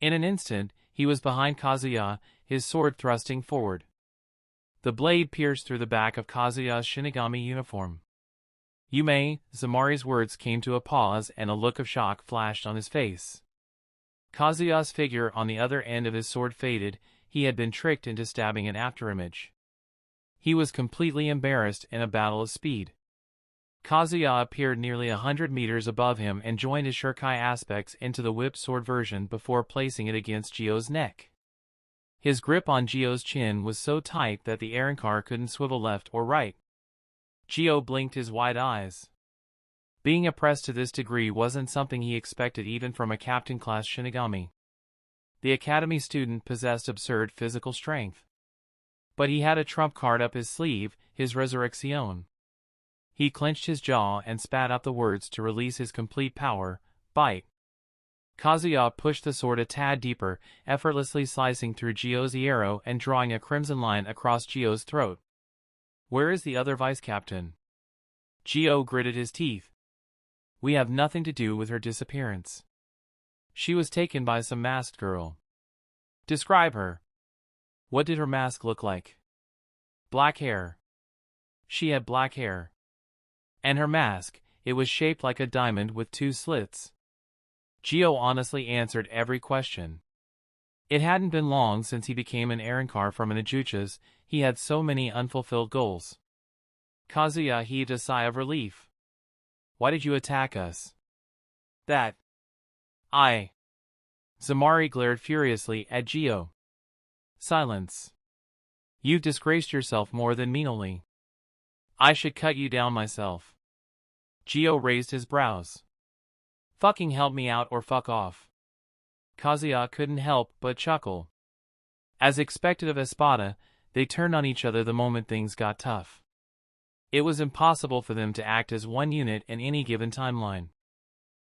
Speaker 1: In an instant, he was behind Kazuya, his sword thrusting forward. The blade pierced through the back of Kazuya's Shinigami uniform. Yume, Zamari's words came to a pause and a look of shock flashed on his face. Kazuya's figure on the other end of his sword faded, he had been tricked into stabbing an afterimage. He was completely embarrassed in a battle of speed. Kazuya appeared nearly 100 meters above him and joined his Shurkai aspects into the whipped sword version before placing it against Gio's neck. His grip on Gio's chin was so tight that the Arrancar couldn't swivel left or right. Gio blinked his wide eyes. Being oppressed to this degree wasn't something he expected even from a captain-class Shinigami. The academy student possessed absurd physical strength. But he had a trump card up his sleeve, his Resurrección. He clenched his jaw and spat out the words to release his complete power, bite. Kazuya pushed the sword a tad deeper, effortlessly slicing through Gio's arrow and drawing a crimson line across Gio's throat. Where is the other vice-captain? Gio gritted his teeth. We have nothing to do with her disappearance. She was taken by some masked girl. Describe her. What did her mask look like? Black hair. She had black hair. And her mask, it was shaped like a diamond with 2 slits. Gio honestly answered every question. It hadn't been long since he became an Arrancar from an Ajuchas, he had so many unfulfilled goals. Kazuya heaved a sigh of relief. Why did you attack us? That. Zamari glared furiously at Gio. Silence. You've disgraced yourself more than meanly. I should cut you down myself. Gio raised his brows. Fucking help me out or fuck off. Kazuya couldn't help but chuckle. As expected of Espada, they turned on each other the moment things got tough. It was impossible for them to act as one unit in any given timeline.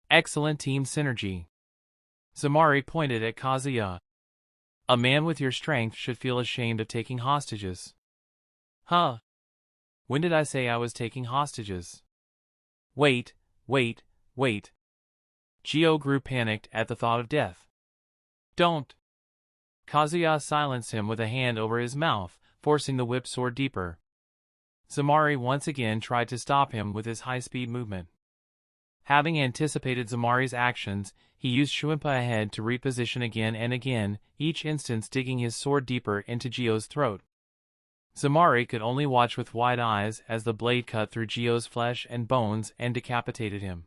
Speaker 1: Excellent team synergy. Zamari pointed at Kazuya. A man with your strength should feel ashamed of taking hostages. Huh? When did I say I was taking hostages? Wait. Gio grew panicked at the thought of death. Don't. Kazuya silenced him with a hand over his mouth, forcing the whip sword deeper. Zamari once again tried to stop him with his high-speed movement. Having anticipated Zamari's actions, he used Shuimpa ahead to reposition again and again, each instance digging his sword deeper into Gio's throat. Zamari could only watch with wide eyes as the blade cut through Gio's flesh and bones and decapitated him.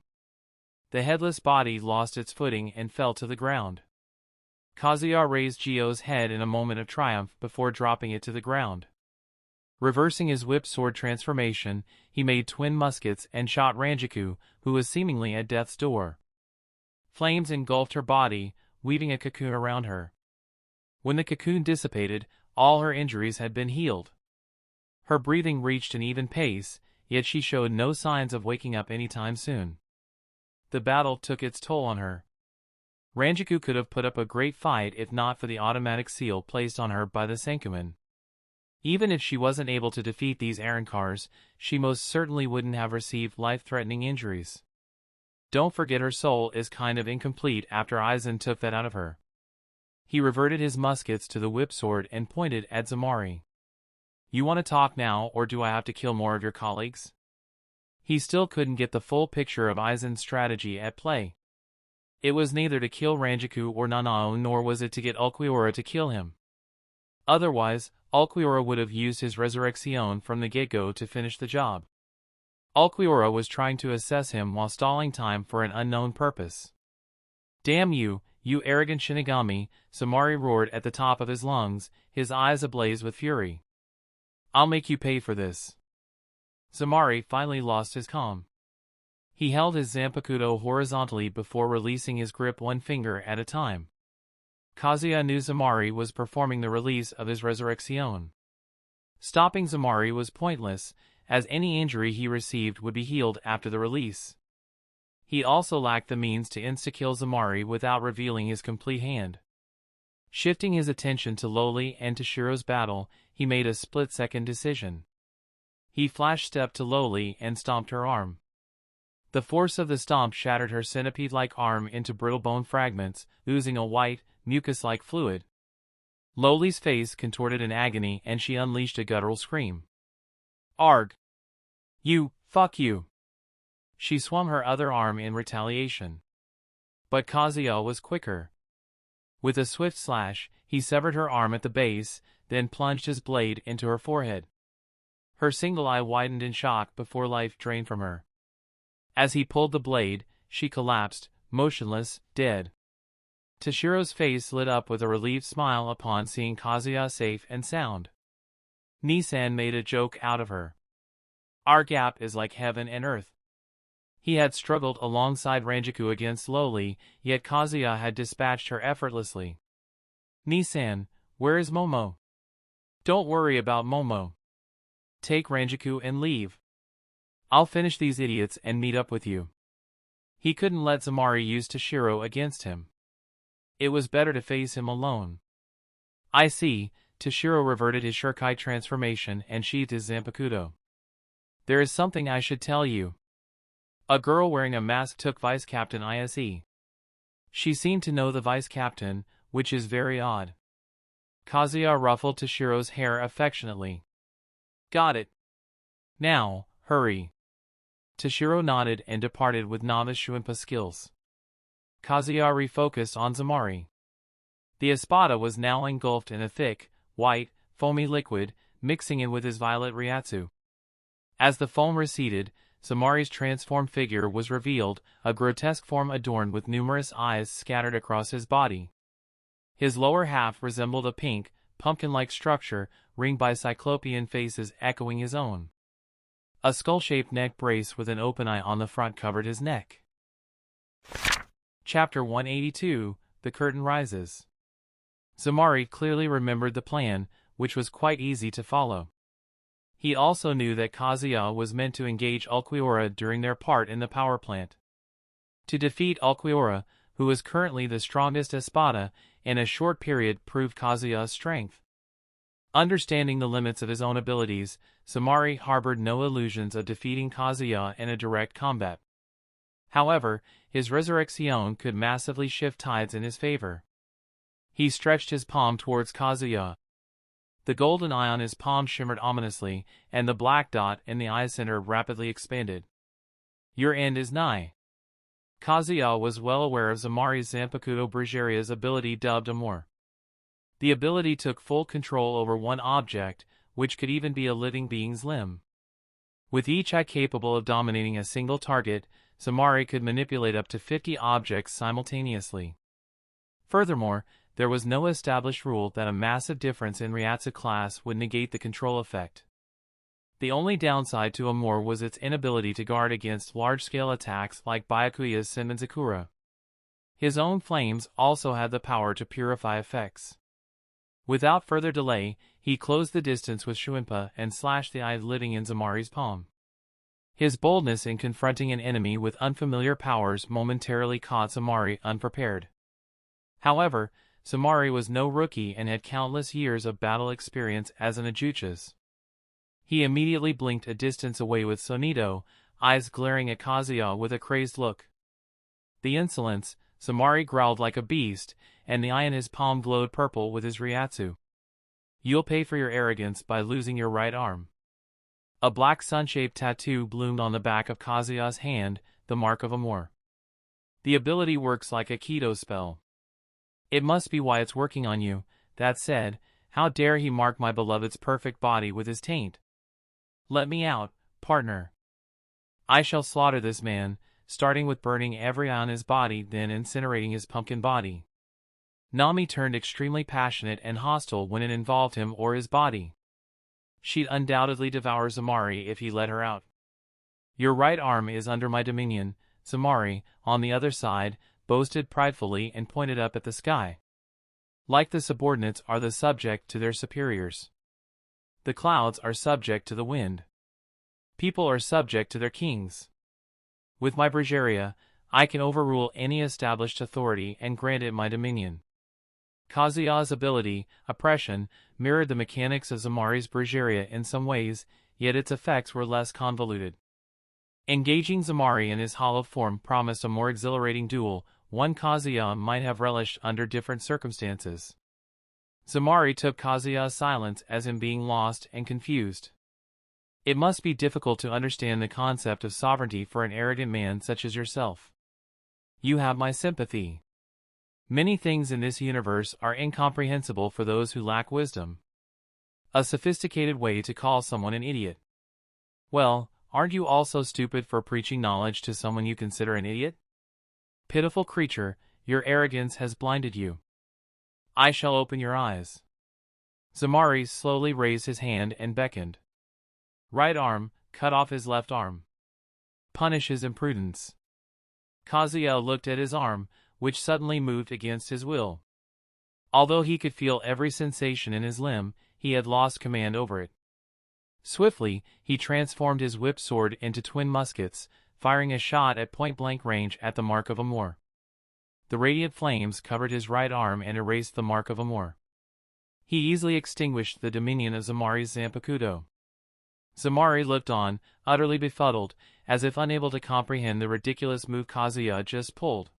Speaker 1: The headless body lost its footing and fell to the ground. Kazuya raised Gio's head in a moment of triumph before dropping it to the ground. Reversing his whip sword transformation, he made twin muskets and shot Ranjaku, who was seemingly at death's door. Flames engulfed her body, weaving a cocoon around her. When the cocoon dissipated, all her injuries had been healed. Her breathing reached an even pace, yet she showed no signs of waking up anytime soon. The battle took its toll on her. Ranjaku could have put up a great fight if not for the automatic seal placed on her by the Senkuman. Even if she wasn't able to defeat these Arankars, she most certainly wouldn't have received life-threatening injuries. Don't forget her soul is kind of incomplete after Aizen took that out of her. He reverted his muskets to the whip sword and pointed at Zamari. You want to talk now, or do I have to kill more of your colleagues? He still couldn't get the full picture of Aizen's strategy at play. It was neither to kill Ranjaku or Nanao, nor was it to get Ulquiorra to kill him. Otherwise, Ulquiorra would have used his Resurrection from the get-go to finish the job. Ulquiorra was trying to assess him while stalling time for an unknown purpose. Damn you, you arrogant Shinigami, Zamari roared at the top of his lungs, his eyes ablaze with fury. I'll make you pay for this. Zamari finally lost his calm. He held his Zanpakuto horizontally before releasing his grip one finger at a time. Kazuya knew Zamari was performing the release of his Resurrection. Stopping Zamari was pointless, as any injury he received would be healed after the release. He also lacked the means to insta-kill Zamari without revealing his complete hand. Shifting his attention to Loli and Toshiro's battle, he made a split-second decision. He flash-stepped to Loli and stomped her arm. The force of the stomp shattered her centipede-like arm into brittle bone fragments, oozing a white, mucus-like fluid. Loli's face contorted in agony and she unleashed a guttural scream. Arg! Fuck you! She swung her other arm in retaliation. But Kazuya was quicker. With a swift slash, he severed her arm at the base, then plunged his blade into her forehead. Her single eye widened in shock before life drained from her. As he pulled the blade, she collapsed, motionless, dead. Toshiro's face lit up with a relieved smile upon seeing Kazuya safe and sound. Nissan made a joke out of her. Our gap is like heaven and earth. He had struggled alongside Ranjaku against Loli, yet Kazuya had dispatched her effortlessly. Nissan, where is Momo? Don't worry about Momo. Take Ranjaku and leave. I'll finish these idiots and meet up with you. He couldn't let Zamari use Toshiro against him. It was better to face him alone. I see. Toshiro reverted his Shurikai transformation and sheathed his Zanpakuto. There is something I should tell you. A girl wearing a mask took Vice Captain ISE. She seemed to know the Vice Captain, which is very odd. Kazuya ruffled Toshiro's hair affectionately. Got it. Now, hurry. Toshiro nodded and departed with novice Shuinpa skills. Kazuya refocused on Zamari. The Espada was now engulfed in a thick, white, foamy liquid, mixing in with his violet Ryatsu. As the foam receded, Zamari's transformed figure was revealed, a grotesque form adorned with numerous eyes scattered across his body. His lower half resembled a pink, pumpkin-like structure, ringed by cyclopean faces echoing his own. A skull-shaped neck brace with an open eye on the front covered his neck. Chapter 182, The Curtain Rises. Zamari clearly remembered the plan, which was quite easy to follow. He also knew that Kazuya was meant to engage Ulquiorra during their part in the power plant. To defeat Ulquiorra, who was currently the strongest Espada, in a short period proved Kazuya's strength. Understanding the limits of his own abilities, Zamari harbored no illusions of defeating Kazuya in a direct combat. However, his Resurrection could massively shift tides in his favor. He stretched his palm towards Kazuya. The golden eye on his palm shimmered ominously, and the black dot in the eye center rapidly expanded. Your end is nigh. Kazuya was well aware of Zamari's Zanpakuto Brigeria's ability dubbed Amor. The ability took full control over one object, which could even be a living being's limb. With each eye capable of dominating a single target, Zamari could manipulate up to 50 objects simultaneously. Furthermore, there was no established rule that a massive difference in Reiatsu class would negate the control effect. The only downside to Amor was its inability to guard against large-scale attacks like Byakuya's Senmenzakura. His own flames also had the power to purify effects. Without further delay, he closed the distance with Shuinpa and slashed the eye living in Zamari's palm. His boldness in confronting an enemy with unfamiliar powers momentarily caught Zamari unprepared. However, Zamari was no rookie and had countless years of battle experience as an Ajuchas. He immediately blinked a distance away with Sonido, eyes glaring at Kazuya with a crazed look. The insolence, Zamari growled like a beast, and the eye in his palm glowed purple with his Reiatsu. You'll pay for your arrogance by losing your right arm. A black sun-shaped tattoo bloomed on the back of Kazuya's hand, the mark of Amor. The ability works like a Kido spell. It must be why it's working on you. That said, how dare he mark my beloved's perfect body with his taint? Let me out, partner. I shall slaughter this man, starting with burning every eye on his body, then incinerating his pumpkin body. Nami turned extremely passionate and hostile when it involved him or his body. She'd undoubtedly devour Zamari if he let her out. Your right arm is under my dominion, Zamari, on the other side, boasted pridefully and pointed up at the sky. Like the subordinates are the subject to their superiors. The clouds are subject to the wind. People are subject to their kings. With my Brageria, I can overrule any established authority and grant it my dominion. Kazuya's ability, oppression, mirrored the mechanics of Zamari's Brageria in some ways, yet its effects were less convoluted. Engaging Zamari in his hollow form promised a more exhilarating duel, one Kazuya might have relished under different circumstances. Zamari took Kazuya's silence as him being lost and confused. It must be difficult to understand the concept of sovereignty for an arrogant man such as yourself. You have my sympathy. Many things in this universe are incomprehensible for those who lack wisdom. A sophisticated way to call someone an idiot. Well, aren't you also stupid for preaching knowledge to someone you consider an idiot? Pitiful creature, your arrogance has blinded you. I shall open your eyes. Zamari slowly raised his hand and beckoned. Right arm, cut off his left arm. Punish his imprudence. Kazuya looked at his arm, which suddenly moved against his will. Although he could feel every sensation in his limb, he had lost command over it. Swiftly, he transformed his whip sword into twin muskets, firing a shot at point-blank range at the mark of Amor. The radiant flames covered his right arm and erased the mark of Amor. He easily extinguished the dominion of Zamari's Zanpakuto. Zamari looked on, utterly befuddled, as if unable to comprehend the ridiculous move Kazuya just pulled.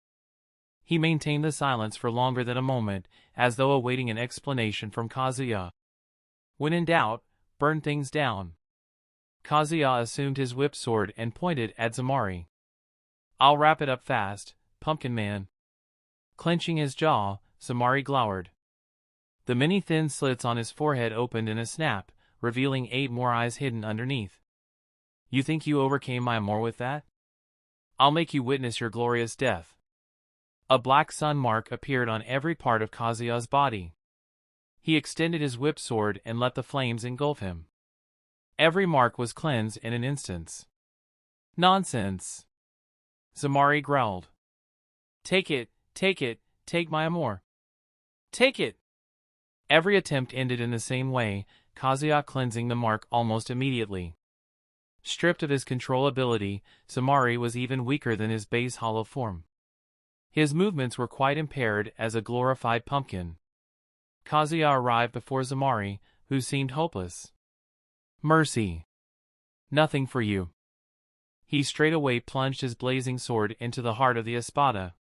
Speaker 1: He maintained the silence for longer than a moment, as though awaiting an explanation from Kazuya. When in doubt, burn things down. Kazuya assumed his whip sword and pointed at Zamari. I'll wrap it up fast, Pumpkin Man. Clenching his jaw, Zamari glowered. The many thin slits on his forehead opened in a snap, revealing 8 more eyes hidden underneath. You think you overcame my Amor with that? I'll make you witness your glorious death. A black sun mark appeared on every part of Kazuya's body. He extended his whip sword and let the flames engulf him. Every mark was cleansed in an instant. Nonsense! Zamari growled. Take it, take my Amor. Take it! Every attempt ended in the same way, Kazuya cleansing the mark almost immediately. Stripped of his control ability, Zamari was even weaker than his base hollow form. His movements were quite impaired as a glorified pumpkin. Kazuya arrived before Zamari, who seemed hopeless. Mercy! Nothing for you. He straightway plunged his blazing sword into the heart of the espada.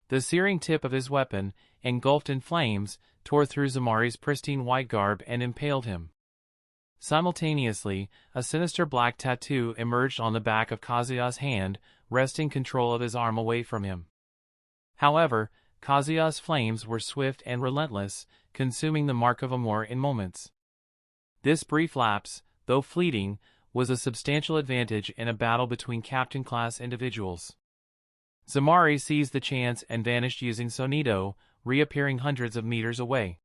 Speaker 1: The searing tip of his weapon, engulfed in flames, tore through Zamari's pristine white garb and impaled him. Simultaneously, a sinister black tattoo emerged on the back of Kazuya's hand, wresting control of his arm away from him. However, Kazuya's flames were swift and relentless, consuming the mark of Amor in moments. This brief lapse, though fleeting, was a substantial advantage in a battle between captain-class individuals. Zamari seized the chance and vanished using Sonido, reappearing hundreds of meters away.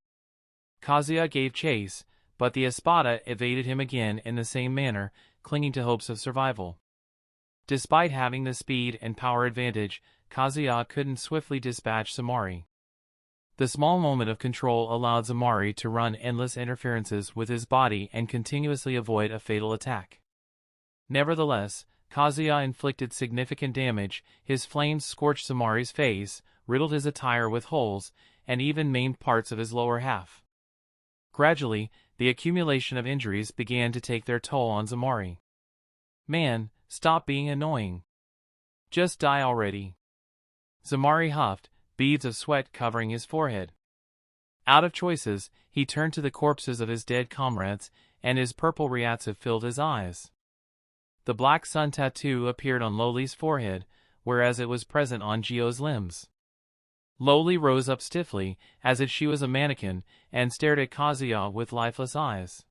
Speaker 1: Kazuya gave chase, but the Espada evaded him again in the same manner, clinging to hopes of survival. Despite having the speed and power advantage, Kazuya couldn't swiftly dispatch Zamari. The small moment of control allowed Zamari to run endless interferences with his body and continuously avoid a fatal attack. Nevertheless, Kazuya inflicted significant damage. His flames scorched Zamari's face, riddled his attire with holes, and even maimed parts of his lower half. Gradually, the accumulation of injuries began to take their toll on Zamari. "Man, stop being annoying. Just die already." Zamari huffed, beads of sweat covering his forehead. Out of choices, he turned to the corpses of his dead comrades, and his purple Ryatsu filled his eyes. The black sun tattoo appeared on Loli's forehead, whereas it was present on Gio's limbs. Loli rose up stiffly, as if she was a mannequin, and stared at Kazuya with lifeless eyes.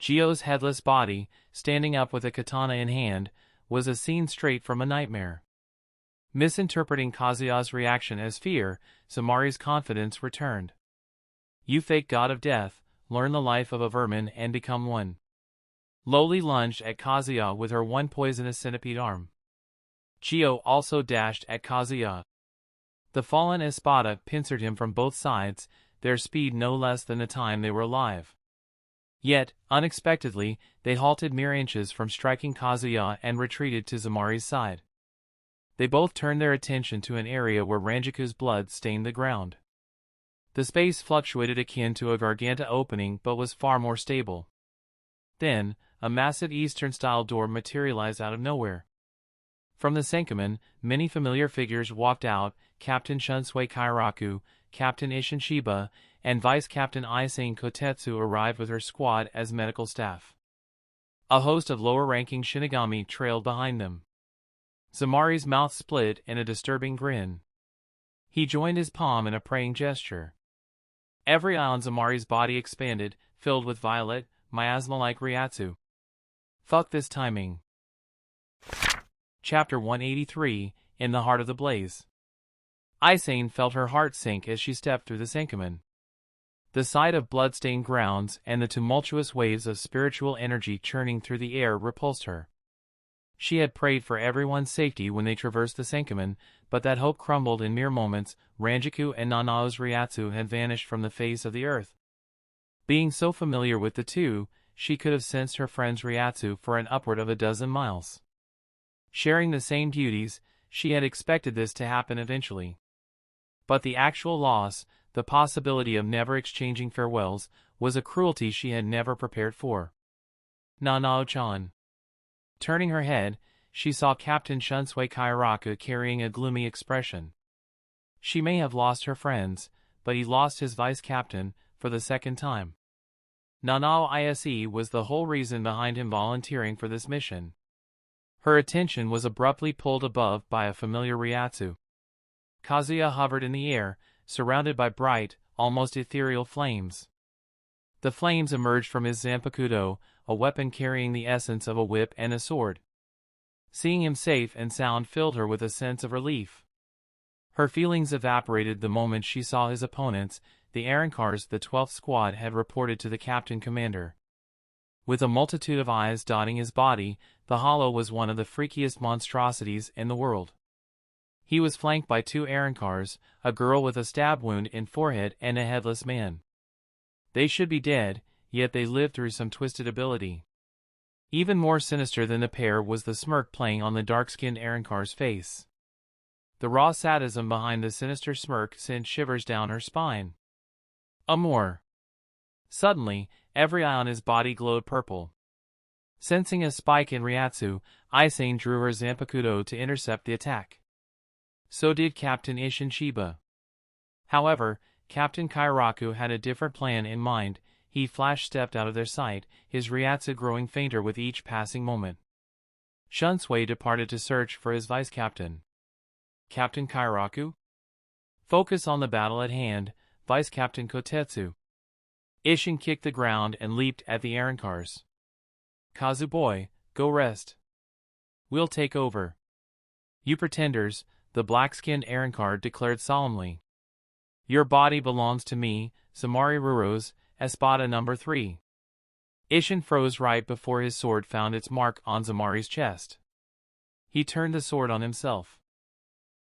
Speaker 1: Gio's headless body, standing up with a katana in hand, was a scene straight from a nightmare. Misinterpreting Kazuya's reaction as fear, Zamari's confidence returned. "You fake god of death, learn the life of a vermin and become one." Loli lunged at Kazuya with her one poisonous centipede arm. Gio also dashed at Kazuya. The fallen Espada pincered him from both sides, their speed no less than the time they were alive. Yet, unexpectedly, they halted mere inches from striking Kazuya and retreated to Zamari's side. They both turned their attention to an area where Ranjiku's blood stained the ground. The space fluctuated akin to a garganta opening but was far more stable. Then, a massive Eastern-style door materialized out of nowhere. From the Senkamen, many familiar figures walked out. Captain Shunsui Kairaku, Captain Isshin Shiba, and Vice Captain Aizen Kotetsu arrived with her squad as medical staff. A host of lower-ranking Shinigami trailed behind them. Zamari's mouth split in a disturbing grin. He joined his palm in a praying gesture. Every eye on Zamari's body expanded, filled with violet, miasma-like Ryatsu. Fuck this timing. Chapter 183, In the Heart of the Blaze. Aizen felt her heart sink as she stepped through the Senkamen. The sight of blood-stained grounds and the tumultuous waves of spiritual energy churning through the air repulsed her. She had prayed for everyone's safety when they traversed the Senkamen, but that hope crumbled in mere moments. Ranjiku and Nanao's Ryatsu had vanished from the face of the earth. Being so familiar with the two, she could have sensed her friend's Ryatsu for an upward of a dozen miles. Sharing the same duties, she had expected this to happen eventually. But the actual loss, the possibility of never exchanging farewells, was a cruelty she had never prepared for. Nanao-chan. Turning her head, she saw Captain Shunsui Kairaku carrying a gloomy expression. She may have lost her friends, but he lost his vice-captain, for the second time. Nanao Ise was the whole reason behind him volunteering for this mission. Her attention was abruptly pulled above by a familiar Ryatsu. Kazuya hovered in the air, surrounded by bright, almost ethereal flames. The flames emerged from his Zanpakuto, a weapon carrying the essence of a whip and a sword. Seeing him safe and sound filled her with a sense of relief. Her feelings evaporated the moment she saw his opponents, the Arankars the 12th Squad had reported to the Captain Commander. With a multitude of eyes dotting his body, the Hollow was one of the freakiest monstrosities in the world. He was flanked by two Arankars, a girl with a stab wound in forehead and a headless man. They should be dead, yet they lived through some twisted ability. Even more sinister than the pair was the smirk playing on the dark-skinned Arankar's face. The raw sadism behind the sinister smirk sent shivers down her spine. Amour. Suddenly, every eye on his body glowed purple. Sensing a spike in Ryatsu, Aizen drew her Zanpakuto to intercept the attack. So did Captain Isshin Shiba. However, Captain Kairaku had a different plan in mind. He flash-stepped out of their sight, his Ryatsu growing fainter with each passing moment. Shunsui departed to search for his vice-captain. Captain Kairaku? Focus on the battle at hand, Vice-Captain Kotetsu. Isshin kicked the ground and leaped at the Arancars. Kazu boy, go rest. We'll take over. You pretenders, the black-skinned Arancar declared solemnly. Your body belongs to me, Zamari Ruro's, Espada number 3. Isshin froze right before his sword found its mark on Zamari's chest. He turned the sword on himself.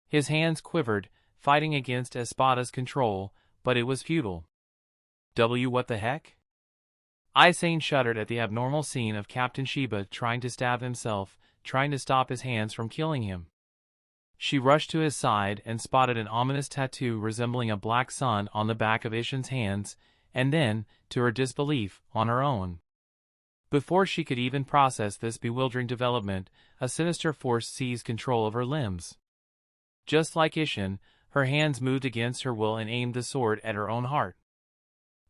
Speaker 1: His hands quivered, fighting against Espada's control, but it was futile. What the heck? Aizen shuddered at the abnormal scene of Captain Shiba trying to stab himself, trying to stop his hands from killing him. She rushed to his side and spotted an ominous tattoo resembling a black sun on the back of Isshin's hands, and then, to her disbelief, on her own. Before she could even process this bewildering development, a sinister force seized control of her limbs. Just like Isshin, her hands moved against her will and aimed the sword at her own heart.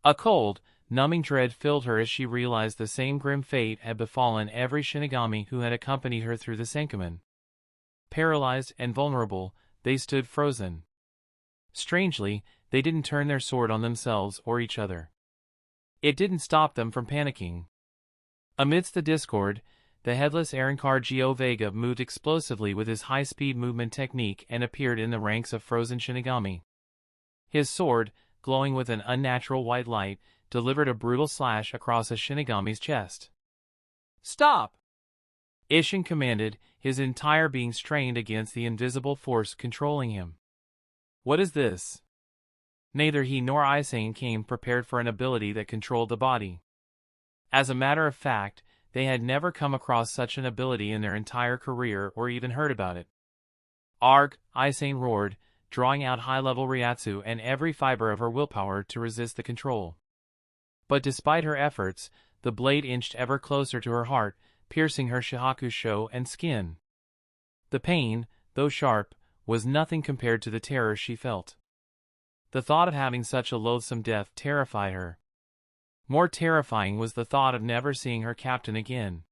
Speaker 1: A cold, numbing dread filled her as she realized the same grim fate had befallen every Shinigami who had accompanied her through the Senkamen. Paralyzed and vulnerable, they stood frozen. Strangely, they didn't turn their sword on themselves or each other. It didn't stop them from panicking. Amidst the discord, the headless Arancar Gio Vega moved explosively with his high-speed movement technique and appeared in the ranks of frozen Shinigami. His sword, glowing with an unnatural white light, delivered a brutal slash across a Shinigami's chest. Stop! Isshin commanded, his entire being strained against the invisible force controlling him. What is this? Neither he nor Aizen came prepared for an ability that controlled the body. As a matter of fact, they had never come across such an ability in their entire career or even heard about it. Arg, Aizen roared, drawing out high-level Ryatsu and every fiber of her willpower to resist the control. But despite her efforts, the blade inched ever closer to her heart, piercing her Shihakusho and skin. The pain, though sharp, was nothing compared to the terror she felt. The thought of having such a loathsome death terrified her. More terrifying was the thought of never seeing her captain again.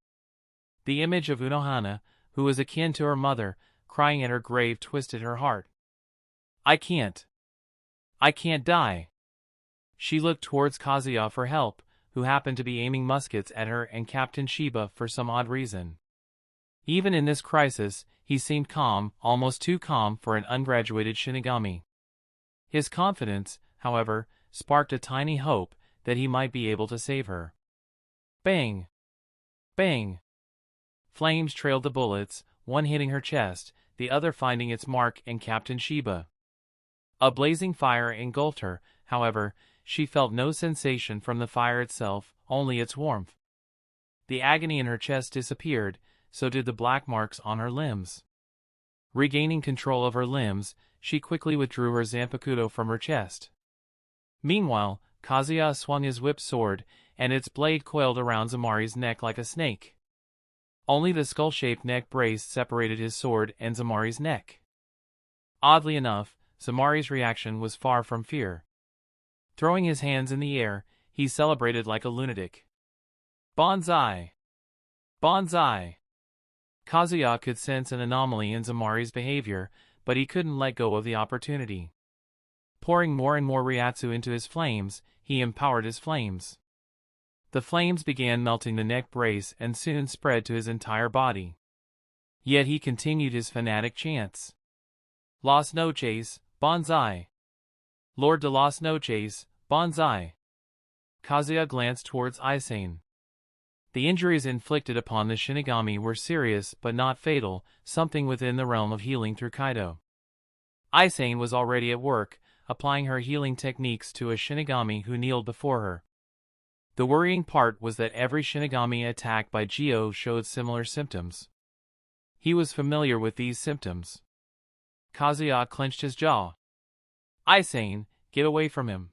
Speaker 1: The image of Unohana, who was akin to her mother, crying at her grave twisted her heart. I can't die. She looked towards Kazuya for help, who happened to be aiming muskets at her and Captain Shiba for some odd reason. Even in this crisis, he seemed calm, almost too calm for an ungraduated Shinigami. His confidence, however, sparked a tiny hope that he might be able to save her. Bang! Bang! Flames trailed the bullets, one hitting her chest, the other finding its mark in Captain Shiba. A blazing fire engulfed her, however, she felt no sensation from the fire itself, only its warmth. The agony in her chest disappeared, so did the black marks on her limbs. Regaining control of her limbs, she quickly withdrew her Zanpakuto from her chest. Meanwhile, Kazuya swung his whip sword, and its blade coiled around Zamari's neck like a snake. Only the skull-shaped neck brace separated his sword and Zamari's neck. Oddly enough, Zamari's reaction was far from fear. Throwing his hands in the air, he celebrated like a lunatic. Banzai! Banzai! Kazuya could sense an anomaly in Zamari's behavior, but he couldn't let go of the opportunity. Pouring more and more Ryatsu into his flames, he empowered his flames. The flames began melting the neck brace and soon spread to his entire body. Yet he continued his fanatic chants. Las noches, banzai! Lord de las noches, banzai! Kazuya glanced towards Aizen. The injuries inflicted upon the Shinigami were serious but not fatal, something within the realm of healing through Kaido. Aizen was already at work, applying her healing techniques to a Shinigami who kneeled before her. The worrying part was that every Shinigami attacked by Gio showed similar symptoms. He was familiar with these symptoms. Kazuya clenched his jaw. Aizen, get away from him.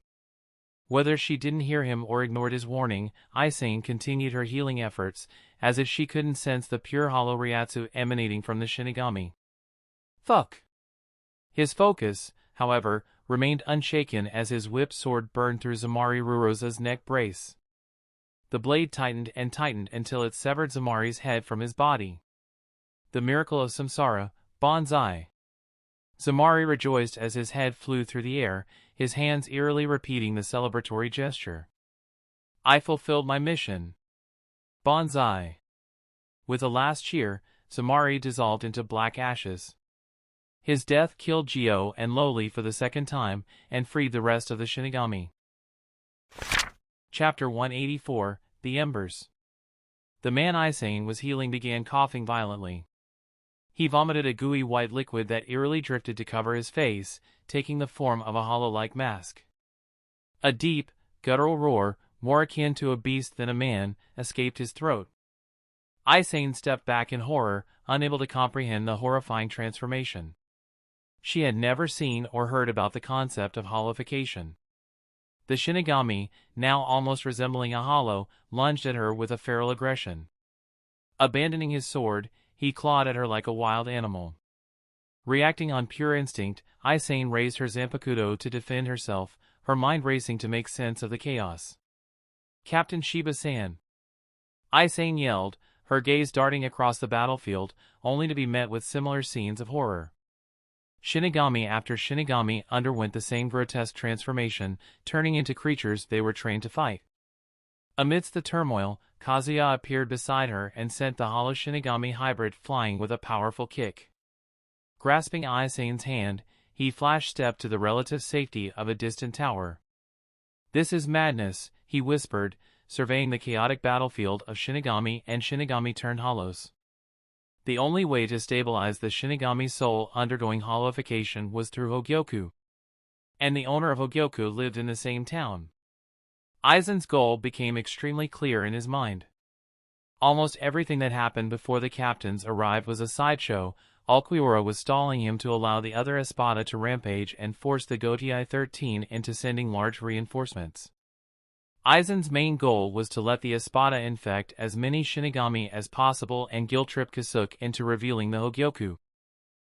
Speaker 1: Whether she didn't hear him or ignored his warning, Aizen continued her healing efforts, as if she couldn't sense the pure hollow Ryatsu emanating from the Shinigami. Fuck! His focus, however, remained unshaken as his whip sword burned through Zamari Rurosa's neck brace. The blade tightened and tightened until it severed Zamari's head from his body. The miracle of Samsara, banzai! Zamari rejoiced as his head flew through the air, his hands eerily repeating the celebratory gesture. I fulfilled my mission. Banzai. With a last cheer, Samari dissolved into black ashes. His death killed Gio and Loli for the second time, and freed the rest of the Shinigami. Chapter 184, The Embers. The man Aizen was healing began coughing violently. He vomited a gooey white liquid that eerily drifted to cover his face, taking the form of a hollow-like mask. A deep, guttural roar, more akin to a beast than a man, escaped his throat. Aizen stepped back in horror, unable to comprehend the horrifying transformation. She had never seen or heard about the concept of hollowification. The Shinigami, now almost resembling a hollow, lunged at her with a feral aggression. Abandoning his sword, he clawed at her like a wild animal. Reacting on pure instinct, Aizen raised her Zanpakuto to defend herself, her mind racing to make sense of the chaos. Captain Shiba-san! Aizen yelled, her gaze darting across the battlefield, only to be met with similar scenes of horror. Shinigami after Shinigami underwent the same grotesque transformation, turning into creatures they were trained to fight. Amidst the turmoil, Kazuya appeared beside her and sent the hollow Shinigami hybrid flying with a powerful kick. Grasping Aizen's hand, he flash-stepped to the relative safety of a distant tower. "This is madness," he whispered, surveying the chaotic battlefield of Shinigami and Shinigami-turned-hollows. The only way to stabilize the Shinigami soul undergoing hollowification was through Hogyoku. And the owner of Hogyoku lived in the same town. Aizen's goal became extremely clear in his mind. Almost everything that happened before the captains arrived was a sideshow. Ulquiorra was stalling him to allow the other Espada to rampage and force the Gotei 13 into sending large reinforcements. Aizen's main goal was to let the Espada infect as many Shinigami as possible and guilt-trip Kasuke into revealing the Hogyoku.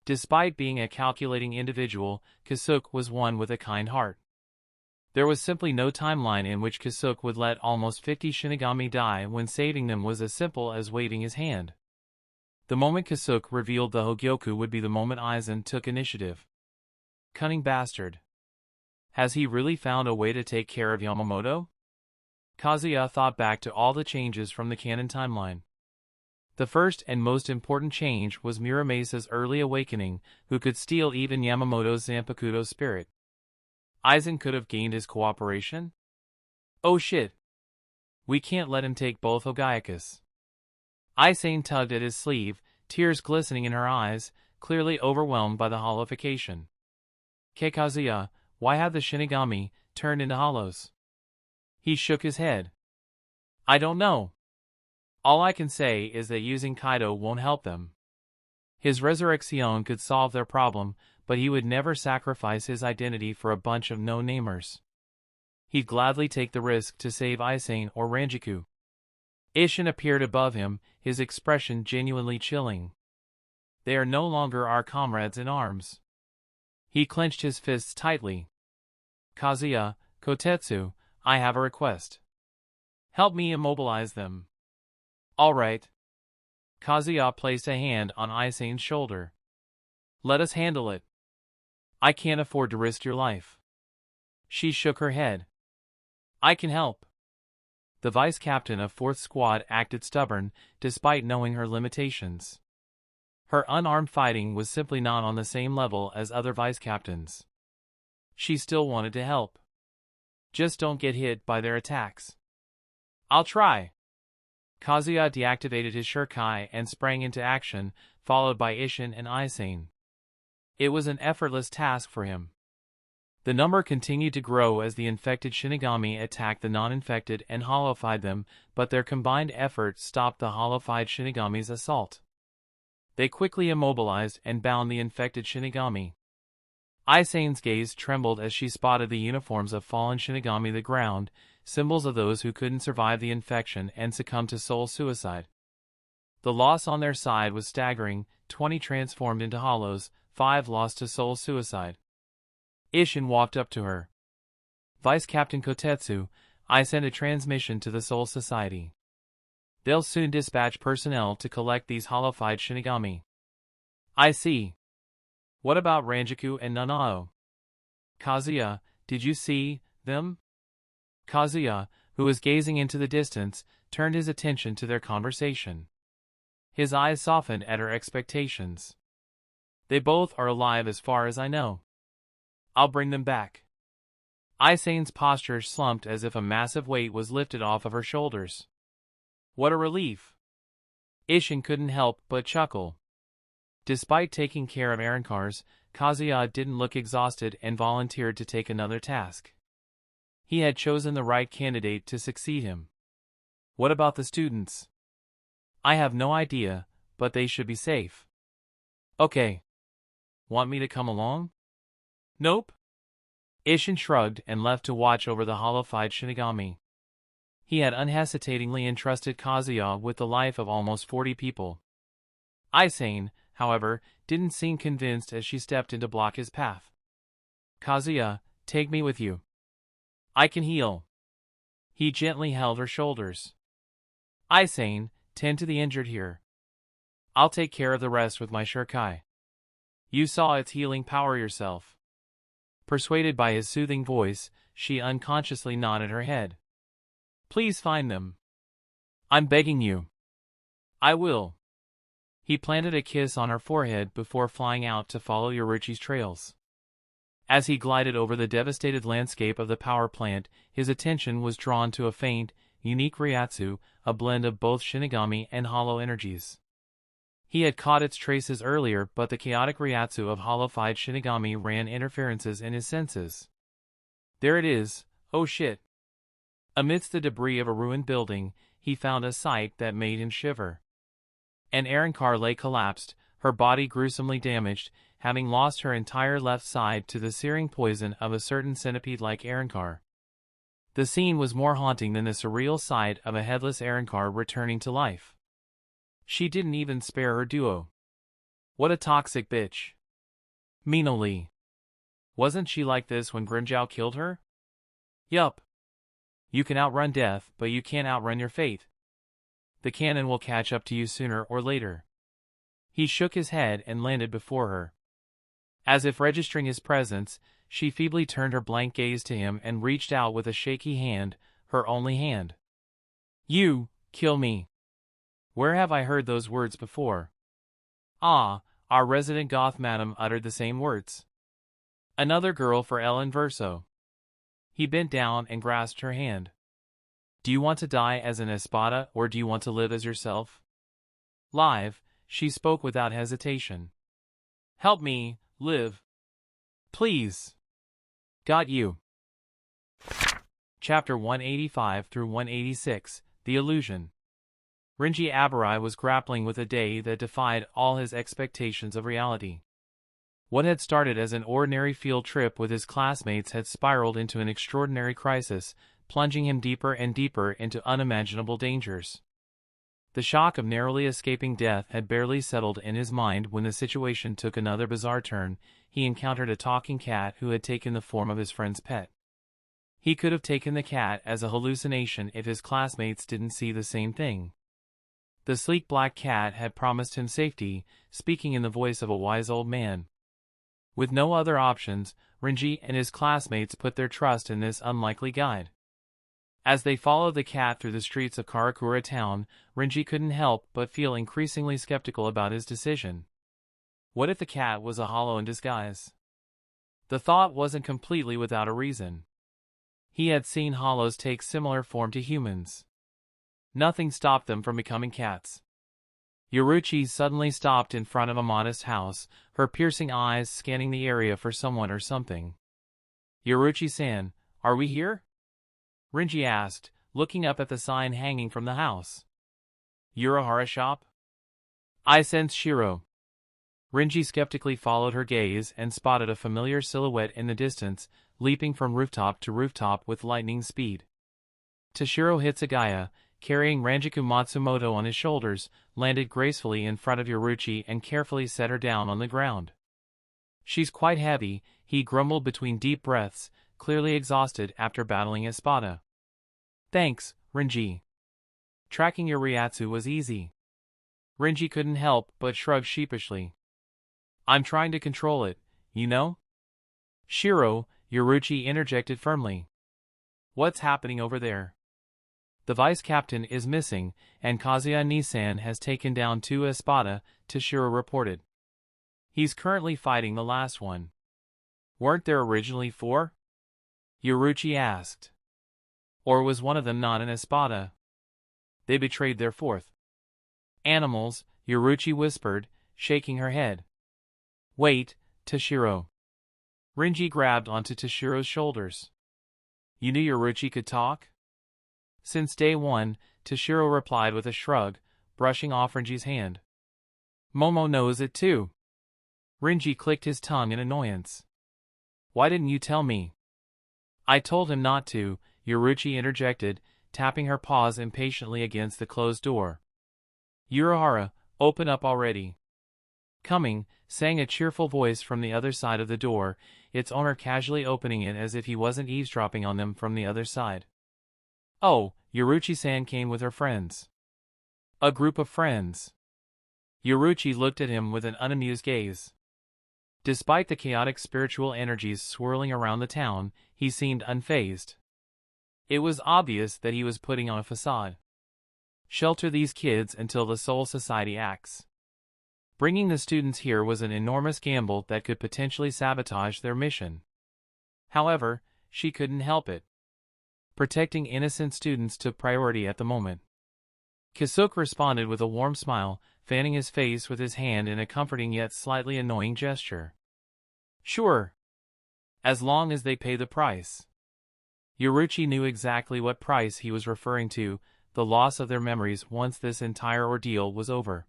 Speaker 1: Despite being a calculating individual, Kasuke was one with a kind heart. There was simply no timeline in which Kasuke would let almost 50 Shinigami die when saving them was as simple as waving his hand. The moment Kasuke revealed the Hogyoku would be the moment Aizen took initiative. Cunning bastard. Has he really found a way to take care of Yamamoto? Kazuya thought back to all the changes from the canon timeline. The first and most important change was Muramesa's early awakening, who could steal even Yamamoto's Zanpakuto spirit. Aizen could have gained his cooperation? Oh shit. We can't let him take both Hogyakus. Aizen tugged at his sleeve, tears glistening in her eyes, clearly overwhelmed by the hollowification. Kazuya, why have the Shinigami turned into hollows? He shook his head. I don't know. All I can say is that using Kaido won't help them. His resurrection could solve their problem, but he would never sacrifice his identity for a bunch of no-namers. He'd gladly take the risk to save Aizen or Rangiku. Isshin appeared above him, his expression genuinely chilling. They are no longer our comrades in arms. He clenched his fists tightly. Kazuya, Kotetsu, I have a request. Help me immobilize them. All right. Kazuya placed a hand on Aizen's shoulder. Let us handle it. I can't afford to risk your life. She shook her head. I can help. The vice captain of 4th Squad acted stubborn, despite knowing her limitations. Her unarmed fighting was simply not on the same level as other vice captains. She still wanted to help. Just don't get hit by their attacks. I'll try. Kazuya deactivated his Shurikai and sprang into action, followed by Isshin and Aizen. It was an effortless task for him. The number continued to grow as the infected Shinigami attacked the non-infected and hollowified them, but their combined efforts stopped the hollowified Shinigami's assault. They quickly immobilized and bound the infected Shinigami. Aizen's gaze trembled as she spotted the uniforms of fallen Shinigami the ground, symbols of those who couldn't survive the infection and succumb to soul suicide. The loss on their side was staggering, 20 transformed into hollows, 5 lost to soul suicide. Isshin walked up to her. Vice Captain Kotetsu, I sent a transmission to the Soul Society. They'll soon dispatch personnel to collect these hollowified Shinigami. I see. What about Rangiku and Nanao? Kazuya, did you see them? Kazuya, who was gazing into the distance, turned his attention to their conversation. His eyes softened at her expectations. They both are alive as far as I know. I'll bring them back. Aizen's posture slumped as if a massive weight was lifted off of her shoulders. What a relief. Isshin couldn't help but chuckle. Despite taking care of Arrancars, Kazuya didn't look exhausted and volunteered to take another task. He had chosen the right candidate to succeed him. What about the students? I have no idea, but they should be safe. Okay. Want me to come along? Nope. Isshin shrugged and left to watch over the hollow-eyed Shinigami. He had unhesitatingly entrusted Kazuya with the life of almost 40 people. Aizen, however, didn't seem convinced as she stepped in to block his path. Kazuya, take me with you. I can heal. He gently held her shoulders. Aizen, tend to the injured here. I'll take care of the rest with my Shurikai. You saw its healing power yourself. Persuaded by his soothing voice, she unconsciously nodded her head. Please find them. I'm begging you. I will. He planted a kiss on her forehead before flying out to follow Yoruichi's trails. As he glided over the devastated landscape of the power plant, his attention was drawn to a faint, unique Reiatsu, a blend of both Shinigami and hollow energies. He had caught its traces earlier, but the chaotic Reiatsu of hollow-eyed Shinigami ran interferences in his senses. There it is, oh shit. Amidst the debris of a ruined building, he found a sight that made him shiver. An Arrancar lay collapsed, her body gruesomely damaged, having lost her entire left side to the searing poison of a certain centipede-like Arrancar. The scene was more haunting than the surreal sight of a headless Arrancar returning to life. She didn't even spare her duo. What a toxic bitch. Meanly. Wasn't she like this when Grimjow killed her? Yup. You can outrun death, but you can't outrun your fate. The cannon will catch up to you sooner or later. He shook his head and landed before her. As if registering his presence, she feebly turned her blank gaze to him and reached out with a shaky hand, her only hand. You, kill me. Where have I heard those words before? Ah, our resident goth madam uttered the same words. Another girl for Ellen Verso. He bent down and grasped her hand. Do you want to die as an Espada or do you want to live as yourself? Live, she spoke without hesitation. Help me, live. Please. Got you. Chapter 185 through 186, The Illusion. Renji Abarai was grappling with a day that defied all his expectations of reality. What had started as an ordinary field trip with his classmates had spiraled into an extraordinary crisis, plunging him deeper and deeper into unimaginable dangers. The shock of narrowly escaping death had barely settled in his mind when the situation took another bizarre turn. He encountered a talking cat who had taken the form of his friend's pet. He could have taken the cat as a hallucination if his classmates didn't see the same thing. The sleek black cat had promised him safety, speaking in the voice of a wise old man. With no other options, Renji and his classmates put their trust in this unlikely guide. As they followed the cat through the streets of Karakura town, Renji couldn't help but feel increasingly skeptical about his decision. What if the cat was a hollow in disguise? The thought wasn't completely without a reason. He had seen hollows take similar form to humans. Nothing stopped them from becoming cats. Yoruichi suddenly stopped in front of a modest house, her piercing eyes scanning the area for someone or something. Yoruichi-san, are we here? Renji asked, looking up at the sign hanging from the house. Urahara shop? I sense Shiro. Renji skeptically followed her gaze and spotted a familiar silhouette in the distance, leaping from rooftop to rooftop with lightning speed. Toshiro Hitsugaya, carrying Ranjiku Matsumoto on his shoulders, landed gracefully in front of Yoruichi and carefully set her down on the ground. She's quite heavy, he grumbled between deep breaths, clearly exhausted after battling Espada. Thanks, Renji. Tracking your Reiatsu was easy. Renji couldn't help but shrug sheepishly. I'm trying to control it, you know? Shiro, Yoruichi interjected firmly. What's happening over there? The vice captain is missing, and Kazuya Nisan has taken down 2 Espada, Toshiro reported. He's currently fighting the last one. Weren't there originally 4? Yoruchi asked. Or was one of them not an Espada? They betrayed their 4th. Animals, Yoruchi whispered, shaking her head. Wait, Toshiro. Renji grabbed onto Toshiro's shoulders. You knew Yoruchi could talk? Since day 1, Toshiro replied with a shrug, brushing off Renji's hand. Momo knows it too. Renji clicked his tongue in annoyance. Why didn't you tell me? I told him not to, Yoruchi interjected, tapping her paws impatiently against the closed door. Urahara, open up already. Coming, sang a cheerful voice from the other side of the door, its owner casually opening it as if he wasn't eavesdropping on them from the other side. Oh, Yoruchi-san came with her friends. A group of friends. Yoruchi looked at him with an unamused gaze. Despite the chaotic spiritual energies swirling around the town, he seemed unfazed. It was obvious that he was putting on a facade. Shelter these kids until the Soul Society acts. Bringing the students here was an enormous gamble that could potentially sabotage their mission. However, she couldn't help it. Protecting innocent students took priority at the moment. Kisuke responded with a warm smile, fanning his face with his hand in a comforting yet slightly annoying gesture. Sure. As long as they pay the price. Yoruchi knew exactly what price he was referring to, the loss of their memories once this entire ordeal was over.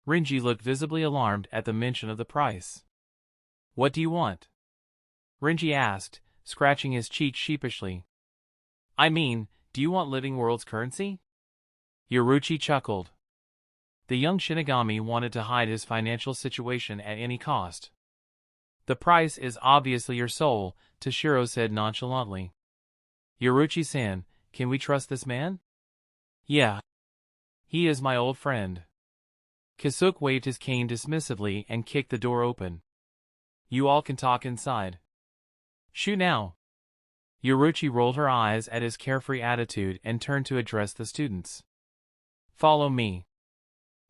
Speaker 1: Renji looked visibly alarmed at the mention of the price. What do you want? Renji asked, scratching his cheek sheepishly. I mean, do you want Living World's currency? Yoruchi chuckled. The young Shinigami wanted to hide his financial situation at any cost. The price is obviously your soul, Toshiro said nonchalantly. Yoruchi-san, can we trust this man? Yeah. He is my old friend. Kisuke waved his cane dismissively and kicked the door open. You all can talk inside. Shoo now. Yoruchi rolled her eyes at his carefree attitude and turned to address the students. Follow me.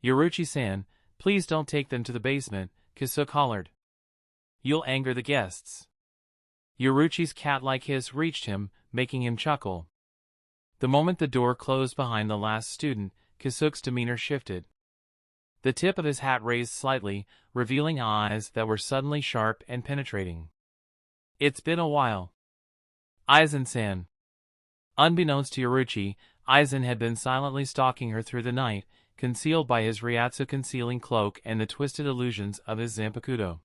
Speaker 1: Yoruchi-san, please don't take them to the basement, Kisuke hollered. You'll anger the guests. Yoruchi's cat-like hiss reached him, making him chuckle. The moment the door closed behind the last student, Kisuke's demeanor shifted. The tip of his hat raised slightly, revealing eyes that were suddenly sharp and penetrating. It's been a while. Aizen-san. Unbeknownst to Yoruchi, Aizen had been silently stalking her through the night, concealed by his Ryatsu concealing cloak and the twisted illusions of his Zanpakuto.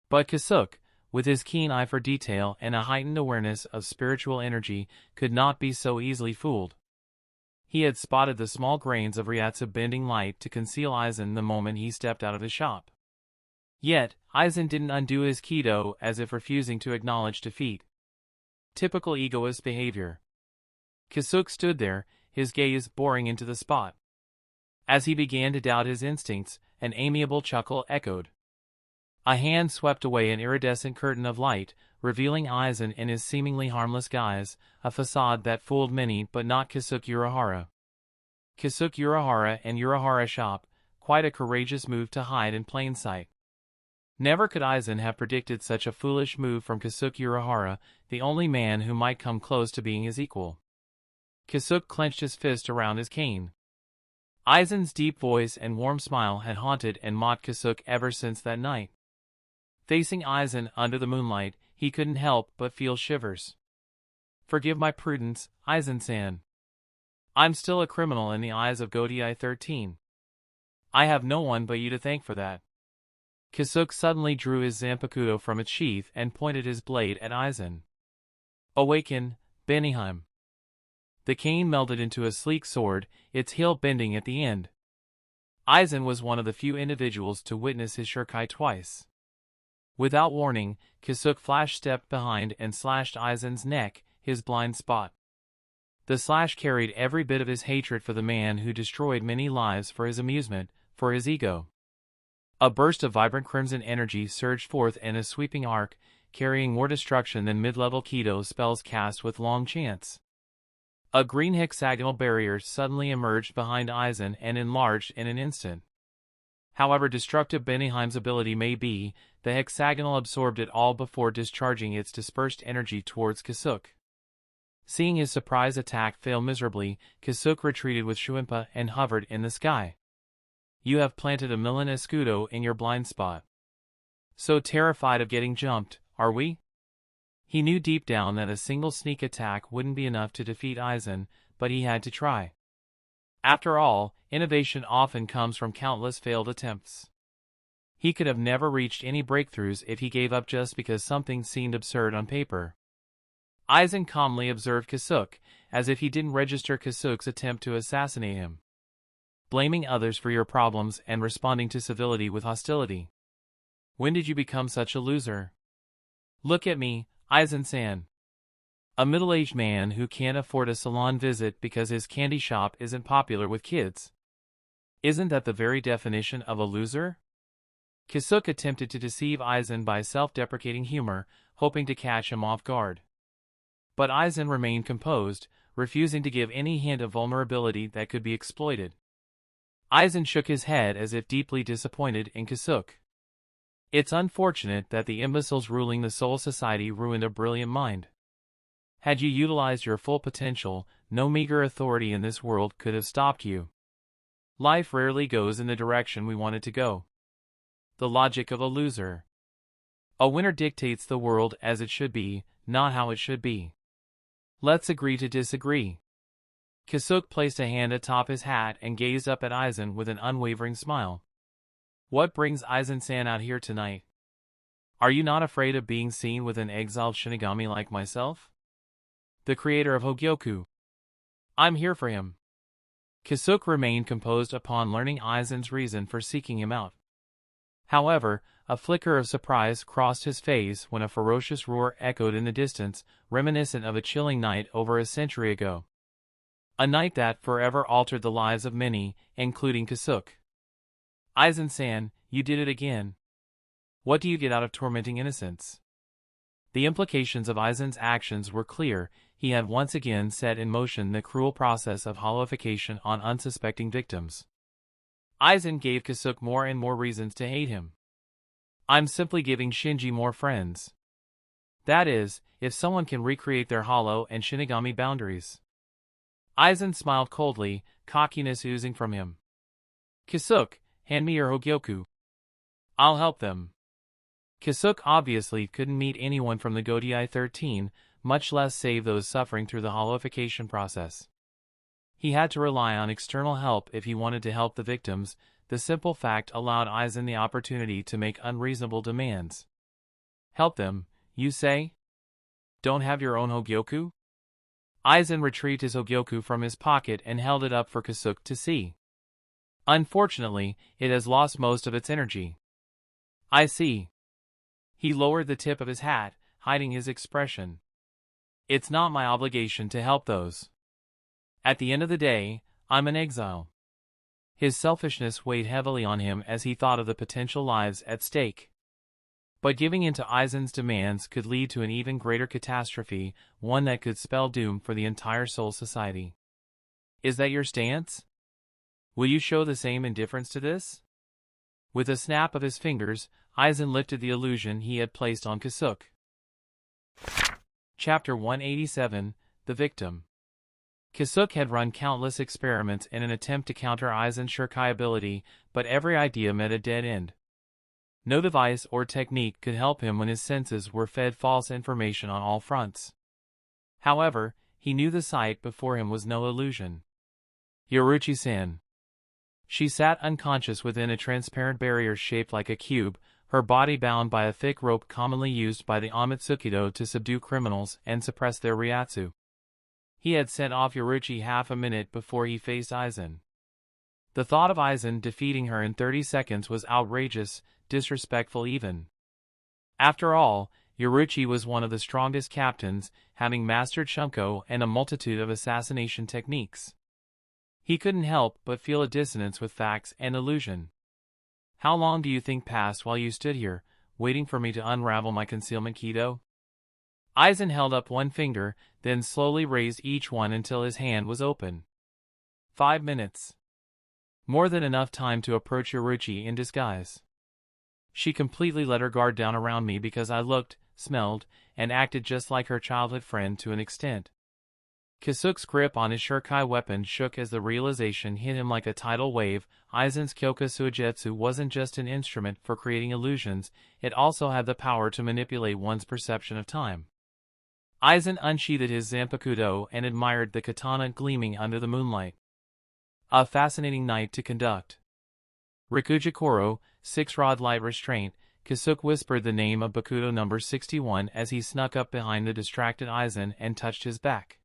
Speaker 1: But Kisuke, with his keen eye for detail and a heightened awareness of spiritual energy, could not be so easily fooled. He had spotted the small grains of Ryatsu bending light to conceal Aizen the moment he stepped out of his shop. Yet, Aizen didn't undo his Kido as if refusing to acknowledge defeat. Typical egoist behavior. Kisuke stood there, his gaze boring into the spot. As he began to doubt his instincts, an amiable chuckle echoed. A hand swept away an iridescent curtain of light, revealing Aizen in his seemingly harmless guise, a facade that fooled many but not Kisuke Urahara. Kisuke Urahara and Urahara shop, quite a courageous move to hide in plain sight. Never could Aizen have predicted such a foolish move from Kisuke Urahara, the only man who might come close to being his equal. Kisuke clenched his fist around his cane. Aizen's deep voice and warm smile had haunted and mocked Kisuke ever since that night. Facing Aizen under the moonlight, he couldn't help but feel shivers. Forgive my prudence, Aizen-san. I'm still a criminal in the eyes of Godei 13. I have no one but you to thank for that. Kisuke suddenly drew his Zanpakuto from its sheath and pointed his blade at Aizen. Awaken, Benihime. The cane melded into a sleek sword, its hilt bending at the end. Aizen was one of the few individuals to witness his shurikai twice. Without warning, Kisuke flash-stepped behind and slashed Aizen's neck, his blind spot. The slash carried every bit of his hatred for the man who destroyed many lives for his amusement, for his ego. A burst of vibrant crimson energy surged forth in a sweeping arc, carrying more destruction than mid-level Kido spells cast with long chance. A green hexagonal barrier suddenly emerged behind Aizen and enlarged in an instant. However destructive Benihim's ability may be, the hexagonal absorbed it all before discharging its dispersed energy towards Kazuya. Seeing his surprise attack fail miserably, Kazuya retreated with Shuimpa and hovered in the sky. You have planted a Milan Escudo in your blind spot. So terrified of getting jumped, are we? He knew deep down that a single sneak attack wouldn't be enough to defeat Aizen, but he had to try. After all, innovation often comes from countless failed attempts. He could have never reached any breakthroughs if he gave up just because something seemed absurd on paper. Aizen calmly observed Kazuya, as if he didn't register Kazuya's attempt to assassinate him. Blaming others for your problems and responding to civility with hostility. When did you become such a loser? Look at me, Aizen-san. A middle-aged man who can't afford a salon visit because his candy shop isn't popular with kids. Isn't that the very definition of a loser? Kazuya attempted to deceive Aizen by self-deprecating humor, hoping to catch him off guard. But Aizen remained composed, refusing to give any hint of vulnerability that could be exploited. Aizen shook his head as if deeply disappointed in Kazuya. It's unfortunate that the imbeciles ruling the Soul Society ruined a brilliant mind. Had you utilized your full potential, no meager authority in this world could have stopped you. Life rarely goes in the direction we want it to go. The logic of a loser. A winner dictates the world as it should be, not how it should be. Let's agree to disagree. Kazuya placed a hand atop his hat and gazed up at Aizen with an unwavering smile. What brings Aizen-san out here tonight? Are you not afraid of being seen with an exiled Shinigami like myself? The creator of Hogyoku. I'm here for him. Kazuya remained composed upon learning Aizen's reason for seeking him out. However, a flicker of surprise crossed his face when a ferocious roar echoed in the distance, reminiscent of a chilling night over a century ago. A night that forever altered the lives of many, including Kazuya. Aizen-san, you did it again. What do you get out of tormenting innocents? The implications of Aizen's actions were clear. He had once again set in motion the cruel process of hollowification on unsuspecting victims. Aizen gave Kazuya more and more reasons to hate him. I'm simply giving Shinji more friends. That is, if someone can recreate their hollow and Shinigami boundaries. Aizen smiled coldly, cockiness oozing from him. Kazuya, hand me your Hogyoku. I'll help them. Kazuya obviously couldn't meet anyone from the Godei 13, much less save those suffering through the hollowification process. He had to rely on external help if he wanted to help the victims. The simple fact allowed Aizen the opportunity to make unreasonable demands. Help them, you say? Don't have your own Hogyoku? Aizen retrieved his Hogyoku from his pocket and held it up for Kazuya to see. Unfortunately, it has lost most of its energy. I see. He lowered the tip of his hat, hiding his expression. It's not my obligation to help those. At the end of the day, I'm an exile. His selfishness weighed heavily on him as he thought of the potential lives at stake. But giving in to Aizen's demands could lead to an even greater catastrophe, one that could spell doom for the entire Soul Society. Is that your stance? Will you show the same indifference to this? With a snap of his fingers, Aizen lifted the illusion he had placed on Kazuya. Chapter 187, The Victim. Kazuya had run countless experiments in an attempt to counter Aizen's Shirkai ability, but every idea met a dead end. No device or technique could help him when his senses were fed false information on all fronts. However, he knew the sight before him was no illusion. Yoruchi-san. She sat unconscious within a transparent barrier shaped like a cube, her body bound by a thick rope commonly used by the Amatsukido to subdue criminals and suppress their Ryatsu. He had sent off Yoruchi half a minute before he faced Aizen. The thought of Aizen defeating her in 30 seconds was outrageous, disrespectful even. After all, Yoruchi was one of the strongest captains, having mastered Shunko and a multitude of assassination techniques. He couldn't help but feel a dissonance with facts and illusion. How long do you think passed while you stood here, waiting for me to unravel my concealment, Kido? Aizen held up one finger, then slowly raised each one until his hand was open. 5 minutes. More than enough time to approach Yoruichi in disguise. She completely let her guard down around me because I looked, smelled, and acted just like her childhood friend to an extent. Kazuya's grip on his shuriken weapon shook as the realization hit him like a tidal wave. Aizen's Kyoka Suigetsu wasn't just an instrument for creating illusions, it also had the power to manipulate one's perception of time. Aizen unsheathed his Zanpakuto and admired the katana gleaming under the moonlight. A fascinating night to conduct. Rikujikoro, 6-rod light restraint. Kazuya whispered the name of Bakuto number 61 as he snuck up behind the distracted Aizen and touched his back.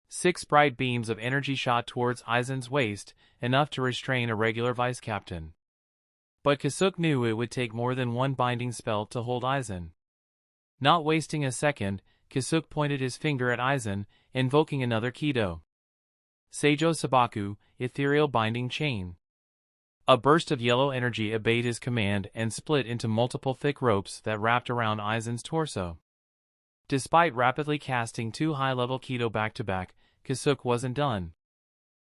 Speaker 1: 6 bright beams of energy shot towards Aizen's waist, enough to restrain a regular vice captain. But Kazuya knew it would take more than one binding spell to hold Aizen. Not wasting a second, Kazuya pointed his finger at Aizen, invoking another Kido. Seijo Sabaku, Ethereal Binding Chain. A burst of yellow energy obeyed his command and split into multiple thick ropes that wrapped around Aizen's torso. Despite rapidly casting 2 high-level Kido back-to-back, Kazuya wasn't done.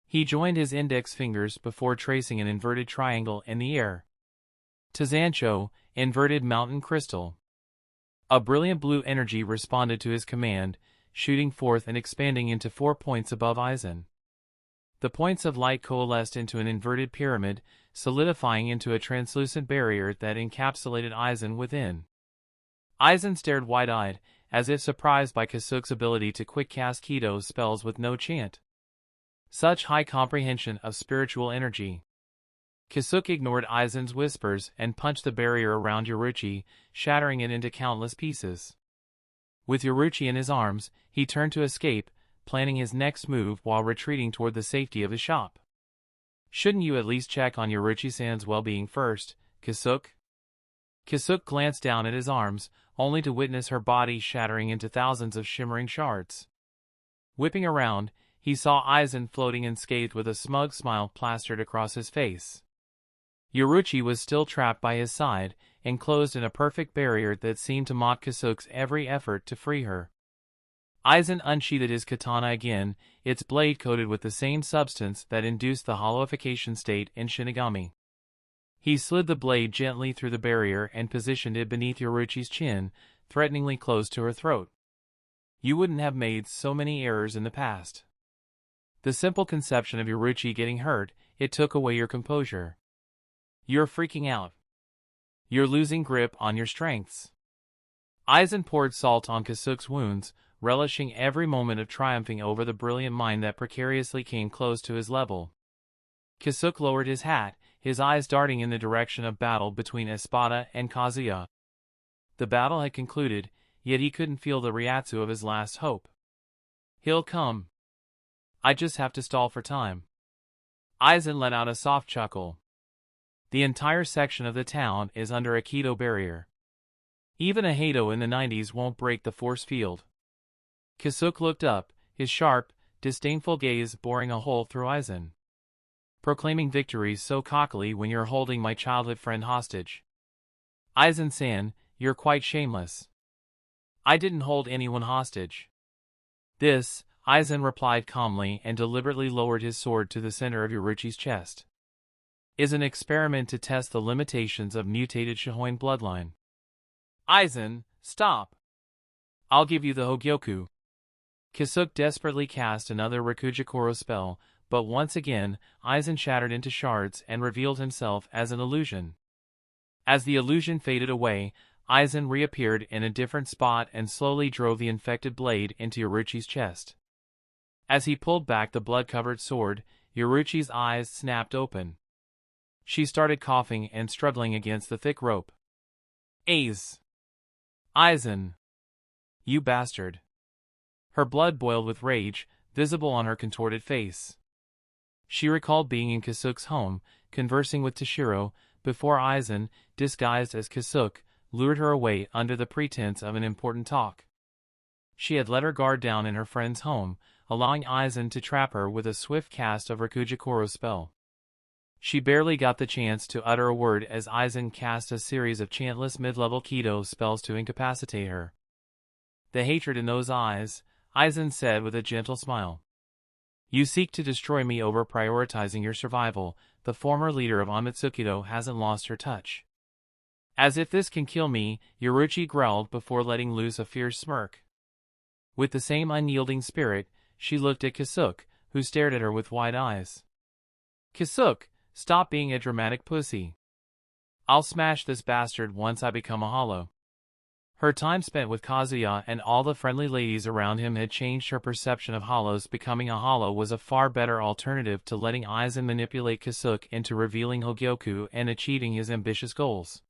Speaker 1: He joined his index fingers before tracing an inverted triangle in the air. Tazancho, Inverted Mountain Crystal. A brilliant blue energy responded to his command, shooting forth and expanding into 4 points above Aizen. The points of light coalesced into an inverted pyramid, solidifying into a translucent barrier that encapsulated Aizen within. Aizen stared wide-eyed, as if surprised by Kazuya's ability to quick-cast Kido spells with no chant. Such high comprehension of spiritual energy. Kazuya ignored Aizen's whispers and punched the barrier around Yoruichi, shattering it into countless pieces. With Yoruichi in his arms, he turned to escape, planning his next move while retreating toward the safety of his shop. Shouldn't you at least check on Yoruichi-san's well-being first, Kazuya? Kazuya glanced down at his arms, only to witness her body shattering into thousands of shimmering shards. Whipping around, he saw Aizen floating unscathed with a smug smile plastered across his face. Yoruichi was still trapped by his side, enclosed in a perfect barrier that seemed to mock Kazuya's every effort to free her. Aizen unsheathed his katana again, its blade coated with the same substance that induced the hollowification state in Shinigami. He slid the blade gently through the barrier and positioned it beneath Yoruichi's chin, threateningly close to her throat. You wouldn't have made so many errors in the past. The simple conception of Yoruichi getting hurt, it took away your composure. You're freaking out. You're losing grip on your strengths. Aizen poured salt on Kazuya's wounds, relishing every moment of triumphing over the brilliant mind that precariously came close to his level. Kazuya lowered his hat, his eyes darting in the direction of battle between Espada and Kazuya. The battle had concluded, yet he couldn't feel the reiatsu of his last hope. He'll come. I just have to stall for time. Aizen let out a soft chuckle. The entire section of the town is under a Kido barrier. Even a Hado in the 90s won't break the force field. Kazuya looked up, his sharp, disdainful gaze boring a hole through Aizen. Proclaiming victory so cockily when you're holding my childhood friend hostage. Aizen-san, you're quite shameless. I didn't hold anyone hostage. This, Aizen replied calmly and deliberately lowered his sword to the center of Yoruichi's chest. Is an experiment to test the limitations of mutated Shohoin bloodline. Aizen, stop! I'll give you the Hogyoku. Kazuya desperately cast another Rikujikoro spell, but once again, Aizen shattered into shards and revealed himself as an illusion. As the illusion faded away, Aizen reappeared in a different spot and slowly drove the infected blade into Yoruichi's chest. As he pulled back the blood-covered sword, Yoruichi's eyes snapped open. She started coughing and struggling against the thick rope. Aizen! You bastard! Her blood boiled with rage, visible on her contorted face. She recalled being in Kazuya's home, conversing with Toshiro, before Aizen, disguised as Kazuya, lured her away under the pretense of an important talk. She had let her guard down in her friend's home, allowing Aizen to trap her with a swift cast of Rikujikoro's spell. She barely got the chance to utter a word as Aizen cast a series of chantless mid-level Kido spells to incapacitate her. the hatred in those eyes, Aizen said with a gentle smile. You seek to destroy me over prioritizing your survival. The former leader of Amatsukido hasn't lost her touch. As if this can kill me, Yoruichi growled before letting loose a fierce smirk. With the same unyielding spirit, she looked at Kasuke, who stared at her with wide eyes. Kasuke, stop being a dramatic pussy. I'll smash this bastard once I become a hollow. Her time spent with Kazuya and all the friendly ladies around him had changed her perception of hollows. Becoming a hollow was a far better alternative to letting Aizen manipulate Kasuke into revealing Hogyoku and achieving his ambitious goals.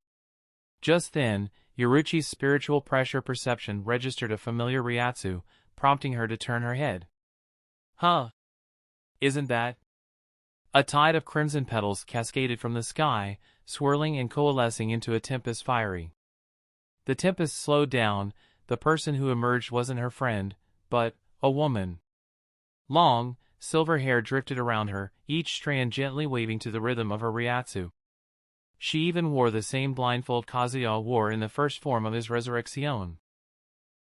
Speaker 1: Just then, Yoruichi's spiritual pressure perception registered a familiar Ryatsu, prompting her to turn her head. Huh? Isn't that? A tide of crimson petals cascaded from the sky, swirling and coalescing into a tempest fiery. The tempest slowed down. The person who emerged wasn't her friend, but a woman. Long, silver hair drifted around her, each strand gently waving to the rhythm of her Ryatsu. She even wore the same blindfold Kazuya wore in the first form of his resurrection.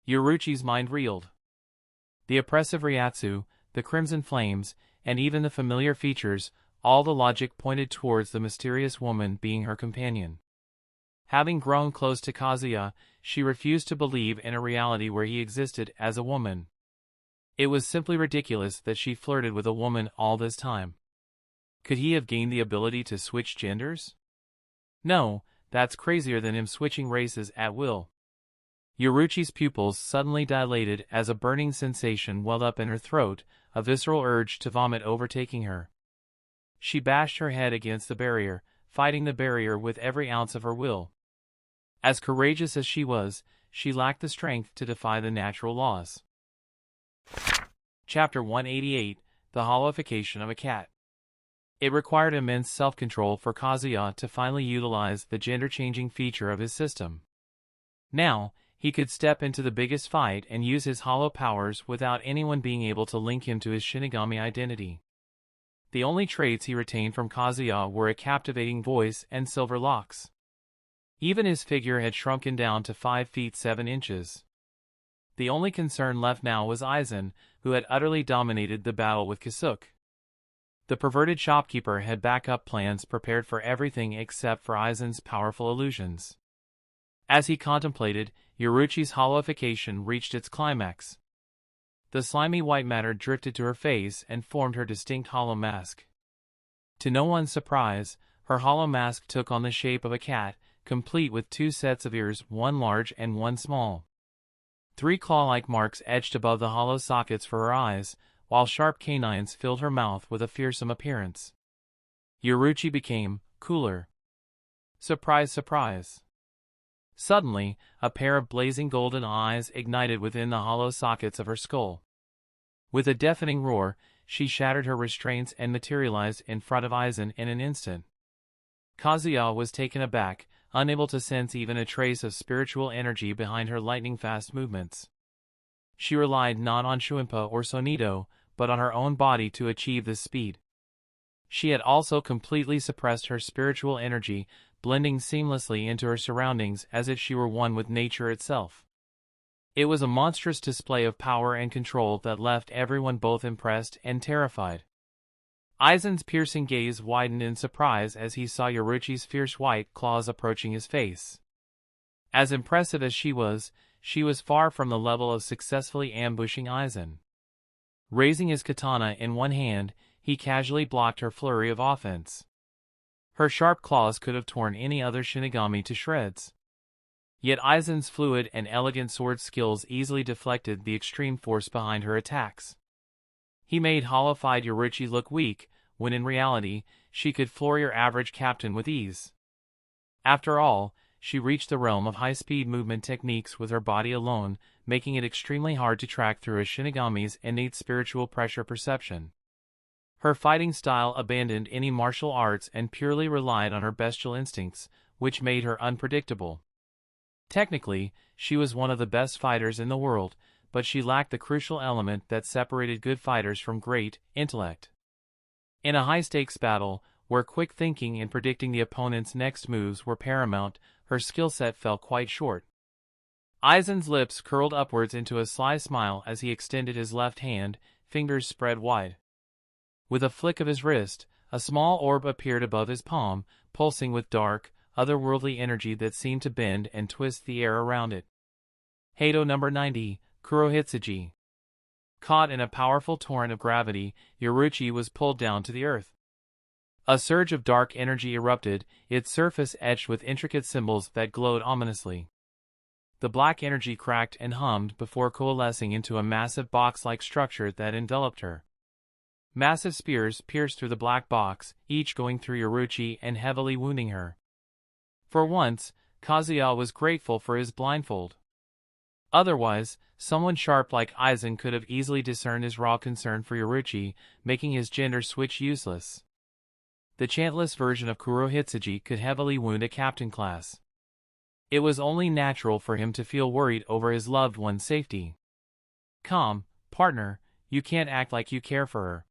Speaker 1: Yoruichi's mind reeled. The oppressive Ryatsu, the crimson flames, and even the familiar features, all the logic pointed towards the mysterious woman being her companion. Having grown close to Kazuya, she refused to believe in a reality where he existed as a woman. It was simply ridiculous that she flirted with a woman all this time. Could he have gained the ability to switch genders? No, that's crazier than him switching races at will. Yoruichi's pupils suddenly dilated as a burning sensation welled up in her throat, a visceral urge to vomit overtaking her. She bashed her head against the barrier, fighting the barrier with every ounce of her will. As courageous as she was, she lacked the strength to defy the natural laws. Chapter 188, The Hollowification of a Cat. It required immense self-control for Kazuya to finally utilize the gender-changing feature of his system. Now, he could step into the biggest fight and use his hollow powers without anyone being able to link him to his Shinigami identity. The only traits he retained from Kazuya were a captivating voice and silver locks. Even his figure had shrunken down to 5 feet 7 inches. The only concern left now was Aizen, who had utterly dominated the battle with Kasuke. The perverted shopkeeper had backup plans prepared for everything except for Aizen's powerful illusions. As he contemplated, Yoruichi's hollowification reached its climax. The slimy white matter drifted to her face and formed her distinct hollow mask. To no one's surprise, her hollow mask took on the shape of a cat, complete with 2 sets of ears, one large and one small. 3 claw-like marks edged above the hollow sockets for her eyes, while sharp canines filled her mouth with a fearsome appearance. Yoruichi became cooler. Surprise, surprise. Suddenly, a pair of blazing golden eyes ignited within the hollow sockets of her skull. With a deafening roar, she shattered her restraints and materialized in front of Aizen in an instant. Kazuya was taken aback, unable to sense even a trace of spiritual energy behind her lightning-fast movements. She relied not on Shuinpa or Sonido, but on her own body to achieve this speed. She had also completely suppressed her spiritual energy, blending seamlessly into her surroundings as if she were one with nature itself. It was a monstrous display of power and control that left everyone both impressed and terrified. Aizen's piercing gaze widened in surprise as he saw Yoruichi's fierce white claws approaching his face. As impressive as she was far from the level of successfully ambushing Aizen. Raising his katana in one hand, he casually blocked her flurry of offense. Her sharp claws could have torn any other Shinigami to shreds. Yet Aizen's fluid and elegant sword skills easily deflected the extreme force behind her attacks. He made hollowified Yoruichi look weak, when in reality, she could floor your average captain with ease. After all, she reached the realm of high-speed movement techniques with her body alone, making it extremely hard to track through a Shinigami's innate spiritual pressure perception. Her fighting style abandoned any martial arts and purely relied on her bestial instincts, which made her unpredictable. Technically, she was one of the best fighters in the world, but she lacked the crucial element that separated good fighters from great intellect. In a high-stakes battle, where quick thinking and predicting the opponent's next moves were paramount, her skill set fell quite short. Aizen's lips curled upwards into a sly smile as he extended his left hand, fingers spread wide. With a flick of his wrist, a small orb appeared above his palm, pulsing with dark, otherworldly energy that seemed to bend and twist the air around it. Hado number 90, Kurohitsuji. Caught in a powerful torrent of gravity, Yoruichi was pulled down to the earth. A surge of dark energy erupted, its surface etched with intricate symbols that glowed ominously. The black energy cracked and hummed before coalescing into a massive box-like structure that enveloped her. Massive spears pierced through the black box, each going through Yoruichi and heavily wounding her. For once, Kazuya was grateful for his blindfold. Otherwise, someone sharp like Aizen could have easily discerned his raw concern for Yoruichi, making his gender switch useless. The chantless version of Kurohitsuji could heavily wound a captain class. It was only natural for him to feel worried over his loved one's safety. Calm, partner, you can't act like you care for her.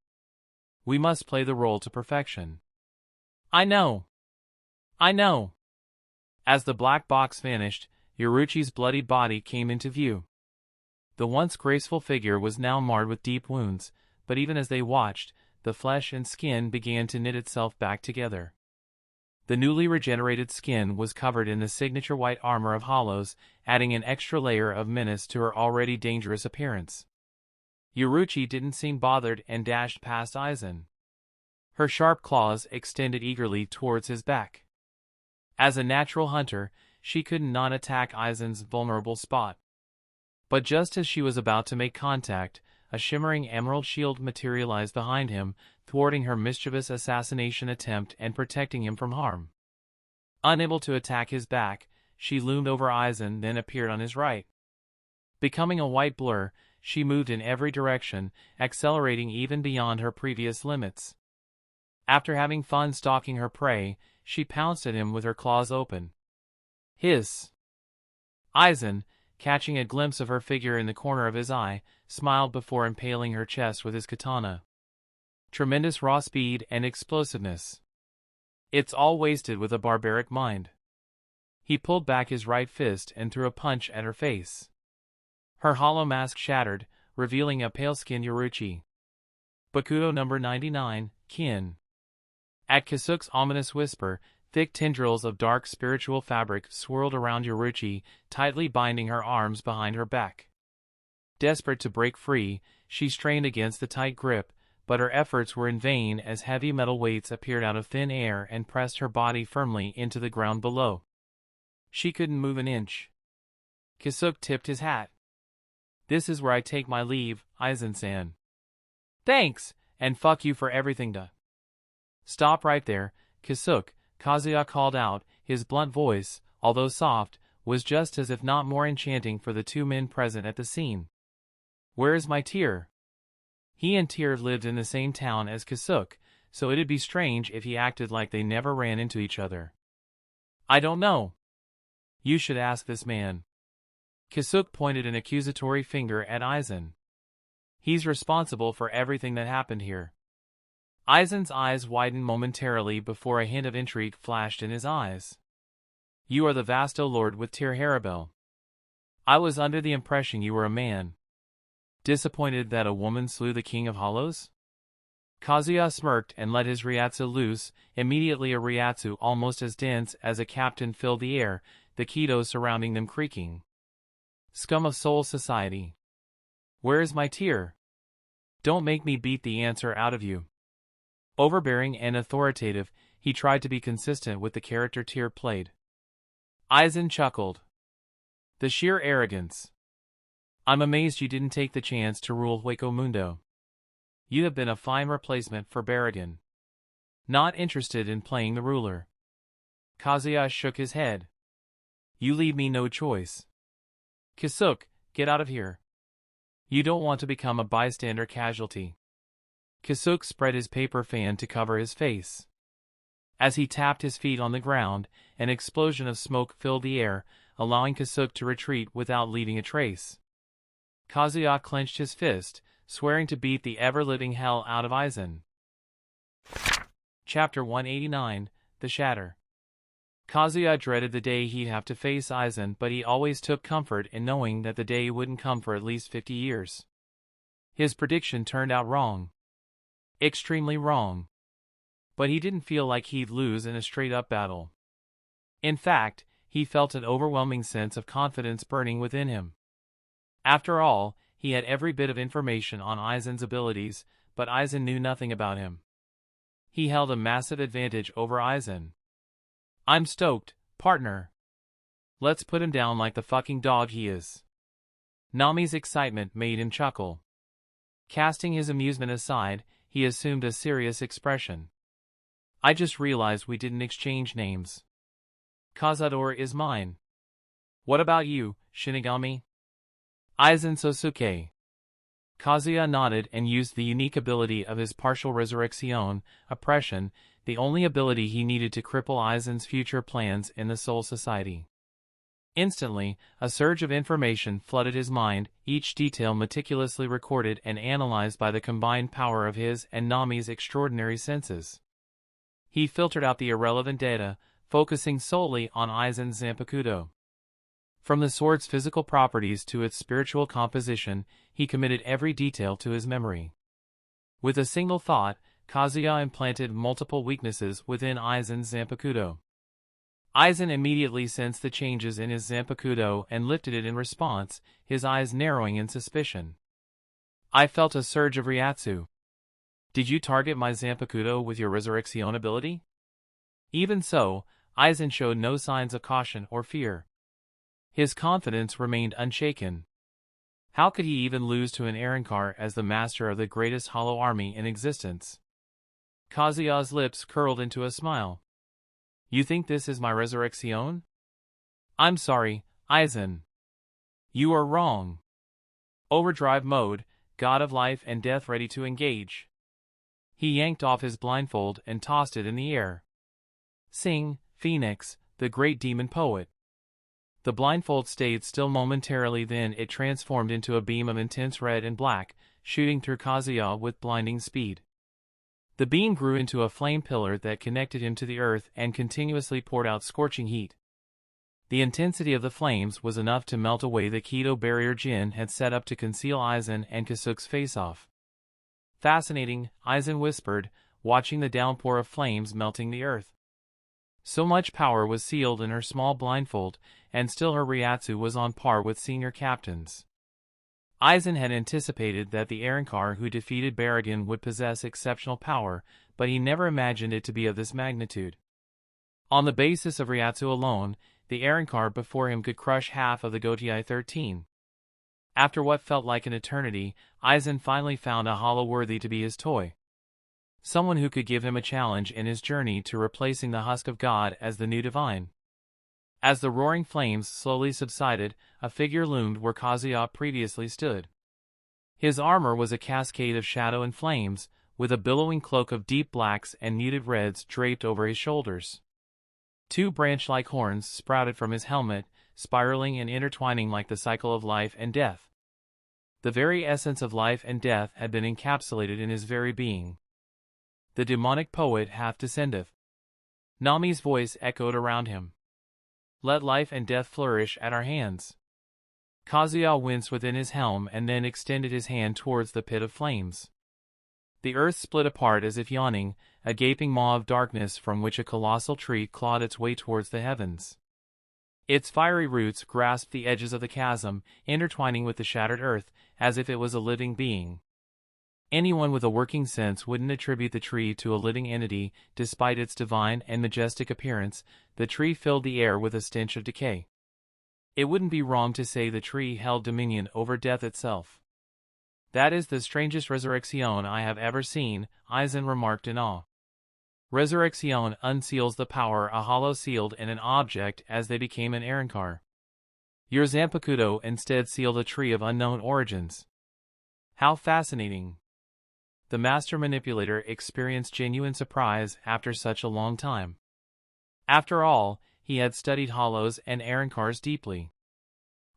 Speaker 1: We must play the role to perfection. I know. As the black box vanished, Yoruichi's bloodied body came into view. The once graceful figure was now marred with deep wounds, but even as they watched, the flesh and skin began to knit itself back together. The newly regenerated skin was covered in the signature white armor of hollows, adding an extra layer of menace to her already dangerous appearance. Yoruichi didn't seem bothered and dashed past Aizen. Her sharp claws extended eagerly towards his back. As a natural hunter, she could not attack Aizen's vulnerable spot. But just as she was about to make contact, a shimmering emerald shield materialized behind him, thwarting her mischievous assassination attempt and protecting him from harm. Unable to attack his back, she loomed over Aizen, then appeared on his right. Becoming a white blur, she moved in every direction, accelerating even beyond her previous limits. After having fun stalking her prey, she pounced at him with her claws open. Hiss! Aizen, catching a glimpse of her figure in the corner of his eye, smiled before impaling her chest with his katana. Tremendous raw speed and explosiveness. It's all wasted with a barbaric mind. He pulled back his right fist and threw a punch at her face. Her hollow mask shattered, revealing a pale-skinned Yoruichi. Bakudo number 99, Kin. At Kasuke's ominous whisper, thick tendrils of dark spiritual fabric swirled around Yoruichi, tightly binding her arms behind her back. Desperate to break free, she strained against the tight grip, but her efforts were in vain as heavy metal weights appeared out of thin air and pressed her body firmly into the ground below. She couldn't move an inch. Kasuke tipped his hat. This is where I take my leave, Aizen-san. Thanks, and fuck you for everything to. Stop right there, Kasuke, Kazuya called out. His blunt voice, although soft, was just as if not more enchanting for the two men present at the scene. Where is my tear? He and Tyr lived in the same town as Kasuke, so it'd be strange if he acted like they never ran into each other. I don't know. You should ask this man. Kasuke pointed an accusatory finger at Aizen. He's responsible for everything that happened here. Aizen's eyes widened momentarily before a hint of intrigue flashed in his eyes. You are the Vasto Lord with Tyr Harabel. I was under the impression you were a man. Disappointed that a woman slew the King of Hollows? Kazuya smirked and let his Ryatsu loose. Immediately a Ryatsu almost as dense as a captain filled the air, the Kido surrounding them creaking. Scum of Soul Society. Where is my tear? Don't make me beat the answer out of you. Overbearing and authoritative, he tried to be consistent with the character Tyr played. Aizen chuckled. The sheer arrogance. I'm amazed you didn't take the chance to rule Hueco Mundo. You have been a fine replacement for Barragan. Not interested in playing the ruler. Kazuya shook his head. You leave me no choice. Kasuke, get out of here. You don't want to become a bystander casualty. Kasuke spread his paper fan to cover his face. As he tapped his feet on the ground, an explosion of smoke filled the air, allowing Kasuke to retreat without leaving a trace. Kazuya clenched his fist, swearing to beat the ever-living hell out of Aizen. Chapter 189, The Shatter. Kazuya dreaded the day he'd have to face Aizen, but he always took comfort in knowing that the day wouldn't come for at least 50 years. His prediction turned out wrong. Extremely wrong. But he didn't feel like he'd lose in a straight-up battle. In fact, he felt an overwhelming sense of confidence burning within him. After all, he had every bit of information on Aizen's abilities, but Aizen knew nothing about him. He held a massive advantage over Aizen. "I'm stoked, partner. Let's put him down like the fucking dog he is." Nami's excitement made him chuckle. Casting his amusement aside, he assumed a serious expression. "I just realized we didn't exchange names. Cazador is mine. What about you, Shinigami?" "Aizen Sōsuke." Kazuya nodded and used the unique ability of his partial resurrection, oppression, the only ability he needed to cripple Aizen's future plans in the Soul Society. Instantly, a surge of information flooded his mind, each detail meticulously recorded and analyzed by the combined power of his and Nami's extraordinary senses. He filtered out the irrelevant data, focusing solely on Aizen's Zanpakuto. From the sword's physical properties to its spiritual composition, he committed every detail to his memory. With a single thought, Kazuya implanted multiple weaknesses within Aizen's Zanpakuto. Aizen immediately sensed the changes in his Zanpakuto and lifted it in response, his eyes narrowing in suspicion. "I felt a surge of Ryatsu. Did you target my Zanpakuto with your resurrection ability?" Even so, Aizen showed no signs of caution or fear. His confidence remained unshaken. How could he even lose to an Arrancar as the master of the greatest hollow army in existence? Kazuya's lips curled into a smile. "You think this is my resurrection?" "I'm sorry, Aizen. You are wrong. Overdrive mode, god of life and death ready to engage." He yanked off his blindfold and tossed it in the air. "Sing, Phoenix, the great demon poet." The blindfold stayed still momentarily, then it transformed into a beam of intense red and black, shooting through Kazuya with blinding speed. The beam grew into a flame pillar that connected him to the earth and continuously poured out scorching heat. The intensity of the flames was enough to melt away the Keto barrier Jin had set up to conceal Aizen and Kasuke's face-off. "Fascinating," Aizen whispered, watching the downpour of flames melting the earth. So much power was sealed in her small blindfold, and still her Ryatsu was on par with senior captains. Aizen had anticipated that the Arrancar who defeated Barragan would possess exceptional power, but he never imagined it to be of this magnitude. On the basis of Ryatsu alone, the Arrancar before him could crush half of the Gotei 13. After what felt like an eternity, Aizen finally found a hollow worthy to be his toy. Someone who could give him a challenge in his journey to replacing the husk of God as the new divine. As the roaring flames slowly subsided, a figure loomed where Kazuya previously stood. His armor was a cascade of shadow and flames, with a billowing cloak of deep blacks and muted reds draped over his shoulders. Two branch-like horns sprouted from his helmet, spiraling and intertwining like the cycle of life and death. The very essence of life and death had been encapsulated in his very being. "The demonic poet hath descendeth." Nami's voice echoed around him. "Let life and death flourish at our hands." Kazuya winced within his helm and then extended his hand towards the pit of flames. The earth split apart as if yawning, a gaping maw of darkness from which a colossal tree clawed its way towards the heavens. Its fiery roots grasped the edges of the chasm, intertwining with the shattered earth, as if it was a living being. Anyone with a working sense wouldn't attribute the tree to a living entity. Despite its divine and majestic appearance, the tree filled the air with a stench of decay. It wouldn't be wrong to say the tree held dominion over death itself. "That is the strangest resurrection I have ever seen," Aizen remarked in awe. Resurrection unseals the power a hollow sealed in an object as they became an Arrancar. Your Zanpakuto instead sealed a tree of unknown origins. How fascinating. The master manipulator experienced genuine surprise after such a long time. After all, he had studied hollows and Arrancars deeply.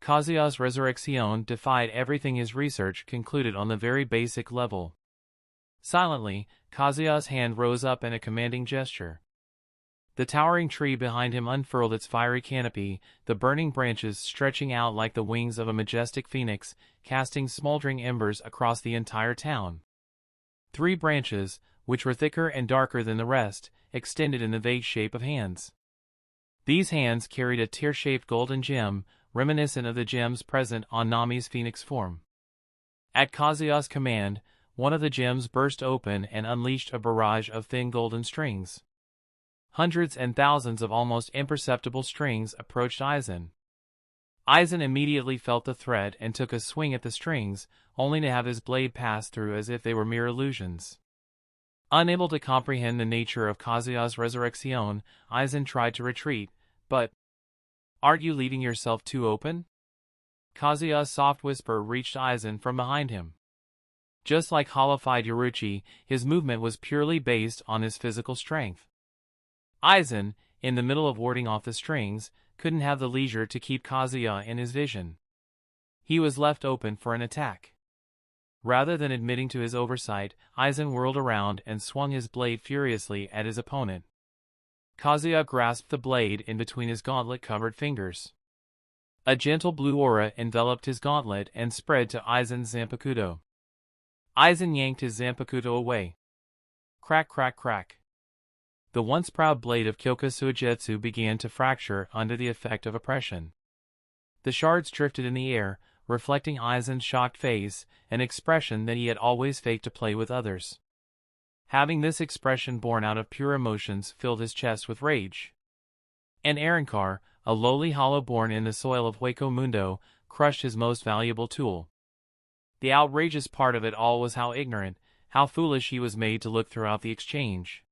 Speaker 1: Kazuya's resurrection defied everything his research concluded on the very basic level. Silently, Kazuya's hand rose up in a commanding gesture. The towering tree behind him unfurled its fiery canopy, the burning branches stretching out like the wings of a majestic phoenix, casting smoldering embers across the entire town. 3 branches, which were thicker and darker than the rest, extended in the vague shape of hands. These hands carried a tear-shaped golden gem, reminiscent of the gems present on Nami's phoenix form. At Kazuya's command, one of the gems burst open and unleashed a barrage of thin golden strings. Hundreds and thousands of almost imperceptible strings approached Aizen. Aizen immediately felt the threat and took a swing at the strings, only to have his blade pass through as if they were mere illusions. Unable to comprehend the nature of Kazuya's resurrection, Aizen tried to retreat, but, "Aren't you leaving yourself too open?" Kazuya's soft whisper reached Aizen from behind him. Just like hollow-eyed Yoruichi, his movement was purely based on his physical strength. Aizen, in the middle of warding off the strings, couldn't have the leisure to keep Kazuya in his vision. He was left open for an attack. Rather than admitting to his oversight, Aizen whirled around and swung his blade furiously at his opponent. Kazuya grasped the blade in between his gauntlet-covered fingers. A gentle blue aura enveloped his gauntlet and spread to Aizen's Zanpakuto. Aizen yanked his Zanpakuto away. Crack, crack, crack. The once proud blade of Kyoka Suigetsu began to fracture under the effect of oppression. The shards drifted in the air, reflecting Aizen's shocked face, an expression that he had always faked to play with others. Having this expression born out of pure emotions filled his chest with rage. An Arankar, a lowly hollow born in the soil of Hueco Mundo, crushed his most valuable tool. The outrageous part of it all was how ignorant, how foolish he was made to look throughout the exchange.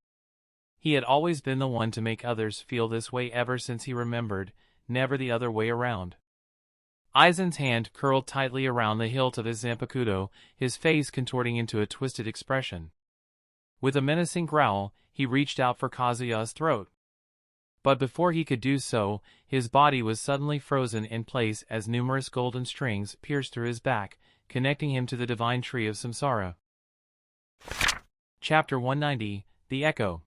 Speaker 1: He had always been the one to make others feel this way ever since he remembered, never the other way around. Aizen's hand curled tightly around the hilt of his Zanpakuto, his face contorting into a twisted expression. With a menacing growl, he reached out for Kazuya's throat. But before he could do so, his body was suddenly frozen in place as numerous golden strings pierced through his back, connecting him to the divine tree of samsara. Chapter 190, The Echo.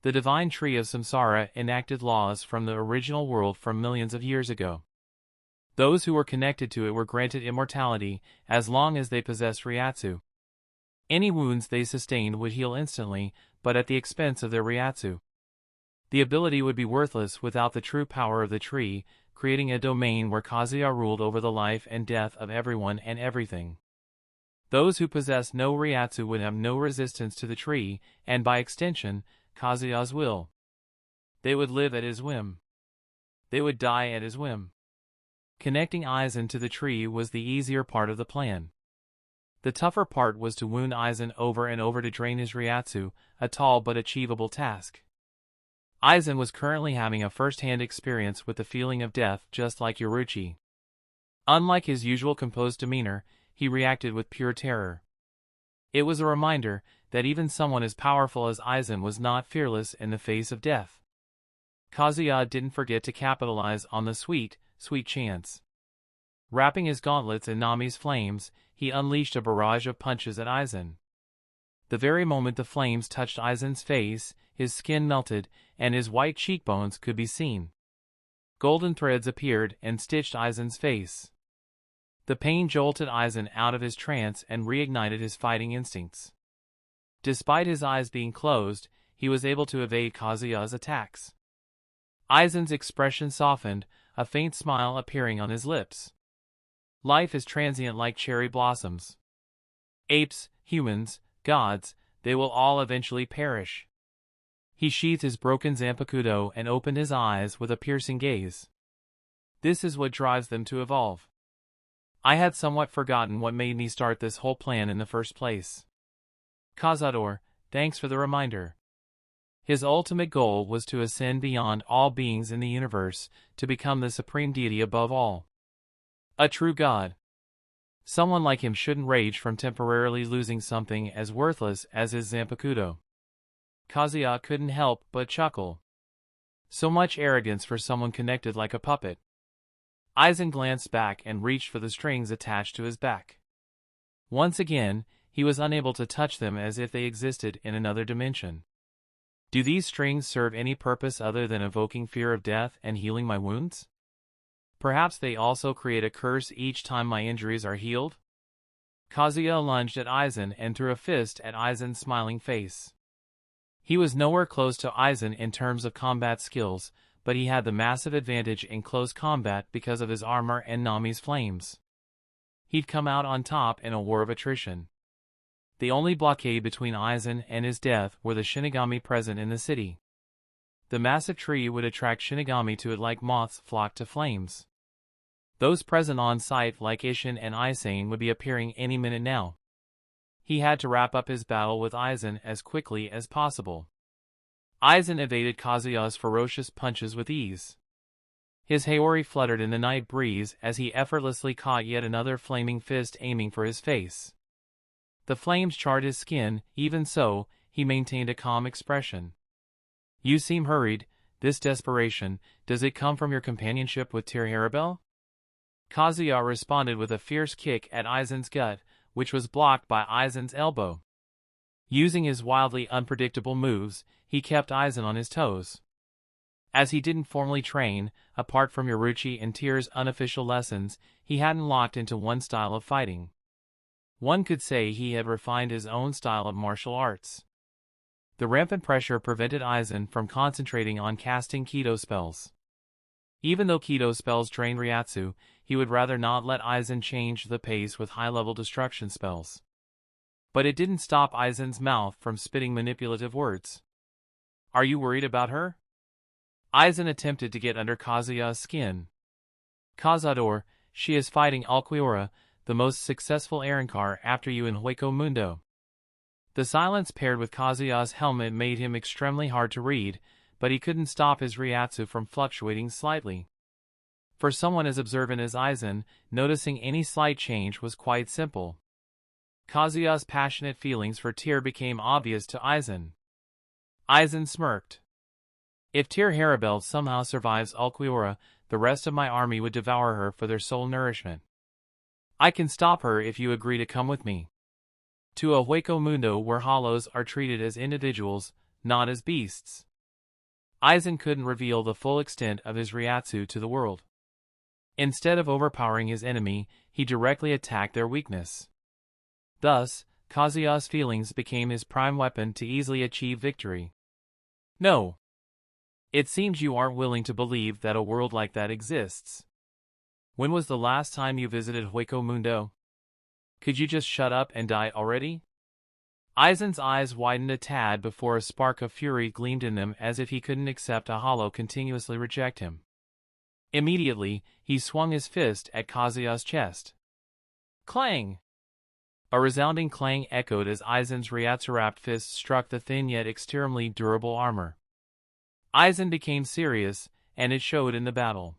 Speaker 1: The divine tree of samsara enacted laws from the original world from millions of years ago. Those who were connected to it were granted immortality, as long as they possessed Ryatsu. Any wounds they sustained would heal instantly, but at the expense of their Ryatsu. The ability would be worthless without the true power of the tree, creating a domain where Kazuya ruled over the life and death of everyone and everything. Those who possessed no Ryatsu would have no resistance to the tree, and by extension, Kazuya's will. They would live at his whim. They would die at his whim. Connecting Aizen to the tree was the easier part of the plan. The tougher part was to wound Aizen over and over to drain his Ryatsu, a tall but achievable task. Aizen was currently having a first-hand experience with the feeling of death just like Yoruichi. Unlike his usual composed demeanor, he reacted with pure terror. It was a reminder that even someone as powerful as Aizen was not fearless in the face of death. Kazuya didn't forget to capitalize on the sweet chance. Wrapping his gauntlets in Nami's flames, he unleashed a barrage of punches at Aizen. The very moment the flames touched Aizen's face, his skin melted, and his white cheekbones could be seen. Golden threads appeared and stitched Aizen's face. The pain jolted Aizen out of his trance and reignited his fighting instincts. Despite his eyes being closed, he was able to evade Kazuya's attacks. Aizen's expression softened, a faint smile appearing on his lips. Life is transient like cherry blossoms. Apes, humans, gods, they will all eventually perish. He sheathed his broken Zanpakuto and opened his eyes with a piercing gaze. This is what drives them to evolve. I had somewhat forgotten what made me start this whole plan in the first place. Cazador, thanks for the reminder. His ultimate goal was to ascend beyond all beings in the universe, to become the supreme deity above all. A true god. Someone like him shouldn't rage from temporarily losing something as worthless as his Zanpakuto. Kazuya couldn't help but chuckle. So much arrogance for someone connected like a puppet. Aizen glanced back and reached for the strings attached to his back. Once again, he was unable to touch them as if they existed in another dimension. Do these strings serve any purpose other than evoking fear of death and healing my wounds? Perhaps they also create a curse each time my injuries are healed? Kazuya lunged at Aizen and threw a fist at Aizen's smiling face. He was nowhere close to Aizen in terms of combat skills, but he had the massive advantage in close combat because of his armor and Nami's flames. He'd come out on top in a war of attrition. The only blockade between Aizen and his death were the Shinigami present in the city. The massive tree would attract Shinigami to it like moths flock to flames. Those present on site like Isshin and Aizen would be appearing any minute now. He had to wrap up his battle with Aizen as quickly as possible. Aizen evaded Kazuya's ferocious punches with ease. His Haori fluttered in the night breeze as he effortlessly caught yet another flaming fist aiming for his face. The flames charred his skin, even so, he maintained a calm expression. You seem hurried. This desperation, does it come from your companionship with Tyr Harabel? Kazuya responded with a fierce kick at Aizen's gut, which was blocked by Aizen's elbow. Using his wildly unpredictable moves, he kept Aizen on his toes. As he didn't formally train, apart from Yoruichi and Tyr's unofficial lessons, he hadn't locked into one style of fighting. One could say he had refined his own style of martial arts. The rampant pressure prevented Aizen from concentrating on casting Kido spells. Even though Kido spells drained Ryatsu, he would rather not let Aizen change the pace with high-level destruction spells. But it didn't stop Aizen's mouth from spitting manipulative words. Are you worried about her? Aizen attempted to get under Kazuya's skin. Cazador, she is fighting Ulquiorra, the most successful Arrancar after you in Hueco Mundo. The silence paired with Kazuya's helmet made him extremely hard to read, but he couldn't stop his Ryatsu from fluctuating slightly. For someone as observant as Aizen, noticing any slight change was quite simple. Kazuya's passionate feelings for Tyr became obvious to Aizen. Aizen smirked. If Tyr Harabel somehow survives Ulquiorra, the rest of my army would devour her for their sole nourishment. I can stop her if you agree to come with me. To a Hueco Mundo where hollows are treated as individuals, not as beasts. Aizen couldn't reveal the full extent of his Ryatsu to the world. Instead of overpowering his enemy, he directly attacked their weakness. Thus, Kazuya's feelings became his prime weapon to easily achieve victory. No. It seems you aren't willing to believe that a world like that exists. When was the last time you visited Hueco Mundo? Could you just shut up and die already? Aizen's eyes widened a tad before a spark of fury gleamed in them as if he couldn't accept a hollow continuously reject him. Immediately, he swung his fist at Kazuya's chest. Clang! A resounding clang echoed as Aizen's Ryatsu-wrapped fist struck the thin yet extremely durable armor. Aizen became serious, and it showed in the battle.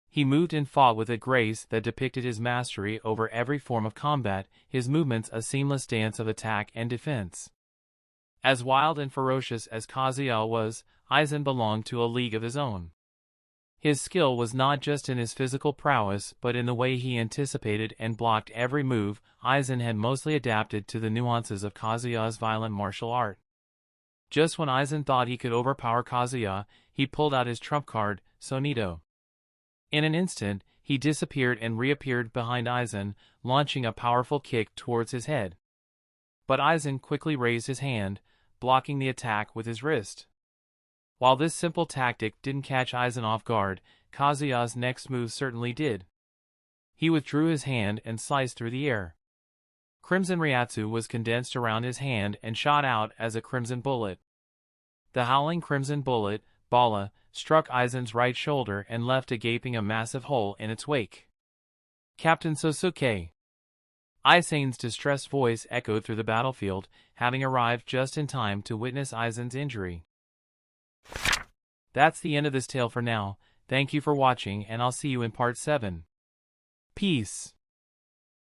Speaker 1: He moved and fought with a grace that depicted his mastery over every form of combat, his movements a seamless dance of attack and defense. As wild and ferocious as Kazuya was, Aizen belonged to a league of his own. His skill was not just in his physical prowess but in the way he anticipated and blocked every move. Aizen had mostly adapted to the nuances of Kazuya's violent martial art. Just when Aizen thought he could overpower Kazuya, he pulled out his trump card, Sonido. In an instant, he disappeared and reappeared behind Aizen, launching a powerful kick towards his head. But Aizen quickly raised his hand, blocking the attack with his wrist. While this simple tactic didn't catch Aizen off guard, Kazuya's next move certainly did. He withdrew his hand and sliced through the air. Crimson Ryatsu was condensed around his hand and shot out as a crimson bullet. The howling crimson bullet, Bala, struck Aizen's right shoulder and left a massive hole in its wake. Captain Sōsuke! Aizen's distressed voice echoed through the battlefield, having arrived just in time to witness Aizen's injury. That's the end of this tale for now. Thank you for watching and I'll see you in part 7. Peace.